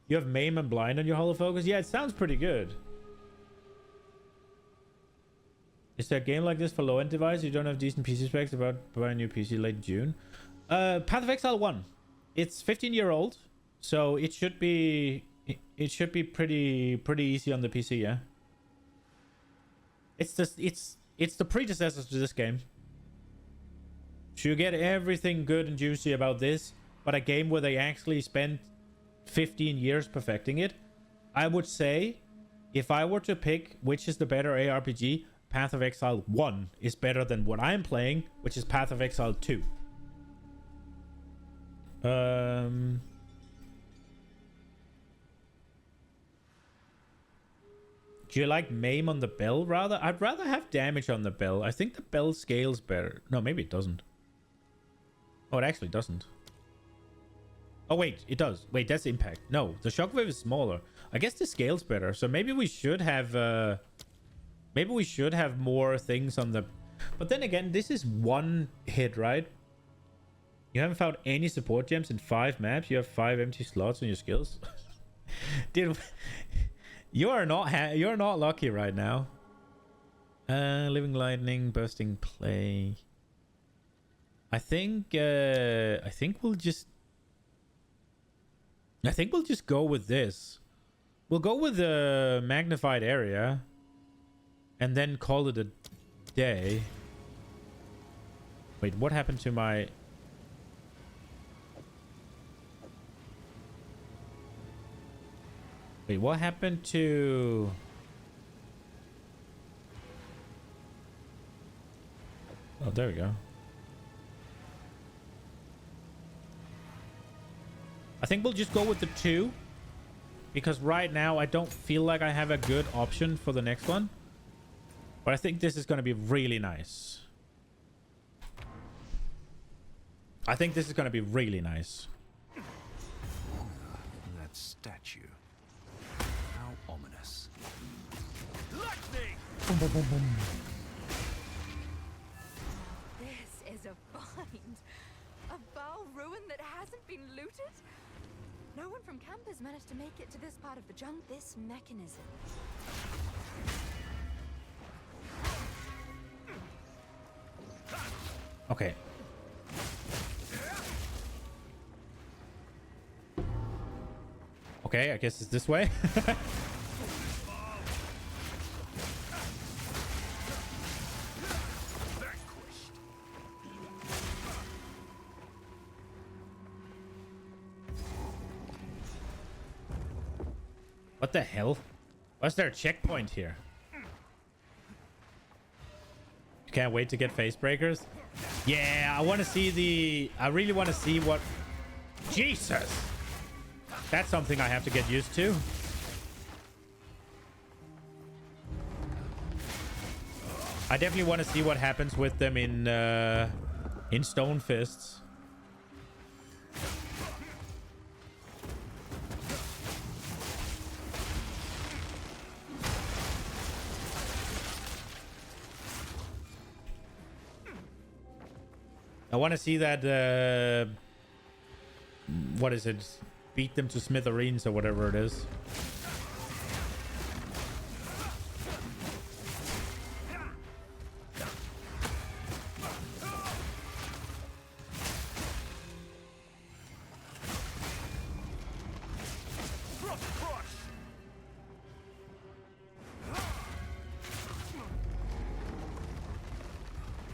A: You have maim and blind on your hollow focus? Yeah, it sounds pretty good. Is there a game like this for low-end device? You don't have decent PC specs about buying a new PC late June? Path of Exile 1. It's 15-year-old, so it should be pretty easy on the PC, yeah. It's the predecessor to this game. So you get everything good and juicy about this, but a game where they actually spent 15 years perfecting it. I would say, if I were to pick which is the better ARPG, Path of Exile 1 is better than what I'm playing, which is Path of Exile 2. Do you like maim on the bell rather? I'd rather have damage on the bell. I think the bell scales better. No, maybe it doesn't. Oh, it actually doesn't. Oh, wait, it does. Wait, that's impact. No, the shockwave is smaller. I guess the scale's better. So maybe we should have... maybe we should have more things on the... But then again, this is one hit, right? You haven't found any support gems in 5 maps. You have 5 empty slots on your skills. Dude, you're not lucky right now. Living lightning, bursting plague. I think we'll just go with this. We'll go with the magnified area and then call it a day. Wait, what happened to my... Wait, what happened to... Oh, there we go. I think we'll just go with the 2. Because right now, I don't feel like I have a good option for the next one. But I think this is going to be really nice. I think this is going to be really nice.
M: That statue. How ominous.
A: Boom, boom, boom, boom.
N: This is a find. A Baal ruin that hasn't been looted? No one from camp has managed to make it to this part of the jungle. This mechanism.
A: Okay. Okay, I guess it's this way. What the hell? Why's there a checkpoint here? Can't wait to get face breakers. Yeah, I want to see the... I really want to see what... Jesus! That's something I have to get used to. I definitely want to see what happens with them in Stone Fists. I want to see that, what is it? Beat them to smithereens or whatever it is.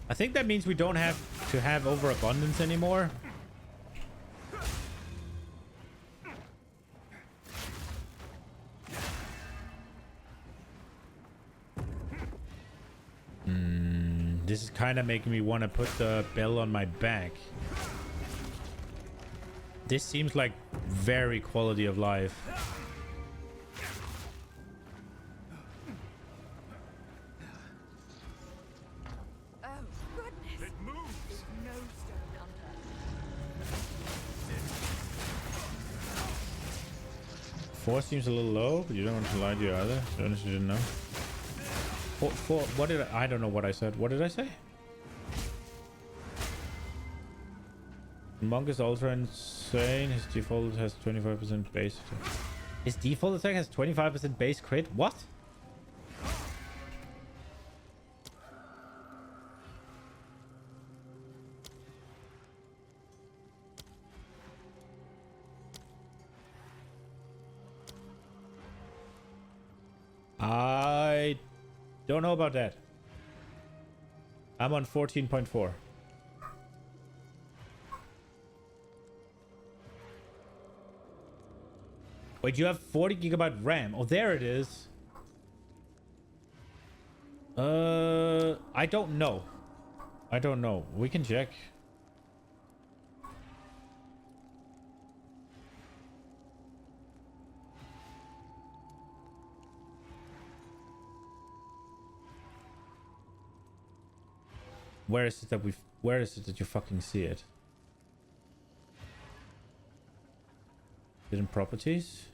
A: I think that means we don't have to have overabundance anymore. This is kind of making me want to put the bell on my back. This seems like very quality of life. Four seems a little low, but you don't want to lie to you either. So you didn't know. Four, what did I don't know what I said. What did I say? Monk is ultra insane. His default has 25% base. His default attack has 25% base crit? What? I don't know about that. I'm on 14.4. Wait, you have 40 gigabyte RAM. Oh, there it is. I don't know. I don't know. We can check. Where is it that you fucking see it? Is it in properties?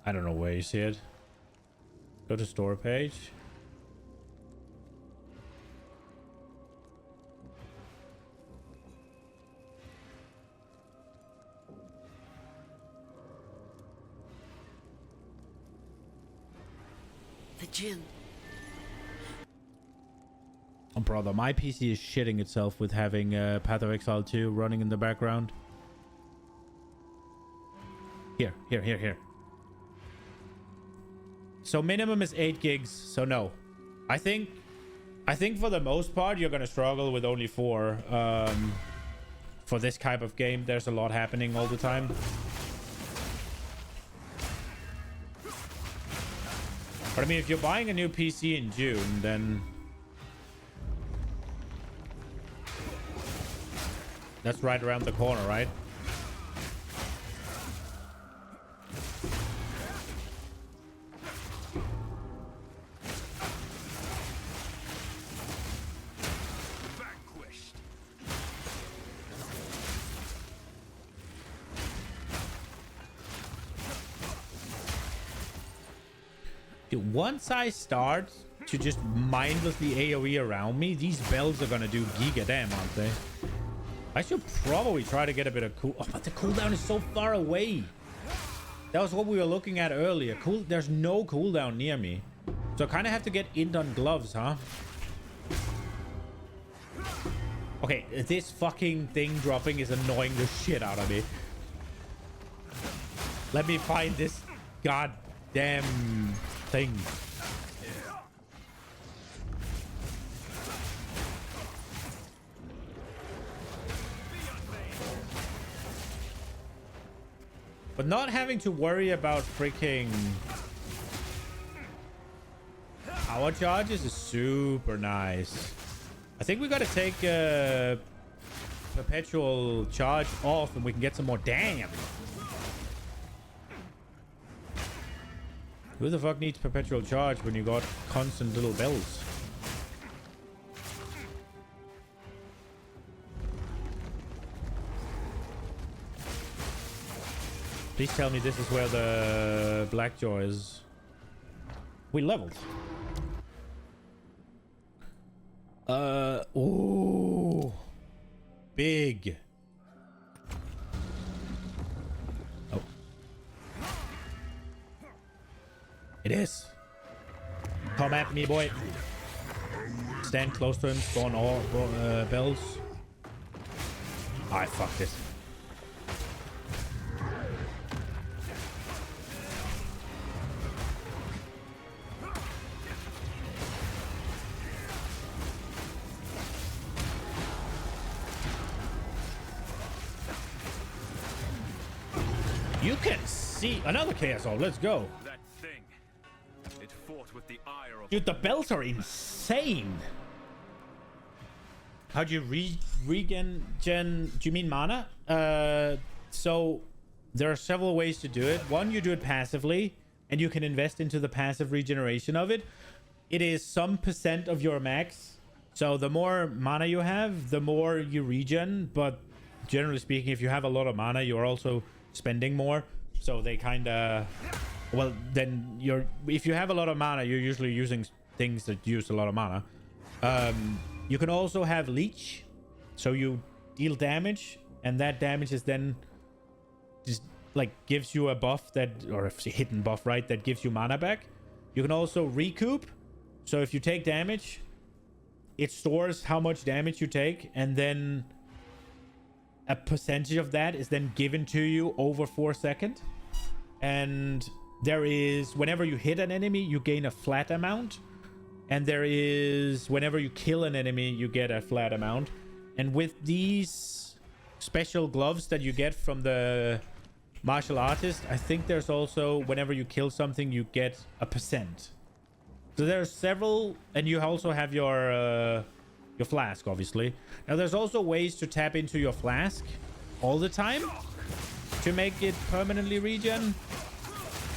A: I don't know where you see it. Go to store page.
J: The gym.
A: Oh, brother, my PC is shitting itself with having Path of Exile 2 running in the background. Here. So minimum is 8 gigs, so no. I think for the most part, you're gonna struggle with only 4. For this type of game, there's a lot happening all the time. But I mean, if you're buying a new PC in June, then that's right around the corner, right? Dude, once I start to just mindlessly AoE around me, these bells are gonna do giga damn, aren't they? I should probably try to get a bit of cool... Oh, but the cooldown is so far away. That was what we were looking at earlier. There's no cooldown near me. So I kind of have to get int on gloves, huh? Okay, this fucking thing dropping is annoying the shit out of me. Let me find this goddamn thing. But not having to worry about freaking power charges is super nice. I think we gotta take perpetual charge off and we can get some more. Damn. Who the fuck needs perpetual charge when you got constant little bells? Please tell me this is where the Blackjaw is. We leveled. Oh. Big. Oh. It is. Come at me, boy. Stand close to him. Spawn all bells. I fucked it. You can see another KSO. Let's go.
O: That thing. It fought with the ire of...
A: Dude, the bells are insane. How do you regen? Do you mean mana? So there are several ways to do it. One, you do it passively, and you can invest into the passive regeneration of it. It is some % of your max. So the more mana you have, the more you regen. But generally speaking, if you have a lot of mana, you're also spending more, so they kind of well, then if you have a lot of mana, you're usually using things that use a lot of mana. You can also have leech, so you deal damage, and that damage is then just like gives you a buff that, or a hidden buff, right, that gives you mana back. You can also recoup, so if you take damage, it stores how much damage you take, and then a percentage of that is then given to you over 4 seconds. And there is, whenever you hit an enemy, you gain a flat amount. And there is, whenever you kill an enemy, you get a flat amount. And with these special gloves that you get from the martial artist, I think there's also, whenever you kill something, you get a percent. So there's several, and you also have your flask, obviously. Now there's also ways to tap into your flask all the time to make it permanently regen.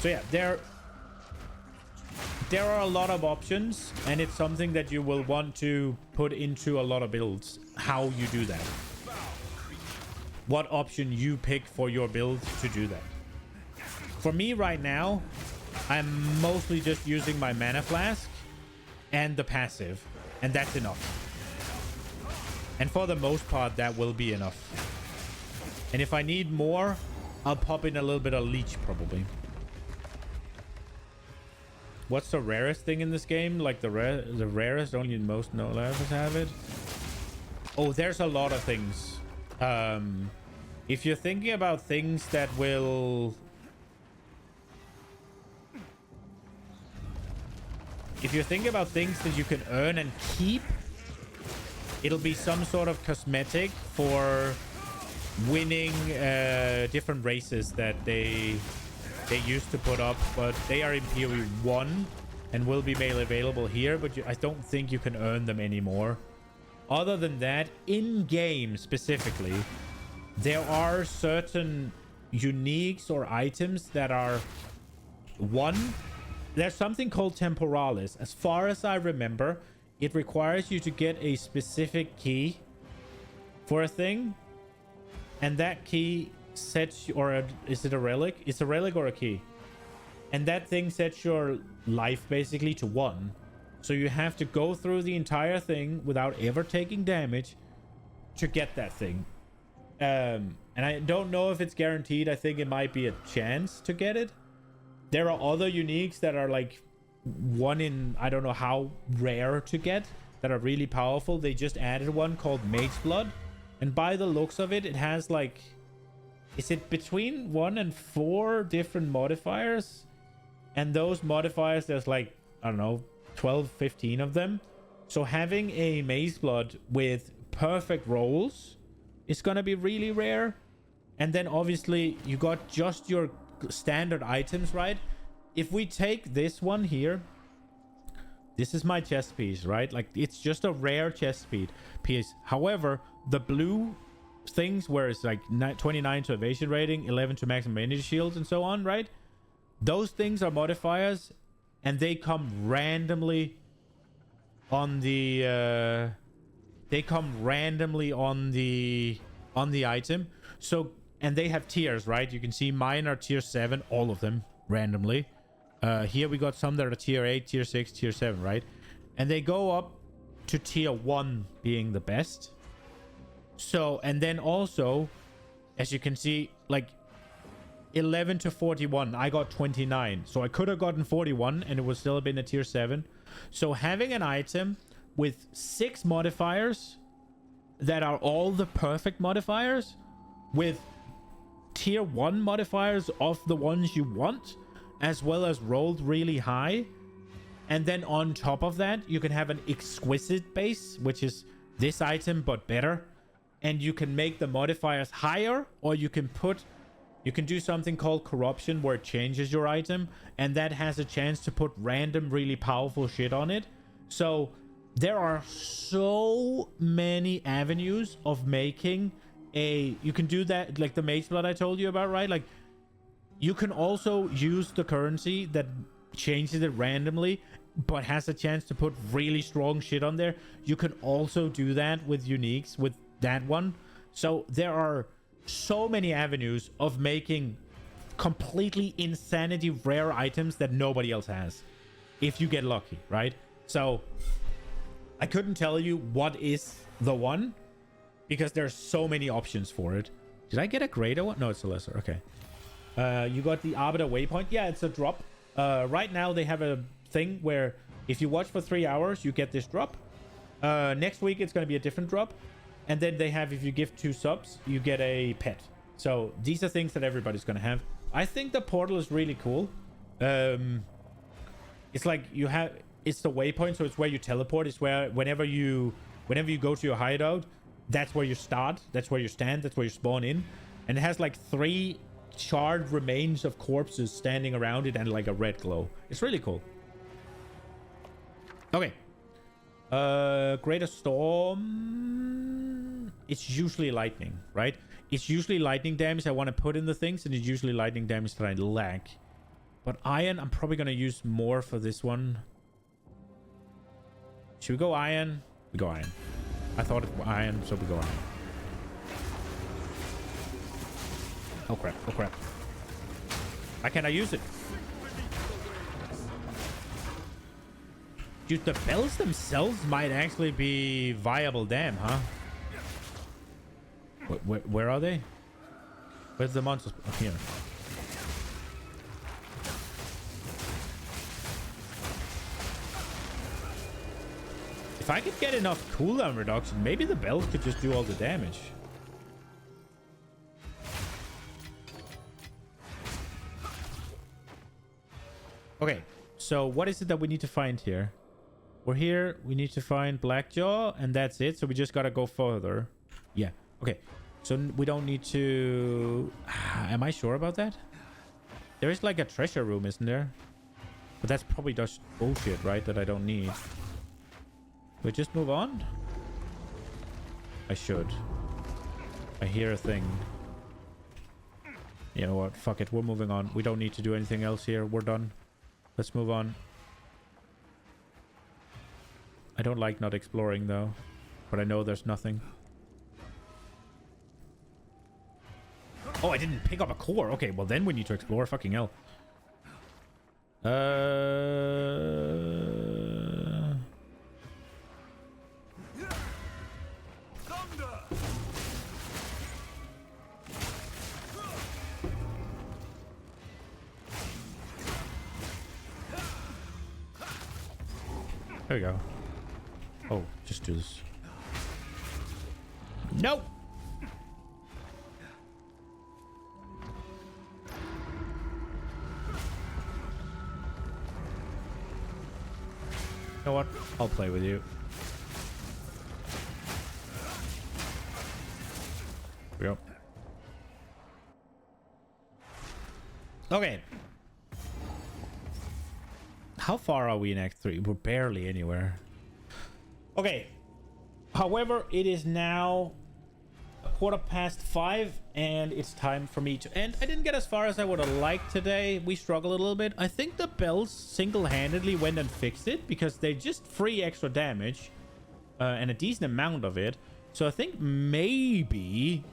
A: So yeah, there are a lot of options, and it's something that you will want to put into a lot of builds, how you do that. What option you pick for your build to do that. For me right now, I'm mostly just using my mana flask and the passive, and that's enough. And for the most part, that will be enough. And if I need more, I'll pop in a little bit of leech probably. What's the rarest thing in this game? Like the rarest, only most no levels have it. Oh, there's a lot of things. If you're thinking about things that will... If you're thinking about things that you can earn and keep, it'll be some sort of cosmetic for winning different races that they used to put up, but they are in Imperial 1 and will be made available here, but I don't think you can earn them anymore. Other than that, in-game specifically, there are certain uniques or items that are... One, there's something called Temporalis. As far as I remember, it requires you to get a specific key for a thing, and that key sets, or is it a relic? It's a relic or a key, and that thing sets your life basically to 1. So you have to go through the entire thing without ever taking damage to get that thing. And I don't know if it's guaranteed. I think it might be a chance to get it. There are other uniques that are like 1 in, I don't know how rare to get, that are really powerful. They just added one called Mage's Blood, and by the looks of it, it has like, is it between 1 and 4 different modifiers? And those modifiers, there's like, I don't know, 12, 15 of them. So having a Mage's Blood with perfect rolls is gonna be really rare. And then obviously you got just your standard items, right? If we take this one here, this is my chest piece, right? Like, it's just a rare chest piece. However, the blue things where it's like 29 to evasion rating, 11 to maximum energy shields, and so on, right? Those things are modifiers, and they come randomly on the on the item. So, and they have tiers, right? You can see mine are tier 7, all of them randomly. Here we got some that are tier 8, tier 6, tier 7, right? And they go up to tier 1 being the best. So, and then also, as you can see, like 11 to 41, I got 29. So I could have gotten 41 and it would still have been a tier 7. So having an item with 6 modifiers that are all the perfect modifiers, with tier 1 modifiers of the ones you want, as well as rolled really high. And then on top of that, you can have an exquisite base, which is this item but better. And you can make the modifiers higher, or you can do something called corruption, where it changes your item, and that has a chance to put random really powerful shit on it. So there are so many avenues of making you can do that, like the Mage's Blood I told you about, right? Like, you can also use the currency that changes it randomly, but has a chance to put really strong shit on there. You can also do that with uniques, with that one. So there are so many avenues of making completely insanity rare items that nobody else has. If you get lucky, right? So I couldn't tell you what is the one because there's so many options for it. Did I get a greater one? No, it's a lesser. Okay. You got the Arbiter Waypoint. Yeah, it's a drop. Right now they have a thing where if you watch for 3 hours, you get this drop. Next week, it's going to be a different drop. And then they have, if you give 2 subs, you get a pet. So these are things that everybody's going to have. I think the portal is really cool. It's like you have, it's the waypoint. So it's where you teleport. It's where whenever you go to your hideout, that's where you start. That's where you stand. That's where you spawn in. And it has like 3 charred remains of corpses standing around it and like a red glow. It's really cool. Okay. Greater Storm. It's usually lightning, right? It's usually lightning damage I want to put in the things, and it's usually lightning damage that I lack. But iron, I'm probably going to use more for this one. Should we go iron? We go iron. I thought it was iron, so we go iron. Oh crap, oh crap. Why can't I use it? Dude, the bells themselves might actually be viable dam, huh? Where are they? Where's the monsters? Oh, here. If I could get enough cooldown reduction, maybe the bells could just do all the damage. Okay, so what is it that we need to find here? We're here. We need to find Blackjaw, and that's it. So we just gotta go further. Yeah. Okay. So we don't need to... Am I sure about that? There is like a treasure room, isn't there? But that's probably just bullshit, right? That I don't need. We just move on? I should. I hear a thing. You know what? Fuck it. We're moving on. We don't need to do anything else here. We're done. Let's move on. I don't like not exploring though, but I know there's nothing. Oh, I didn't pick up a core. Okay, well then we need to explore. Fucking hell. There we go. Oh, just do this. Nope. You know what? I'll play with you. Here we go. Okay. How far are we in Act 3? We're barely anywhere. Okay. However, it is now 5:15 and it's time for me to end. I didn't get as far as I would have liked today. We struggled a little bit. I think the bells single-handedly went and fixed it because they just free extra damage and a decent amount of it. So I think maybe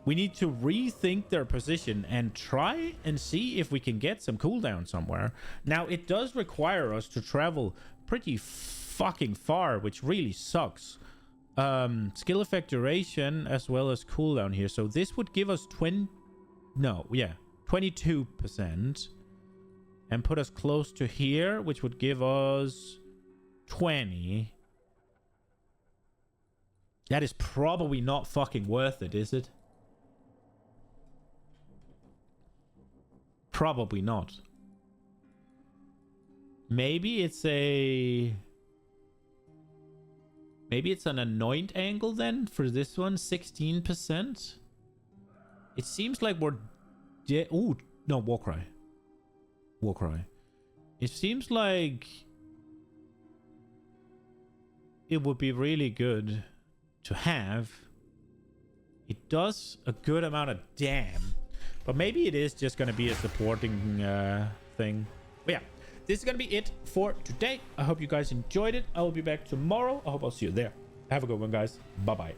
A: we need to rethink their position and try and see if we can get some cooldown somewhere. Now, it does require us to travel pretty fucking far, which really sucks. Skill effect duration as well as cooldown here. So this would give us 22% and put us close to here, which would give us 20. That is probably not fucking worth it, is it? Probably not. Maybe it's a... Maybe it's an anoint angle then for this one. 16%. It seems like we're... Oh, no, Warcry. Warcry. It seems like it would be really good to have. It does a good amount of damn. But maybe it is just going to be a supporting thing. But yeah, this is going to be it for today. I hope you guys enjoyed it. I will be back tomorrow. I hope I'll see you there. Have a good one, guys. Bye-bye.